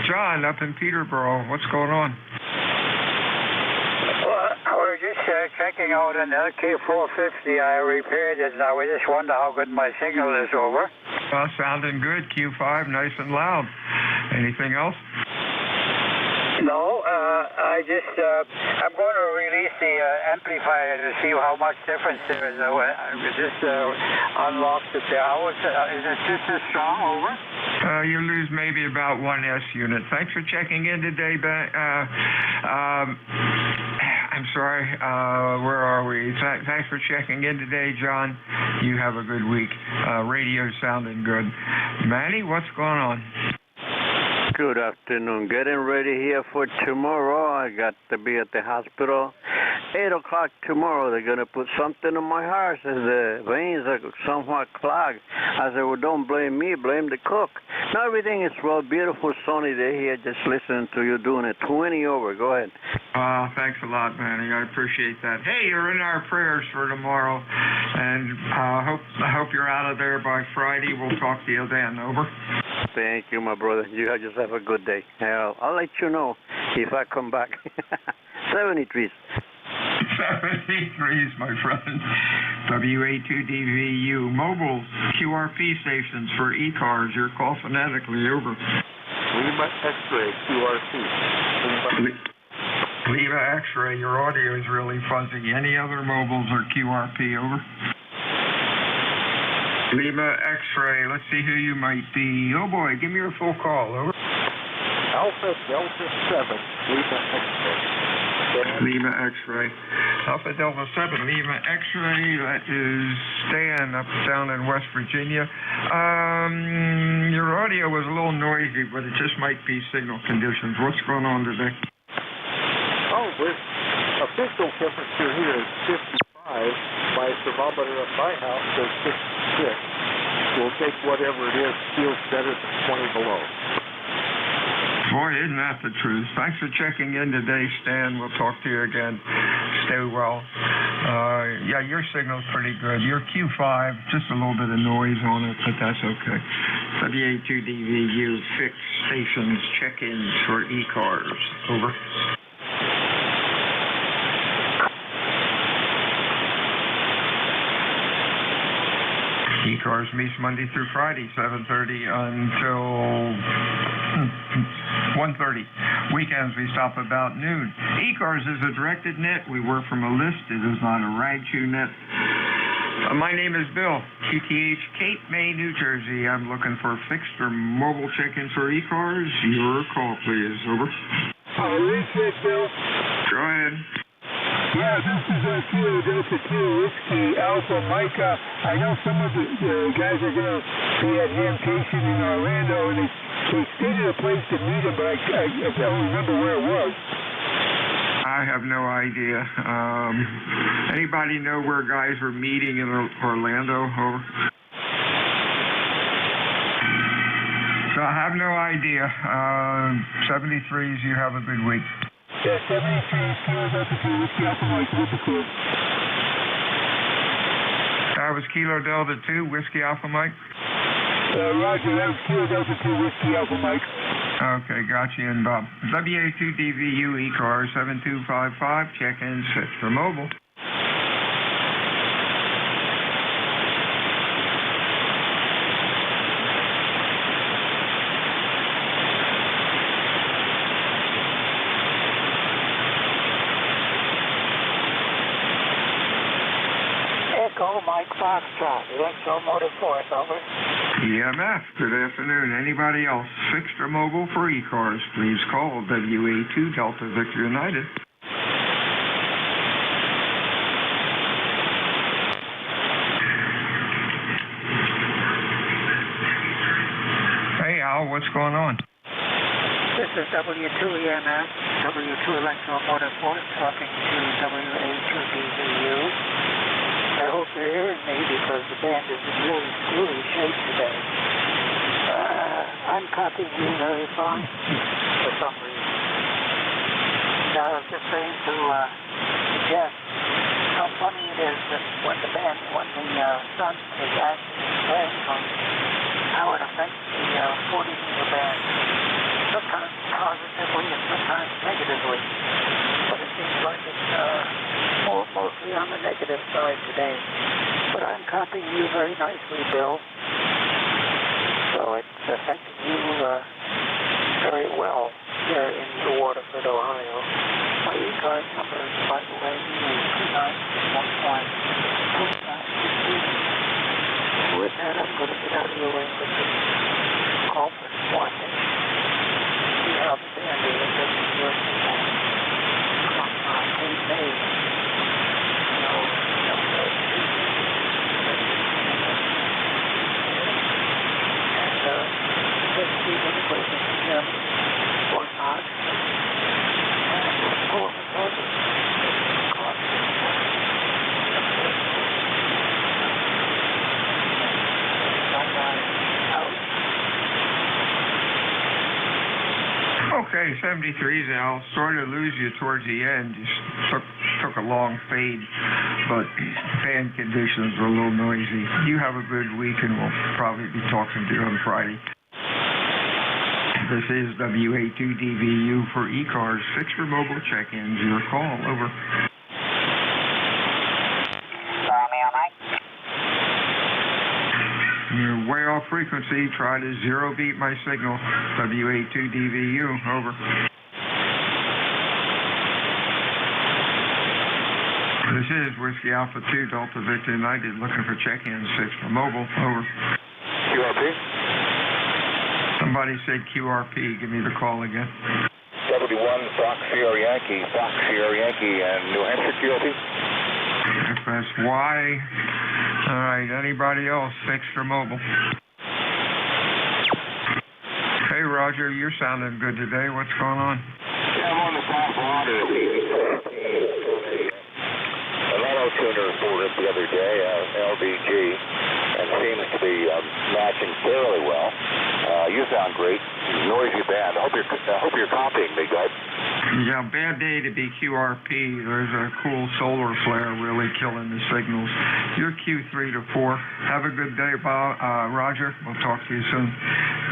Speaker 14: John up in Peterborough. What's going on?
Speaker 16: Well, we're just checking out an LK450. I repaired it, and I just wonder how good my signal is, over.
Speaker 14: Sounding good. Q5, nice and loud. Anything else?
Speaker 16: No, I'm going to release the amplifier to see how much difference there is. I just unlocked it there. Is it just as strong, over?
Speaker 14: You lose maybe about 1 S unit. Thanks for checking in today, Ben. I'm sorry. Where are we? Thanks for checking in today, John. You have a good week. Radio sounding good. Manny, what's going on?
Speaker 22: Good afternoon. Getting ready here for tomorrow. I got to be at the hospital 8 o'clock tomorrow, they're going to put something in my heart. Says the veins are somewhat clogged. I said, well, don't blame me, blame the cook. Now everything is well, beautiful, sunny day here, just listening to you doing it. 20 over, go ahead.
Speaker 14: Thanks a lot, Manny. I appreciate that. Hey, you're in our prayers for tomorrow, and I hope you're out of there by Friday. We'll talk to you then. Over.
Speaker 22: Thank you, my brother. You just have a good day. I'll let you know if I come back. 73.
Speaker 14: 73s, my friend. WA2DVU mobile QRP stations for ECARS. Your call phonetically. Over.
Speaker 21: Lima X-ray QRP.
Speaker 14: Lima X-ray. Your audio is really fuzzy. Any other mobiles or QRP? Over. Lima X-ray. Let's see who you might be. Oh boy, give me your full call. Over.
Speaker 21: Alpha Delta 7. Lima X-ray.
Speaker 14: Lima X-ray. Alpha Delta 7, Lima X-ray. That is Stan up down in West Virginia. Your audio was a little noisy, but it just might be signal conditions. What's going on today?
Speaker 21: Oh, official temperature here is 55. My thermometer at my house says 66. We'll take whatever it is. Feels better than 20 below.
Speaker 14: Boy, isn't that the truth. Thanks for checking in today, Stan. We'll talk to you again. Stay well. Yeah, your signal's pretty good. Your Q5, just a little bit of noise on it, but that's okay. WA2DVU fixed stations check-ins for ECARS. Over. ECARS meets Monday through Friday, 7:30 until 1:30. Weekends we stop about noon. ECARS is a directed net. We work from a list. It is not a rag-chew net. My name is Bill, QTH, Cape May, New Jersey. I'm looking for fixed or mobile check-ins for ECARS. Your call, please. Over.
Speaker 3: Bill.
Speaker 14: Go ahead.
Speaker 3: Yeah, this is Kilo Delta 2 Whiskey Alpha Micah. I know some of the guys are going to be at Vacation in Orlando, and they stated a place to meet them, but I don't remember where it was.
Speaker 14: I have no idea. Anybody know where guys were meeting in Orlando? Over. So I have no idea. 73s, you have a good week.
Speaker 3: Yeah, 73, Kilo Delta 2 Whiskey Alpha Mike, Whippercliff.
Speaker 14: That was Kilo Delta 2 Whiskey Alpha Mike?
Speaker 3: Roger, that was Kilo Delta 2 Whiskey Alpha Mike.
Speaker 14: Okay, got you in, Bob. WA2DVU ECAR 7255, check-in set for mobile.
Speaker 16: Mike Foxtrot, Electromotive Force, over.
Speaker 14: EMF, good afternoon. Anybody else, fixed or mobile for ECARS, please call WA2 Delta Victor United. Hey, Al, what's going on?
Speaker 16: This is W2 EMF, W2 Electromotive Force, talking to WA2DVU. I hope you're hearing me because the band is in really screwy shape today. I'm copying you very fine for some reason. Now, I was just saying to Jeff how funny it is that when the sun is actually playing on how it affects the 40-meter band. Sometimes positively and sometimes negatively. But it seems like it's mostly on the negative side today. But I'm copying you very nicely, Bill. So it's affecting you very well here in New Waterford, Ohio. My ECARS number is, by the way, 2915. With that, I'm going to get out of your way with this call for squatting. See how the band is affecting your Cape May.
Speaker 14: Okay, 73's Al. Sorry to lose you towards the end. Just took a long fade, but fan conditions were a little noisy. You have a good week, and we'll probably be talking to you on Friday. This is WA2DVU for ECARS. Fix for mobile check-ins. Your call. Over. You're way off frequency. Try to zero beat my signal. WA2DVU. Over. This is Whiskey Alpha 2 Delta Victor United looking for check-ins. Fix for mobile. Over.
Speaker 6: QRP?
Speaker 14: Somebody said QRP. Give me the call again.
Speaker 6: 71 Fox Sierra Yankee, and New Hampshire QRP?
Speaker 14: FSY. All right, anybody else? Fix for mobile. Hey, Roger, you're sounding good today. What's going on?
Speaker 6: Yeah, I'm on the top water. An auto tuner pulled up the other day, LBG, and seems to be matching fairly well. You sound great. Noisy band. I hope you're copying me, guys.
Speaker 14: Yeah, bad day to be QRP. There's a cool solar flare really killing the signals. You're Q3 to 4. Have a good day, Bob. Roger. We'll talk to you soon.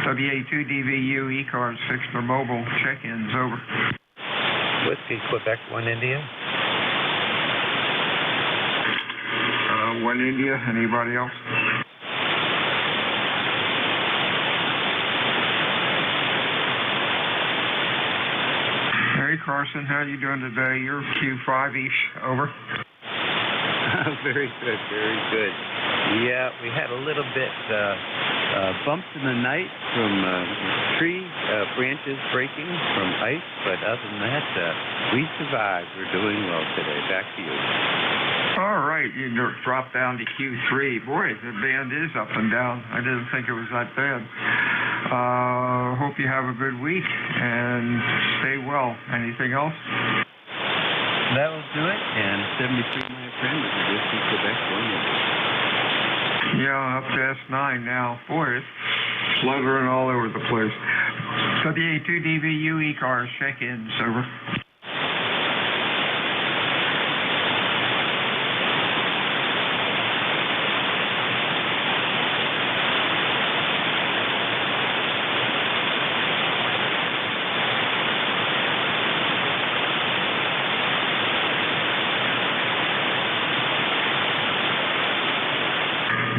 Speaker 14: WA2DVU ECARS 6 for mobile. Check-ins. Over.
Speaker 12: Whiskey Quebec 1 India.
Speaker 14: 1 India. Anybody else? Hey, Carson, how you doing today? You're Q5-ish. Over.
Speaker 12: Very good, very good. Yeah, we had a little bit bumps in the night from tree branches breaking from ice, but other than that, we survived. We're doing well today. Back to you.
Speaker 14: All right, you dropped down to Q3. Boy, the band is up and down. I didn't think it was that bad. Hope you have a good week and stay well. Anything else?
Speaker 12: That will do it. And 73, my friend, is Whiskey Quebec 1.
Speaker 14: Yeah, up to S9 now. Boy, it's fluttering all over the place. WA2DVU ECARS check-ins. Over.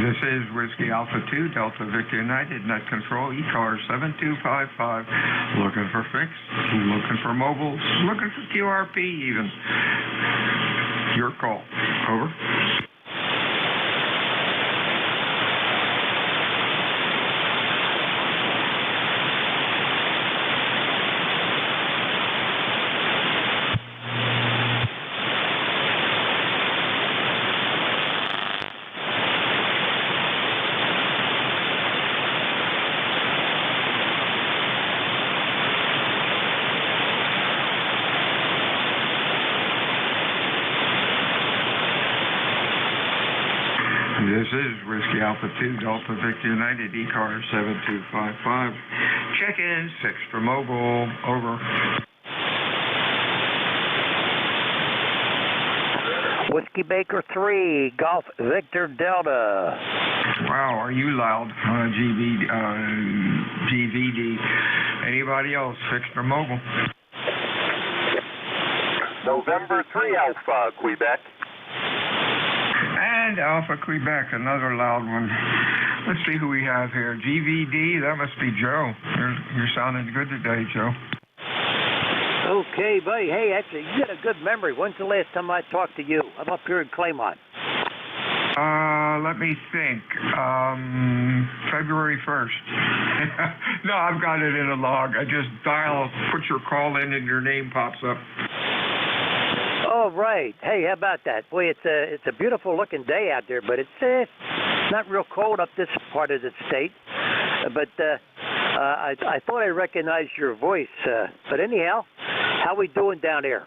Speaker 14: This is Whiskey Alpha 2, Delta Victor United, Net Control, ECARS 7255. Looking for fix, looking for mobiles, looking for QRP even. Your call. Over. This is Whiskey Alpha 2, Delta Victor United, ECARS 7255. Check-in, 6 for mobile. Over.
Speaker 1: Whiskey Baker 3, Golf Victor Delta.
Speaker 14: Wow, are you loud? GVD. Anybody else? 6 for mobile.
Speaker 6: November 3 Alpha, Quebec.
Speaker 14: And Alpha Quebec, another loud one. Let's see who we have here. GVD, that must be Joe. You're sounding good today, Joe.
Speaker 1: Okay, buddy. Hey, actually, you got a good memory. When's the last time I talked to you? I'm up here in Claymont.
Speaker 14: Let me think. February 1st. No, I've got it in a log. I just dial, put your call in, and your name pops up.
Speaker 1: Oh, right. Hey, how about that? Boy, it's a beautiful looking day out there, but it's not real cold up this part of the state. But I thought I recognized your voice. But anyhow, how we doing down here?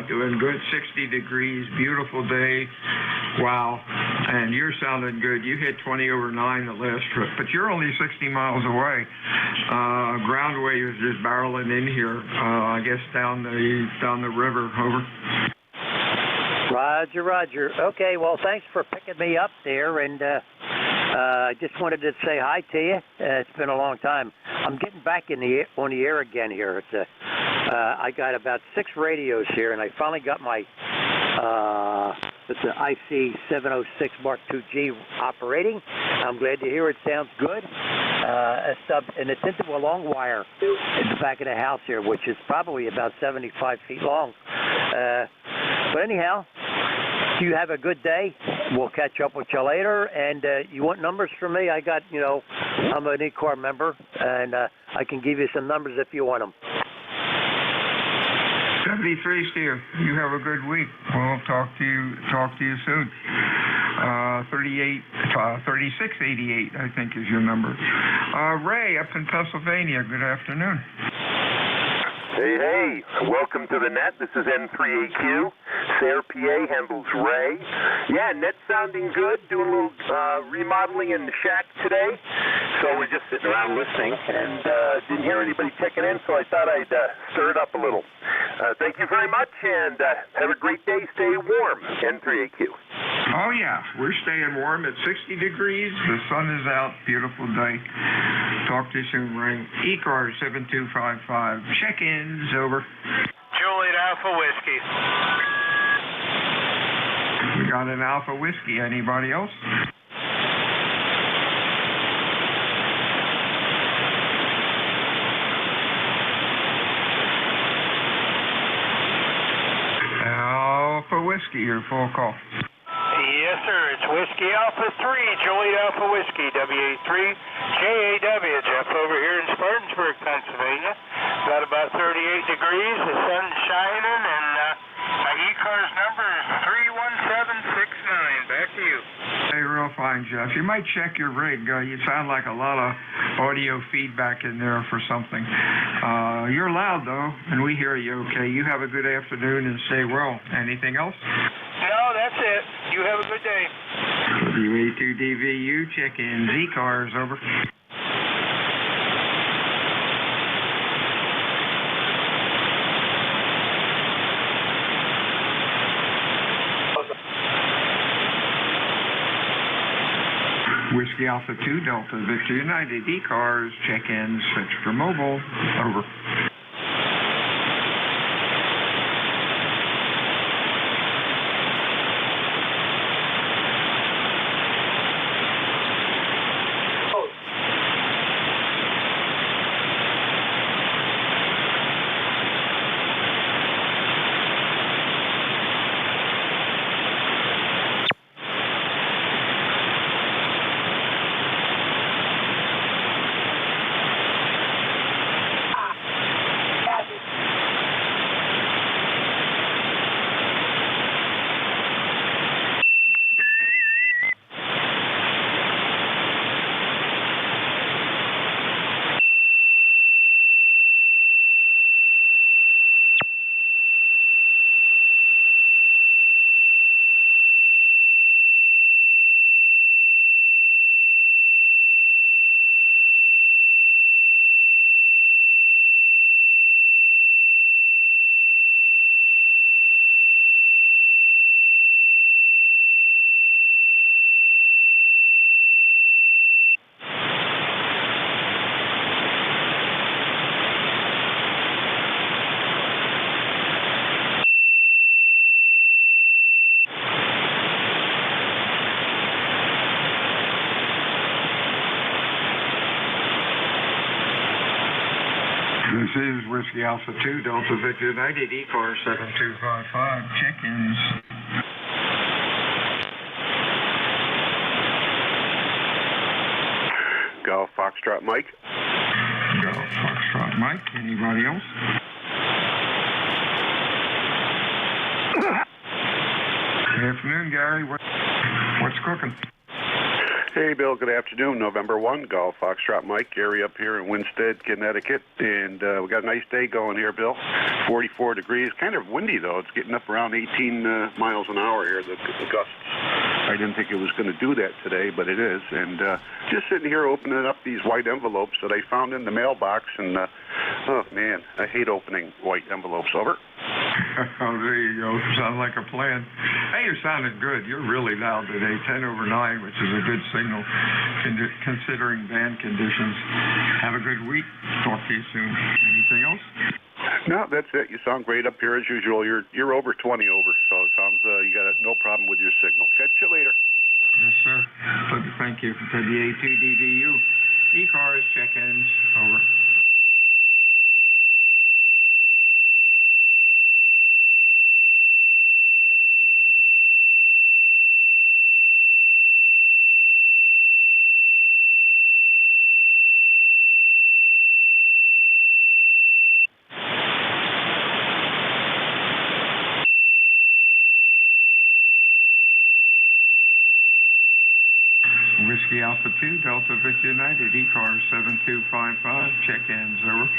Speaker 14: Doing good. 60 degrees. Beautiful day. Wow. and you're sounding good. You hit 20 over 9 the last trip, but you're only 60 miles away. Ground wave is just barreling in here, I guess down the river. Over.
Speaker 16: Roger, Roger. Okay, well, thanks for picking me up there, and I just wanted to say hi to you. It's been a long time. I'm getting back on the air again here. I got about 6 radios here, and I finally got my it's an IC 706 Mark II-G operating. I'm glad to hear it sounds good. And it's into a long wire in the back of the house here, which is probably about 75 feet long. But anyhow, you have a good day. We'll catch up with you later. And you want numbers from me? I got, I'm an ECARS member, and I can give you some numbers if you want them.
Speaker 14: 73, Steve. You have a good week. We'll talk to you soon. 3688, I think, is your number. Ray, up in Pennsylvania. Good afternoon.
Speaker 2: Hey, welcome to the net. This is N3AQ. Sayre, PA handles Ray. Yeah, net's sounding good. Doing a little remodeling in the shack today. So we're just sitting around listening and didn't hear anybody checking in, so I thought I'd stir it up a little. Thank you very much, and have a great day. Stay warm, N3AQ.
Speaker 14: Oh, yeah. We're staying warm at 60 degrees. The sun is out. Beautiful day. Talk to you soon, Ray. ECARS 7255. Check-ins, over.
Speaker 11: Juliet Alpha Whiskey.
Speaker 14: We got an Alpha Whiskey. Anybody else? Alpha Whiskey, your full call.
Speaker 11: Yes, sir. It's Whiskey Alpha 3, Juliet Alpha Whiskey, WA3, JAW. Jeff over here in Spartanburg, Pennsylvania. Got about 38 degrees. The sun's shining, and my ECARS number is 31769. Back to you.
Speaker 14: Hey, real fine, Jeff. You might check your rig. You sound like a lot of audio feedback in there for something. You're loud, though, and we hear you okay. You have a good afternoon and stay well. Anything else?
Speaker 11: No, that's it. You have a good day.
Speaker 14: WA2DVU, check-in. ECARS, over. Whiskey Alpha 2, Delta Victor United, ECARS, check-in, Spectra Mobile, over. This is Whiskey Alpha 2, Delta Victor United, ECARS 7255, check-ins.
Speaker 2: Golf Foxtrot Mike.
Speaker 14: Golf Foxtrot Mike. Anybody else? Good afternoon, Gary. What's cooking?
Speaker 2: Hey, Bill. Good afternoon. November 1, Golf Foxtrot Mike. Gary up here in Winstead, Connecticut. And we got a nice day going here, Bill. 44 degrees. Kind of windy, though. It's getting up around 18 miles an hour here, the gusts.
Speaker 7: I didn't think it was going to do that today, but it is. And just sitting here opening up these white envelopes that I found in the mailbox, and oh man, I hate opening white envelopes. Over.
Speaker 14: Oh, there you go. Sounds like a plan. Hey, you're sounding good. You're really loud today. 10 over 9, which is a good signal considering band conditions. Have a good week. Talk to you soon. Anything else?
Speaker 7: No, that's it. You sound great up here as usual. You're over 20 over, so it sounds you got no problem with your signal. Catch you later.
Speaker 14: Yes, sir. Thank you. WA2DVU. ECARS check-ins. Over. Whiskey Alpha 2, Delta Victor United, ECARS 7255, check-ins, over.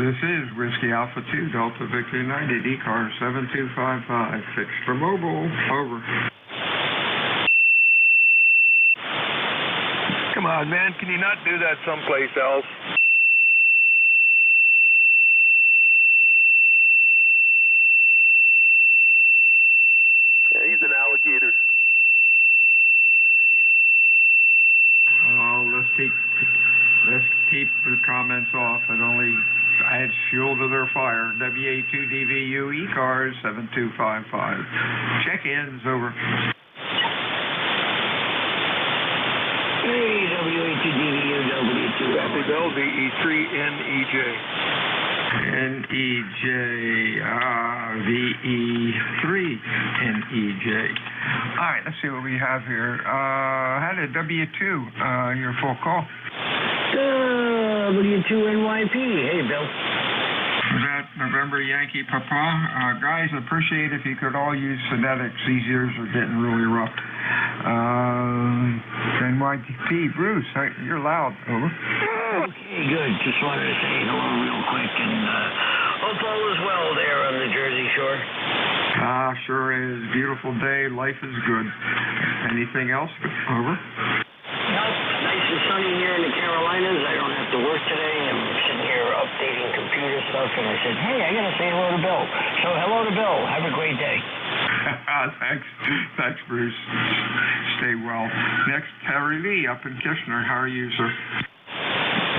Speaker 14: This is Whiskey Alpha 2, Delta Victor United, ECARS 7255, fixed for mobile, over.
Speaker 8: Come on, man, can you not do that someplace else? Yeah, he's an alligator.
Speaker 14: Oh, let's keep the comments off. It only adds fuel to their fire. WA2DVU ECARS 7255. Check-ins, over.
Speaker 16: Hey, WA2DVU W2.
Speaker 8: Happy Bell, VE3NEJ.
Speaker 14: NEJ, VE3NEJ. All right, let's see what we have here. Had a W2, your full call.
Speaker 16: W2NYP. Hey, Bill.
Speaker 14: Is that November Yankee Papa? Guys, appreciate if you could all use phonetics. These ears are getting really rough. NYP, Bruce, you're loud. Over.
Speaker 16: Okay, good. Just wanted to say hello real quick, and hope all is well there on the Jersey Shore.
Speaker 14: Sure is. Beautiful day. Life is good. Anything else? Over.
Speaker 16: Nice and sunny here in the Carolinas. I don't have to work today. I'm sitting here updating computer stuff, and I said, hey, I got to say hello to Bill. So hello to Bill. Have a great day.
Speaker 14: Thanks, Bruce. Stay well. Next, Harry Lee up in Kitchener. How are you, sir?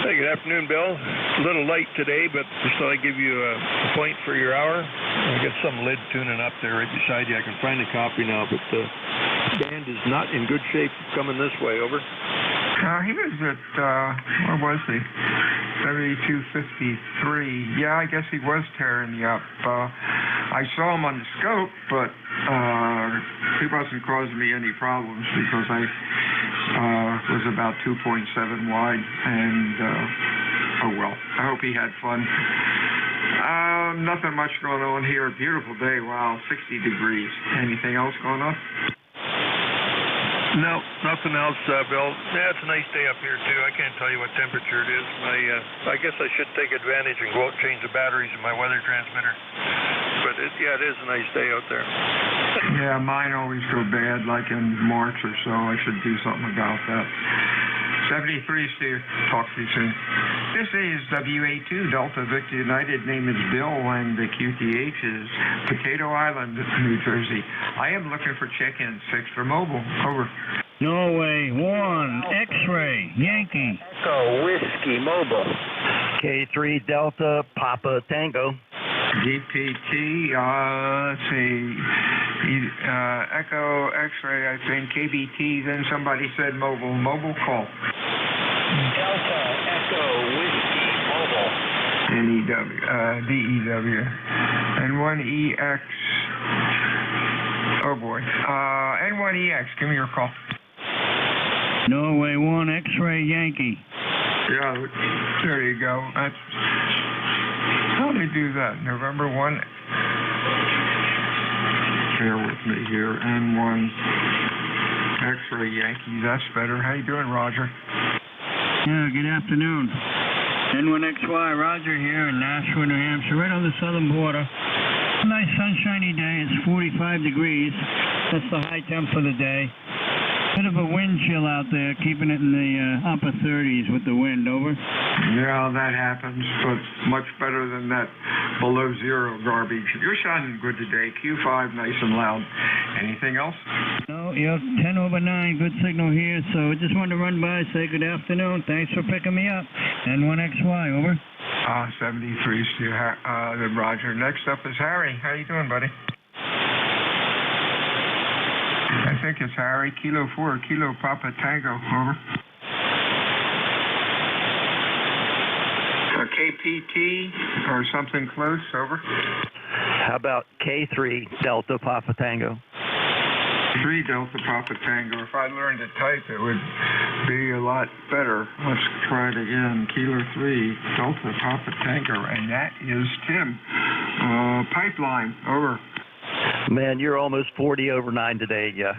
Speaker 8: Hey, good afternoon, Bill. A little late today, but just thought I'd give you a point for your hour. I got some lid tuning up there right beside you. I can find a copy now, but the band is not in good shape coming this way. Over.
Speaker 14: He was at, where was he? 7253. Yeah, I guess he was tearing you up. I saw him on the scope, but he wasn't causing me any problems because I was about 2.7 wide, and oh well. I hope he had fun. Nothing much going on here. Beautiful day. Wow, 60 degrees. Anything else going on?
Speaker 8: No, nothing else, Bill. Yeah, it's a nice day up here, too. I can't tell you what temperature it is. I guess I should take advantage and go out and change the batteries in my weather transmitter. But, it is a nice day out there.
Speaker 14: Yeah, mine always go bad, like in March or so. I should do something about that. 73, Steve. Talk to you soon. This is WA2 Delta Victor United. Name is Bill, and the QTH is Potato Island, New Jersey. I am looking for check-ins fixed for mobile. Over.
Speaker 5: Norway 1, X-ray, Yankee.
Speaker 1: Echo, Whiskey, Mobile.
Speaker 5: K3 Delta, Papa Tango.
Speaker 14: DPT, let's see. Echo, X-ray, I think. KBT, then somebody said mobile. Mobile call.
Speaker 1: Delta, Echo, Whiskey, Mobile.
Speaker 14: DEW. And 1EX. Oh, boy. N1EX, give me your call.
Speaker 5: Norway 1, X-ray Yankee.
Speaker 14: Yeah, there you go. How do they do that? November 1. Bear with me here. N1 X-ray Yankee. That's better. How you doing, Roger?
Speaker 5: Yeah, good afternoon. N1XY, Roger here in Nashua, New Hampshire, right on the southern border. Nice sunshiny day. It's 45 degrees. That's the high temp for the day. Bit of a wind chill out there, keeping it in the upper 30s with the wind. Over.
Speaker 14: Yeah, that happens, but much better than that below zero garbage. You're sounding good today. Q5, nice and loud. Anything else?
Speaker 5: No, you're 10 over 9. Good signal here. So I just wanted to run by, say good afternoon. Thanks for picking me up. N1XY, over.
Speaker 14: 73, Steve. Roger. Next up is Harry. How you doing, buddy? I think it's Harry. Kilo 4, Kilo Papa Tango. Over. KPT or something close. Over.
Speaker 17: How about K3 Delta Papa Tango?
Speaker 14: 3 Delta Papa Tango. If I learned to type, it would be a lot better. Let's try it again. Kilo 3 Delta Papa Tango, and that is Tim. Pipeline. Over.
Speaker 17: Man, you're almost 40 over 9 today. Yeah,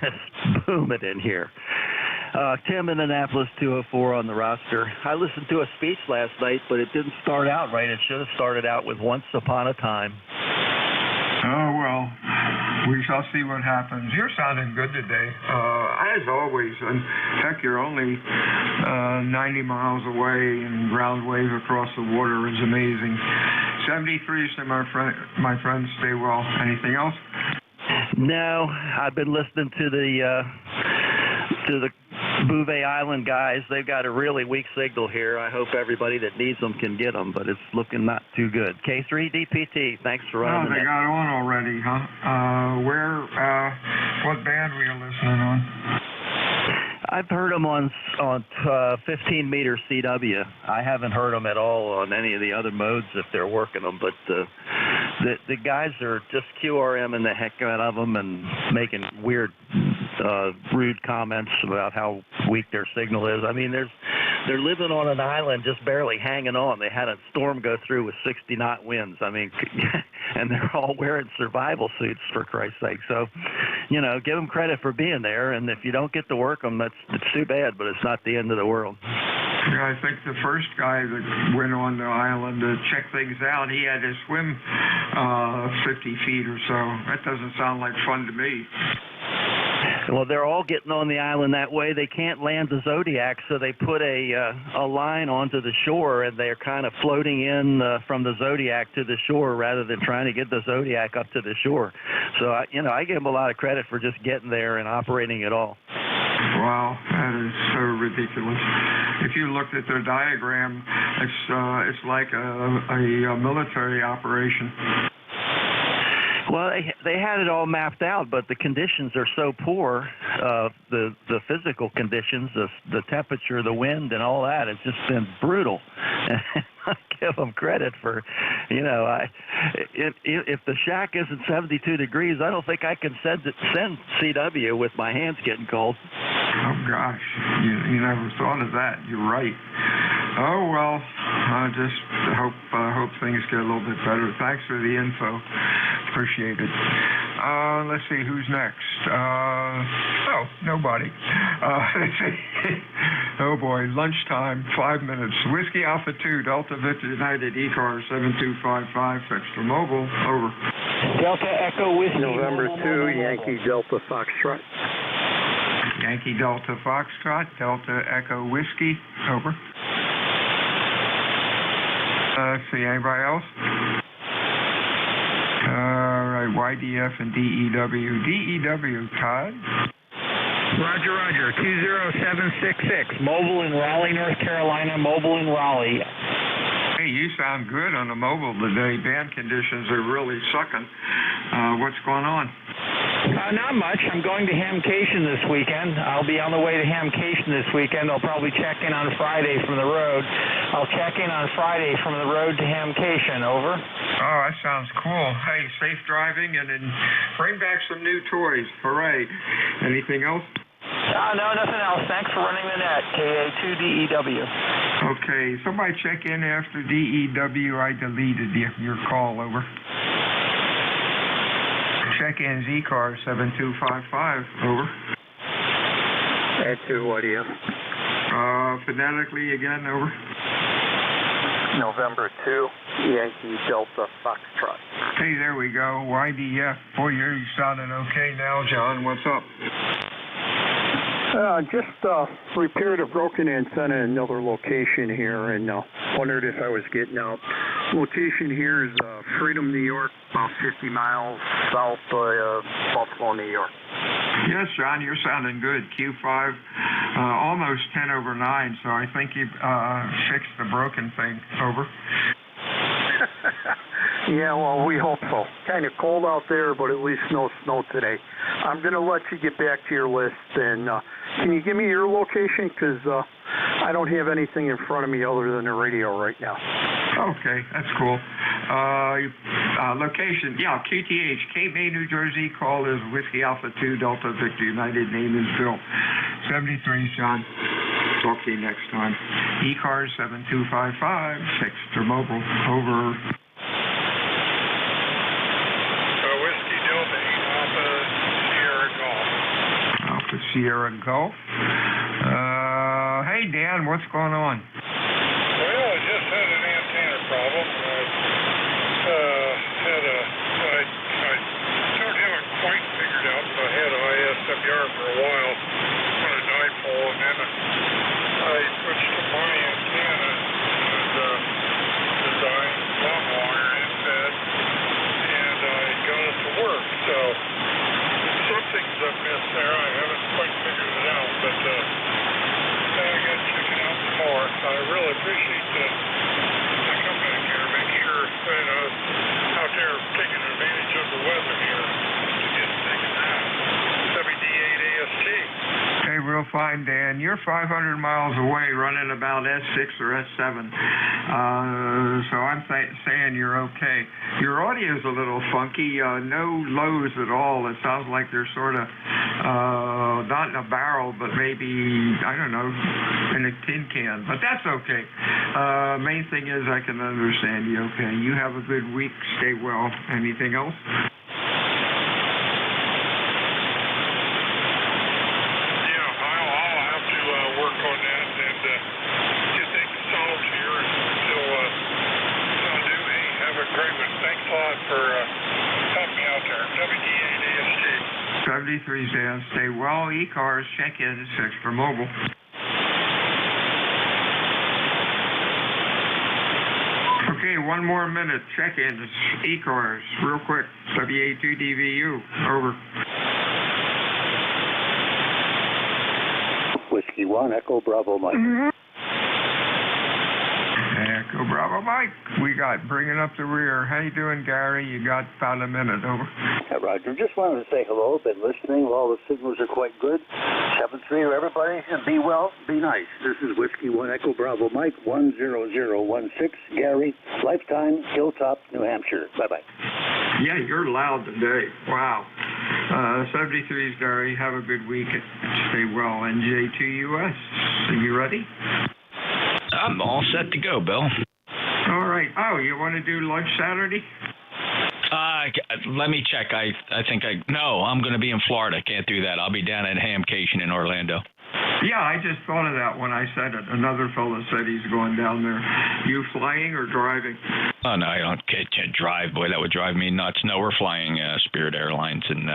Speaker 17: just booming in here. Tim in Annapolis, 204 on the roster. I listened to a speech last night, but it didn't start out right. It should have started out with "Once Upon a Time."
Speaker 14: Oh, well, we shall see what happens. You're sounding good today. As always, and heck, you're only 90 miles away, and ground wave across the water is amazing. 73, so my friends, stay well. Anything else?
Speaker 17: No, I've been listening to the Bouvet Island guys. They've got a really weak signal here. I hope everybody that needs them can get them, but it's looking not too good. K3 DPT, thanks for running.
Speaker 14: Oh, they got on already, huh? What band were you listening on?
Speaker 17: I've heard them on 15-meter CW. I haven't heard them at all on any of the other modes if they're working them, but the guys are just QRMing the heck out of them and making weird, rude comments about how weak their signal is. I mean, they're living on an island just barely hanging on. They had a storm go through with 60-knot winds. I mean, and they're all wearing survival suits, for Christ's sake. So, you know, give them credit for being there, and if you don't get to work them, it's too bad, but it's not the end of the world.
Speaker 14: Yeah, I think the first guy that went on the island to check things out, he had to swim 50 feet or so. That doesn't sound like fun to me.
Speaker 17: Well, they're all getting on the island that way. They can't land the Zodiac, so they put a line onto the shore, and they're kind of floating in from the Zodiac to the shore rather than trying to get the Zodiac up to the shore. So, I give them a lot of credit for just getting there and operating it all.
Speaker 14: Wow, that is so ridiculous. If you looked at their diagram, it's like a military operation.
Speaker 17: Well, they had it all mapped out, but the conditions are so poor, the physical conditions, the temperature, the wind, and all that. It's just been brutal. I give them credit for, if the shack isn't 72 degrees, I don't think I can send CW with my hands getting cold.
Speaker 14: Oh, gosh. You never thought of that. You're right. Oh, well, I just hope things get a little bit better. Thanks for the info. Appreciate it. Let's see, who's next? Nobody. Let's see. Oh, boy, lunchtime, 5 minutes. Whiskey Alpha 2, Delta Victor United, ECARS 7255, Extra Mobile, over.
Speaker 16: Delta Echo Whiskey.
Speaker 21: November 2, Yankee Delta Foxtrot.
Speaker 14: Yankee Delta Foxtrot, Delta Echo Whiskey, over. Let's see, anybody else? All right, YDF and DEW. DEW, Todd?
Speaker 18: Roger, 20766. Mobile in Raleigh, North Carolina, mobile in Raleigh.
Speaker 14: Hey, you sound good on the mobile today. Band conditions are really sucking. What's going on?
Speaker 18: Not much. I'm going to Hamcation this weekend. I'll be on the way to Hamcation this weekend. I'll probably check in on Friday from the road. I'll check in on Friday from the road to Hamcation. Over.
Speaker 14: Oh, that sounds cool. Hey, safe driving, and then bring back some new toys. Hooray. Anything else?
Speaker 16: No, nothing else. Thanks for running the net, KA2DEW.
Speaker 14: Okay, somebody check in after DEW. I deleted your call. Over. Check-in ECARS 7255. Over.
Speaker 21: And to what do you?
Speaker 14: Phonetically again. Over.
Speaker 21: November 2, Yankee Delta Foxtrot.
Speaker 14: Hey, there we go. YDF. Boy, you're sounding okay now, John. What's up?
Speaker 21: Just repaired a broken antenna in another location here, and wondered if I was getting out. Location here is Freedom, New York, about 50 miles south of Buffalo, New York.
Speaker 14: Yes, John, you're sounding good. Q5, almost 10 over 9, so I think you've fixed the broken thing. Over.
Speaker 21: Yeah, well, we hope so. Kind of cold out there, but at least no snow today. I'm going to let you get back to your list, and can you give me your location? Because I don't have anything in front of me other than the radio right now.
Speaker 14: Okay, that's cool. Location, yeah, QTH, Cape May, New Jersey. Call is Whiskey Alpha 2 Delta Victor United. Name is Bill. 73, John. Talk to you next time. ECARS 7255, Extra Mobile. Over.
Speaker 6: Whiskey Delta Alpha Sierra Golf.
Speaker 14: Alpha Sierra Golf. Hey, Dan, what's going on?
Speaker 6: Well, I just had an antenna problem. I don't have it quite figured out, but I had an ISWR for a while on a dipole, and then I switched to my antenna and designed long wire instead, and I got it to work. So something's amiss there. I haven't quite figured it out, but I got to check it out some more. I really appreciate the company here, making sure out there taking advantage of the weather here to get things out. WD8AST.
Speaker 14: Hey, real fine, Dan. You're 500 miles away running about S6 or S7. So I'm saying you're okay. Your audio's a little funky. No lows at all. It sounds like they're sort of not in a barrel, but maybe, I don't know, in a tin can. But that's okay. Main thing is I can understand you okay. You have a good week. Stay well. Anything else?
Speaker 6: Great one. Thanks a lot for helping me out there. WD8AST.
Speaker 14: 73, Dan. Stay well. ECARS. Check in. It's Extra Mobile. Okay, one more minute. Check in. It's ECARS. Real quick. WA2DVU. Over.
Speaker 22: Whiskey 1, Echo Bravo Mike.
Speaker 14: Echo Bravo Mike. We got bringing up the rear. How you doing, Gary? You got about a minute. Over.
Speaker 22: Yeah, Roger. Just wanted to say hello. Been listening. All the signals are quite good. 7-3 to everybody. And be well. Be nice. This is Whiskey 1, Echo Bravo Mike, 10016. Gary, Lifetime, Hilltop, New Hampshire. Bye-bye.
Speaker 14: Yeah, you're loud today. Wow. 73's Gary. Have a good week. Stay well. NJ2US. Are you ready?
Speaker 13: I'm all set to go, Bill.
Speaker 14: All right. Oh, you want to do lunch Saturday?
Speaker 13: Let me check. No, I'm going to be in Florida. Can't do that. I'll be down at Hamcation in Orlando.
Speaker 14: Yeah, I just thought of that when I said it. Another fellow said he's going down there. You flying or driving?
Speaker 13: Oh, no, I don't get to drive. Boy, that would drive me nuts. No, we're flying Spirit Airlines, and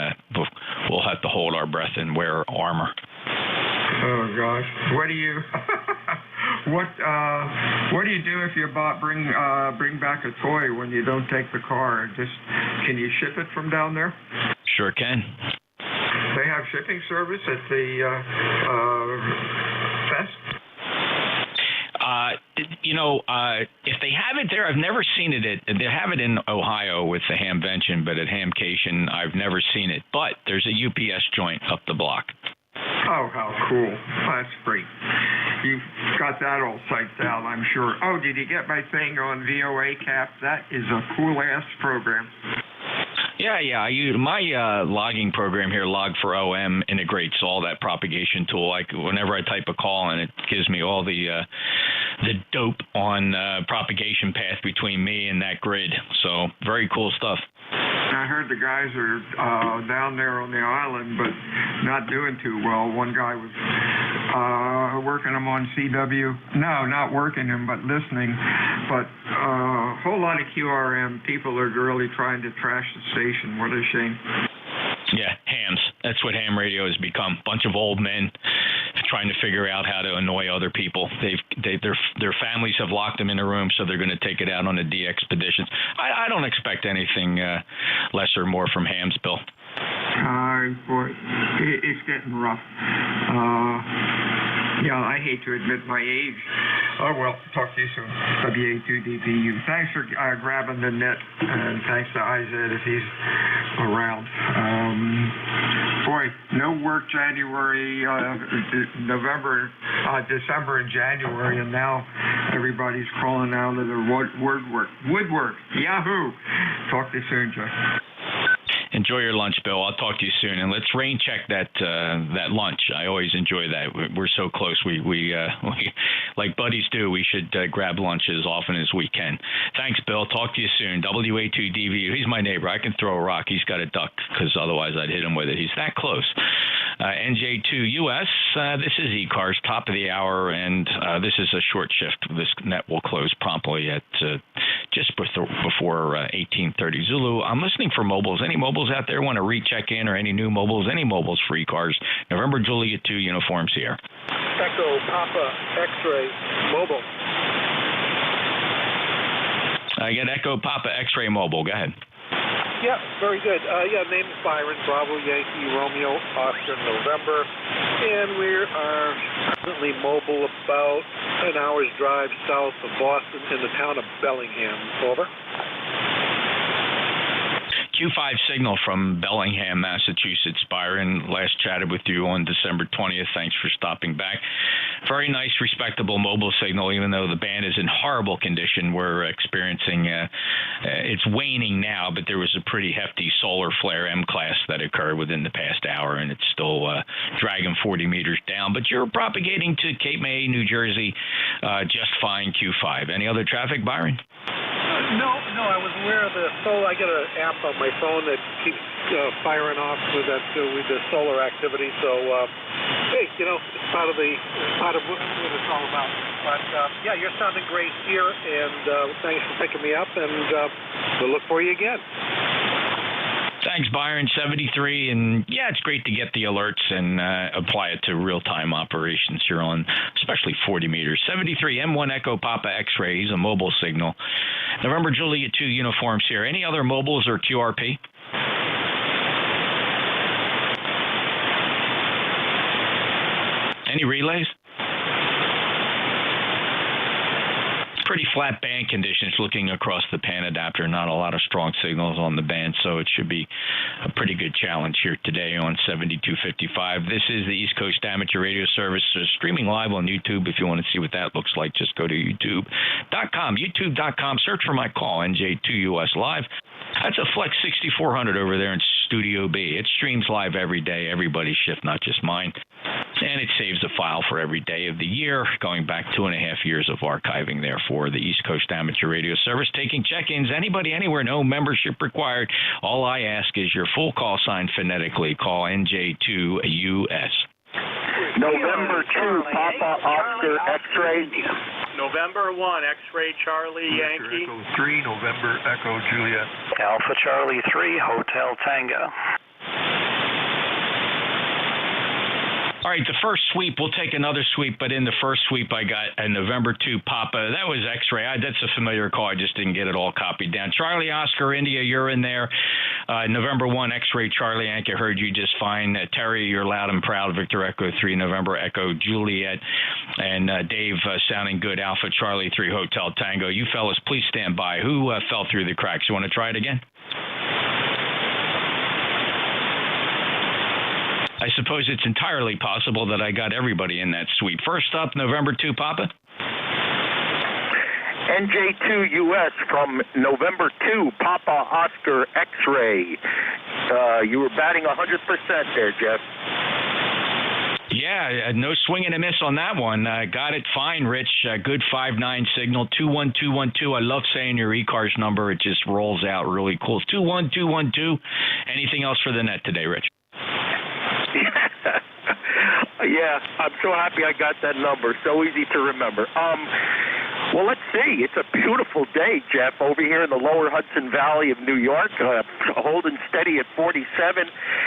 Speaker 13: we'll have to hold our breath and wear armor.
Speaker 14: Oh, gosh. What do you... What do you do if you bring back a toy when you don't take the car? Can you ship it from down there?
Speaker 13: Sure can.
Speaker 14: They have shipping service at the fest?
Speaker 13: if they have it there, I've never seen it. They have it in Ohio with the Hamvention, but at Hamcation, I've never seen it. But there's a UPS joint up the block.
Speaker 14: Oh, how cool. That's great. You've got that all psyched out, I'm sure. Oh, did you get my thing on VOA Cap? That is a cool-ass program.
Speaker 13: Yeah. My logging program here, Log4OM, integrates all that propagation tool. Whenever I type a call, and it gives me all the dope on propagation path between me and that grid. So very cool stuff.
Speaker 14: I heard the guys are down there on the island, but not doing too well. One guy was working them on CW. No, not working them, but listening. But a whole lot of QRM people are really trying to trash the station. What a shame.
Speaker 13: Yeah, hams. That's what ham radio has become. Bunch of old men trying to figure out how to annoy other people. Their families have locked them in a room, so they're going to take it out on the D-expeditions. I don't expect anything less or more from hams, Bill.
Speaker 14: Boy, it's getting rough. I hate to admit my age. Oh, well, talk to you soon. WA2DPU. Thanks for grabbing the net, and thanks to Isaac if he's around. No work January, December and January, and now everybody's crawling out of their woodwork. Yahoo! Talk to you soon, Joe.
Speaker 13: Enjoy your lunch, Bill. I'll talk to you soon, and let's rain check that lunch. I always enjoy that. We're so close. We like buddies do. We should grab lunch as often as we can. Thanks, Bill. Talk to you soon. WA2DVU. He's my neighbor. I can throw a rock. He's got a duck because otherwise I'd hit him with it. He's that close. NJ2US. This is ECARS, top of the hour, and this is a short shift. This net will close promptly at just before 18:30 Zulu. I'm listening for mobiles. Any mobiles out there want to recheck in, or any new mobiles? Any mobiles for ECARS? November Juliet 2 uniforms here.
Speaker 21: Echo Papa X-ray mobile.
Speaker 3: I get Echo Papa X-ray mobile. Go ahead.
Speaker 21: Yeah, very good. Name is Byron, Bravo, Yankee, Romeo, Oscar, November. And we are currently mobile about an hour's drive south of Boston in the town of Bellingham. Over.
Speaker 3: Q5 signal from Bellingham, Massachusetts. Byron, last chatted with you on December 20th. Thanks for stopping back. Very nice, respectable mobile signal, even though the band is in horrible condition. We're experiencing, it's waning now, but there was a pretty hefty solar flare M-class that occurred within the past hour, and it's still dragging 40 meters down. But you're propagating to Cape May, New Jersey, just fine, Q5. Any other traffic, Byron?
Speaker 21: No, I was aware of the solar. I get an app on my phone that keeps firing off with the solar activity. So, hey, it's part of what it's all about. But you're sounding great here, and thanks for picking me up, and we'll look for you again.
Speaker 3: Thanks, Byron. 73, and it's great to get the alerts and apply it to real-time operations here on, especially 40 meters. 73, M1 Echo Papa X-ray. He's a mobile signal. November Juliet 2 uniforms here. Any other mobiles or QRP? Any relays? Pretty flat band conditions looking across the pan adapter. Not a lot of strong signals on the band, so it should be a pretty good challenge here today on 7255. This is the East Coast Amateur Radio Service, streaming live on YouTube. If you want to see what that looks like, just go to youtube.com. YouTube.com, search for my call, NJ2US Live. That's a Flex 6400 over there in Studio B. It streams live every day, everybody's shift, not just mine. And it saves a file for every day of the year, going back 2.5 years of archiving there for the East Coast Amateur Radio Service. Taking check-ins, anybody, anywhere, no membership required. All I ask is your full call sign phonetically. Call NJ2US.
Speaker 2: November 2, Papa Oscar X-ray.
Speaker 9: November 1, X-ray Charlie Yankee.
Speaker 8: Echo 3, November Echo Juliet.
Speaker 16: Alpha Charlie 3, Hotel Tango.
Speaker 13: All right, the first sweep, we'll take another sweep, but in the first sweep I got a November 2 Papa. That was X-ray. That's a familiar call. I just didn't get it all copied down. Charlie Oscar India, you're in there. November 1 X-ray Charlie Yankee, heard you just fine. Terry, you're loud and proud. Victor Echo 3 November Echo Juliet. And Dave, sounding good. Alpha Charlie 3 Hotel Tango. You fellas, please stand by. Who fell through the cracks? You want to try it again? I suppose it's entirely possible that I got everybody in that sweep. First up, November 2, Papa.
Speaker 2: NJ2US from November 2, Papa Oscar X-ray. You were batting 100% there, Jeff.
Speaker 13: Yeah, no swing and a miss on that one. Got it fine, Rich. Good 5-9 signal, 21212. I love saying your ECARS number. It just rolls out really cool. 21212. Anything else for the net today, Rich?
Speaker 2: Yeah, I'm so happy I got that number. So easy to remember. Well, let's see. It's a beautiful day, Jeff, over here in the lower Hudson Valley of New York, holding steady at 47,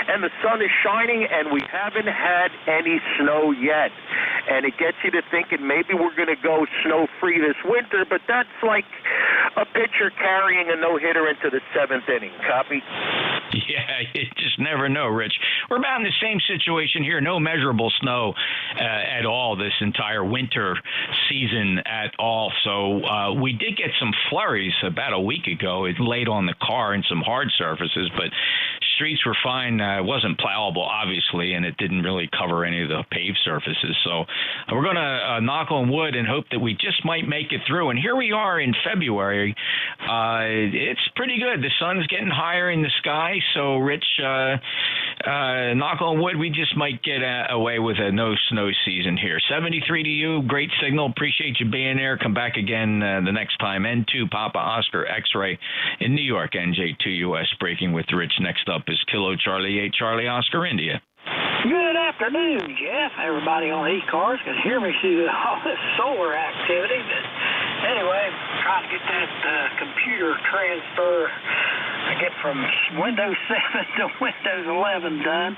Speaker 2: and the sun is shining, and we haven't had any snow yet. And it gets you to thinking maybe we're going to go snow-free this winter, but that's like a pitcher carrying a no-hitter into the 7th inning. Copy?
Speaker 13: Yeah, you just never know, Rich. We're about in the same situation here. No measurable snow at all this entire winter season at all. So we did get some flurries about a week ago. It laid on the car and some hard surfaces, but streets were fine. It wasn't plowable, obviously, and it didn't really cover any of the paved surfaces. So we're going to knock on wood and hope that we just might make it through. And here we are in February. It's pretty good. The sun's getting higher in the sky. So, Rich, knock on wood, we just might get away with a no snow season here. 73 to you. Great signal. Appreciate you being there. Come back again the next time. N2 Papa Oscar X-ray in New York. NJ2US breaking with Rich. Next up is Kilo Charlie 8 Charlie Oscar India.
Speaker 16: Good afternoon, Jeff. Everybody on ECARS can hear me through all this solar activity. But anyway, trying to get that computer transfer I get from Windows 7 to Windows 11 done.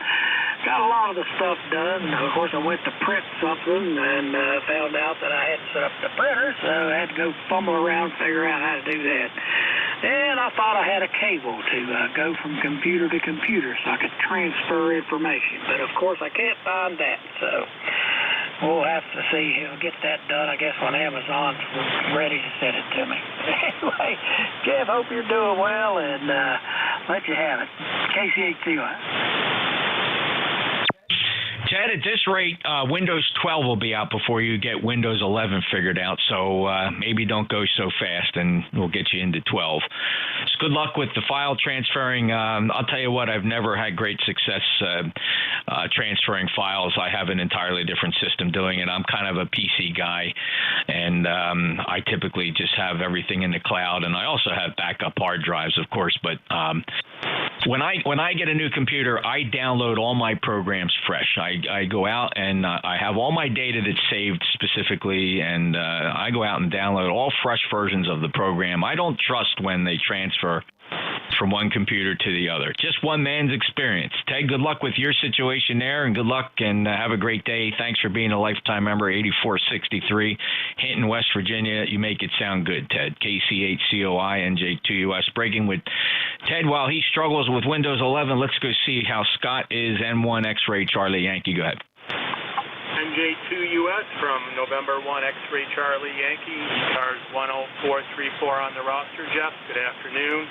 Speaker 16: Got a lot of the stuff done. Of course, I went to print something and found out that I hadn't set up the printer, so I had to go fumble around, figure out how to do that. And I thought I had a cable to go from computer to computer so I could transfer information. But, of course, I can't find that, so we'll have to see. He'll get that done, I guess, when Amazon's ready to send it to me. Anyway, Jeff, hope you're doing well, and let you have it. KC8CY.
Speaker 13: Ted, at this rate, Windows 12 will be out before you get Windows 11 figured out, so maybe don't go so fast, and we'll get you into 12. So good luck with the file transferring. I'll tell you what, I've never had great success transferring files. I have an entirely different system doing it. I'm kind of a PC guy, and I typically just have everything in the cloud, and I also have backup hard drives, of course, but when I get a new computer, I download all my programs fresh. I go out and I have all my data that's saved specifically, and I go out and download all fresh versions of the program. I don't trust when they transfer from one computer to the other. Just one man's experience. Ted, good luck with your situation there, and good luck, and have a great day. Thanks for being a lifetime member, 8463, Hinton, West Virginia. You make it sound good, Ted. KC8COI, NJ2US. Breaking with Ted while he struggles with Windows 11. Let's go see how Scott is. N1 X-Ray Charlie Yankee. Go ahead.
Speaker 9: NJ2US from November 1 X-Ray Charlie Yankee, ECARS 10434 on the roster. Jeff, good afternoon.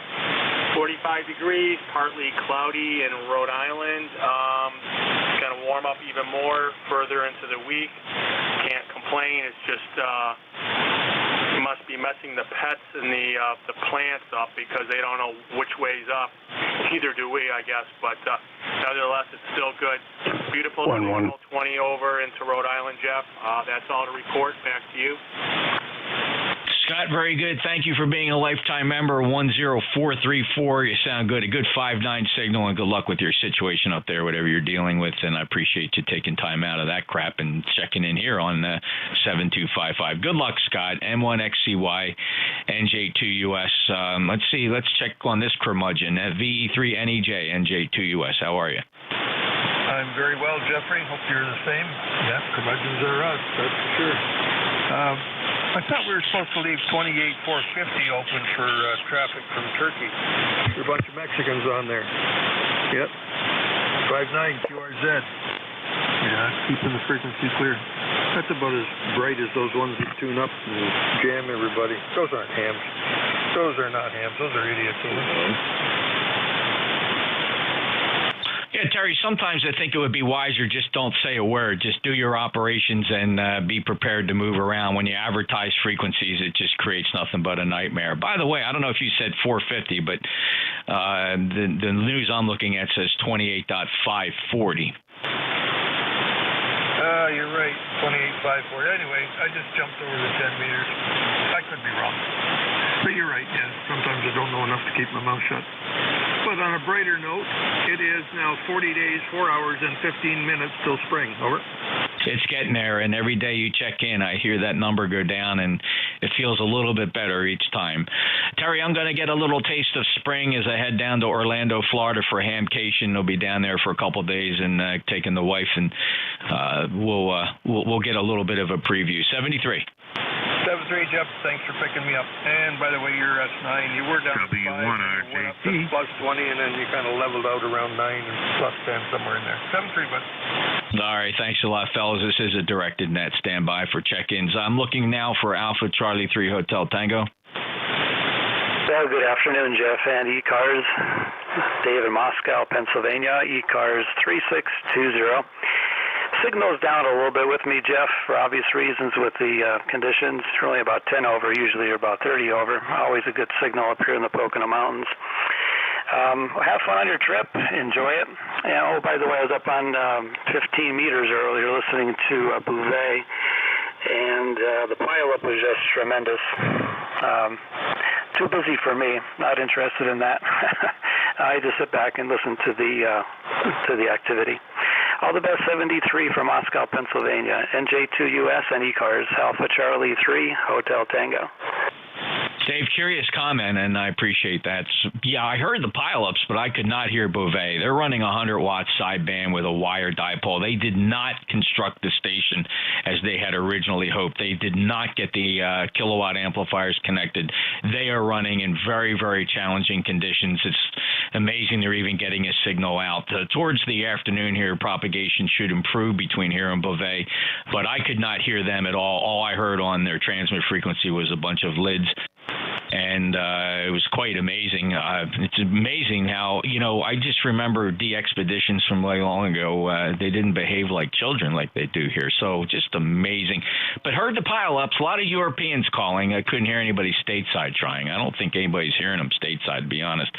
Speaker 9: 45 degrees, partly cloudy in Rhode Island. It's going to warm up even more further into the week. Can't complain. It's just must be messing the pets and the plants up because they don't know which way's up. Neither do we, I guess. But nevertheless, it's still good. Beautiful 20 over into Rhode Island, Jeff. That's all to report. Back to you.
Speaker 13: Scott, very good. Thank you for being a lifetime member. 10434. You sound good. A good 5-9 signal, and good luck with your situation up there, whatever you're dealing with. And I appreciate you taking time out of that crap and checking in here on 7255. Good luck, Scott. M1XCY, NJ2US. Let's see. Let's check on this curmudgeon. VE3NEJ, NJ2US. How are you?
Speaker 8: I'm very well, Jeffrey. Hope you're the same. Yeah, curmudgeons are us, that's for sure. I thought we were supposed to leave 28-450 open for traffic from Turkey. There are a bunch of Mexicans on there. Yep. 59 QRZ. Yeah, keeping the frequency clear. That's about as bright as those ones that tune up and jam everybody. Those aren't hams. Those are not hams. Those are idiots.
Speaker 13: Yeah, Terry, sometimes I think it would be wiser just don't say a word. Just do your operations and be prepared to move around. When you advertise frequencies, it just creates nothing but a nightmare. By the way, I don't know if you said 450, but the news I'm looking at says 28.540.
Speaker 8: You're right, 28.540. Anyway, I just jumped over the 10 meters. I could be wrong. But you're right, yeah. Sometimes I don't know enough to keep my mouth shut. But on a brighter note, it is now 40 days, 4 hours, and 15 minutes till spring. Over.
Speaker 13: It's getting there, and every day you check in, I hear that number go down, and it feels a little bit better each time. Terry, I'm going to get a little taste of spring as I head down to Orlando, Florida for Hamcation. I'll be down there for a couple of days and taking the wife, and we'll get a little bit of a preview. 73.
Speaker 8: 73, Jeff. Thanks for picking me up. And by the way, you're S9. You were down to 5. You went up to plus 20, and then you kind of leveled out around 9 and plus 10 somewhere in there. 73, bud.
Speaker 13: All right. Thanks a lot, fellas. This is a directed net. Stand by for check-ins. I'm looking now for Alpha Charlie 3 Hotel Tango.
Speaker 15: Well, good afternoon, Jeff and ECARS. Dave in Moscow, Pennsylvania, ECARS 3620. Signal's down a little bit with me, Jeff, for obvious reasons with the conditions. Really about 10 over, usually about 30 over. Always a good signal up here in the Pocono Mountains. Have fun on your trip. Enjoy it. And, oh, by the way, I was up on 15 meters earlier listening to Bouvet, and the pileup was just tremendous. Too busy for me. Not interested in that. I just sit back and listen to the activity. All the best, 73 from Moscow, Pennsylvania. NJ2US and ECARS, Alpha Charlie 3, Hotel Tango.
Speaker 13: Dave, curious comment, and I appreciate that. Yeah, I heard the pileups, but I could not hear Beauvais. They're running 100-watt sideband with a wire dipole. They did not construct the station as they had originally hoped. They did not get the kilowatt amplifiers connected. They are running in very, very challenging conditions. It's amazing they're even getting a signal out. Towards the afternoon here, propagation should improve between here and Beauvais, but I could not hear them at all. All I heard on their transmit frequency was a bunch of lids. And it was quite amazing. It's amazing how, I just remember de-expeditions from way long ago. They didn't behave like children like they do here. So just amazing. But heard the pileups. A lot of Europeans calling. I couldn't hear anybody stateside trying. I don't think anybody's hearing them stateside, to be honest.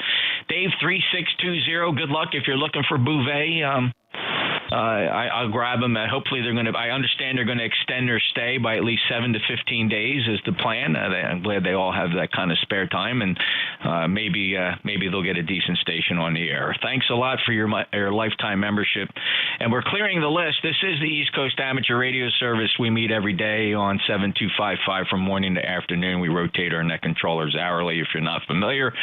Speaker 13: Dave, 3620, good luck if you're looking for Bouvet. I'll grab them. Hopefully I understand they're going to extend their stay by at least 7 to 15 days is the plan. I'm glad they all have that kind of spare time, and maybe they'll get a decent station on the air. Thanks a lot for your lifetime membership. And we're clearing the list. This is the East Coast Amateur Radio Service. We meet every day on 7255 from morning to afternoon. We rotate our net controllers hourly. If you're not familiar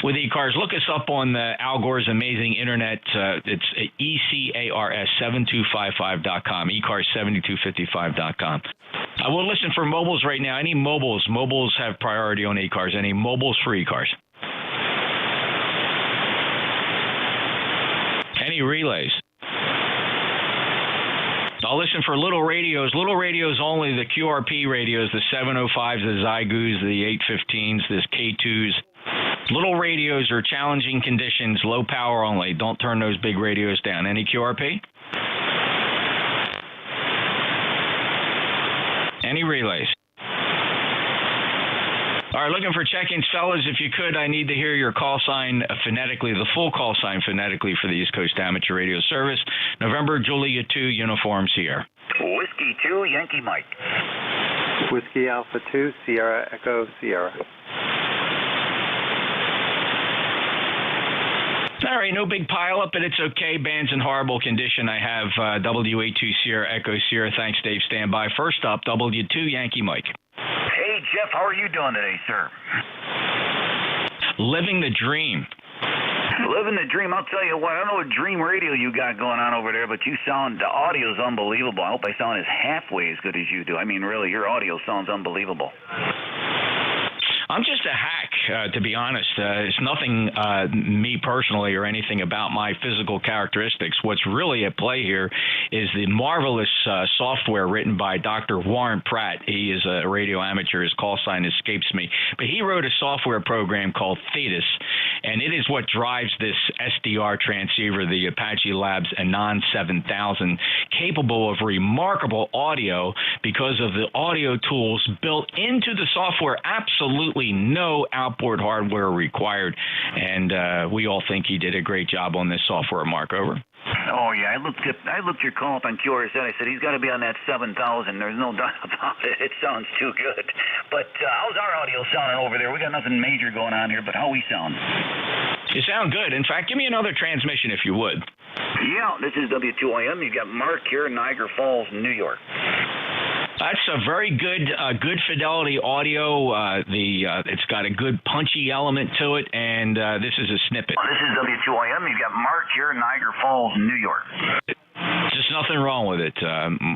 Speaker 13: with ECARS, look us up on Al Gore's amazing internet. It's ECARS7255.com, ECARS7255.com. I will listen for mobiles right now. Any mobiles? Mobiles have priority on ECARS. Any mobiles for ECARS? Any relays? I'll listen for little radios only, the QRP radios, the 705s, the Zygoos, the 815s, the K2s. Little radios are challenging conditions, low power only. Don't turn those big radios down. Any QRP? Any relays? All right, looking for check-ins, fellas. If you could, I need to hear your call sign phonetically, the full call sign phonetically for the East Coast Amateur Radio Service. November, Julia 2, Uniform Sierra.
Speaker 20: Whiskey 2, Yankee Mike.
Speaker 23: Whiskey Alpha 2, Sierra Echo Sierra.
Speaker 13: All right, no big pileup, but it's okay. Band's in horrible condition. I have WA2 Sierra Echo Sierra. Thanks, Dave. Stand by. First up, W2 Yankee Mike.
Speaker 20: Hey, Jeff, how are you doing today, sir?
Speaker 13: Living the dream.
Speaker 20: Living the dream. I'll tell you what, I don't know what dream radio you got going on over there, but the audio's unbelievable. I hope I sound as halfway as good as you do. I mean, really, your audio sounds unbelievable.
Speaker 13: I'm just a hack, to be honest. It's nothing me personally or anything about my physical characteristics. What's really at play here is the marvelous software written by Dr. Warren Pratt. He is a radio amateur. His call sign escapes me. But he wrote a software program called Thetis, and it is what drives this SDR transceiver, the Apache Labs Anon 7000, capable of remarkable audio because of the audio tools built into the software. Absolutely no outboard hardware required, and we all think he did a great job on this software. Mark, over.
Speaker 20: Oh yeah, I looked your call up on QRZ. I said he's got to be on that 7000. There's no doubt about it. It sounds too good. But how's our audio sounding over there? We got nothing major going on here, but how we sound?
Speaker 13: You sound good. In fact, give me another transmission if you would.
Speaker 20: Yeah, this is W2IM. You got Mark here in Niagara Falls, New York.
Speaker 13: That's a very good fidelity audio. It's got a good punchy element to it, and this is a snippet.
Speaker 20: This is W2IM. You got Mark here in Niagara Falls, New York.
Speaker 13: Just nothing wrong with it,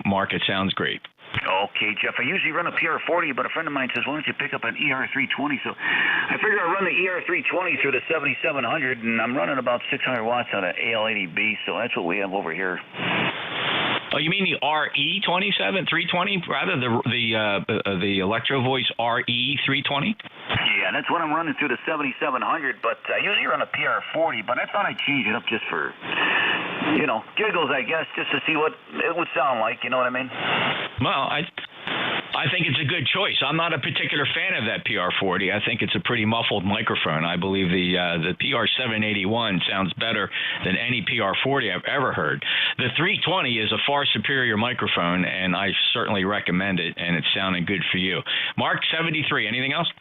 Speaker 13: Mark. It sounds great.
Speaker 20: Okay, Jeff. I usually run a PR40, but a friend of mine says, why don't you pick up an ER320? So I figure I'll run the ER320 through the 7700, and I'm running about 600 watts on an AL80B, so that's what we have over here.
Speaker 13: Oh, you mean the RE27 320, rather the Electro Voice RE320?
Speaker 20: Yeah, that's what I'm running through the 7700. But I usually run a PR40, but I thought I'd change it up just for, giggles, I guess, just to see what it would sound like. You know what I mean?
Speaker 13: Well, I think it's a good choice. I'm not a particular fan of that PR40. I think it's a pretty muffled microphone. I believe the PR781 sounds better than any PR40 I've ever heard. The 320 is a far superior microphone, and I certainly recommend it, and it's sounding good for you. Mark, 73, anything else?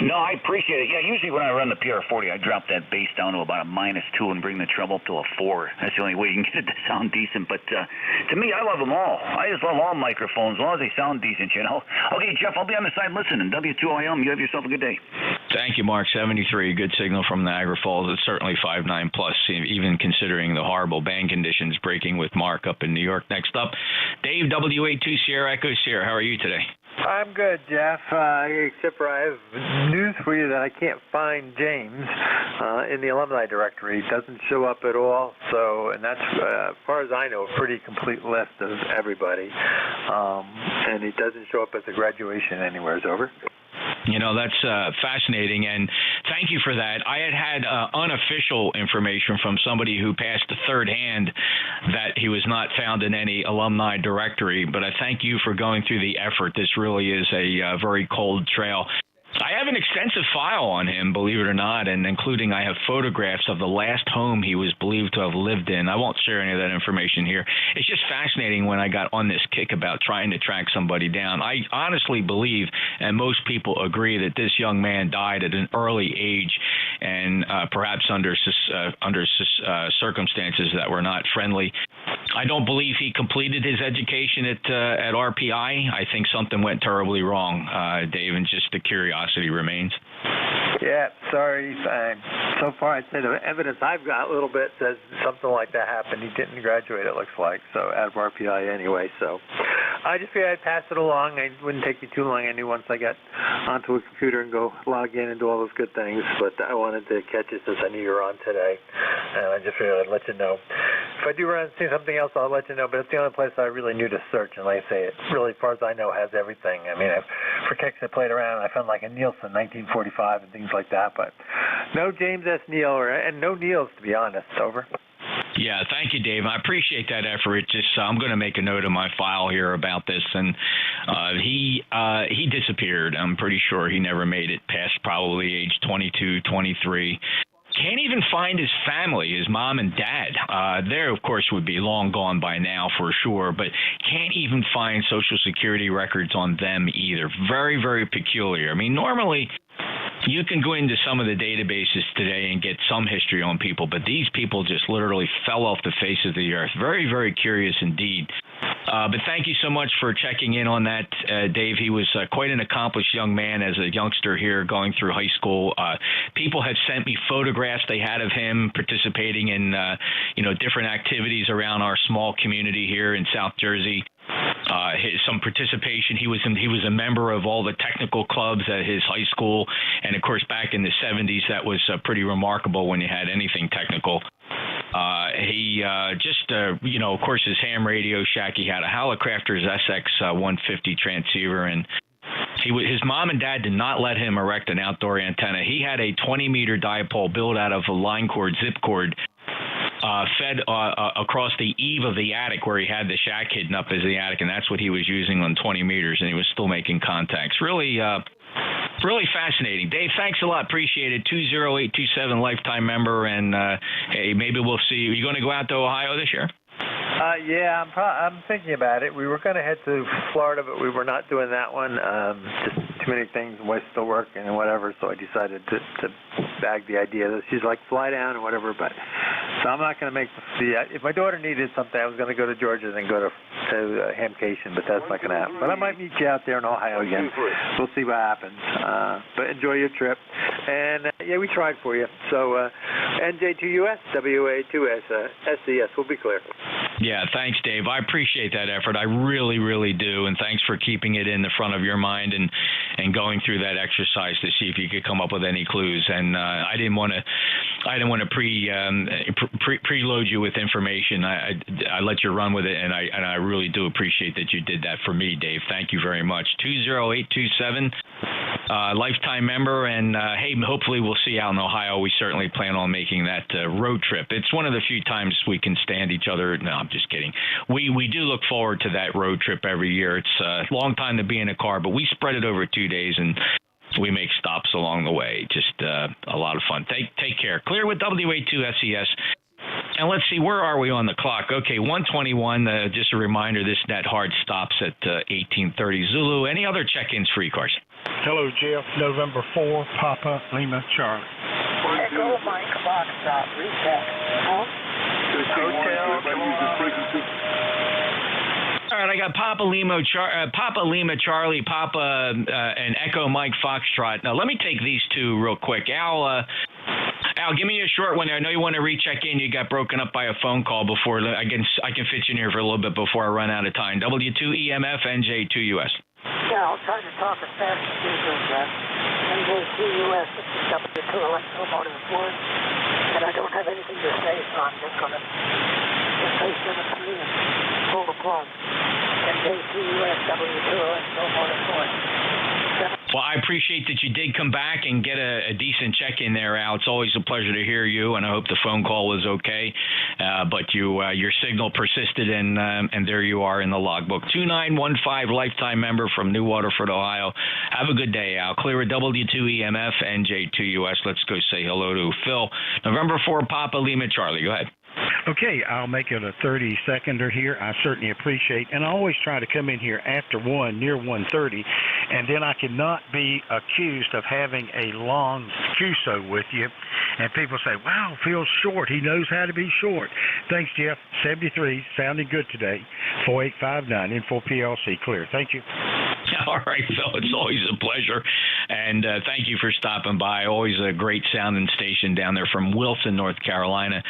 Speaker 20: No, I appreciate it. Yeah, usually when I run the PR40, I drop that bass down to about a -2 and bring the treble up to a 4. That's the only way you can get it to sound decent. But to me, I love them all. I just love all microphones as long as they sound decent, Okay, Jeff, I'll be on the side listening. W2IM, you have yourself a good day.
Speaker 13: Thank you, Mark. 73, good signal from Niagara Falls. It's certainly 5.9 plus, even considering the horrible band conditions breaking with Mark up in New York. Next up, Dave, W82 Sierra Echo Sierra. How are you today?
Speaker 21: I'm good, Jeff, except for I have news for you that I can't find James in the alumni directory. It doesn't show up at all, and that's, as far as I know, a pretty complete list of everybody. And it doesn't show up at the graduation anywhere. Over.
Speaker 13: That's fascinating, and thank you for that. I had unofficial information from somebody who passed the third hand that he was not found in any alumni directory, but I thank you for going through the effort. This really is a very cold trail. I have an extensive file on him, believe it or not, and including I have photographs of the last home he was believed to have lived in. I won't share any of that information here. It's just fascinating when I got on this kick about trying to track somebody down. I honestly believe, and most people agree, that this young man died at an early age and perhaps under circumstances that were not friendly. I don't believe he completed his education at RPI. I think something went terribly wrong, Dave, and just the curiosity remains.
Speaker 21: Yeah, sorry. So far, I'd say the evidence I've got a little bit says something like that happened. He didn't graduate, it looks like, so out of RPI anyway. So I just figured I'd pass it along. It wouldn't take me too long. I knew once I got onto a computer and go log in and do all those good things, but I wanted to catch it since I knew you were on today, and I just figured I'd let you know. If I do run into something else, I'll let you know, but it's the only place I really knew to search, and like I say, it really, as far as I know, has everything. I mean, for kicks I played around, I found like a Nielsen 1945 and things like that, but no James S. Neal, and no Neals, to be honest. Over.
Speaker 13: Yeah, thank you, Dave. I appreciate that effort. I'm going to make a note of my file here about this, and he disappeared. I'm pretty sure he never made it past probably age 22, 23. Can't even find his family, his mom and dad. They, of course, would be long gone by now for sure, but can't even find Social Security records on them either. Very, very peculiar. I mean, normally you can go into some of the databases today and get some history on people, but these people just literally fell off the face of the earth. Very, very curious indeed. But thank you so much for checking in on that, Dave. He was quite an accomplished young man as a youngster here going through high school. People have sent me photographs they had of him participating in, different activities around our small community here in South Jersey. Some participation. He was a member of all the technical clubs at his high school, and of course back in the 70s that was pretty remarkable when you had anything technical. He of course his ham Radio Shack. He had a Hallicrafters SX 150 transceiver, and his mom and dad did not let him erect an outdoor antenna. He had a 20-meter dipole built out of a line cord, zip cord, fed across the eave of the attic where he had the shack hidden up as the attic, and that's what he was using on 20 meters, and he was still making contacts. Really fascinating. Dave, thanks a lot. Appreciate it. 20827 lifetime member, and hey, maybe we'll see you. Are you going to go out to Ohio this year?
Speaker 22: Yeah, I'm thinking about it. We were going to head to Florida, but we were not doing that one. Just too many things. Wife's still working and whatever, so I decided to bag the idea. She's like, fly down and whatever, but so I'm not going to make if my daughter needed something, I was going to go to Georgia and then go to Hamcation, but that's not going to happen. But I might meet you out there in Ohio again. We'll see what happens. But enjoy your trip. And yeah, we tried for you. So NJ2US, WA2S, SCS, we'll be clear.
Speaker 13: Yeah, thanks, Dave. I appreciate that effort. I really, really do. And thanks for keeping it in the front of your mind and going through that exercise to see if you could come up with any clues. And I didn't want to preload you with information. I let you run with it, and I really do appreciate that you did that for me, Dave. Thank you very much. 20827, lifetime member, and hey, hopefully we'll see you out in Ohio. We certainly plan on making that road trip. It's one of the few times we can stand each other. No, I'm just kidding. We do look forward to that road trip every year. It's a long time to be in a car, but we spread it over 2 days, and we make stops along the way. Just a lot of fun. Take care. Clear with WA2SES. And let's see, where are we on the clock? Okay, 121. Just a reminder, this net hard stops at 1830 Zulu. Any other check-ins for ECARS?
Speaker 4: Hello, Jeff. November 4, Papa Lima Charlie.
Speaker 16: Echo Mike Foxtrot, recheck.
Speaker 13: All right, I got Papa Lima Charlie, Papa, and Echo Mike Foxtrot. Now, let me take these two real quick. Al, give me a short one. I know you want to recheck in. You got broken up by a phone call before. I can fit you in here for a little bit before I run out of time. W2EMF, NJ2US.
Speaker 16: Yeah, I'll try to talk as fast as you can, Jeff. NJ2US, this is W2 Electromotive Ford, and I don't have anything to say, so I'm just going to say 7-3 and pull the plug. NJ2US, W2 Electromotive Ford.
Speaker 13: Well, I appreciate that you did come back and get a decent check-in there, Al. It's always a pleasure to hear you, and I hope the phone call was okay. But your signal persisted, and there you are in the logbook. 2915, lifetime member from New Waterford, Ohio. Have a good day, Al. Clear at W2EMF, NJ2US. Let's go say hello to Phil. November 4, Papa Lima Charlie. Go ahead.
Speaker 4: Okay, I'll make it a 30-seconder here. I certainly appreciate, and I always try to come in here after 1, near 1:30, and then I cannot be accused of having a long QSO with you. And people say, wow, Phil's short. He knows how to be short. Thanks, Jeff. 73, sounding good today. 4859, Info PLC, clear. Thank you.
Speaker 13: All right, Phil, it's always a pleasure. And thank you for stopping by. Always a great sounding station down there from Wilson, North Carolina.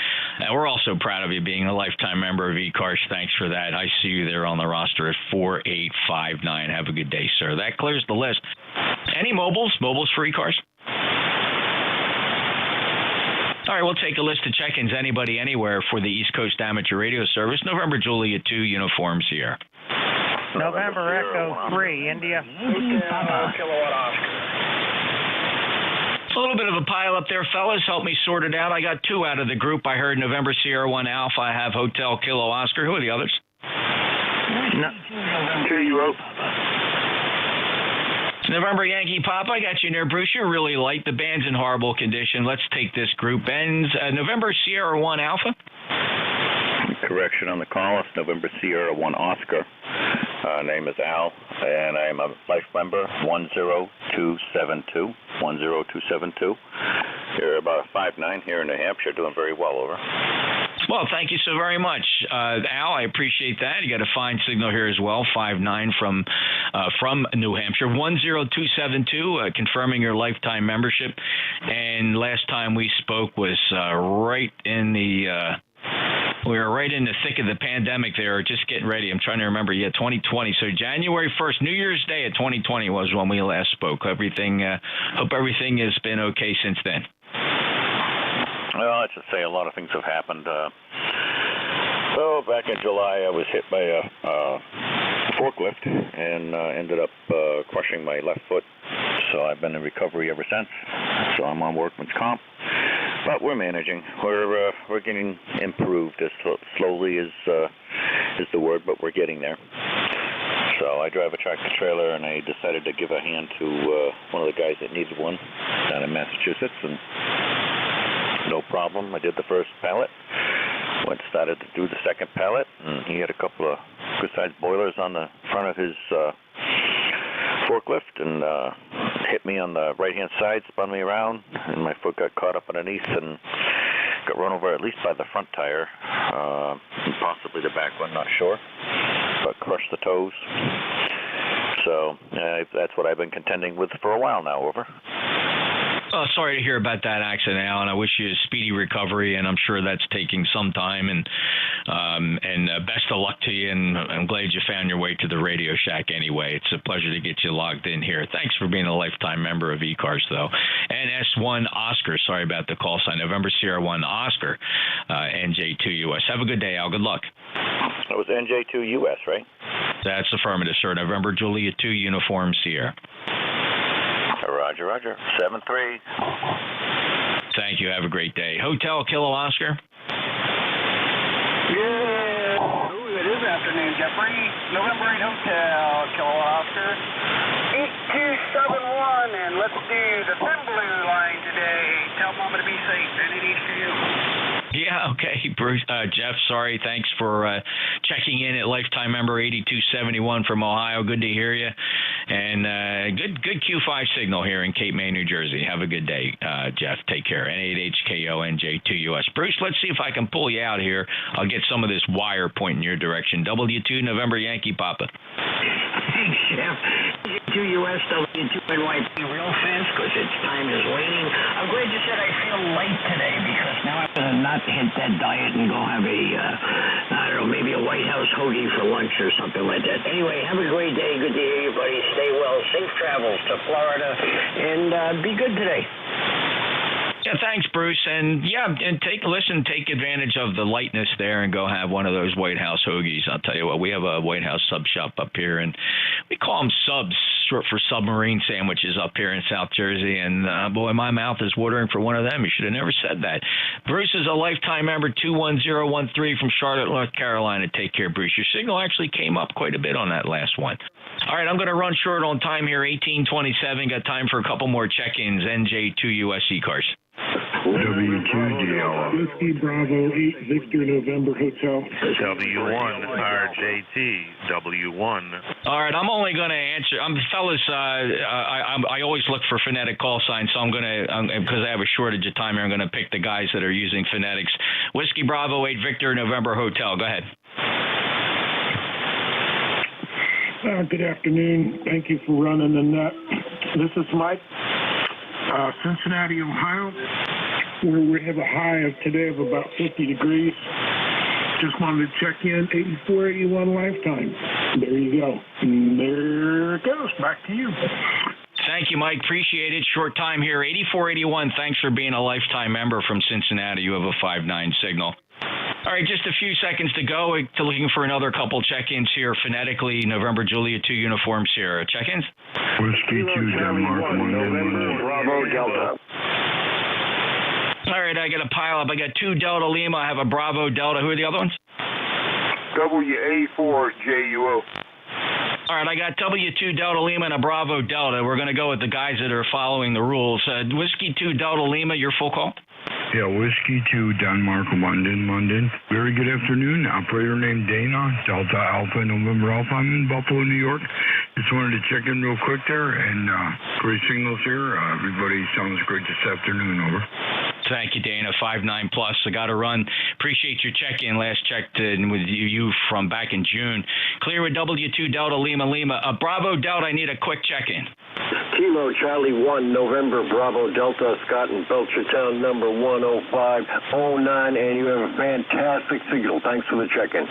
Speaker 13: We're also proud of you being a lifetime member of ECARS. Thanks for that. I see you there on the roster at 4859. Have a good day, sir. That clears the list. Any mobiles for ECARS? All right, we'll take a list of check-ins, anybody, anywhere, for the East Coast Amateur Radio Service. November Juliet 2, Uniform Sierra.
Speaker 10: November Echo 3, India.
Speaker 13: A little bit of a pile up there, fellas. Help me sort it out. I got 2 out of the group. I heard November Sierra 1 Alpha. I have Hotel Kilo Oscar. Who are the others? November Yankee Papa, I got you near Bruce. You're really light. The band's in horrible condition. Let's take this group. Ends November Sierra 1 Alpha.
Speaker 19: Correction on the call. It's November Sierra 1 Oscar. Name is Al, and I am a life member 10272. 10272. You're about a 5.9 here in New Hampshire, doing very well, over.
Speaker 13: Well, thank you so very much, Al. I appreciate that. You got a fine signal here as well, 5.9 from New Hampshire. 10272, confirming your lifetime membership. And last time we spoke was right in the we were right in the thick of the pandemic there, just getting ready. I'm trying to remember. Yeah, 2020. So January 1st, New Year's Day of 2020 was when we last spoke. Hope everything has been okay since then.
Speaker 19: Well, let's just say a lot of things have happened. Back in July, I was hit by a forklift and ended up crushing my left foot. So I've been in recovery ever since. So I'm on workman's comp. But we're managing. We're getting improved as slowly as the word, but we're getting there. So I drive a tractor trailer, and I decided to give a hand to one of the guys that needed one down in Massachusetts, and no problem. I did the first pallet. Started to do the second pallet, and he had a couple of good-sized boilers on the front of his forklift, and hit me on the right-hand side, spun me around, and my foot got caught up underneath and got run over at least by the front tire, possibly the back one, not sure, but crushed the toes. So that's what I've been contending with for a while now, over.
Speaker 13: Oh, sorry to hear about that accident, Alan. I wish you a speedy recovery, and I'm sure that's taking some time. And best of luck to you. And I'm glad you found your way to the Radio Shack anyway. It's a pleasure to get you logged in here. Thanks for being a lifetime member of ECARS, though. And S1 Oscar. Sorry about the call sign. November Sierra 1 Oscar. NJ2US. Have a good day, Al. Good luck.
Speaker 19: That was NJ2US, right?
Speaker 13: That's affirmative, sir. November Julia 2 Uniform Sierra.
Speaker 19: Roger. 7-3.
Speaker 13: Thank you. Have a great day. Hotel Kilo Oscar.
Speaker 16: Yeah. Ooh, it is afternoon, Jeffrey. November 8 Hotel Kilo Oscar. 8271, and let's do the thin blue line today. Tell Mama to be safe. And it is to you.
Speaker 13: Yeah, okay, Bruce. Jeff, sorry. Thanks for checking in at lifetime member 8271 from Ohio. Good to hear you. And good Q5 signal here in Cape May, New Jersey. Have a good day, Jeff. Take care. N8HKONJ2US. Bruce, let's see if I can pull you out here. I'll get some of this wire pointing your direction. W2 November Yankee Papa.
Speaker 16: Thanks, Jeff. NJ2US, W2NYP real fast because its time is waning. I'm glad you said I feel light today because now I'm going to not hit that diet and go have I don't know, maybe a White House hoagie for lunch or something like that. Anyway, have a great day. Good to hear you, buddy. Stay well. Safe travels to Florida, and be good today.
Speaker 13: Yeah, thanks, Bruce. And take advantage of the lightness there and go have one of those White House hoagies. I'll tell you what, we have a White House sub shop up here, and we call them subs, short for submarine sandwiches up here in South Jersey. And boy, my mouth is watering for one of them. You should have never said that. Bruce is a lifetime member, 21013 from Charlotte, North Carolina. Take care, Bruce. Your signal actually came up quite a bit on that last one. All right, I'm going to run short on time here, 1827. Got time for a couple more check-ins. NJ2US ECARS.
Speaker 3: W2GL. Whiskey Bravo 8 Victor November Hotel.
Speaker 8: W1 RJT. W1.
Speaker 13: All right, I'm only going to answer. Fellas, I always look for phonetic call signs, so I'm going to, because I have a shortage of time here, I'm going to pick the guys that are using phonetics. Whiskey Bravo 8 Victor November Hotel. Go ahead.
Speaker 3: Good afternoon. Thank you for running the net. This is Mike, Cincinnati, Ohio, where we have a high of today of about 50 degrees. Just wanted to check in, 8481 lifetime. There you go. And there it goes. Back to you.
Speaker 13: Thank you, Mike. Appreciate it. Short time here, 8481. Thanks for being a lifetime member from Cincinnati. You have a 5.9 signal. All right, just a few seconds to go. We're looking for another couple check-ins here phonetically. November Julia 2 Uniform Sierra. Check-ins?
Speaker 3: Whiskey 2 Denmark 1 November
Speaker 2: Bravo Delta.
Speaker 13: All right, I got a pile up. I got 2 Delta Lima. I have a Bravo Delta. Who are the other ones?
Speaker 2: WA4JUO.
Speaker 13: All right, I got W2 Delta Lima and a Bravo Delta. We're going to go with the guys that are following the rules. Whiskey 2 Delta Lima, your full call?
Speaker 3: Yeah, Whiskey 2, Denmark, London. Very good afternoon. Operator named Dana, Delta Alpha, November Alpha. I'm in Buffalo, New York. Just wanted to check in real quick there, and great signals here. Everybody sounds great this afternoon, over.
Speaker 13: Thank you, Dana. 5-9 plus. I got to run. Appreciate your check-in. Last checked in with you from back in June. Clear with W2 Delta Lima. Bravo Delta, I need a quick check-in.
Speaker 7: Kilo Charlie 1, November Bravo Delta, Scott in Belchertown, number 10509, and you have a fantastic signal. Thanks for the check-in.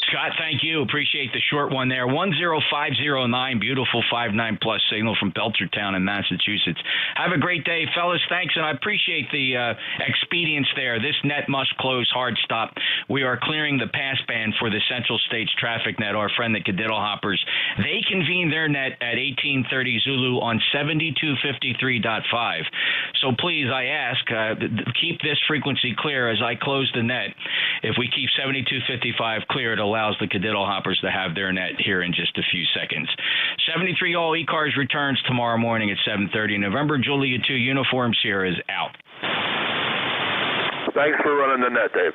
Speaker 13: Scott, thank you. Appreciate the short one there. 10509, beautiful 5-9 plus signal from Belchertown in Massachusetts. Have a great day, fellas. Thanks, and I appreciate the expedience there. This net must close hard stop. We are clearing the pass band for the Central States Traffic Net, our friend the Cadiddle Hoppers. They convene their net at 1830 Zulu on 7253.5. So please, I ask, keep this frequency clear as I close the net. If we keep 7255 clear, it allows the Cadiddle Hoppers to have their net here in just a few seconds. 73 all ECARS returns tomorrow morning at 7:30. November Julia 2 Uniform Sierra is out.
Speaker 8: Thanks for running the net, Dave.